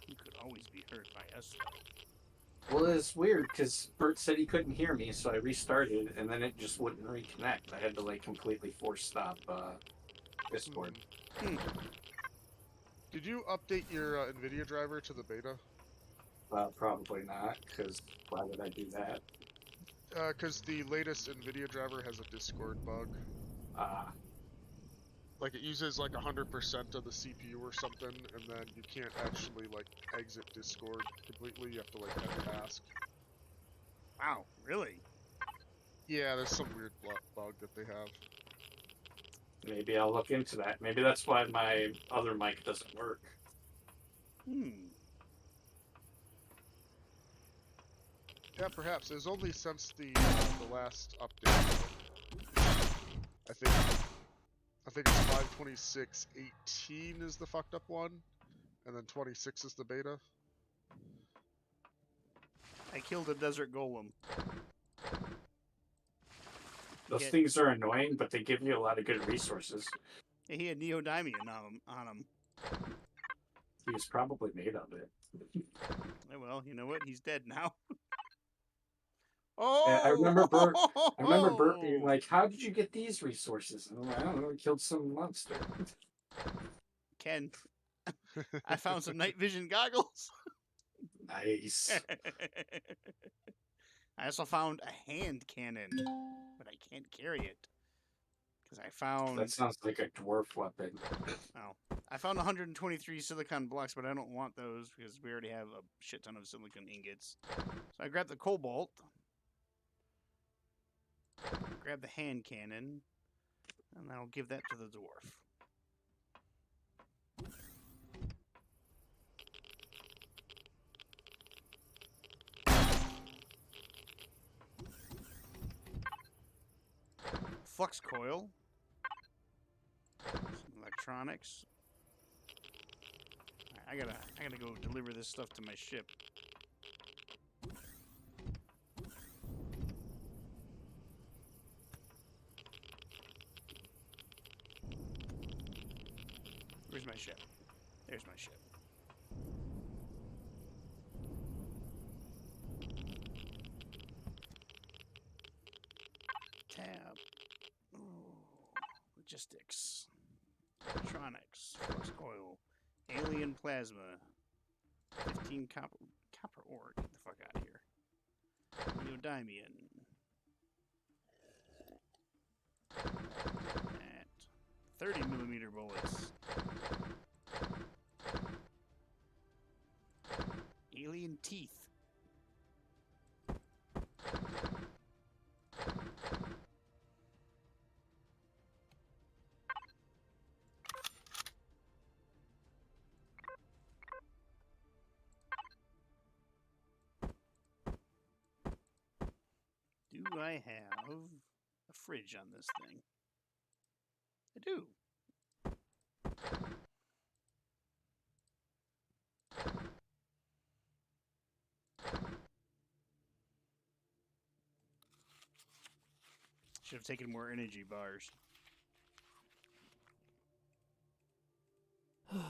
You could always be heard by us. Well, it's weird because Bert said he couldn't hear me, so I restarted, and then it just wouldn't reconnect. I had to like completely force stop Discord. Did you update your NVIDIA driver to the beta? Probably not, because why would I do that? Because the latest NVIDIA driver has a Discord bug. Like it uses like 100% of the CPU or something, and then you can't actually like exit Discord completely. You have to like end task. Wow, really? Yeah, there's some weird bug that they have. Maybe I'll look into that. Maybe that's why my other mic doesn't work. Yeah, perhaps. It was only since the last update. I think it's 5.26.18 is the fucked up one, and then 26 is the beta. I killed a desert golem. Those Yeah. things are annoying, but they give you a lot of good resources. He had neodymium on him. He was probably made of it. Well, you know what? He's dead now. Oh! I remember Bert being like, "How did you get these resources?" And I'm like, "I don't know. I killed some monster." Ken, I found some night vision goggles. Nice. I also found a hand cannon, but I can't carry it because I found. That sounds like a dwarf weapon. Oh, I found 123 silicon blocks, but I don't want those because we already have a shit ton of silicon ingots. So I grabbed the cobalt, grab the hand cannon, and I'll give that to the dwarf. Flux coil, some electronics. I gotta go deliver this stuff to my ship. Where's my ship? There's my ship. Tab. Ooh. Logistics. Electronics. Flux coil. Alien plasma. 15 copper ore. Get the fuck out of here. Neodymium. That. 30mm bullets. Alien teeth. Do I have a fridge on this thing? I do. Should have taken more energy bars. Alright,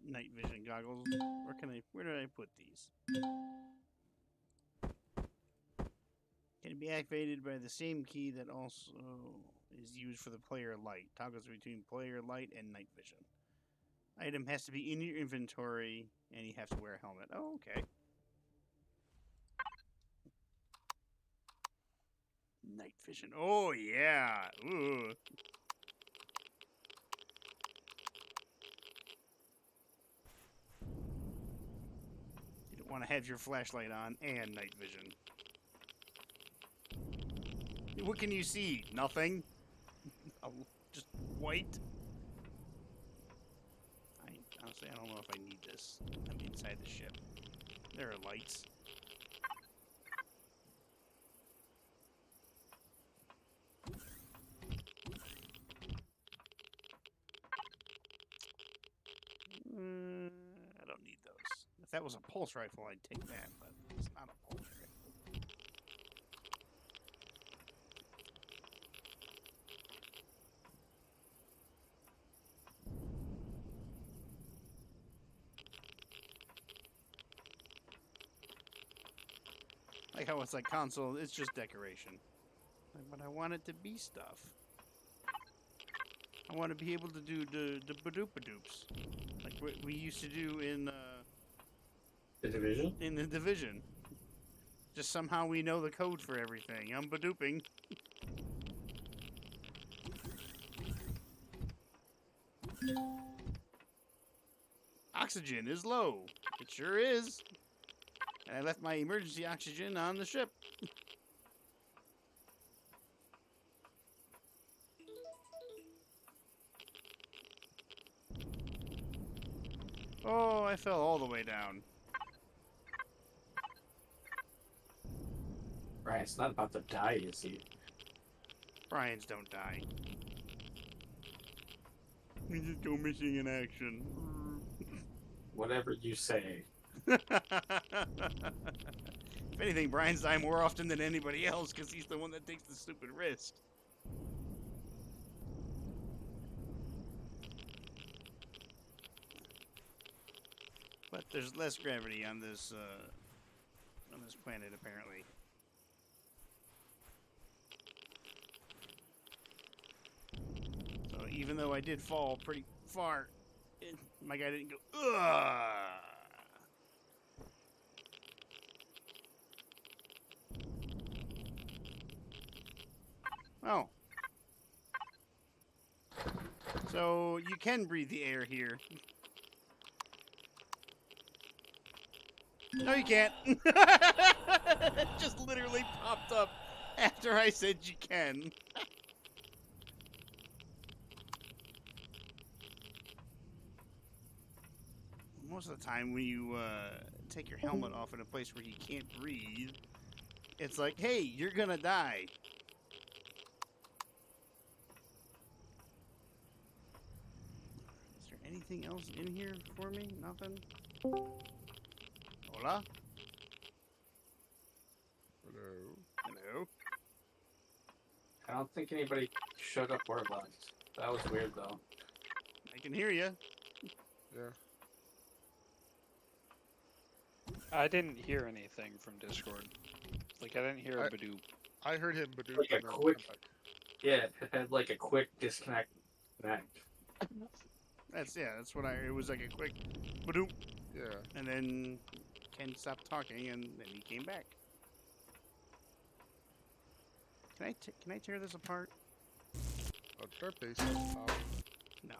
night vision goggles. Where did I put these? Can be activated by the same key that also is used for the player light. Toggles between player light and night vision. Item has to be in your inventory and you have to wear a helmet. Oh, okay. Night vision. Oh, yeah. Ooh. You don't want to have your flashlight on and night vision. What can you see? Nothing. Just white. Honestly, I don't know if I need this. I'm inside the ship. There are lights. I don't need those. If that was a pulse rifle, I'd take that, but it's not a pulse rifle. Like how it's like console, it's just decoration. But I want it to be stuff. I want to be able to do the badoopadoops. Like what we used to do in The Division? in the Division. Just somehow we know the code for everything. I'm badooping. Oxygen is low. It sure is. And I left my emergency oxygen on the ship. Oh, I fell all the way down. Right, it's not about to die, is he? Brian's don't die. We just go missing in action. Whatever you say. If anything, Brian's die more often than anybody else because he's the one that takes the stupid risk. But there's less gravity on this planet, apparently. So even though I did fall pretty far, my guy didn't go, ugh! Oh. So you can breathe the air here. No, you can't. It just literally popped up after I said you can. Most of the time when you take your helmet off in a place where you can't breathe, it's like, hey, you're gonna die. Is there anything else in here for me? Nothing? Hola? Hello. Hello? I don't think anybody showed up or left. That was weird, though. I can hear you. Yeah. I didn't hear anything from Discord. Like, I didn't hear a Badoop. I heard him, but Like a quick- Yeah, it had like a quick disconnect. That's what it was like a quick badoop, Yeah. and then Ken stopped talking, and then he came back. Can I tear this apart? Our base on top. No.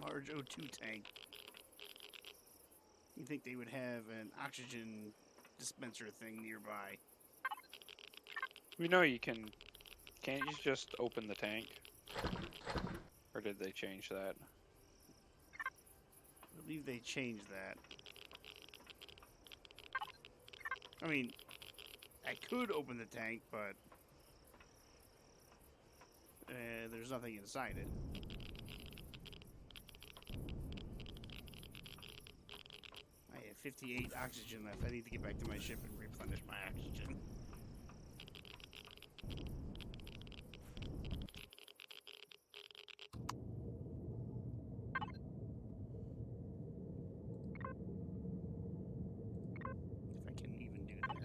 Large O2 tank. You think they would have an oxygen dispenser thing nearby? We know you can. Can't you just open the tank? Or did they change that? I believe they changed that. I mean, I could open the tank, but there's nothing inside it. I have 58 oxygen left. I need to get back to my ship and replenish my oxygen. If I can even do that.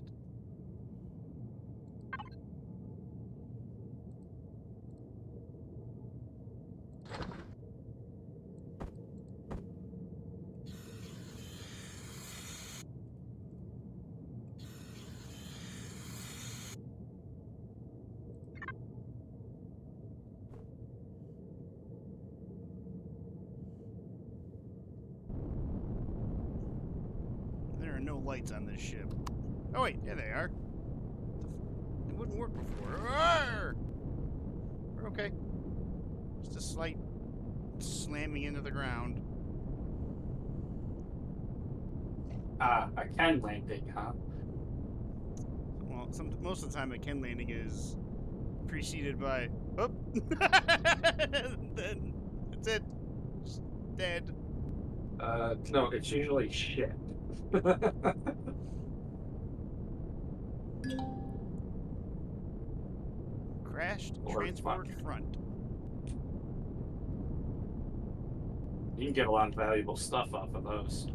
There are no lights on this ship. Oh wait, yeah they are. It wouldn't work before. Arrgh! We're okay. Just a slight slamming into the ground. A Ken landing, huh? Well, most of the time a Ken landing is preceded by, oh, then that's it. Just dead. No, it's usually shit. Crashed Or transport fuck. front. You can get a lot of valuable stuff off of those.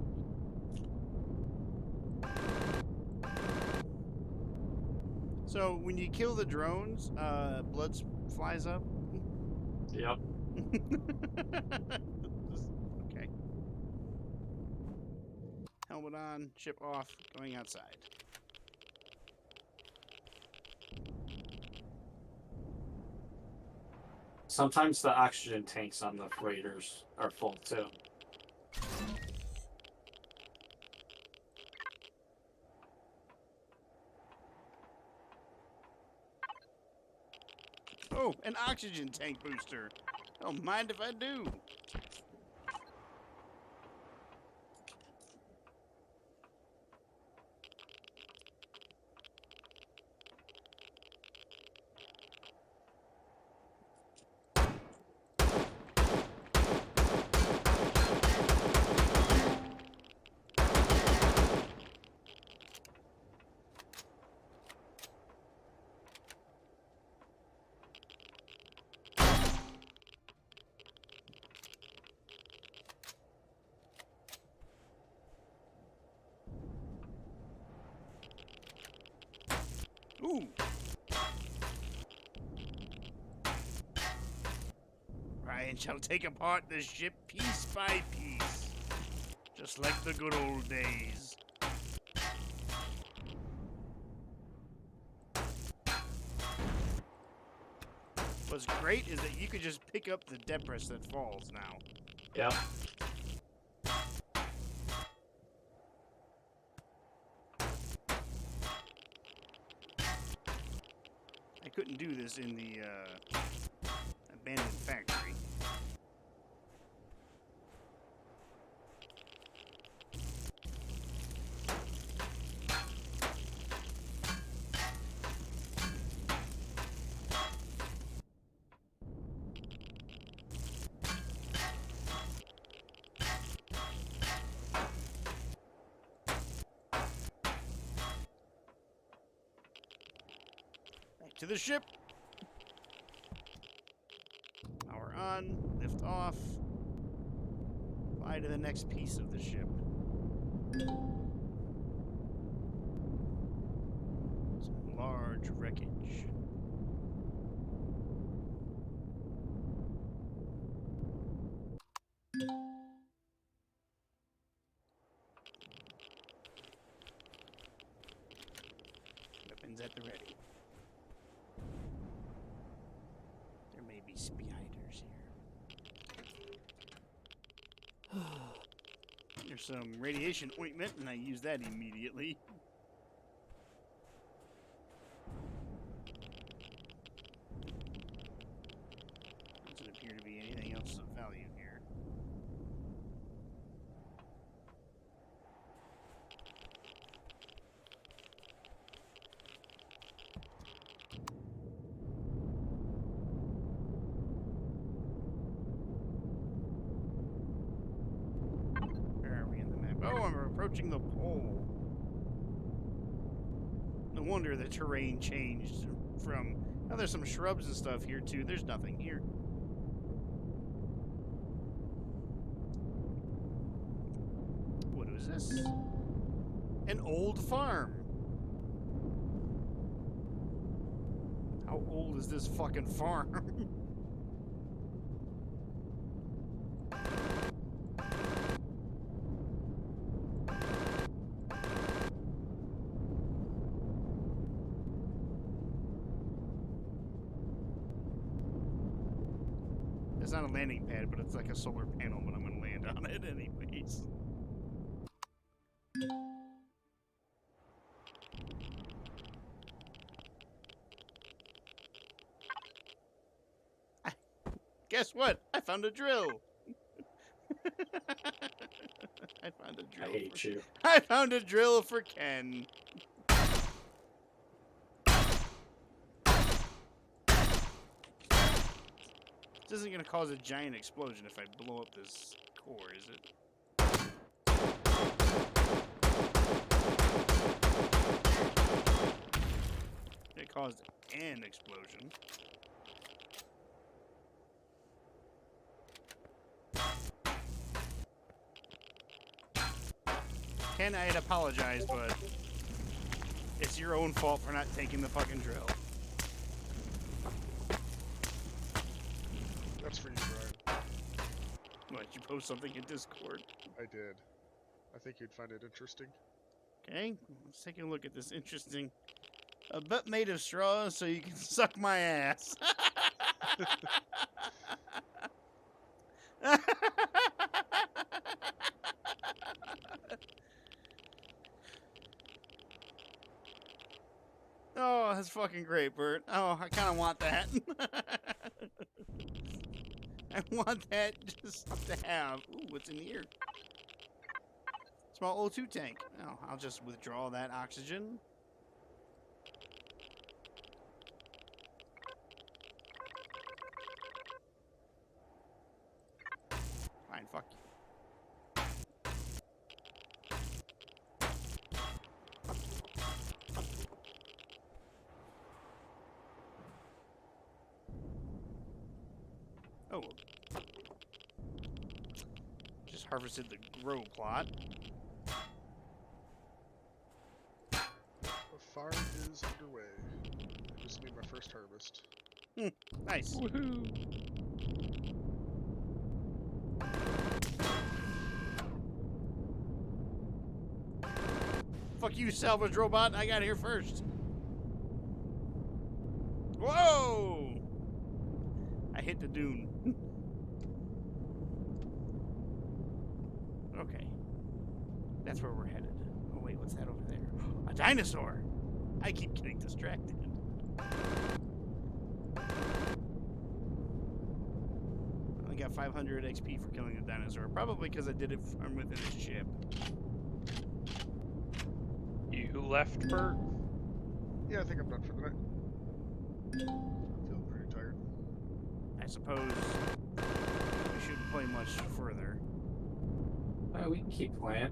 So when you kill the drones, blood flies up. Yep. Okay. Helmet on, ship off, going outside. Sometimes the oxygen tanks on the freighters are full too. Oh, an oxygen tank booster. Don't mind if I do. Ooh. Ryan shall take apart the ship piece by piece, just like the good old days. What's great is that you could just pick up the debris that falls now. Yep. I couldn't do this in the abandoned factory. Back to the ship. Power on, lift off. Fly to the next piece of the ship. Some large wreckage. Weapons at the ready. There may be spiders here. There's some radiation ointment, and I use that immediately. Doesn't appear to be anything else of value here. Where are we in the map? Oh, I'm approaching the pole. No wonder the terrain changed from... Now there's some shrubs and stuff here too. There's nothing here. What is this? An old farm. How old is this fucking farm? It's not a landing pad, but it's like a solar panel, but I'm gonna land on it anyways. Guess what? I found a drill. I found a drill. I hate you. I found a drill for Ken. This isn't gonna cause a giant explosion if I blow up this core, is it? It caused an explosion. Ken, I'd apologize, but it's your own fault for not taking the fucking drill. That's for you, Brian. What, you post something in Discord? I did. I think you'd find it interesting. Okay, let's take a look at this interesting. A butt made of straw so you can suck my ass. Oh, that's fucking great, Bert. Oh, I kind of want that. I want that just to have. Ooh, what's in here? Small O2 tank. Oh, I'll just withdraw that oxygen. Fine, fuck you. Oh. Just harvested the grow plot. The farm is underway. This will be my first harvest. Nice. Woohoo! Fuck you, salvage robot. I got here first. Whoa! I hit the dune. Okay. That's where we're headed. Oh, wait, what's that over there? A dinosaur! I keep getting distracted. I only got 500 XP for killing a dinosaur. Probably because I did it from within a ship. You left, Bert? Yeah, I think I'm done for the night. I'm feeling pretty tired. I suppose we shouldn't play much further. We can keep playing.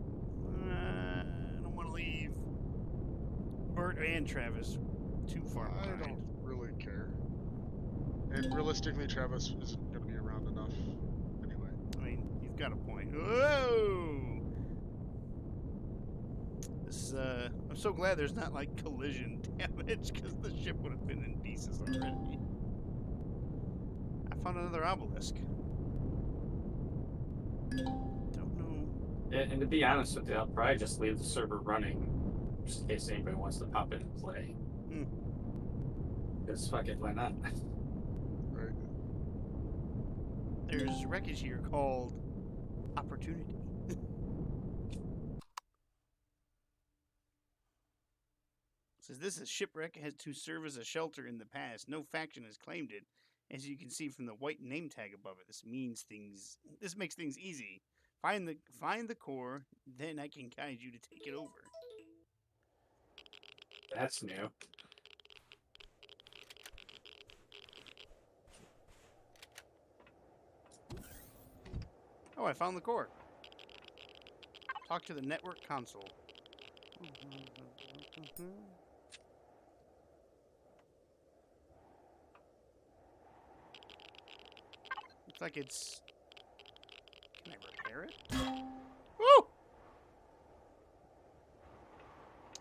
I don't want to leave Bert and Travis too far I behind. don't really care. And realistically, Travis isn't going to be around enough anyway. I mean, you've got a point. Whoa! This, I'm so glad there's not like collision damage because the ship would have been in pieces already. I found another obelisk. Don't know. And to be honest with you, I'll probably just leave the server running just in case anybody wants to pop in and play. Because fuck it, why not? Right. There's wreckage here called Opportunity. Says this is shipwreck has to serve as a shelter in the past. No faction has claimed it. As you can see from the white name tag above it, this makes things easy. Find the core, then I can guide you to take it over. That's new. Oh, I found the core. Talk to the network console. Looks like it's... Can I repair it? Woo!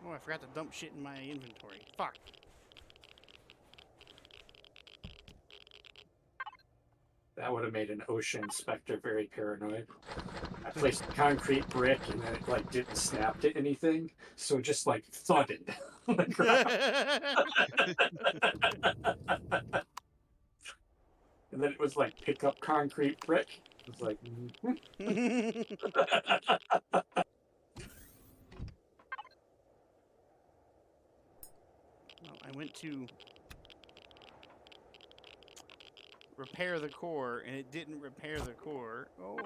Oh, I forgot to dump shit in my inventory. Fuck. That would have made an ocean inspector very paranoid. I placed a concrete brick and then it like didn't snap to anything, so it just like thudded on the ground. And then it was like pick up concrete brick. It was like Well, I went to repair the core, and it didn't repair the core. Oh.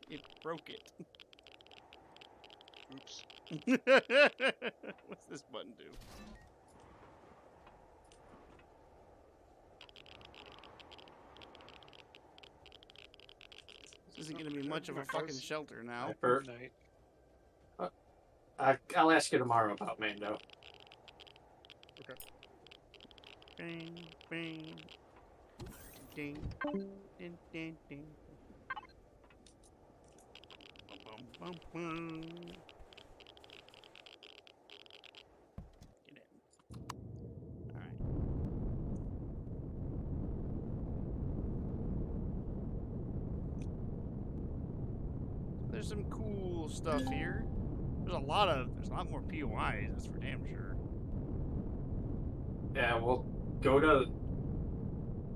It broke it. Oops. What's this button do? This isn't going to be much of a fucking shelter now. Bert, Night. I'll ask you tomorrow about Mando. Bing, bing. Ding, ding, ding, ding. Bum, bum, bum. Get in. Alright. there's some cool stuff here. There's a lot more POIs, that's for damn sure. Yeah, well, go to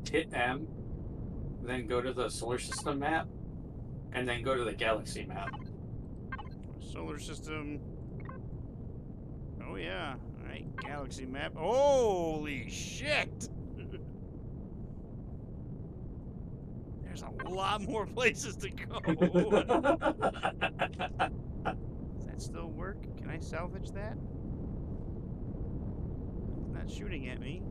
hit M, then go to the solar system map, and then go to the galaxy map. Solar system. Oh yeah. Alright, galaxy map. Holy shit! There's a lot more places to go. Does that still work? Can I salvage that? It's not shooting at me.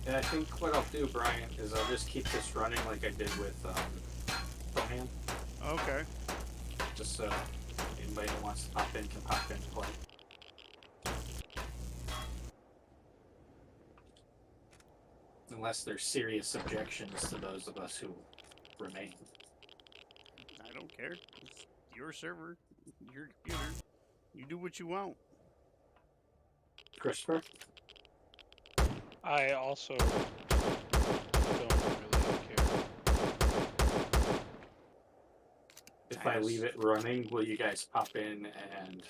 Yeah, I think what I'll do, Brian, is I'll just keep this running like I did with Brian. Okay. Just so anybody who wants to pop in can pop in and play. Unless there's serious objections to those of us who remain. I don't care. It's your server, your computer. You do what you want. Christopher? I also don't really care. If I leave it running, will you guys pop in and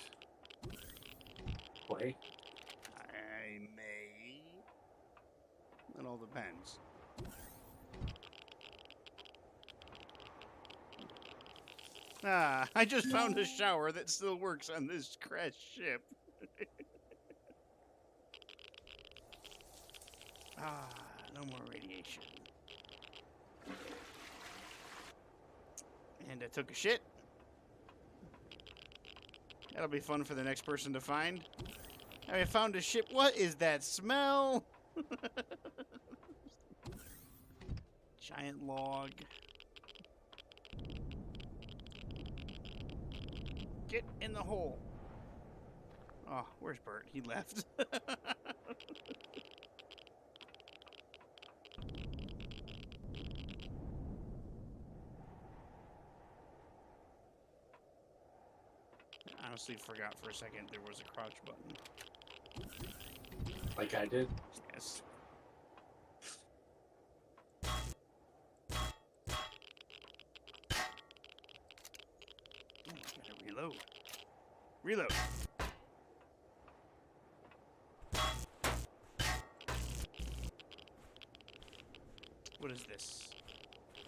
play? I may. It all depends. Ah, I just found a shower that still works on this crashed ship. Ah, no more radiation. And I took a shit. That'll be fun for the next person to find. I found a ship. What is that smell? Giant log. Get in the hole. Oh, where's Bert? He left. I honestly forgot for a second there was a crouch button. Like I did? Yes. Oh, gotta reload. Reload. What is this?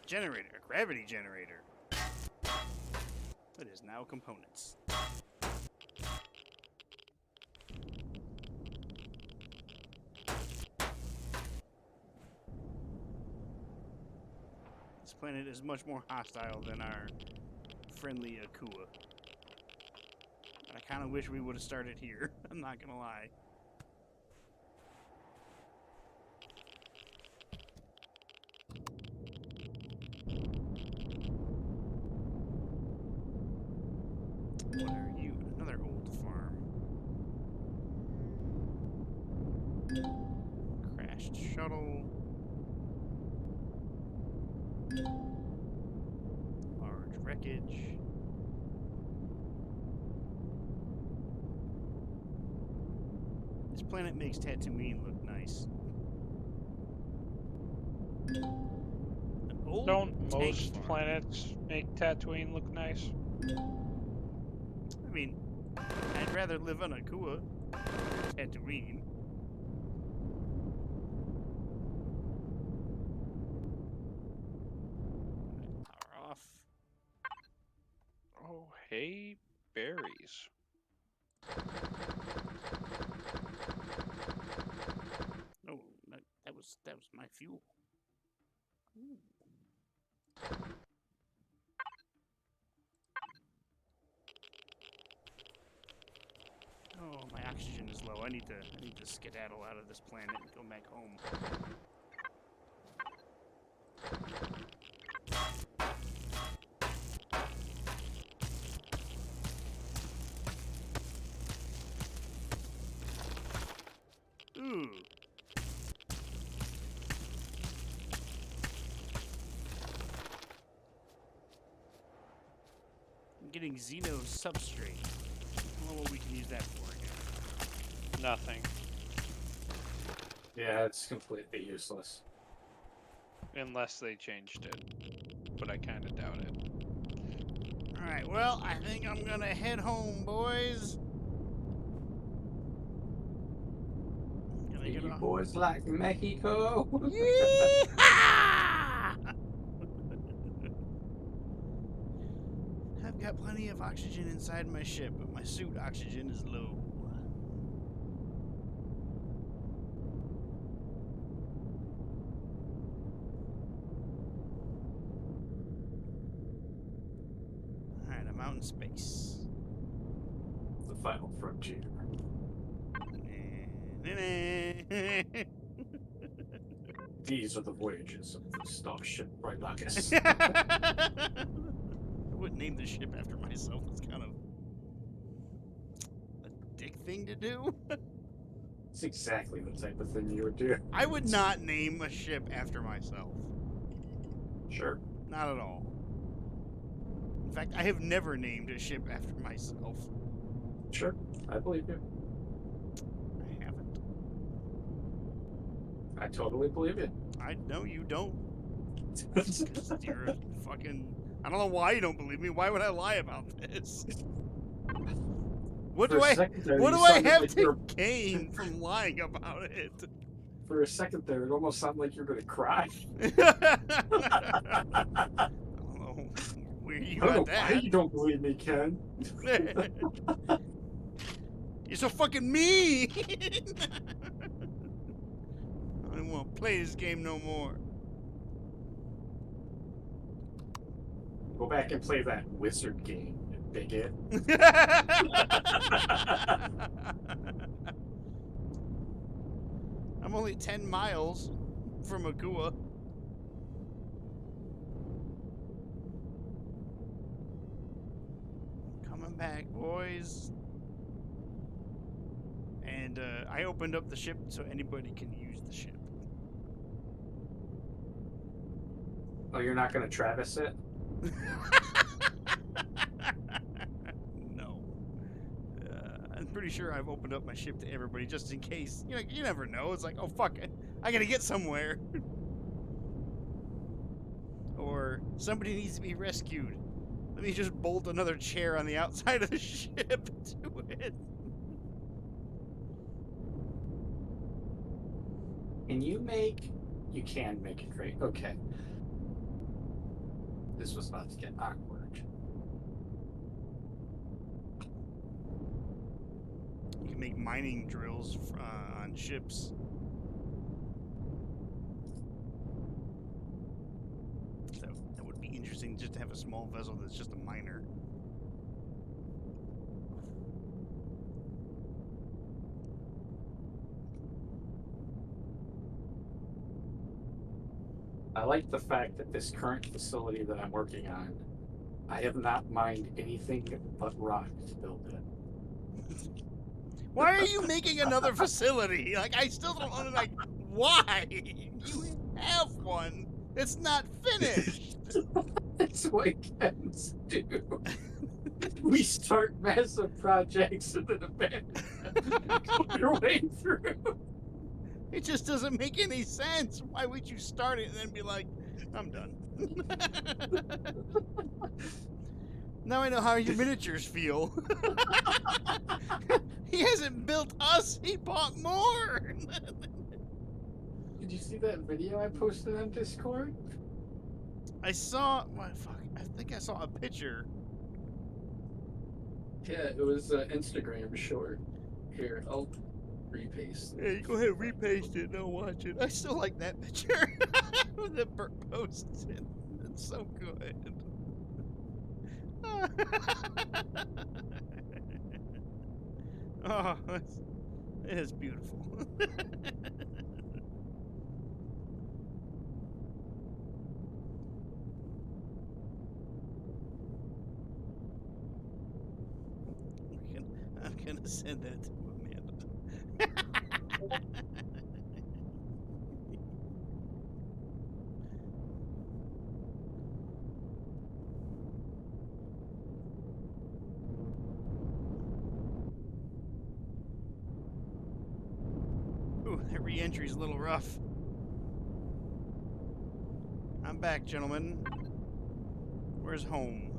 Generator. A gravity generator. It is now components. This planet is much more hostile than our friendly Akua. I kind of wish we would have started here. I'm not gonna lie. What are you? Another old farm. Crashed shuttle. Large wreckage. This planet makes Tatooine look nice. An old Don't tank most farm. planets make Tatooine look nice? I mean, I'd rather live on Akua than Tatooine. Power off. Oh, hey, berries. Oh, that was my fuel. Ooh. Oh, my oxygen is low. I need to skedaddle out of this planet and go back home. Ooh. I'm getting Xeno substrate. I don't know what we can use that for again. Nothing. Yeah, it's completely useless. Unless they changed it. But I kind of doubt it. Alright, well, I think I'm gonna head home, boys. Do you boys like Mexico? Yeehaw! I've got plenty of oxygen inside my ship, but my suit oxygen is low. Alright, I'm out in space. The final frontier. These are the voyages of the starship Rhylagus. I wouldn't name the ship after myself. It's kind of a dick thing to do. It's exactly the type of thing you would do. I would not name a ship after myself. Sure. Not at all. In fact, I have never named a ship after myself. Sure. I believe you. I haven't. I totally believe you. I know you don't. 'Cause you're a fucking... I don't know why you don't believe me. Why would I lie about this? What do I have to gain from lying about it? For a second there, it almost sounded like you're going to cry. I don't know where you I don't know got why that. you don't believe me, Ken. You're so fucking mean. I don't want to play this game no more. Go back and play that wizard game, you bigot. I'm only 10 miles from Akua. Coming back, boys. And I opened up the ship so anybody can use the ship. Oh, you're not going to Travis it? No. I'm pretty sure I've opened up my ship to everybody just in case. You know, you never know. It's like, oh fuck it, I gotta get somewhere. Or somebody needs to be rescued. Let me just bolt another chair on the outside of the ship to it. You can make it great. Okay. This was about to get awkward. You can make mining drills on ships. So that would be interesting just to have a small vessel that's just a miner. I like the fact that this current facility that I'm working on, I have not mined anything but rock to build it. Why are you making another facility? Like, I still don't know, like, why? You have one. It's not finished. That's what Kens do. We start massive projects and then abandon them. Go your way through. It just doesn't make any sense. Why would you start it and then be like, I'm done? Now I know how your miniatures feel. He hasn't built us, he bought more. Did you see that video I posted on Discord? I saw, what, fuck, I think I saw a picture. Yeah, it was an Instagram short. Here, I'll repaste. Hey, go ahead, repaste it and I'll watch it. I still like that picture that Bert posts it. It's so good. Oh, it is beautiful. I'm gonna send that to Amanda. Ooh, that re-entry's a little rough. I'm back, gentlemen. Where's home?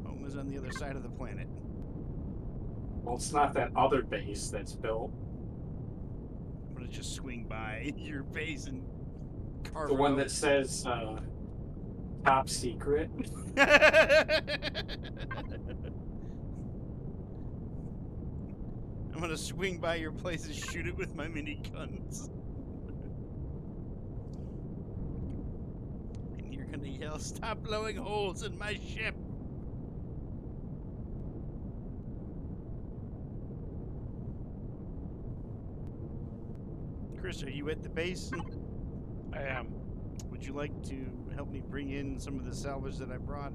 Home is on the other side of the planet. Well, it's not that other base that's built. I'm gonna just swing by your base and carve The it one out. that says top secret. I'm gonna swing by your place and shoot it with my mini guns. And you're gonna yell, "Stop blowing holes in my ship!" Chris, are you at the base? I am. Would you like to help me bring in some of the salvage that I brought?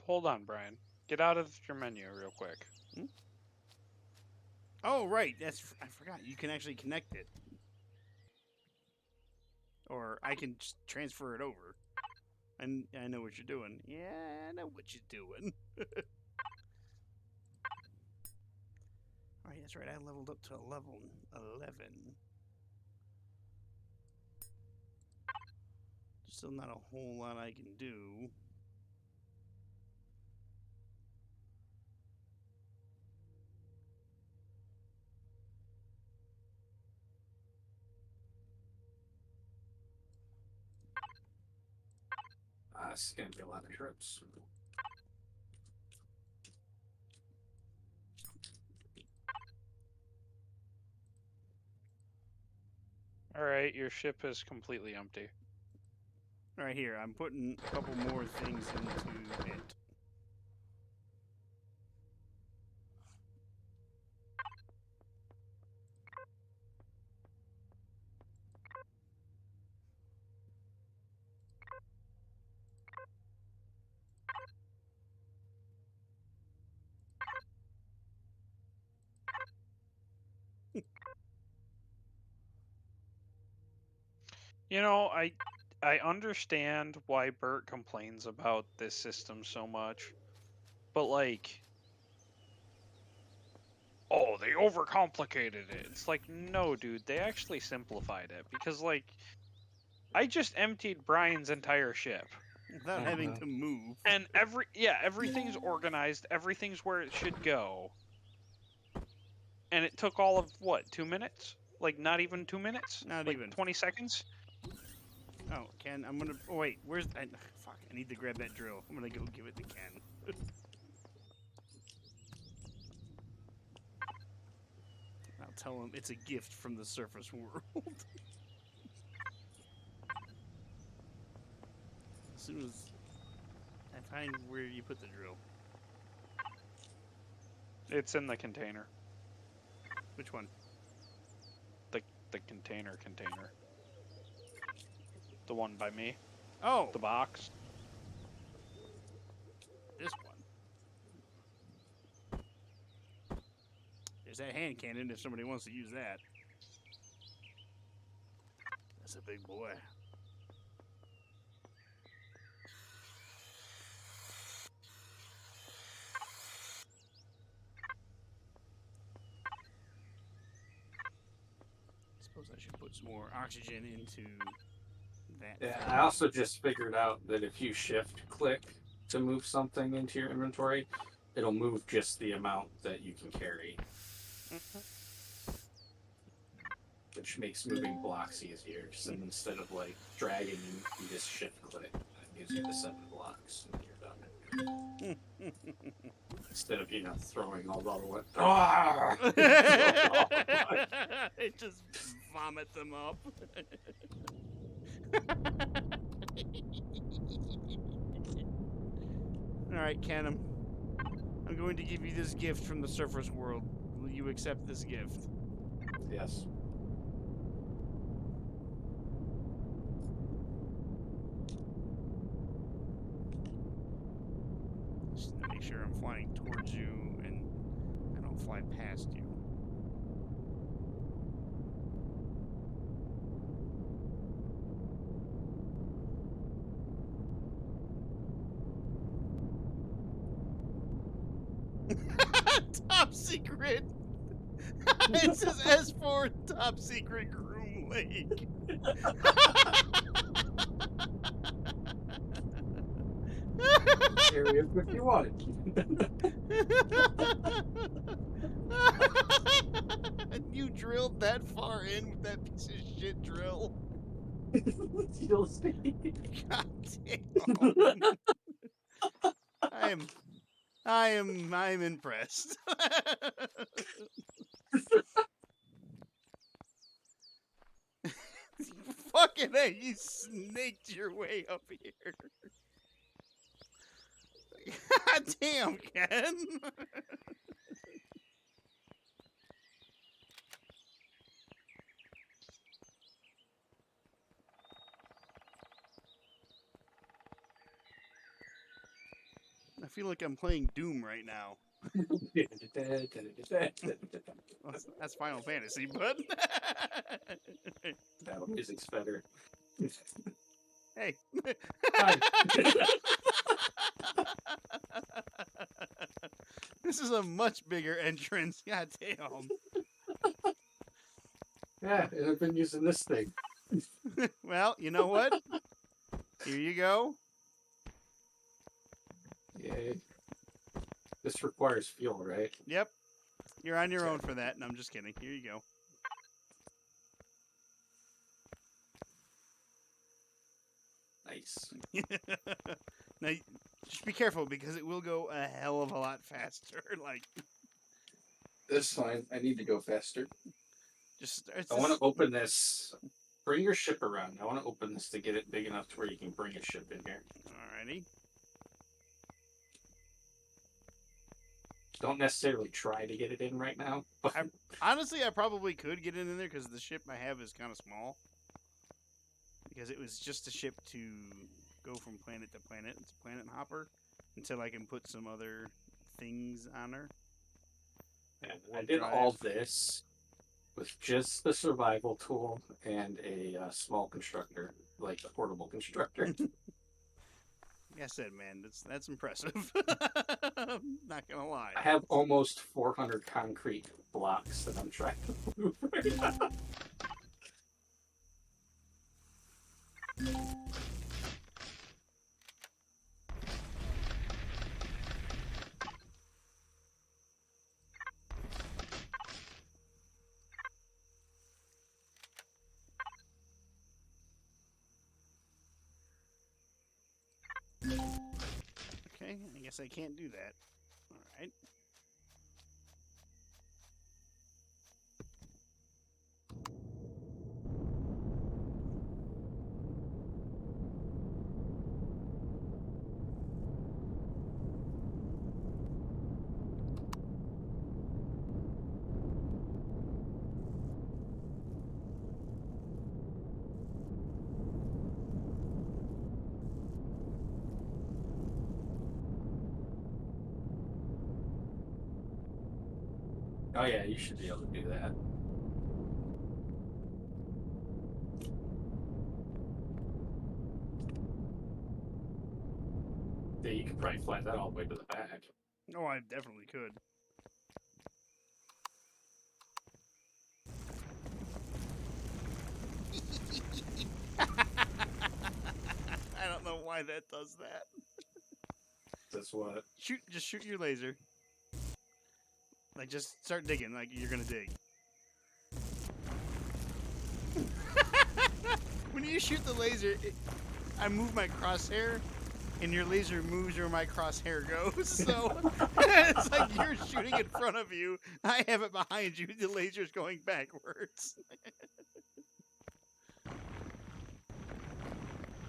Hold on, Brian. Get out of your menu real quick. Oh, right. I forgot. You can actually connect it. Or I can just transfer it over. And I know what you're doing. Yeah, I know what you're doing. Alright, that's right. I leveled up to level 11. Still not a whole lot I can do. It's gonna be a lot of trips. Alright, your ship is completely empty. Right here, I'm putting a couple more things into it. You know, I understand why Bert complains about this system so much, but like, oh, they overcomplicated it. It's like, no, dude, they actually simplified it because like, I just emptied Brian's entire ship, Without having to move. and everything's organized, everything's where it should go, and it took all of what, 2 minutes? Like, not even 2 minutes? Not like even. 20 seconds? Oh, Ken, I'm gonna. Oh, wait, where's. Fuck, I need to grab that drill. I'm gonna go give it to Ken. I'll tell him it's a gift from the surface world. As soon as I find where you put the drill. It's in the container. Which one? The container. The one by me. Oh, The box. this one. There's that hand cannon if somebody wants to use that. That's a big boy. Suppose I should put some more oxygen into that. Yeah, I also just figured out that if you shift click to move something into your inventory, it'll move just the amount that you can carry. Which makes moving blocks easier. So instead of like dragging, you just shift click. That gives you the 7 blocks and you're done. Instead of, throwing all the way. Ah! It just vomit them up. Alright, Canem. I'm going to give you this gift from the surface world. Will you accept this gift? Yes. Just to make sure I'm flying towards you and I don't fly past you. Top secret. It says S4 top secret groom lake. Area 51. You drilled that far in with that piece of shit drill. You'll see. God damn. I'm impressed. Fucking A, you snaked your way up here. God damn, Ken. I feel like I'm playing Doom right now. Well, that's Final Fantasy, but Battle music's better. hey. This is a much bigger entrance. God damn. Yeah, and I've been using this thing. Well, you know what? Here you go. Yay. This requires fuel, right? Yep. You're on your own for that, and I'm just kidding. Here you go. Nice. Now, just be careful because it will go a hell of a lot faster. Like, That's fine. I need to go faster. I want to open this. Bring your ship around. I want to open this to get it big enough to where you can bring a ship in here. Alrighty. Don't necessarily try to get it in right now. But Honestly, I probably could get it in there because the ship I have is kind of small. Because it was just a ship to go from planet to planet. It's a planet hopper until I can put some other things on her. and I did all this with just the survival tool and a small constructor, like a portable constructor. Like I said, man, that's impressive. I'm not gonna lie. I have almost 400 concrete blocks that I'm trying to move right now. Okay, I guess I can't do that. Alright. Oh yeah, you should be able to do that. Yeah, you could probably fly that all the way to the back. Oh, I definitely could. I don't know why that does that. That's what. Just shoot your laser. Like, just start digging like you're gonna dig. When you shoot the laser, I move my crosshair and your laser moves where my crosshair goes. So it's like you're shooting in front of you. I have it behind you. The laser's going backwards.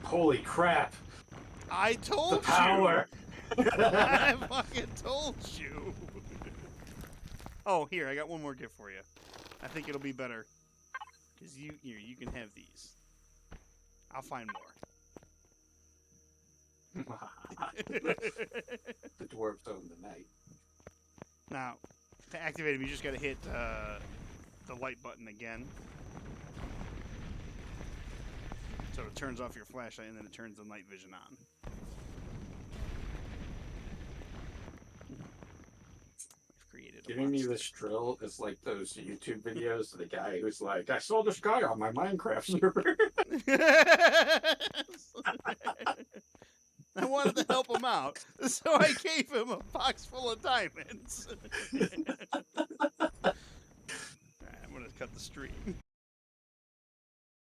Holy crap! I told The power! you. I fucking told you. Oh, here, I got one more gift for you. I think it'll be better. Because you can have these. I'll find more. The dwarves own the night. Now, to activate them, you just gotta hit the light button again. So it turns off your flashlight and then it turns the night vision on. I've created a Giving me monster. this drill is like those YouTube videos of the guy who's like, I saw this guy on my Minecraft server. I wanted to help him out, so I gave him a box full of diamonds.